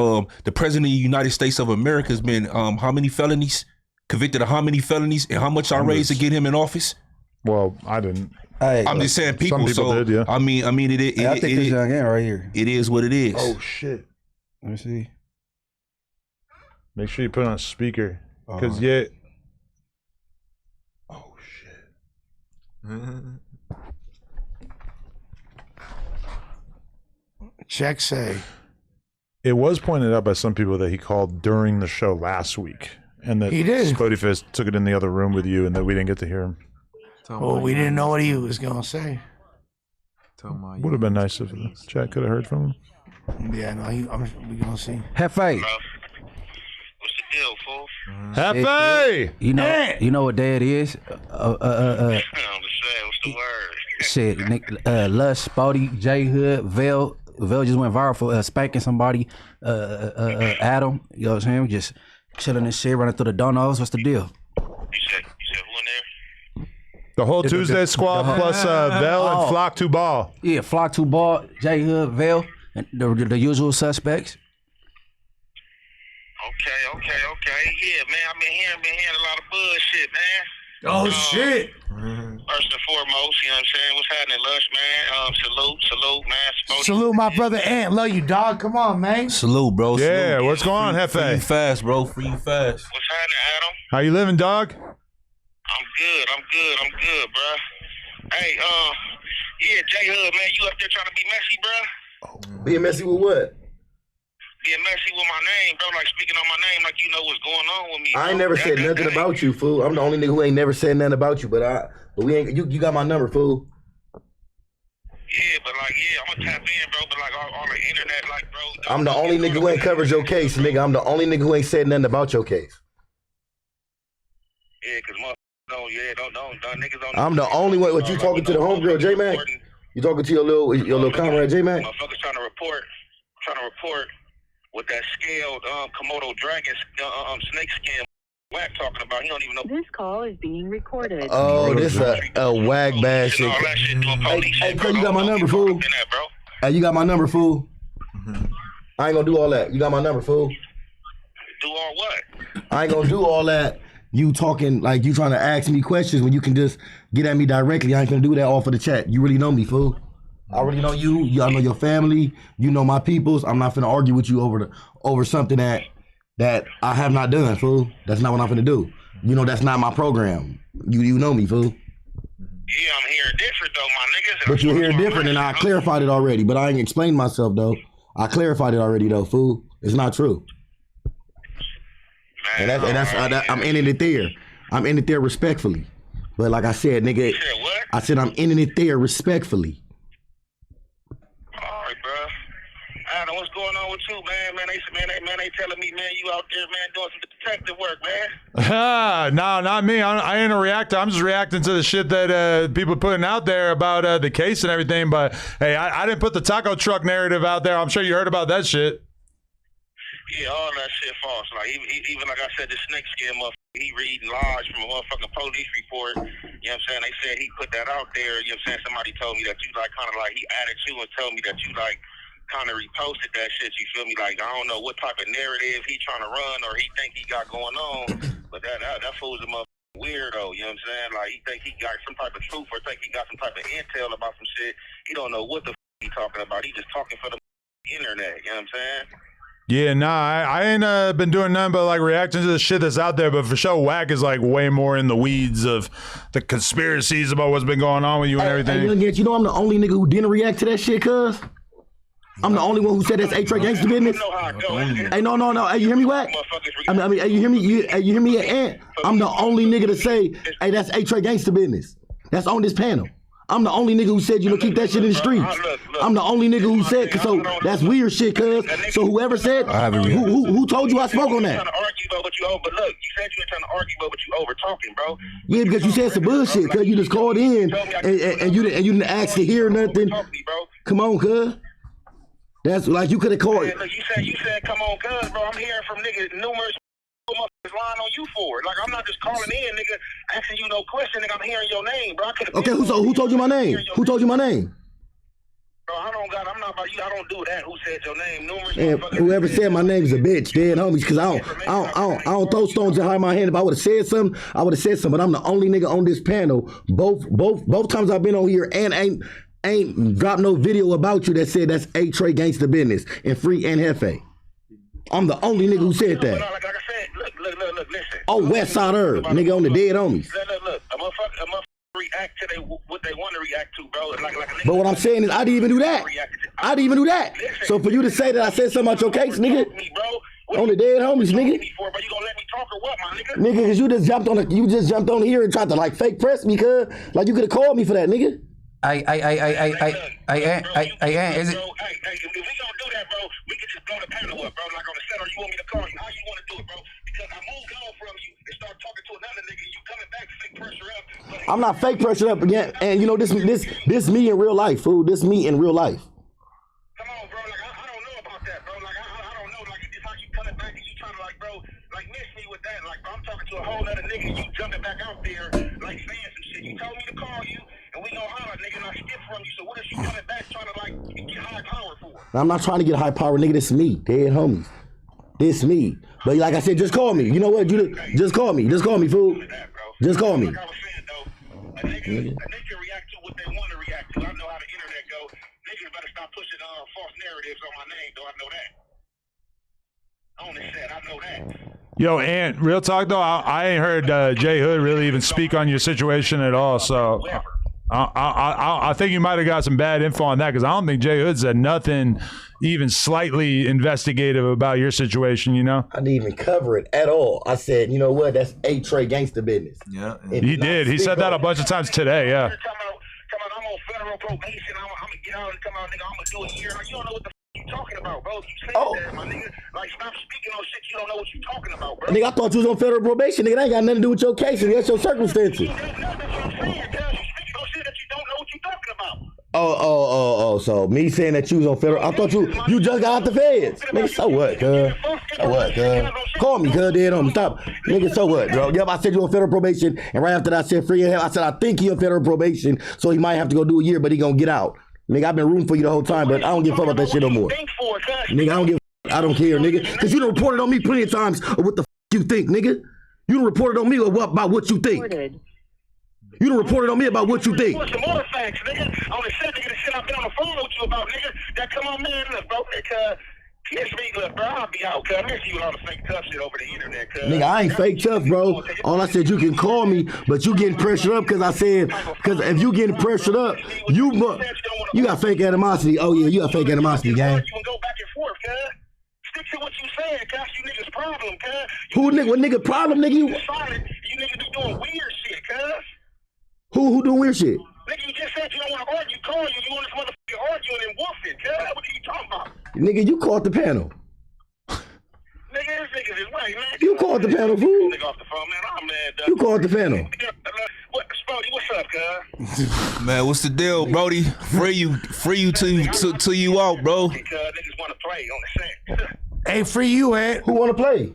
the president of the United States of America has been how many felonies? Convicted of how many felonies, and how much I raised to get him in office? Well, I didn't. Hey, I'm just saying people. Some people did, yeah. I mean, I think this young man right here. It is what it is. Oh shit! Let me see. Make sure you put it on speaker, because Oh shit! Check say. It was pointed out by some people that he called during the show last week and that He did. Blueface took it in the other room with you, and that we didn't get to hear him. Well, we didn't know what he was gonna say. Would have been nice if the chat could have heard from him. Yeah, no, we gonna see. Hefe. What's the deal, fool? Hefe! You know what day it is? I'm just saying, what's the word? Shit, Lush, Spoety, J Hood, Vel just went viral for spanking somebody. Adam, you know what I'm saying? We just chilling and shit, running through the donos. What's the deal? You said who in there? The whole Tuesday squad plus Vel and Flock to Ball. Yeah, Flock to Ball, J Hood, Vel, and the usual suspects. Okay. Yeah, man, I've been hearing a lot of bullshit, man. Oh shit! First and foremost, you know what I'm saying? What's happening, Lush, man? Salute, man. Spoety. Salute my brother Ant. Love you, dog. Come on, man. Salute, bro. Yeah, Salute. what's going on, Free you Hefe? fast, bro. Free you fast. What's happening, Adam? How you living, dog? I'm good, bruh. Hey, yeah, J Hood, man, you up there trying to be messy, bruh? Being messy with what? Being messy with my name, bro, like speaking on my name like you know what's going on with me. I ain't bro. never said nothing about you, fool. I'm the only nigga who ain't never said nothing about you, but we ain't. You got my number, fool. Yeah, but like, yeah, I'm gonna tap in, bro, but like all the internet, like, bro. I'm the only nigga who ain't covered your case, nigga. I'm the only nigga who ain't said nothing about your case. Yeah, cause don't niggas don't. I'm the only one. What you talking to the homegirl, J Mac? You talking to your little comrade, J Mac? Motherfuckers trying to report what that scaled Komodo dragon snake skin whack talking about. He don't even know. This call is being recorded. Oh, this a wag bad shit. Hey, Cuz, you got my number, fool. Hey, you got my number, fool. I ain't gonna do all that. You got my number, fool. Do all what? I ain't gonna do all that. You talking like you trying to ask me questions when you can just get at me directly. I ain't gonna do that off of the chat. You really know me, fool. I already know you. Y'all know your family. You know my peoples. I'm not finna argue with you over something that I have not done, fool. That's not what I'm finna do. You know that's not my program. You know me, fool. Yeah, I'm hearing different though, my niggas. But you hear different, and I clarified it already. But I ain't explained myself though. I clarified it already though, fool. It's not true. Man, And that's I'm ending it there. I'm ending it there respectfully. But like I said, nigga, you said what? I said I'm ending it there respectfully. All right, bro. Adam, what's going on with you, man? They telling me, man, you out there, man, doing some detective work, man. No, not me. I ain't a reactor. I'm just reacting to the shit that people putting out there about the case and everything. But hey, I didn't put the taco truck narrative out there. I'm sure you heard about that shit. Yeah, all that shit false. Like even like I said, the snake skin motherfucker, he reading large from a motherfucking police report. You know what I'm saying? They said he put that out there. You know what I'm saying? Somebody told me that you like kind of like he added you and told me that you like kind of reposted that shit. You feel me? Like I don't know what type of narrative he trying to run or he think he got going on, but that fool's a motherfucking weirdo. You know what I'm saying? Like he think he got some type of truth or think he got some type of intel about some shit. He don't know what the he talking about. He just talking for the internet. You know what I'm saying? Yeah, nah, I ain't been doing nothing but like reacting to the shit that's out there. But for sure, Whack is like way more in the weeds of the conspiracies about what's been going on with you and everything. Hey, you know I'm the only nigga who didn't react to that shit, cuz. I'm the only one who said that's A-Trey gangster business. Hey, no. Hey, you hear me, Whack? I mean, hey, you hear me? You hear me, Ant? I'm the only nigga to say, hey, that's A-Trey gangster business. That's on this panel. I'm the only nigga who said, keep that shit in the streets. I'm the only nigga who said, so that's weird shit, cuz. So whoever said, who told you I spoke on that? Trying to argue about what you over, but look, you said you were trying to argue about what you over talking, bro. Yeah, because you said some bullshit, cuz you just called in and you didn't ask to hear nothing. Come on, cuz. That's like you could have called. Look, you said, come on, cuz, bro. I'm hearing from niggas numerous motherfuckers lying on you for it. Like I'm not just calling in, nigga, asking you no question, nigga. I'm hearing your name, bro. Okay, who told you my name? Who told you my name? Bro, I'm not about you. I don't do that. Who said your name? Numerous and whoever said my name is a bitch, dead homies. Cause I don't throw stones behind my hand. If I would have said something, I would have said something. But I'm the only nigga on this panel. Both times I've been on here and ain't dropped no video about you that said that's A-Trey gangster business and free and Hefe. I'm the only nigga who said that. Like I said, look, listen. Oh, West Side Herb, nigga on the dead homies. Look, a motherfucker react to what they want to react to, bro. But what I'm saying is, I didn't even do that. So for you to say that I said something about your case, nigga, on the dead homies, nigga. You gonna let me talk or what, my Nigga, cause you just jumped on here and tried to like fake press me, cuz. Like you could have called me for that, nigga. Is it? Hey, if we gonna do that, bro, we can just blow the panel up, bro. Like on the center, you want me to call you? How you want to do it, bro? Because I moved on from you and start talking to another nigga. You coming back, fake pressure up. I'm not fake pressure up again. And you know this me in real life, fool. This me in real life. Come on, bro. Like I don't know about that, bro. Like I don't know. Like it's like you coming back and you trying to like, bro, like miss me with that. Like bro, I'm talking to a whole other nigga. You jumping back out there like saying some shit. You told me to call you. And we gonna holler, nigga, and I skip from you. So what is you coming back trying to like get high power for? I'm not trying to get high power, nigga. This me, dead homies. This me. But like I said, just call me. You know what? Just call me. Just call me, fool. Just call me. Like I was saying though, a nigga react to what they want to react to. I know how the internet go. Niggas better stop pushing false narratives on my name, though. I know that. On this set, I know that. Yo, Ant, real talk though, I ain't heard Jay Hood really even speak on your situation at all. So I think you might have got some bad info on that because I don't think Jay Hood said nothing even slightly investigative about your situation, you know? I didn't even cover it at all. I said, you know what? That's A-Trey gangster business. Yeah. He did. He said that a bunch of times today, yeah. Come on, I'm on federal probation. I'm gonna get out and come out, nigga. I'm gonna do a year. Like, you don't know what the you talking about, bro. You said that, my nigga. Like, stop speaking on shit you don't know what you talking about, bro. Nigga, I thought you was on federal probation. Nigga, that ain't got nothing to do with your case and that's your circumstances. That's what I'm saying, cuz. You speaking on shit that you don't know what you talking about. Oh, so me saying that you was on federal, I thought you just got out the feds. Nigga, so what, cuz? So what, cuz? Call me, cuz, dead on me. Stop. Nigga, so what, bro? Yep, I said you on federal probation, and right after that I said free and hell. I said I think he on federal probation, so he might have to go do a year, but he gonna get out. Nigga, I've been rooting for you the whole time, but I don't give a fuck about that shit no more. Nigga, I don't give a I don't care, nigga. Cause you done reported on me plenty of times of what the you think, nigga. You done reported on me about what you think. You done reported on me about what you think. Some more facts, nigga. On the set, nigga, the shit I've been on the phone with you about, nigga. That come on, man, look, bro. Kiss me, look, bro. I'll be out, cuz. I miss you with all the fake tough shit over the internet, cuz. Nigga, I ain't fake tough, bro. All I said, you can call me, but you getting pressured up because I said, because if you getting pressured up, you got fake animosity. Oh, yeah, you got fake animosity, gang. You can go back and forth, cuz. Stick to what you saying, cuz. You niggas problem, cuz. Who nigga? What nigga problem, nigga? You niggas be doing weird shit, cuz. Who doing weird shit? Nigga, you just said you don't want to argue. Call you. You want this motherfucker arguing and woofing, cuz. What are you talking about? Nigga, you called the panel. Nigga, this nigga's his way, man. You called the panel, fool. Nigga off the phone, man. I'm mad, dog. You called the panel. Spoety, what's up, cuz? Man, what's the deal, Brody? Free you till you out, bro. Because niggas want to play on the set. Hey, free you, Ant. Who want to play?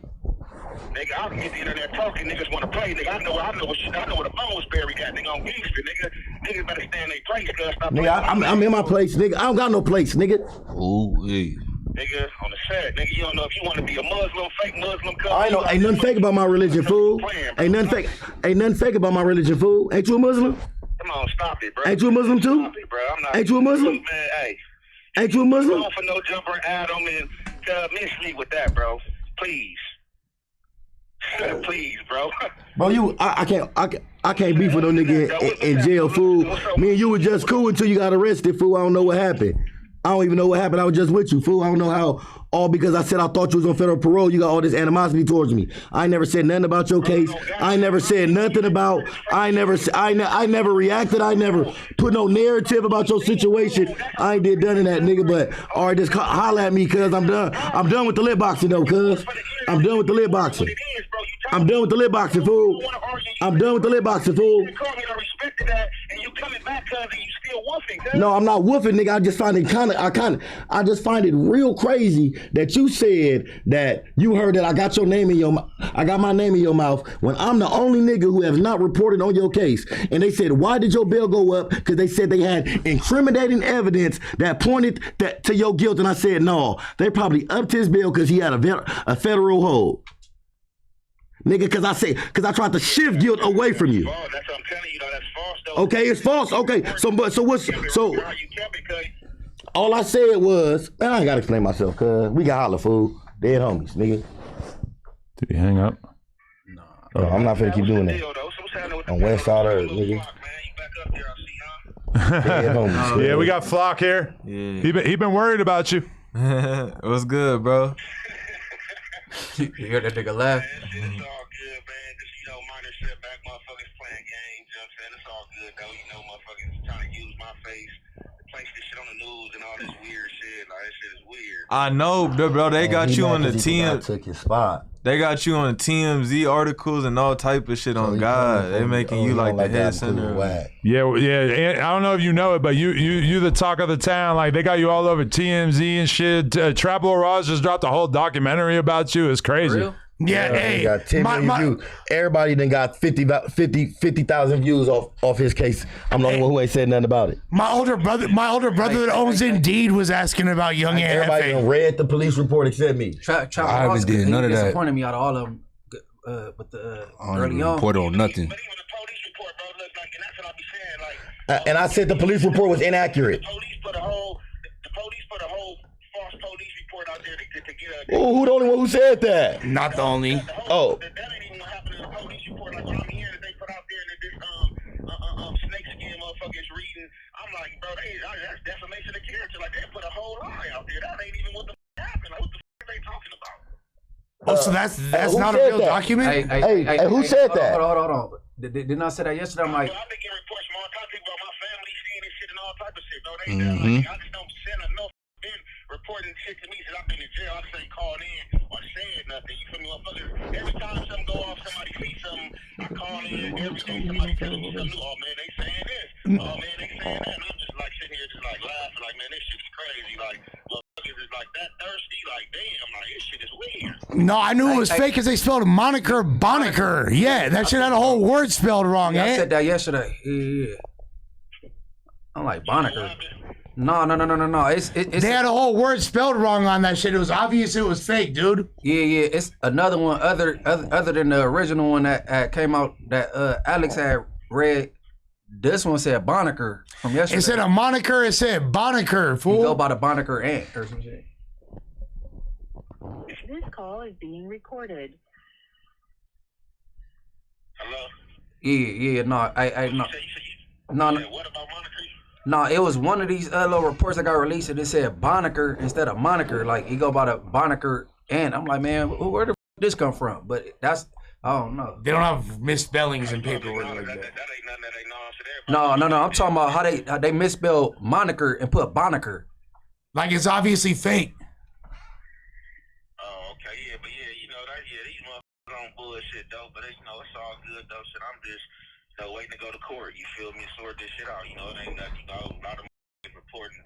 Nigga, I can get the internet talking. Niggas want to play. Nigga, I know where the phone's buried at. Nigga, on gangster, nigga. Niggas better stay in their place, cuz. Nigga, I'm in my place, nigga. I don't got no place, nigga. Ooh, hey. Nigga, on the set, nigga, you don't know if you want to be a Muslim, fake Muslim, cuz. I know, ain't nothing fake about my religion, fool. Ain't nothing fake about my religion, fool. Ain't you a Muslim? Come on, stop it, bro. Ain't you a Muslim too? Stop it, bro. I'm not. Ain't you a Muslim? Man, hey. Ain't you a Muslim? Don't for no jumper Adam and miss me with that, bro. Please. Please, bro. Bro, I can't beef with no nigga in jail, fool. Me and you were just cool until you got arrested, fool. I don't know what happened. I don't even know what happened. I was just with you, fool. I don't know how. All because I said I thought you was on federal parole, you got all this animosity towards me. I never said nothing about your case. I never said nothing about. I never reacted. I never put no narrative about your situation. I ain't did none of that, nigga. But all right, just holler at me, cuz I'm done. I'm done with the lip boxing, though, cuz. I'm done with the lip boxing. I'm done with the lip boxing, fool. I'm done with the lip boxing, fool. No, I'm not woofing, nigga. I just find it I just find it real crazy that you said that you heard that I got your name in your mouth. I got my name in your mouth when I'm the only nigga who has not reported on your case. And they said, why did your bail go up? Because they said they had incriminating evidence that pointed to your guilt. And I said, no, they probably upped his bail because he had a federal hold. Nigga, because I tried to shift guilt away from you. That's what I'm telling you, though. That's false, though. Okay, it's false. Okay, so all I said was, man, I ain't gotta explain myself, cuz we got holler, fool. Dead homies, nigga. Did he hang up? No, I'm not finna keep doing that. On West Side Earth, nigga. Dead homies. Yeah, we got Flock here. Yeah. He been worried about you. What's good, bro? You hear that nigga laugh? It's all good, man. I know, bro. They got you on the TMZ. Took his spot. They got you on TMZ articles and all type of shit on God. They making you like the head center. Yeah. And I don't know if you know it, but you the talk of the town. Like they got you all over TMZ and shit. Trapple Ross just dropped a whole documentary about you. It's crazy. Real? Yeah, hey, got 10 million views. Everybody then got 50,000 views off his case. I'm the only one who ain't said nothing about it. my older brother that owns Indeed was asking about Young and Everybody done read the police report except me. I haven't did none of that. Disappointed me out of all of them. But the early on. Report on nothing. But even the police report, bro, look like, and that's what I be saying, like. And I said the police report was inaccurate. The police put a whole false police report out there to get a. Oh, who the only one who said that? Not the only. Oh. That ain't even what happened in the police report. Like what I'm hearing that they put out there and that this snakeskin motherfuckers reading. I'm like, bro, that's defamation of character. Like they put a whole lie out there. That ain't even what the happened. Like what the are they talking about? Oh, so that's not a real document? Hey, who said that? Hold on. Didn't I say that yesterday? I'm like, I've been getting reports from all types of people about my family seeing this shit and all type of shit, bro. Like, I just don't send enough been reporting shit to me since I've been in jail. I just ain't called in or said nothing. You feel me, motherfucker? Every time something go off, somebody see something, I call in. Every day somebody telling me something new. Oh man, they saying this. Oh man, they saying that. And I'm just like sitting here just like laughing, like man, this shit is crazy. Like motherfuckers is like that thirsty. Like damn, like this shit is weird. No, I knew it was fake because they spelled moniker Boniker. Yeah, that shit had a whole word spelled wrong. I said that yesterday. Yeah. I'm like Boniker. No. They had a whole word spelled wrong on that shit. It was obvious it was fake, dude. Yeah. It's another one other than the original one that came out that Alex had read. This one said Boniker from yesterday. It said a moniker. It said Boniker. Fool. You go by the Boniker ant or some shit. This call is being recorded. Hello? Yeah. No. No. What about moniker? No, it was one of these little reports that got released and it said Boniker instead of moniker. Like, he go by the Boniker ant. I'm like, man, where the f this come from? But that's, I don't know. They don't have misspellings in paperwork like that. That ain't nothing that ain't known to No. I'm talking about how they misspelled moniker and put Boniker. Like it's obviously fake. Oh, okay, yeah, but yeah, you know that, yeah, these motherfuckers on bullshit though, but you know it's all good though. Shit, I'm just waiting to go to court. You feel me? Sort this shit out. You know, it ain't nothing. You know, a lot of motherfuckers reporting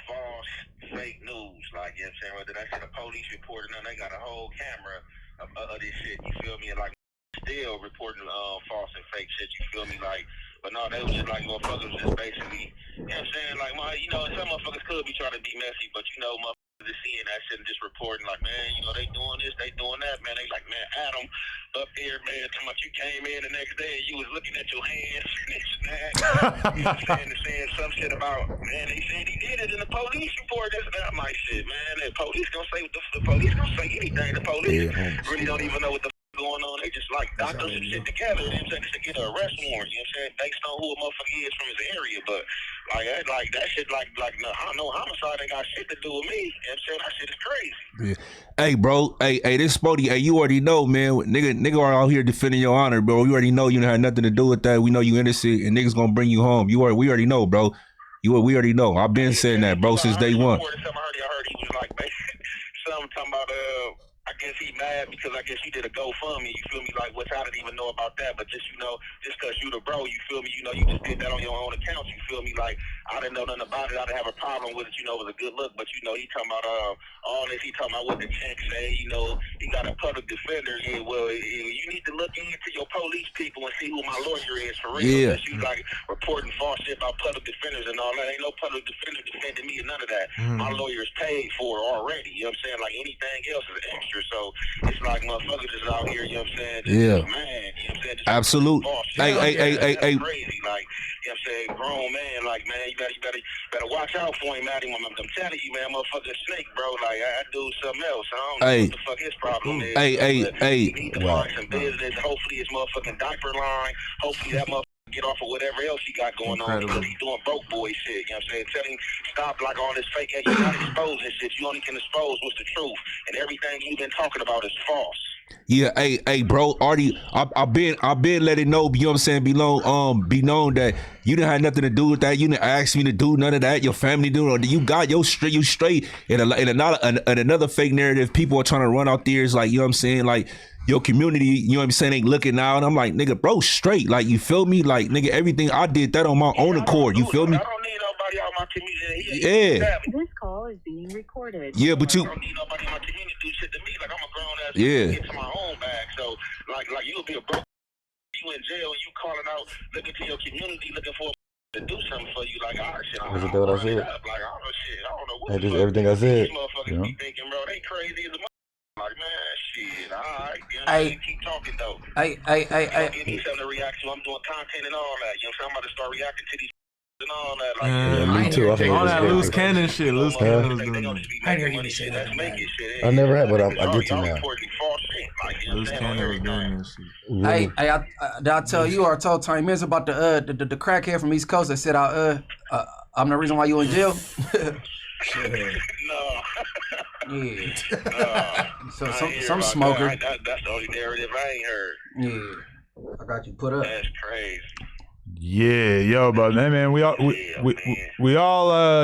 false, fake news. Like you know what I'm saying, whether that's in a police report or nothing, they got a whole camera of this shit. You feel me? And like still reporting false and fake shit. You feel me? Like. But no, they was just like motherfuckers just basically, you know what I'm saying? Like, you know, some motherfuckers could be trying to be messy, but you know, motherfuckers is seeing that shit and just reporting like, man, you know, they doing this, they doing that, man. They like, man, Adam up here, man, talking about you came in the next day and you was looking at your hands and this and that. You know what I'm saying some shit about, man, they said he did it in the police report, this and that. I'm like, shit, man, the police gonna say, the police gonna say anything. The police really don't even know what the going on. They just like doctors and shit together. You know what I'm saying? Just to get an arrest warrant. You know what I'm saying? Based on who a motherfucker is from his area. But like that shit like no, I don't know, homicide ain't got shit to do with me. You know what I'm saying? That shit is crazy. Yeah. Hey, bro. Hey, this Spoety. Hey, you already know, man. Nigga are out here defending your honor, bro. You already know you had nothing to do with that. We know you innocent, and niggas gonna bring you home. We already know, bro. We already know. I've been saying that, bro, since day one. I heard he was like something talking about I guess he mad because I guess you did a GoFundMe, you feel me, like, which I didn't even know about that, but just, you know, just because you the bro, you feel me, you know, you just did that on your own account, you feel me, like, I didn't know nothing about it, I didn't have a problem with it, you know, it was a good look, but, you know, he talking about all this, he talking about what the check say, you know, he got a public defender, yeah, well, you need to look into your police people and see who my lawyer is, for real, yeah. You, like, reporting false shit about public defenders and all that, ain't no public defender defending me or none of that, my lawyer is paid for already, you know what I'm saying, like, anything else is extra. So it's like motherfuckers is out here, you know what I'm saying? Just, man, you know what I'm saying? Absolute. Hey. Crazy, like, you know what I'm saying? Grown man, like, man, you better watch out for him, man. I'm telling you, man, motherfucker snake, bro. Like, I do something else. I don't know what the fuck his problem is. He need to find some business. Hopefully his motherfucking diaper line. Hopefully that motherfucker get off of whatever else he got going on because he's doing broke boy shit, you know what I'm saying? Tell him stop like all this fake ass, you're not exposing shit, you only can expose what's the truth, and everything you've been talking about is false. Yeah, hey, bro, Artie, I've been letting know, you know what I'm saying, be known that you didn't have nothing to do with that. You didn't ask me to do none of that. Your family do it. You got you straight. And another fake narrative people are trying to run out there is like, you know what I'm saying, like your community, you know what I'm saying, ain't looking out. I'm like, nigga, bro, straight. Like, you feel me? Like, nigga, everything I did that on my own accord. You feel me? I don't need nobody out my community. Yeah. This call is being recorded. Yeah, but you. I don't need nobody in my community to do shit to me. Like, I'm a grown ass. Yeah. Get to my own bag. So, like you'll be a broke. You in jail and you calling out, looking to your community, looking for to do something for you. Like, shit. Was it that what I said? Like, I don't know shit. I don't know what. That's just everything I said. These motherfuckers be thinking, bro, they crazy as a motherfucker. Like, man, shit. All right. You know, Hey. keep talking though. Hey. Give me something to react to. I'm doing content and all that. You know, so I'm about to start reacting to these and all that. Like, Me too. I think All it was that great. loose cannon shit. Loose cannon was they doing gonna it. just be I making hear you money say shit. that, That's man. making shit. I never had, but I get you Y'all now. reporting false shit. Like, you know Loose what I'm saying? cannon was doing Everything. this shit. Really? Hey, did I tell you or I told Tiny Miz about the crackhead from East Coast that said I'm the reason why you in jail? No. Yeah. So I ain't hear some about smoker. that. That's the only narrative I ain't heard. Yeah. I got you put up. That's crazy. Yeah, yo, but hey, man, we all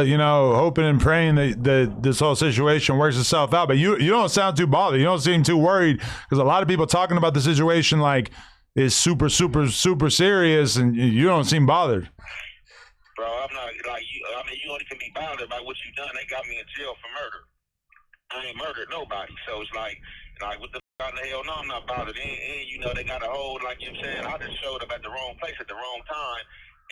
you know, hoping and praying that this whole situation works itself out. But you don't sound too bothered. You don't seem too worried, because a lot of people talking about the situation like is super serious, and you don't seem bothered. Bro, I'm not like you. I mean, you only can be bothered by what you done. They got me in jail for murder. I ain't murdered nobody. So it's like what the fuck the hell? No, I'm not bothered. And you know, they got a hold, like you know what I'm saying. I just showed up at the wrong place at the wrong time,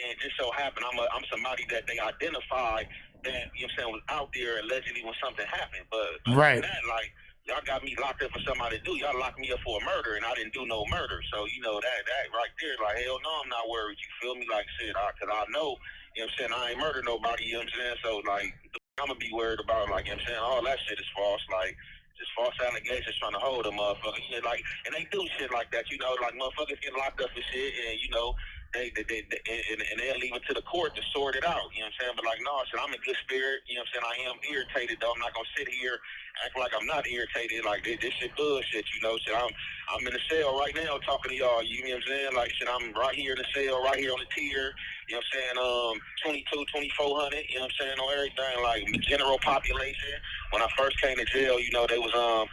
and just so happened I'm somebody that they identified that, you know what I'm saying, was out there allegedly when something happened. But Right. that, like, y'all got me locked up for somebody to do. Y'all locked me up for a murder, and I didn't do no murder. So, you know, that right there, like, hell no, I'm not worried. You feel me? Like, shit, because I know, you know what I'm saying, I ain't murdered nobody, you know what I'm saying? So, like, I'm going to be worried about, like, you know what I'm saying, all that shit is false. Like, just false allegations trying to hold a motherfucker. You know, like, and they do shit like that, you know, like, motherfuckers get locked up for shit, and, you know, and they'll leave it to the court to sort it out, you know what I'm saying? But, like, no, shit, I'm in good spirit, you know what I'm saying? I am irritated, though. I'm not going to sit here act like I'm not irritated. Like, this shit bullshit, you know? Shit, I'm in the cell right now talking to y'all, you know what I'm saying? Like, shit, I'm right here in the cell, right here on the tier, you know what I'm saying? 2400, you know what I'm saying? On everything, like, the general population. When I first came to jail, you know, they was on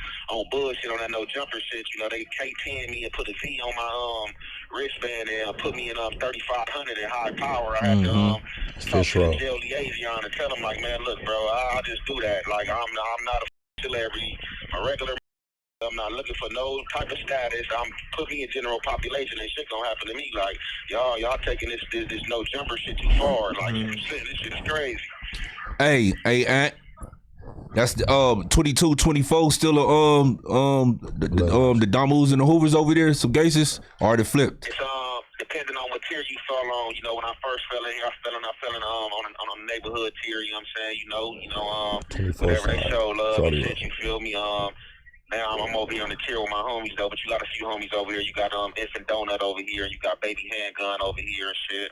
bullshit on that no jumper shit. You know, they K10 me and put a V on my wristband and put me in 3500 in high power. I had to talk to the jail liaison and tell them, like, man, look, bro, I'll just do that. Like, I'm not a celebrity, a regular. I'm not looking for no type of status. I'm putting me in general population, and shit gonna happen to me. Like, y'all taking this no jumper shit too far. Like, this shit is crazy. Hey, Aunt. That's the 22, 24 still the Damus and the Hoovers over there, some cases, or they flipped? It's depending on what tier you fell on. You know, when I first fell in here, I fell in on a neighborhood tier, you know what I'm saying? You know, whatever they show love and shit, you feel me? Now I'm over here on the tier with my homies though, but you got a few homies over here. You got Infant Donut over here, you got Baby Handgun over here and shit.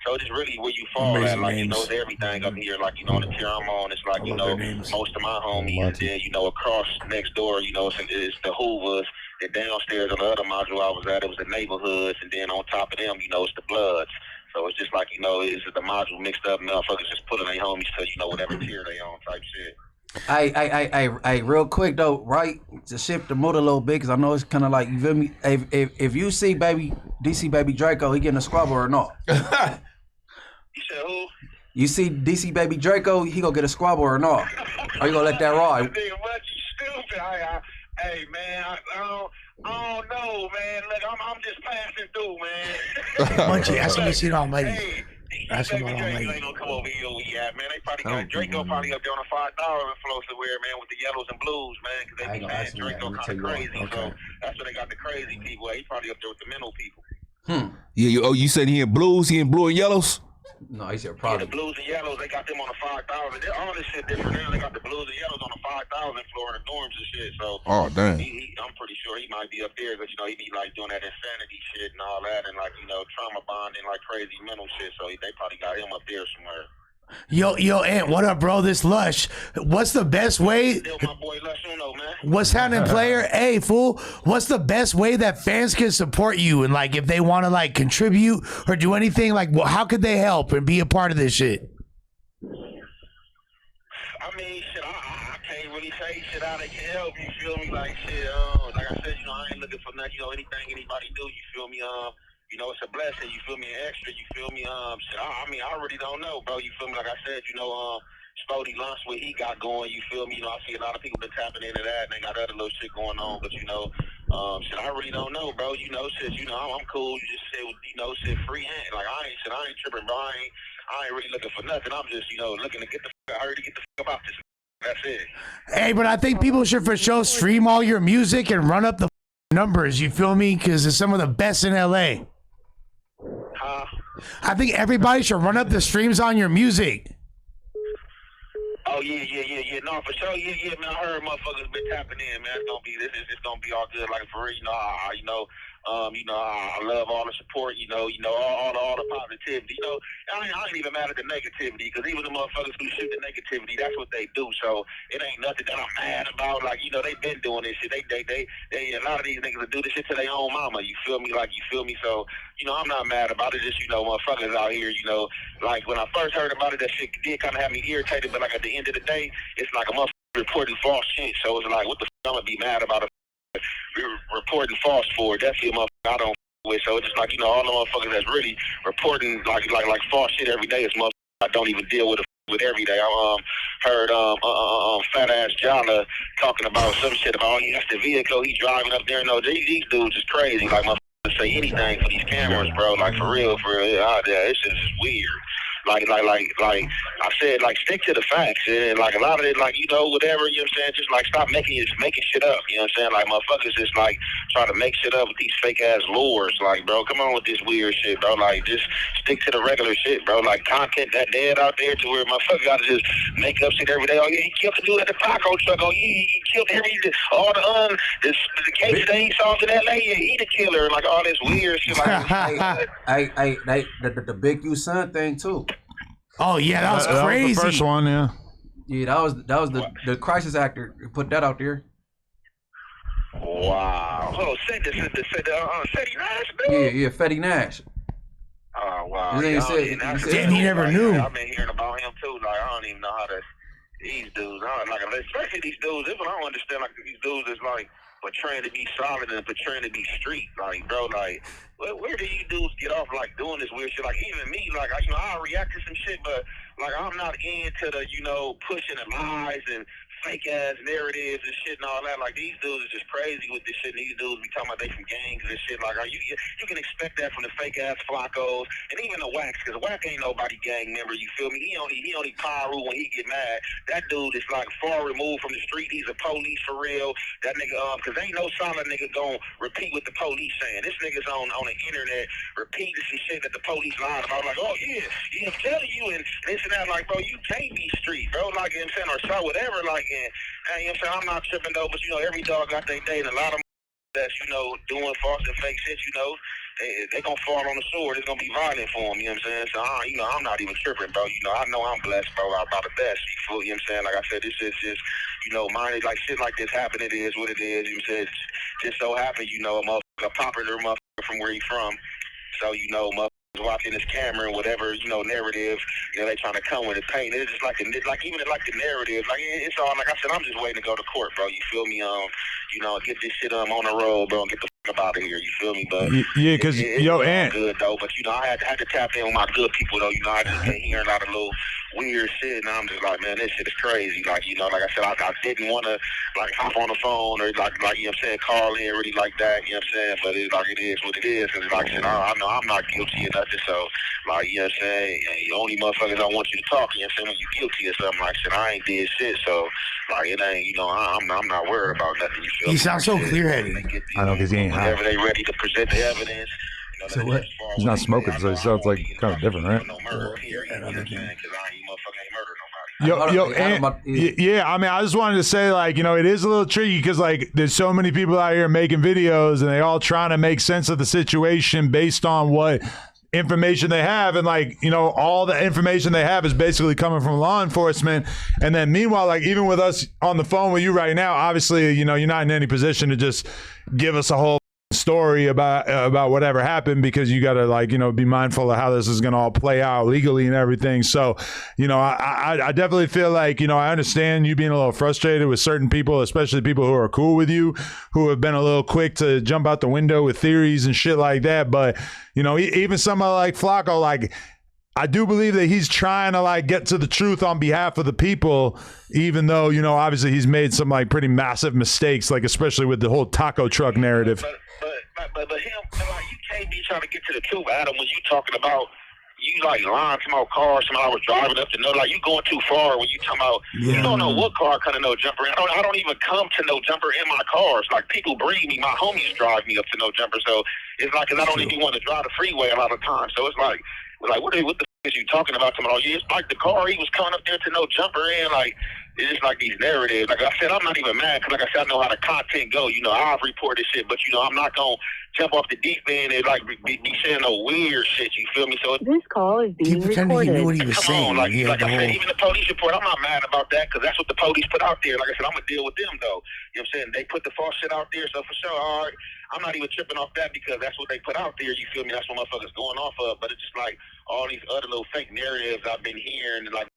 So it's really where you fall at, like, you know, it's everything up here. Like, you know, on the tier I'm on, it's like, you know, most of my homies, and then, you know, across next door, you know, it's the Hoovers. And downstairs on the other module I was at, it was the neighborhoods, and then on top of them, you know, it's the Bloods. So it's just like, you know, it's the module mixed up, motherfuckers just putting their homies to, you know, whatever tier they on type shit. Hey, real quick though, right? To shift the mood a little bit, because I know it's kind of like, you feel me? If you see DC Baby Draco, he getting a squabble or not? You said who? You see DC Baby Draco, he gonna get a squabble or not? Or you gonna let that ride? Nigga, what you stupid? Hey man, I don't know, man. Look, I'm just passing through, man. Munchie, ask him to see it on ladies. Hey, Ask him about Draco ladies. ain't gonna come over here where we at, man. They probably got Draco probably up there on a $5 influencer wear, man, with the yellows and blues, man. Because they be saying Draco kind of crazy, so that's where they got the crazy people. He probably up there with the mental people. Yeah, you said he in blues, he in blue and yellows? No, he said Yeah, probably. the blues and yellows, they got them on the 5,000. All this shit different now. They got the blues and yellows on the 5,000 floor in the dorms and shit. So, oh damn, I'm pretty sure he might be up there, but you know, he be like doing that insanity shit and all that, and like, you know, trauma bonding like crazy mental shit. So they probably got him up there somewhere. Yo, Ant, what up, bro? This Lush. What's the best way? Still my boy Lush Uno, man. What's happening, player? Hey, fool. What's the best way that fans can support you? And like, if they want to like contribute or do anything, like, well, how could they help and be a part of this shit? I mean, shit, I can't really say shit how they can help. You feel me? Like shit. Like I said, I ain't looking for nothing. Anything anybody do, you feel me? It's a blessing. You feel me? An extra. You feel me? Shit. I mean, I really don't know, bro. You feel me? Like I said, Spoety launched what he got going. You feel me? I see a lot of people been tapping into that, and they got other little shit going on. But shit, I really don't know, bro. Shit. I'm cool. You just said, shit, free hand. Like I ain't tripping, bro. I ain't really looking for nothing. I'm just, looking to get the fuck out here to get the fuck about this. That's it. Hey, but I think people should for sure stream all your music and run up the numbers. You feel me? Because it's some of the best in LA. I think everybody should run up the streams on your music. Oh yeah. No, for sure. Yeah, man. I heard motherfuckers been tapping in, man. It's gonna be all good. Like for real, I love all the support. All the positivity. I ain't even mad at the negativity because even the motherfuckers who shoot the negativity, that's what they do. So it ain't nothing that I'm mad about. Like they been doing this shit. They a lot of these niggas will do this shit to their own mama. You feel me? So I'm not mad about it. Just motherfuckers out here. Like when I first heard about it, that shit did kind of have me irritated. But like at the end of the day, it's like a motherfucker reporting false shit. So it's like, what the fuck I'm gonna be mad about it? Reporting false for? Definitely a motherfucker I don't with. So it's just like all the motherfuckers that's really reporting like false shit every day is motherfuckers I don't even deal with every day. I heard fat ass Jala talking about some shit about that's the vehicle he's driving up there. No, these dudes is crazy. Like motherfuckers say anything for these cameras, bro. Like for real. It's just weird. Like I said, like stick to the facts and like a lot of it, like whatever, just like stop making shit up, like motherfuckers just like try to make shit up with these fake ass lures, like bro, come on with this weird shit, bro, like just stick to the regular shit, bro, like content that dead out there to where motherfuckers gotta just make up shit every day. Oh yeah, he killed the dude at the taco truck. Oh yeah, he killed all the case that he solved in LA. Yeah, he the killer, like all this weird shit. Like the Big U son thing too. Oh yeah, that was crazy. That was the first one, yeah. Yeah, that was the crisis actor who put that out there. Wow. Oh, Fetty Nash, dude? Yeah, Fetty Nash. Oh wow. Damn, he never knew. I've been hearing about him too. Like I don't even know how to. These dudes, especially these dudes. This one I don't understand. Like these dudes is like portraying to be solid and portraying to be street. Like bro, like where do you dudes get off like doing this weird shit? Like even me, like I'll react to some shit, but like I'm not into the pushing the lies and fake ass narratives and shit and all that. Like these dudes are just crazy with this shit. And these dudes be talking about they from gangs and shit. Like you can expect that from the fake ass Flacos and even the Wax, because Wax ain't nobody gang member. You feel me? He only pyro when he get mad. That dude is like far removed from the street. He's a police for real. That nigga because ain't no solid nigga gonna repeat what the police saying. This nigga's on the internet repeating some shit that the police lied about. Like oh yeah, I'm telling you and this and that. Like bro, you can't be street, bro. Like you know what I'm saying, or so whatever. Like. And you know what I'm saying? I'm not tripping though, but every dog got their day, and a lot of that's doing false and fake shit. They gonna fall on the sword. It's gonna be violent for them. You know what I'm saying? So I'm not even tripping, bro. I know I'm blessed, bro. I'm about the best. You know what I'm saying? Like I said, this is just mine. Like shit like this happen. It is what it is. You know what I'm saying? Just so happened, a popular motherfucker from where he from. So motherfuckers watching this camera and whatever narrative they trying to come with it paint. It's just like even like the narrative, like it's all like I said. I'm just waiting to go to court, bro. You feel me? Get this shit on the road, bro, and get the fuck up out of here. You feel me? But yeah, because Ant, good though. But I had to tap in with my good people though. I just been hearing a lot of little weird shit, and I'm just like, man, this shit is crazy. Like like I said, I didn't want to like hop on the phone or like you know what I'm saying, call in really like that. You know what I'm saying? But it's like it is what it is. And like I said, I know I'm not guilty of nothing. So like you know what I'm saying, the only motherfuckers I want you to talk to, you know what I'm saying, when you guilty or something like shit, I ain't did shit. So like it ain't I'm not worried about nothing. You feel he me? sounds so clear-headed. I know because he ain't high. Whenever they ready to present the evidence. So what? He's not smoking, so it sounds like kind of different, right? Yeah. I mean, I just wanted to say, like, it is a little tricky because, like, there's so many people out here making videos, and they all trying to make sense of the situation based on what information they have, and like, you know, all the information they have is basically coming from law enforcement. And then meanwhile, like, even with us on the phone with you right now, obviously, you know, you're not in any position to just give us a whole story about whatever happened, because you got to, like, you know, be mindful of how this is going to all play out legally and everything. So, you know, I definitely feel like, you know, I understand you being a little frustrated with certain people, especially people who are cool with you, who have been a little quick to jump out the window with theories and shit like that. But, you know, even somebody like Flacco, like, I do believe that he's trying to, like, get to the truth on behalf of the people, even though, you know, obviously he's made some, like, pretty massive mistakes, like, especially with the whole taco truck narrative. But him, like, you can't be trying to get to the truth, Adam, when you talking about you, like, lying to my car, somebody was driving up to know, like, you going too far when you talking about, you don't know what car kind of no jumper. I don't even come to no jumper in my cars. Like, people bring me, my homies drive me up to no jumper. So it's like, cause I don't even want to drive the freeway a lot of times. So it's like what the is you talking about tomorrow? It's like the car he was coming up there to no jumper in, like, it's just like these narratives. Like I said, I'm not even mad, because like I said, I know how the content go. You know, I've reported shit, but, you know, I'm not going to jump off the deep end and, like, be saying no weird shit, you feel me? So This call is being recorded. He knew what he was saying. like I said, even the police report, I'm not mad about that, because that's what the police put out there. Like I said, I'm going to deal with them, though. You know what I'm saying? They put the false shit out there, so for sure, all right, I'm not even tripping off that, because that's what they put out there, you feel me? That's what motherfuckers going off of. But it's just like all these other little fake narratives I've been hearing, and, like,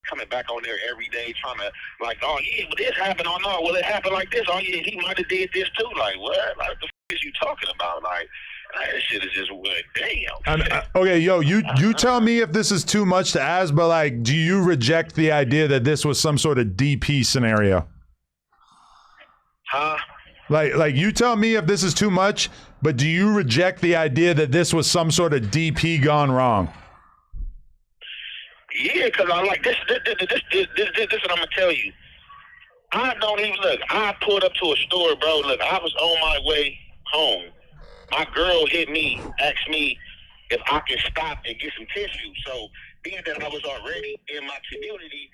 coming back on there every day trying to, like, oh yeah, well, this happened. Oh no, well, it happened like this. Oh yeah, he might have did this too. Like, what? Like, the f is you talking about? Like, that shit is just weird. Damn. Okay, yo, you tell me if this is too much to ask, but, like, do you reject the idea that this was some sort of DP scenario? Huh? Like you tell me if this is too much, but do you reject the idea that this was some sort of DP gone wrong? Yeah, because I like this what I'm gonna tell you. I don't even look. I pulled up to a store, bro. Look, I was on my way home. My girl hit me, asked me if I can stop and get some tissue. So being that I was already in my community,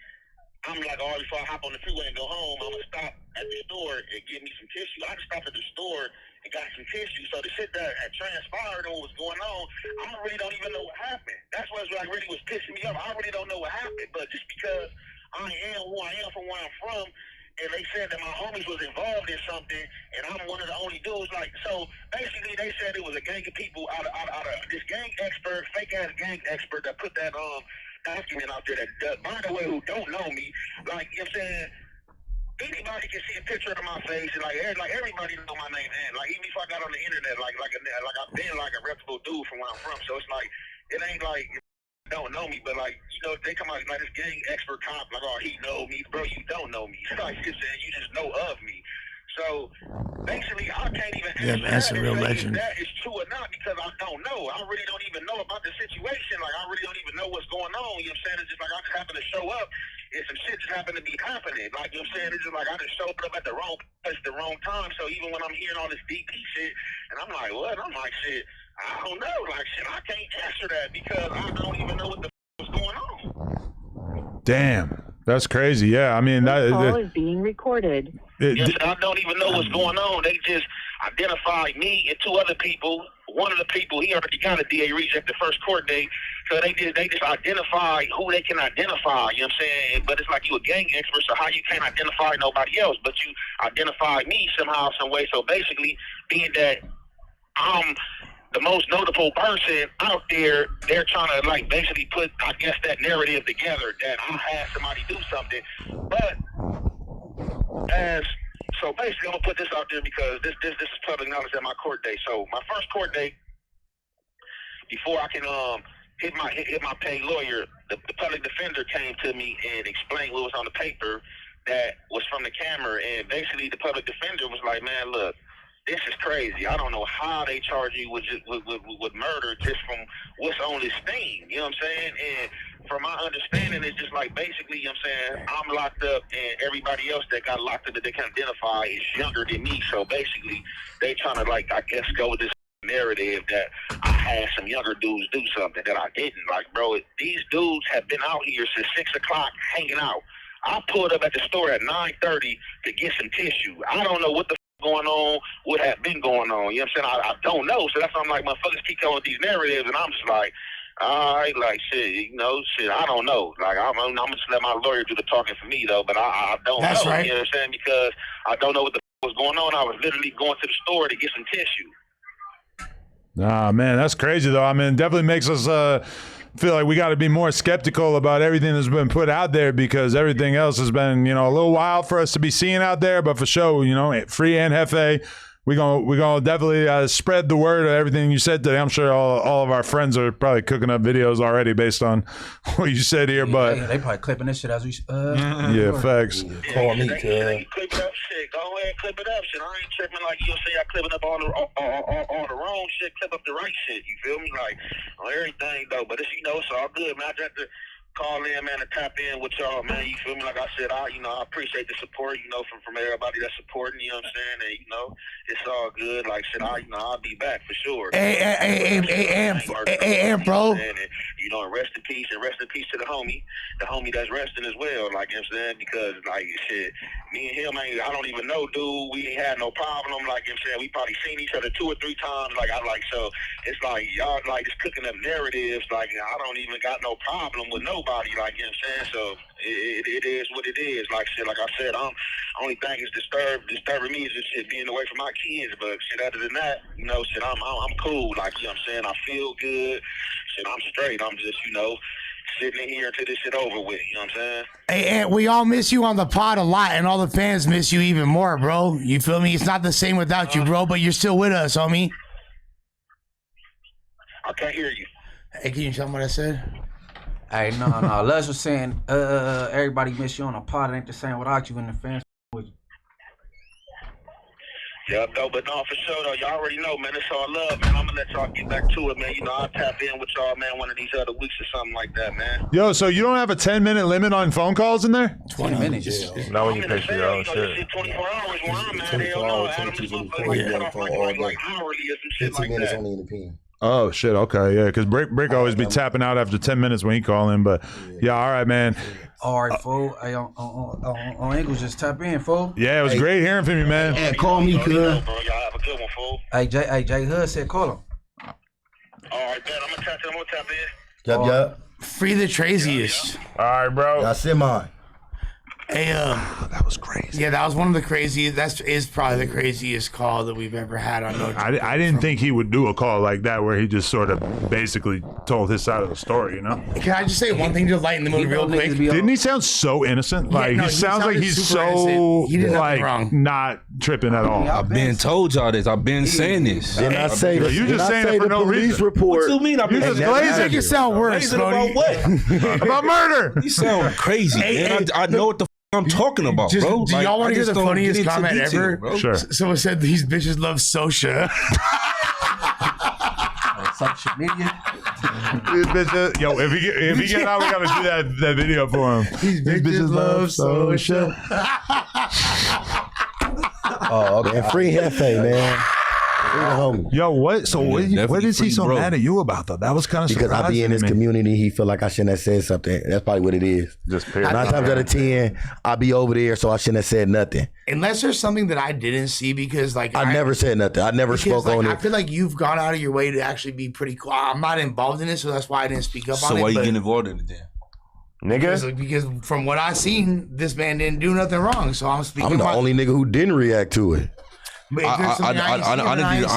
I'm like, all right, before I hop on the freeway and go home, I'm gonna stop at the store and get me some tissue. I just stopped at the store and got some tissue. So the shit that had transpired and what was going on, I really don't even know what happened. That's what like really was pissing me off. I really don't know what happened. But just because I am who I am from where I'm from, and they said that my homies was involved in something, and I'm one of the only dudes. Like, so basically, they said it was a gang of people out of this gang expert, fake ass gang expert that put that document out there. That by the way, who don't know me, like, you know what I'm saying. Anybody can see a picture of my face, and like everybody know my name, and like even if I got on the internet, like I've been like a reputable dude from where I'm from. So it's like it ain't like you don't know me, but like, you know, they come out like this gang expert cop, like, oh, he know me, bro. You don't know me. Like you said, you just know of me. So basically, I can't even answer that's a real legend. If that is true or not, because I don't know. I really don't even know about the situation. Like, I really don't even know what's going on. You know what I'm saying? It's just like I just happen to show up, and some shit just happened to be happening. Like, you know what I'm saying? It's just like I just showed up at the wrong place, the wrong time. So even when I'm hearing all this DP shit, and I'm like, what? I'm like, shit, I don't know. Like, shit, I can't answer that because I don't even know what the f was going on. Damn. That's crazy. Yeah, I mean, this call is being recorded. I don't even know what's going on. They just identified me and two other people. One of the people, he already got a DA reject the first court date, so they just identified who they can identify. You know what I'm saying? But it's like you a gang expert, so how you can't identify nobody else, but you identified me somehow, some way. So basically, being that I'm the most notable person out there, they're trying to like basically put, I guess, that narrative together that I had somebody do something. But so basically, I'm gonna put this out there because this is public knowledge at my court date. So my first court date, before I can hit my paid lawyer, the public defender came to me and explained what was on the paper that was from the camera, and basically the public defender was like, man, look, this is crazy. I don't know how they charge you with murder just from what's on this thing. You know what I'm saying? And from my understanding, it's just like basically, you know what I'm saying, I'm locked up and everybody else that got locked up that they can identify is younger than me. So basically, they trying to like, I guess, go with this narrative that I had some younger dudes do something that I didn't. Like, bro, these dudes have been out here since 6 o'clock hanging out. I pulled up at the store at 9:30 to get some tissue. I don't know what the going on would have been going on. You know what I'm saying? I don't know. So that's why I'm like, motherfuckers keep telling these narratives, and I'm just like, all right, like shit, you know, shit, I don't know. Like I'm just let my lawyer do the talking for me though, but I don't know. Right. You know what I'm saying? Because I don't know what the was going on. I was literally going to the store to get some tissue. Ah, man, that's crazy though. I mean, it definitely makes us feel like we got to be more skeptical about everything that's been put out there, because everything else has been, a little wild for us to be seeing out there. But for sure, Free and Hefe, we're gonna definitely spread the word of everything you said today. I'm sure all of our friends are probably cooking up videos already based on what you said here. But they probably clipping this shit as we. Yeah, facts. Call me, cuz. Clip it up, shit. Go ahead, clip it up, shit. I ain't tripping like you'll say I clip it up on the wrong shit. Clip up the right shit. You feel me? Like on everything though. But it's it's all good, man. I just have to call in, man, and tap in with y'all, man. You feel me? Like I said, I appreciate the support, from everybody that's supporting. You know what I'm saying? And it's all good. Like shit, I'll be back for sure. Hey, bro. And rest in peace to the homie that's resting as well. Like you know what I'm saying, because like shit, me and him, I don't even know, dude. We ain't had no problem. Like you know what I'm saying, we probably seen each other 2 or 3 times. So it's like y'all like just cooking up narratives. Like I don't even got no problem with nobody. Like you know what I'm saying, so it is what it is. Like shit, like I said, only thing is disturbing me is just shit being away from my kids. But shit, other than that, shit, I'm cool. Like you know what I'm saying, I feel good. Shit, I'm straight. I'm just sitting in here until this shit over with. You know what I'm saying? Hey, and we all miss you on the pod a lot, and all the fans miss you even more, bro. You feel me? It's not the same without you, bro. But you're still with us, homie. I can't hear you. Hey, can you tell me what I said? Hey, no. Les was saying, everybody miss you on a pod. It ain't the same without you, and the fans with you. Yeah, though, but no, for sure, though. Y'all already know, man. It's all love, man. I'm gonna let y'all get back to it, man. I'll tap in with y'all, man, one of these other weeks or something like that, man. Yo, so you don't have a 10-minute limit on phone calls in there? 20 minutes. Yeah. Not when you pay for your own shit. 24 hours where I'm at. Hell no. Adam, this motherfucker cut off like hourly or some shit like that. only in the pen. Oh shit, okay, yeah, because Brick always be tapping out after 10 minutes when he call in, but yeah, all right, man. All right, fool. Hey, on Ingles, just tap in, fool. Yeah, it was great hearing from you, man. Hey, call me, cuz. Y'all have a good one, fool. Hey, Jay Hood said call him. All right, man. I'm gonna tap in. Yup. Free the craziest. All right, bro. I said mine. Hey, that was crazy. Yeah, that was one of the craziest. That is probably the craziest call that we've ever had on No. I didn't think he would do a call like that where he just sort of basically told his side of the story, Can I just say one thing to lighten the mood real quick? Didn't he sound so innocent? Like no, he sounds like sounded he's super so innocent. He did nothing like wrong. not tripping at all. I've been told y'all this. I've been saying this. Did not say Yo, the, you did just not saying say it for the no police reason. report. What you mean? I've been You just saying glazing. Make it sound worse, Glazing about what? About murder. You sound crazy, man. I know what the I'm talking about, bro. Do y'all want to hear the funniest comment ever? Bro. Sure. Someone said these bitches love Sosha. Social media. Yo, if he get out, we gotta do that video for him. These bitches love Sosha. Oh, okay. And free Hefe, man. Free the homie. Yo, what? So what is he so bro. mad at you about though? That was kind of Because I be in his surprising to me. community, he feel like I shouldn't have said something. That's probably what it is. Just period. 9 times out of 10, I be over there, so I shouldn't have said nothing. Unless there's something that I didn't see, because like I never said nothing. I never because, spoke on I it. feel like you've gone out of your way to actually be pretty cool. I'm not involved in it, so that's why I didn't speak up on So it. why you but- getting involved in it then? Nigga. Because from what I seen, this man didn't do nothing wrong. So I'm speaking. I'm the only nigga who didn't react to it. I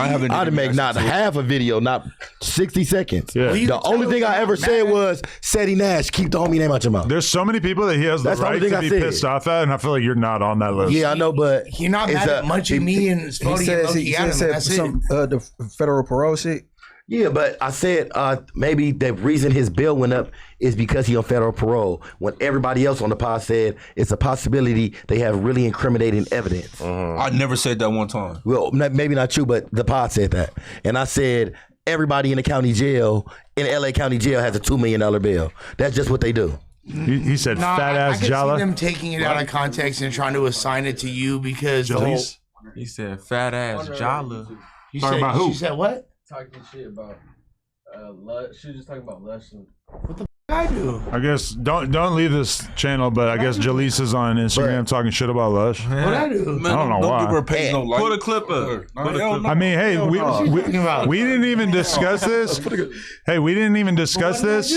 haven't. I'd make not half a video, not 60 seconds. Yeah. The only thing I ever said was, Seti Nash, keep the homie name out your mouth. There's so many people that he has the That's the right only thing to I be said. pissed off at, and I feel like you're not on that list. Yeah, I know, but You're not mad at Munchie, me, and Spoety and Loki Adam. That's it. The federal parole shit. yeah, but I said maybe the reason his bill went up is because he on federal parole. When everybody else on the pod said it's a possibility they have really incriminating evidence. I never said that one time. Well, maybe not you, but the pod said that. And I said everybody in the county jail, in LA County Jail, has a $2 million bill. That's just what they do. He said No, fat I ass can see Jala. them taking it out of context and trying to assign it to you because the whole, Jalice? He said fat ass Jala. you Talking said, about who? She said what? Talking shit about she was just talking about lust. I do. I guess don't leave this channel, but I guess Jaleesa is on Instagram talking shit about Lush. What I do? I don't know why. Give her a page, no like. Put a clip up. I mean, hey, we didn't even discuss this. Hey, we didn't even discuss this.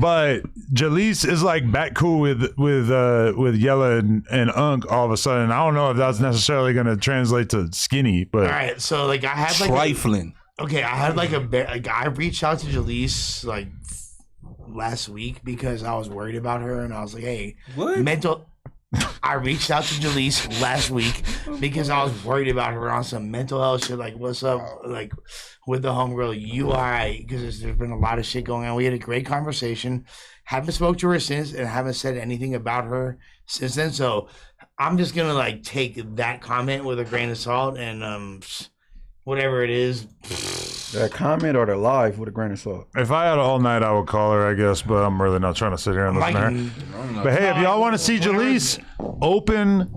But Jaleesa is like back cool with Yella and Unk all of a sudden. I don't know if that's necessarily going to translate to skinny, but All right, so like I had like Trifling. I had like I reached out to Jaleesa like last week because I was worried about her, and I was like, hey, mental. I reached out to Jaleesa last week because I was worried about her on some mental health shit. Like, what's up, like, with the homegirl? You alright? Because there's been a lot of shit going on. We had a great conversation. Haven't spoke to her since, and haven't said anything about her since then. So I'm just gonna like take that comment with a grain of salt, and whatever it is. That comment or the live with a grain of salt. if I had all night, I would call her, I guess. But I'm really not trying to sit here and listen to her. But hey, if y'all want to see Jaleesa open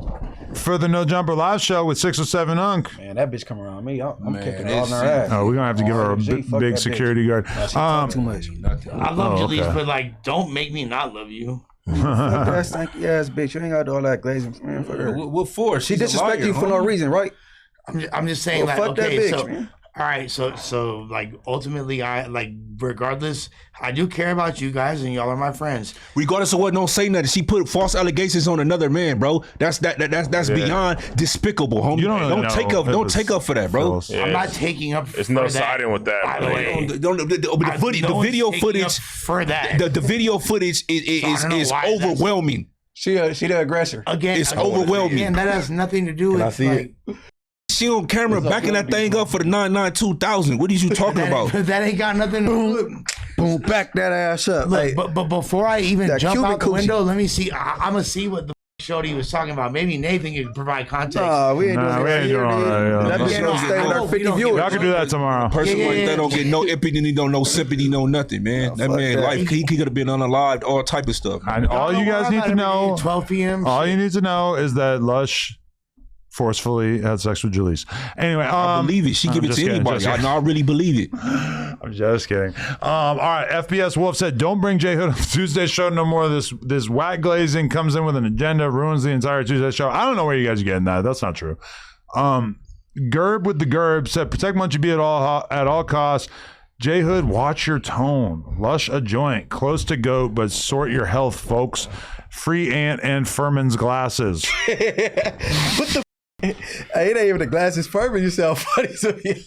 for the No Jumper live show with 607 Unk, Man, that bitch come around me. I'm Man, kicking that all in her shit- ass. we're gonna have to give her a OMG, fuck big that security guard. She talk too much. I love Oh, Jaleesa, okay. but like, don't make me not love you. Fuck that stanky ass bitch. You ain't got to do all that glazing. Man, fuck her. What for? She She's a disrespect liar, you for no homie. reason, right? I'm just saying, Well, like, fuck that okay, bitch, so man. all right, so like ultimately, I like regardless, I do care about you guys, and y'all are my friends. Regardless of what, don't say nothing. She put false allegations on another man, bro. That's beyond despicable, homie. You don't really know don't if take up for that, bro. Phyllis. I'm not taking up. It's for no that, siding with that. By the way, The video footage for that. The video footage is why that's- overwhelming. She the aggressor. Again, It's overwhelming. Again, that has nothing to do with. I see like, it? She on camera backing that thing up for the 992,000. What are you talking about? That ain't got nothing to do with. Boom, back that ass up. Look, Hey, but before I even that jump Cuban out the coochie. window, let me see. I'm gonna see what the shorty was talking about. Maybe Nathan can provide context. nah, we ain't Nah, doing we that ain't here, doing all dude. that, yeah. That bitch Yeah, gonna no, stay I with know her we 50 don't- viewers. Y'all can do that tomorrow. Person Yeah, like yeah, that don't get no empathy, don't no sympathy, no nothing, man. That fuck man, that. life, he could have been unalived, all type of stuff. And all you guys need to know, 12 p.m. all you need to know is that Lush forcefully had sex with Jaleesa. Anyway, I believe it. She give it just to kidding, anybody. just kidding. I really believe it. I'm just kidding. All right, FPS Wolf said, "Don't bring J Hood on Tuesday show no more. This whack glazing comes in with an agenda, ruins the entire Tuesday show." I don't know where you guys are getting that. That's not true. Gerb with the Gerb said, "Protect Munchie B at all costs." J Hood, watch your tone. Lush a joint, close to goat, but sort your health, folks. Free Ant and Furman's glasses. Hey, it ain't even the glasses. Furman, you sound funny to me.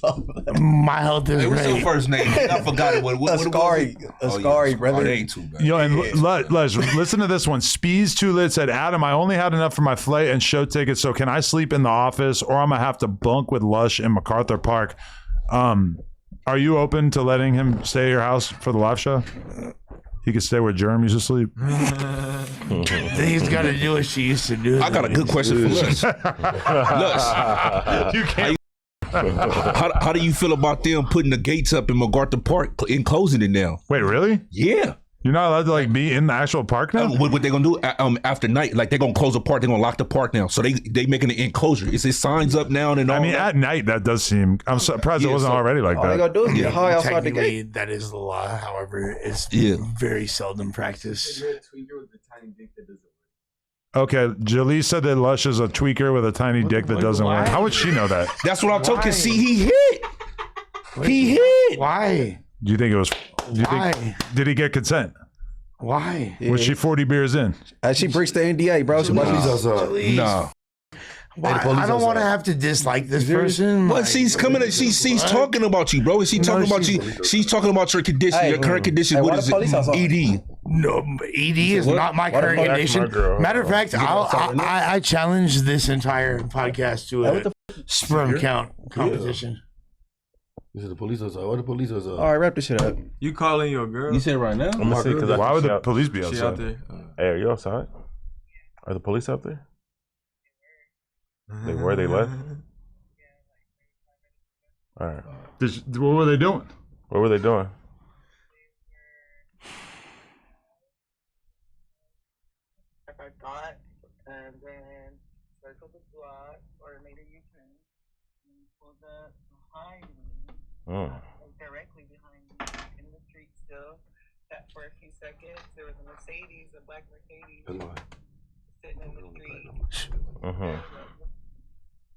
My health is Hey, what's your great. first name? I forgot it. What Ascari. Ascari, brother. Oh, they ain't too bad. Yo, and Lush, listen to this one. Speeds Too Lit said, "Adam, I only had enough for my flight and show tickets, so can I sleep in the office, or I'm gonna have to bunk with Lush in MacArthur Park? Are you open to letting him stay at your house for the live show? He could stay where Jerem used to sleep." He's got to do what she used to do. I got a good question for Lush. Lush, You can't. how do you feel about them putting the gates up in MacArthur Park and closing it now? Wait, really? Yeah. You're not allowed to like be in the actual park now? What they gonna do after night? Like they're gonna close the park. They're gonna lock the park now. So they making an enclosure. Is it signs up now and all? I mean, that? at night that does seem. I'm surprised it wasn't already like All they that. gonna do is get high outside the Technically, gate. that is the law. However, it's Yeah. very seldom practiced. Okay, Jalise said that Lush is a tweaker with a tiny dick that doesn't work. How would she know that? That's what I'm talking. Why? See, he hit. He hit. Why? Do you think it was? Do you Why? think, did he get consent? Why? Was she 40 beers in? She breached the NDA, bro. She Please. No. Why? I don't want to have to dislike this person. Well, Like, she's coming. She's talking about you, bro. Is she talking about you? She's talking about your condition, Hey, your current condition. hey, What why is the police it? outside? ED. No, ED is not my Why the current fuck- condition. That's my girl. Matter of fact, I challenge this entire podcast to a sperm count competition. This is the police outside. What the police outside? All right, wrap this shit up. You calling your girl? You said right now. I'm gonna see because Why would the police be She outside? out there. Hey, are you outside? Are the police out there? They were. They left. All right. What were they doing? What were they doing? I thought, and then circled the block or made a U-turn and pulled up behind me, Mm. like directly behind me in the street still. that for a few seconds. There was a Mercedes, a black Mercedes, sitting in the street.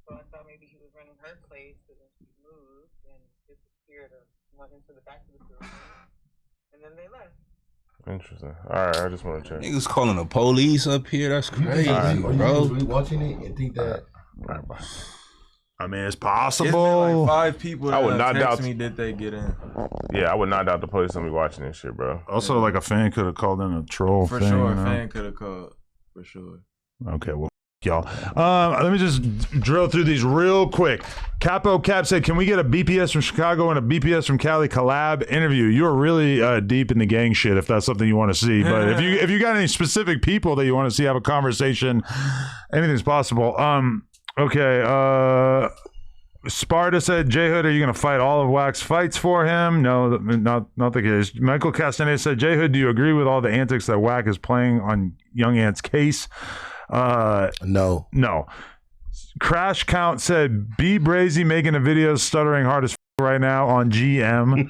So I thought maybe he was running her place, but then she moved and disappeared or went into the back of the building. And then they left. Interesting. All right, I just want to check. Niggas calling the police up here. That's crazy, bro. Really watching it and think that. I mean, it's It's been possible. like 5 people that I would not doubt me did they get in. Yeah, I would not doubt the police gonna be watching this shit, bro. Also, like a fan could have called in a troll For thing. sure, you a know? fan could have called. For sure. Okay, well, y'all. Let me just drill through these real quick. Capo Cap said, "Can we get a BPS from Chicago and a BPS from Cali collab interview?" You are really deep in the gang shit. If that's something you want to see, but if you got any specific people that you want to see have a conversation, anything's possible. Okay. Sparta said, J Hood, are you going to fight all of Wack's fights for him? No, not the case. Michael Castaneda said, J Hood, do you agree with all the antics that Wack is playing on Young Ant's case? No. Crash Count said, B Brazy making a video stuttering hard as right now on GM.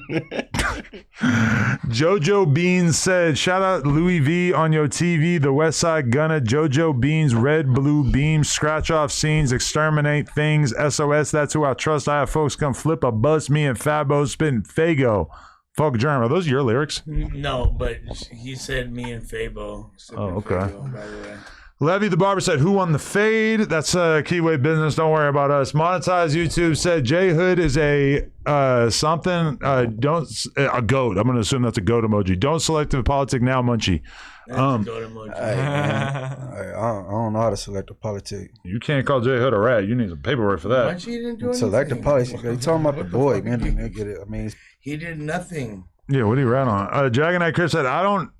Jojo Beans said, shout out Louis V on your TV, the West Side Gunna, Jojo Beans, red, blue beams, scratch off scenes, exterminate things, SOS, that's who I trust. I have folks come flip a bus, me and Fabo spitting Fago. Fuck Germ. Are those your lyrics? No, but he said me and Fabo. Oh, okay. Fabo, by the way. Levy the Barber said, who won the fade? That's Keyway business. Don't worry about us. Monetize YouTube said, J Hood is a something. A goat. I'm going to assume that's a goat emoji. Don't select the politic now, Munchie. That's a goat emoji. I don't know how to select a politic. You can't call J Hood a rat. You need some paperwork for that. Munchie didn't do anything. Select the politic. They talking about the boy, man. They get it. I mean, he did nothing. Yeah, what are you rat on? Dragon Knight Chris said, I don't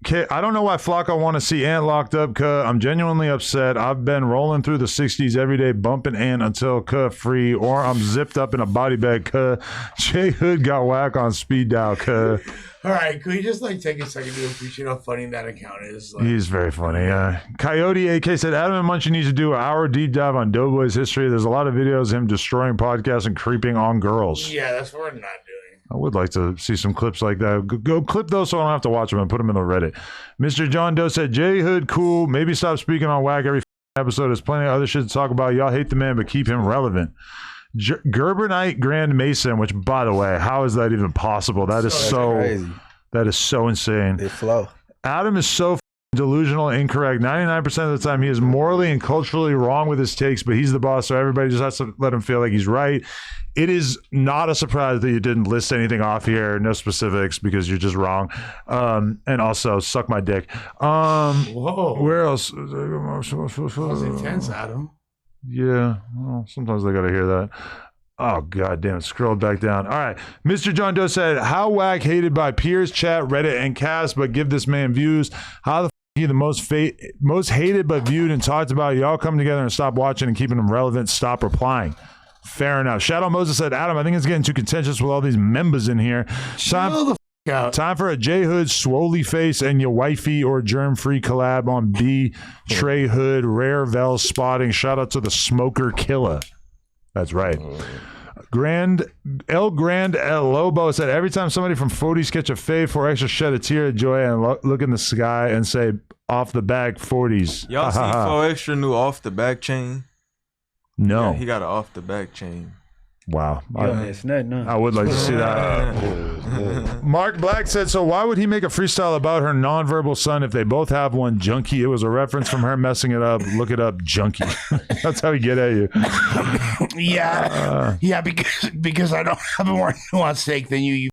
know why Flacco want to see Ant locked up, cuh. I'm genuinely upset. I've been rolling through the 60s every day, bumping Ant until cuh free, or I'm zipped up in a body bag, cuh. J Hood got whack on speed dial, cuh. All right, can we just take a second to appreciate how funny that account is? He's very funny. Coyote AK said, Adam and Munchie needs to do an hour deep dive on Doughboy's history. There's a lot of videos of him destroying podcasts and creeping on girls. Yeah, that's what we're not doing. I would like to see some clips like that. Go clip those so I don't have to watch them and put them in the Reddit. Mr. John Doe said, J Hood, cool. Maybe stop speaking on Wack every episode. There's plenty of other shit to talk about. Y'all hate the man, but keep him relevant. Gerber Knight Grand Mason, which, by the way, how is that even possible? That is so insane. They flow. Adam is so delusional and incorrect. 99% of the time he is morally and culturally wrong with his takes, but he's the boss, so everybody just has to let him feel like he's right. It is not a surprise that you didn't list anything off here, no specifics, because you're just wrong. And also, suck my dick. Whoa. Where else? That was intense, Adam. Yeah, well, sometimes they gotta hear that. Oh, god damn it. Scroll back down. All right. Mr. John Doe said, how Wack hated by peers, chat, Reddit, and cast, but give this man views. How the he the most hated but viewed and talked about? Y'all come together and stop watching and keeping them relevant. Stop replying. Fair enough. Shadow Moses said, Adam, I think it's getting too contentious with all these members in here. Time for a J Hood, Swoley Face, and your wifey or germ free collab on B, Trey Hood, Rare Vel spotting. Shout out to the Smoker Killer. That's right. El Lobo said, every time somebody from 40s catch a fade for extra shed a tear of joy and look in the sky and say, off the back 40s. Y'all see 4 extra new off the back chain? No. Yeah, he got an off the back chain. Wow. I would like to see that. Mark Black said, so why would he make a freestyle about her nonverbal son if they both have one? Junkie. It was a reference from her messing it up. Look it up, junkie. That's how he get at you. Yeah. Because I don't have a more nuanced take than you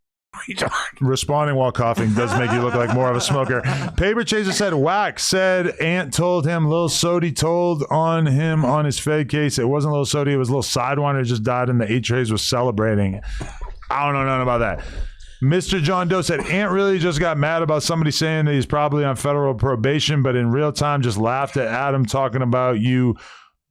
retard. Responding while coughing does make you look like more of a smoker. Paper Chaser said, Wack said Ant told him Lil Sody told on him on his fed case. It wasn't Lil Sody, it was Lil Sidewinder just died and the H-Rays was celebrating. I don't know nothing about that. Mr. John Doe said, Ant really just got mad about somebody saying that he's probably on federal probation, but in real time just laughed at Adam talking about you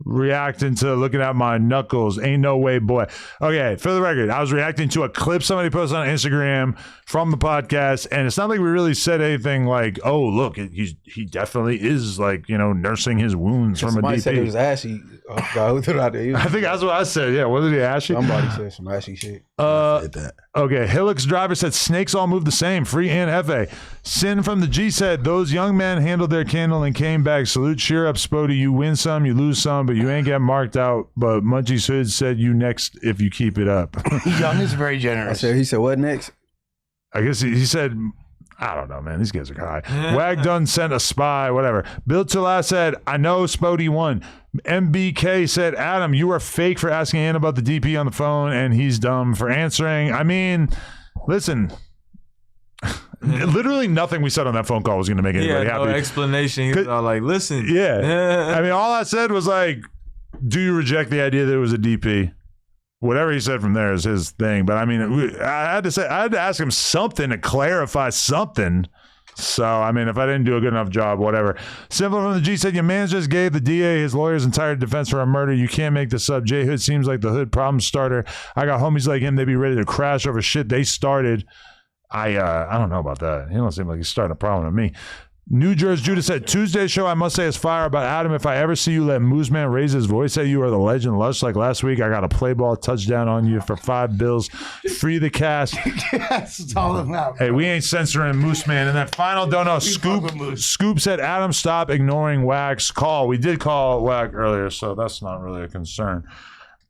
reacting to looking at my knuckles. Ain't no way, boy. Okay, for the record, I was reacting to a clip somebody posted on Instagram from the podcast, and it's not like we really said anything like, "Oh, look, he definitely is like nursing his wounds from a Somebody DP." said it was ashy. Who threw it out there? I think that's what I said. Yeah, what did he ashy? Somebody said some ashy shit. Okay, Hillock's driver said snakes all move the same. Free and Hefe. Sin from the G said those young men handled their candle and came back. Salute, cheer up, Spoety. You win some, you lose some, but you ain't get marked out. But Munchie's Hood said you next if you keep it up. Young is very generous. He said what next? I guess he said, I don't know, man. These guys are high. Wag done sent a spy, whatever. Bill Tula said, I know Spoety won. MBK said, Adam, you are fake for asking Ann about the DP on the phone, and he's dumb for answering. I mean, listen, literally nothing we said on that phone call was going to make anybody happy. No explanation. He was all like, listen. Yeah. I mean, all I said was like, do you reject the idea that it was a DP? Whatever he said from there is his thing. But I mean, I had to ask him something to clarify something. So, I mean, if I didn't do a good enough job, whatever. Simple from the G said, your man just gave the DA his lawyer's entire defense for a murder. You can't make this up. J Hood seems like the hood problem starter. I got homies like him. They be ready to crash over shit they started. I don't know about that. He don't seem like he's starting a problem with me. New Jersey Judah said, Tuesday's show I must say is fire about Adam. If I ever see you let Moose Man raise his voice at you or the legend Lush like last week, I got a play ball touchdown on you for $5 bills. Free the cast. Yes, it's all about. Hey, we ain't censoring Moose Man. And then final dono, Scoop said, Adam, stop ignoring Wag's call. We did call Wag earlier, so that's not really a concern.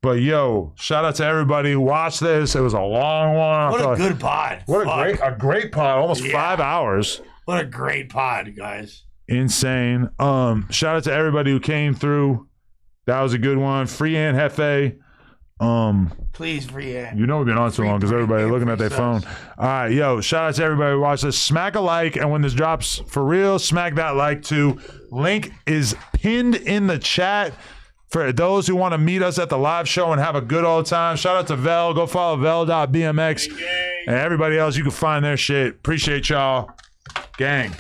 But yo, shout out to everybody who watched this. It was a long one. What a good pod. What a great pod. Almost 5 hours. What a great pod, guys. Insane. Shout out to everybody who came through. That was a good one. Free and Hefe. Please, free and. You know we've been on so long because everybody's looking at their phone. All right, yo, shout out to everybody who watched this. Smack a like, and when this drops for real, smack that like too. Link is pinned in the chat for those who want to meet us at the live show and have a good old time. Shout out to Vel. Go follow vel.bmx. And everybody else, you can find their shit. Appreciate y'all. Gang.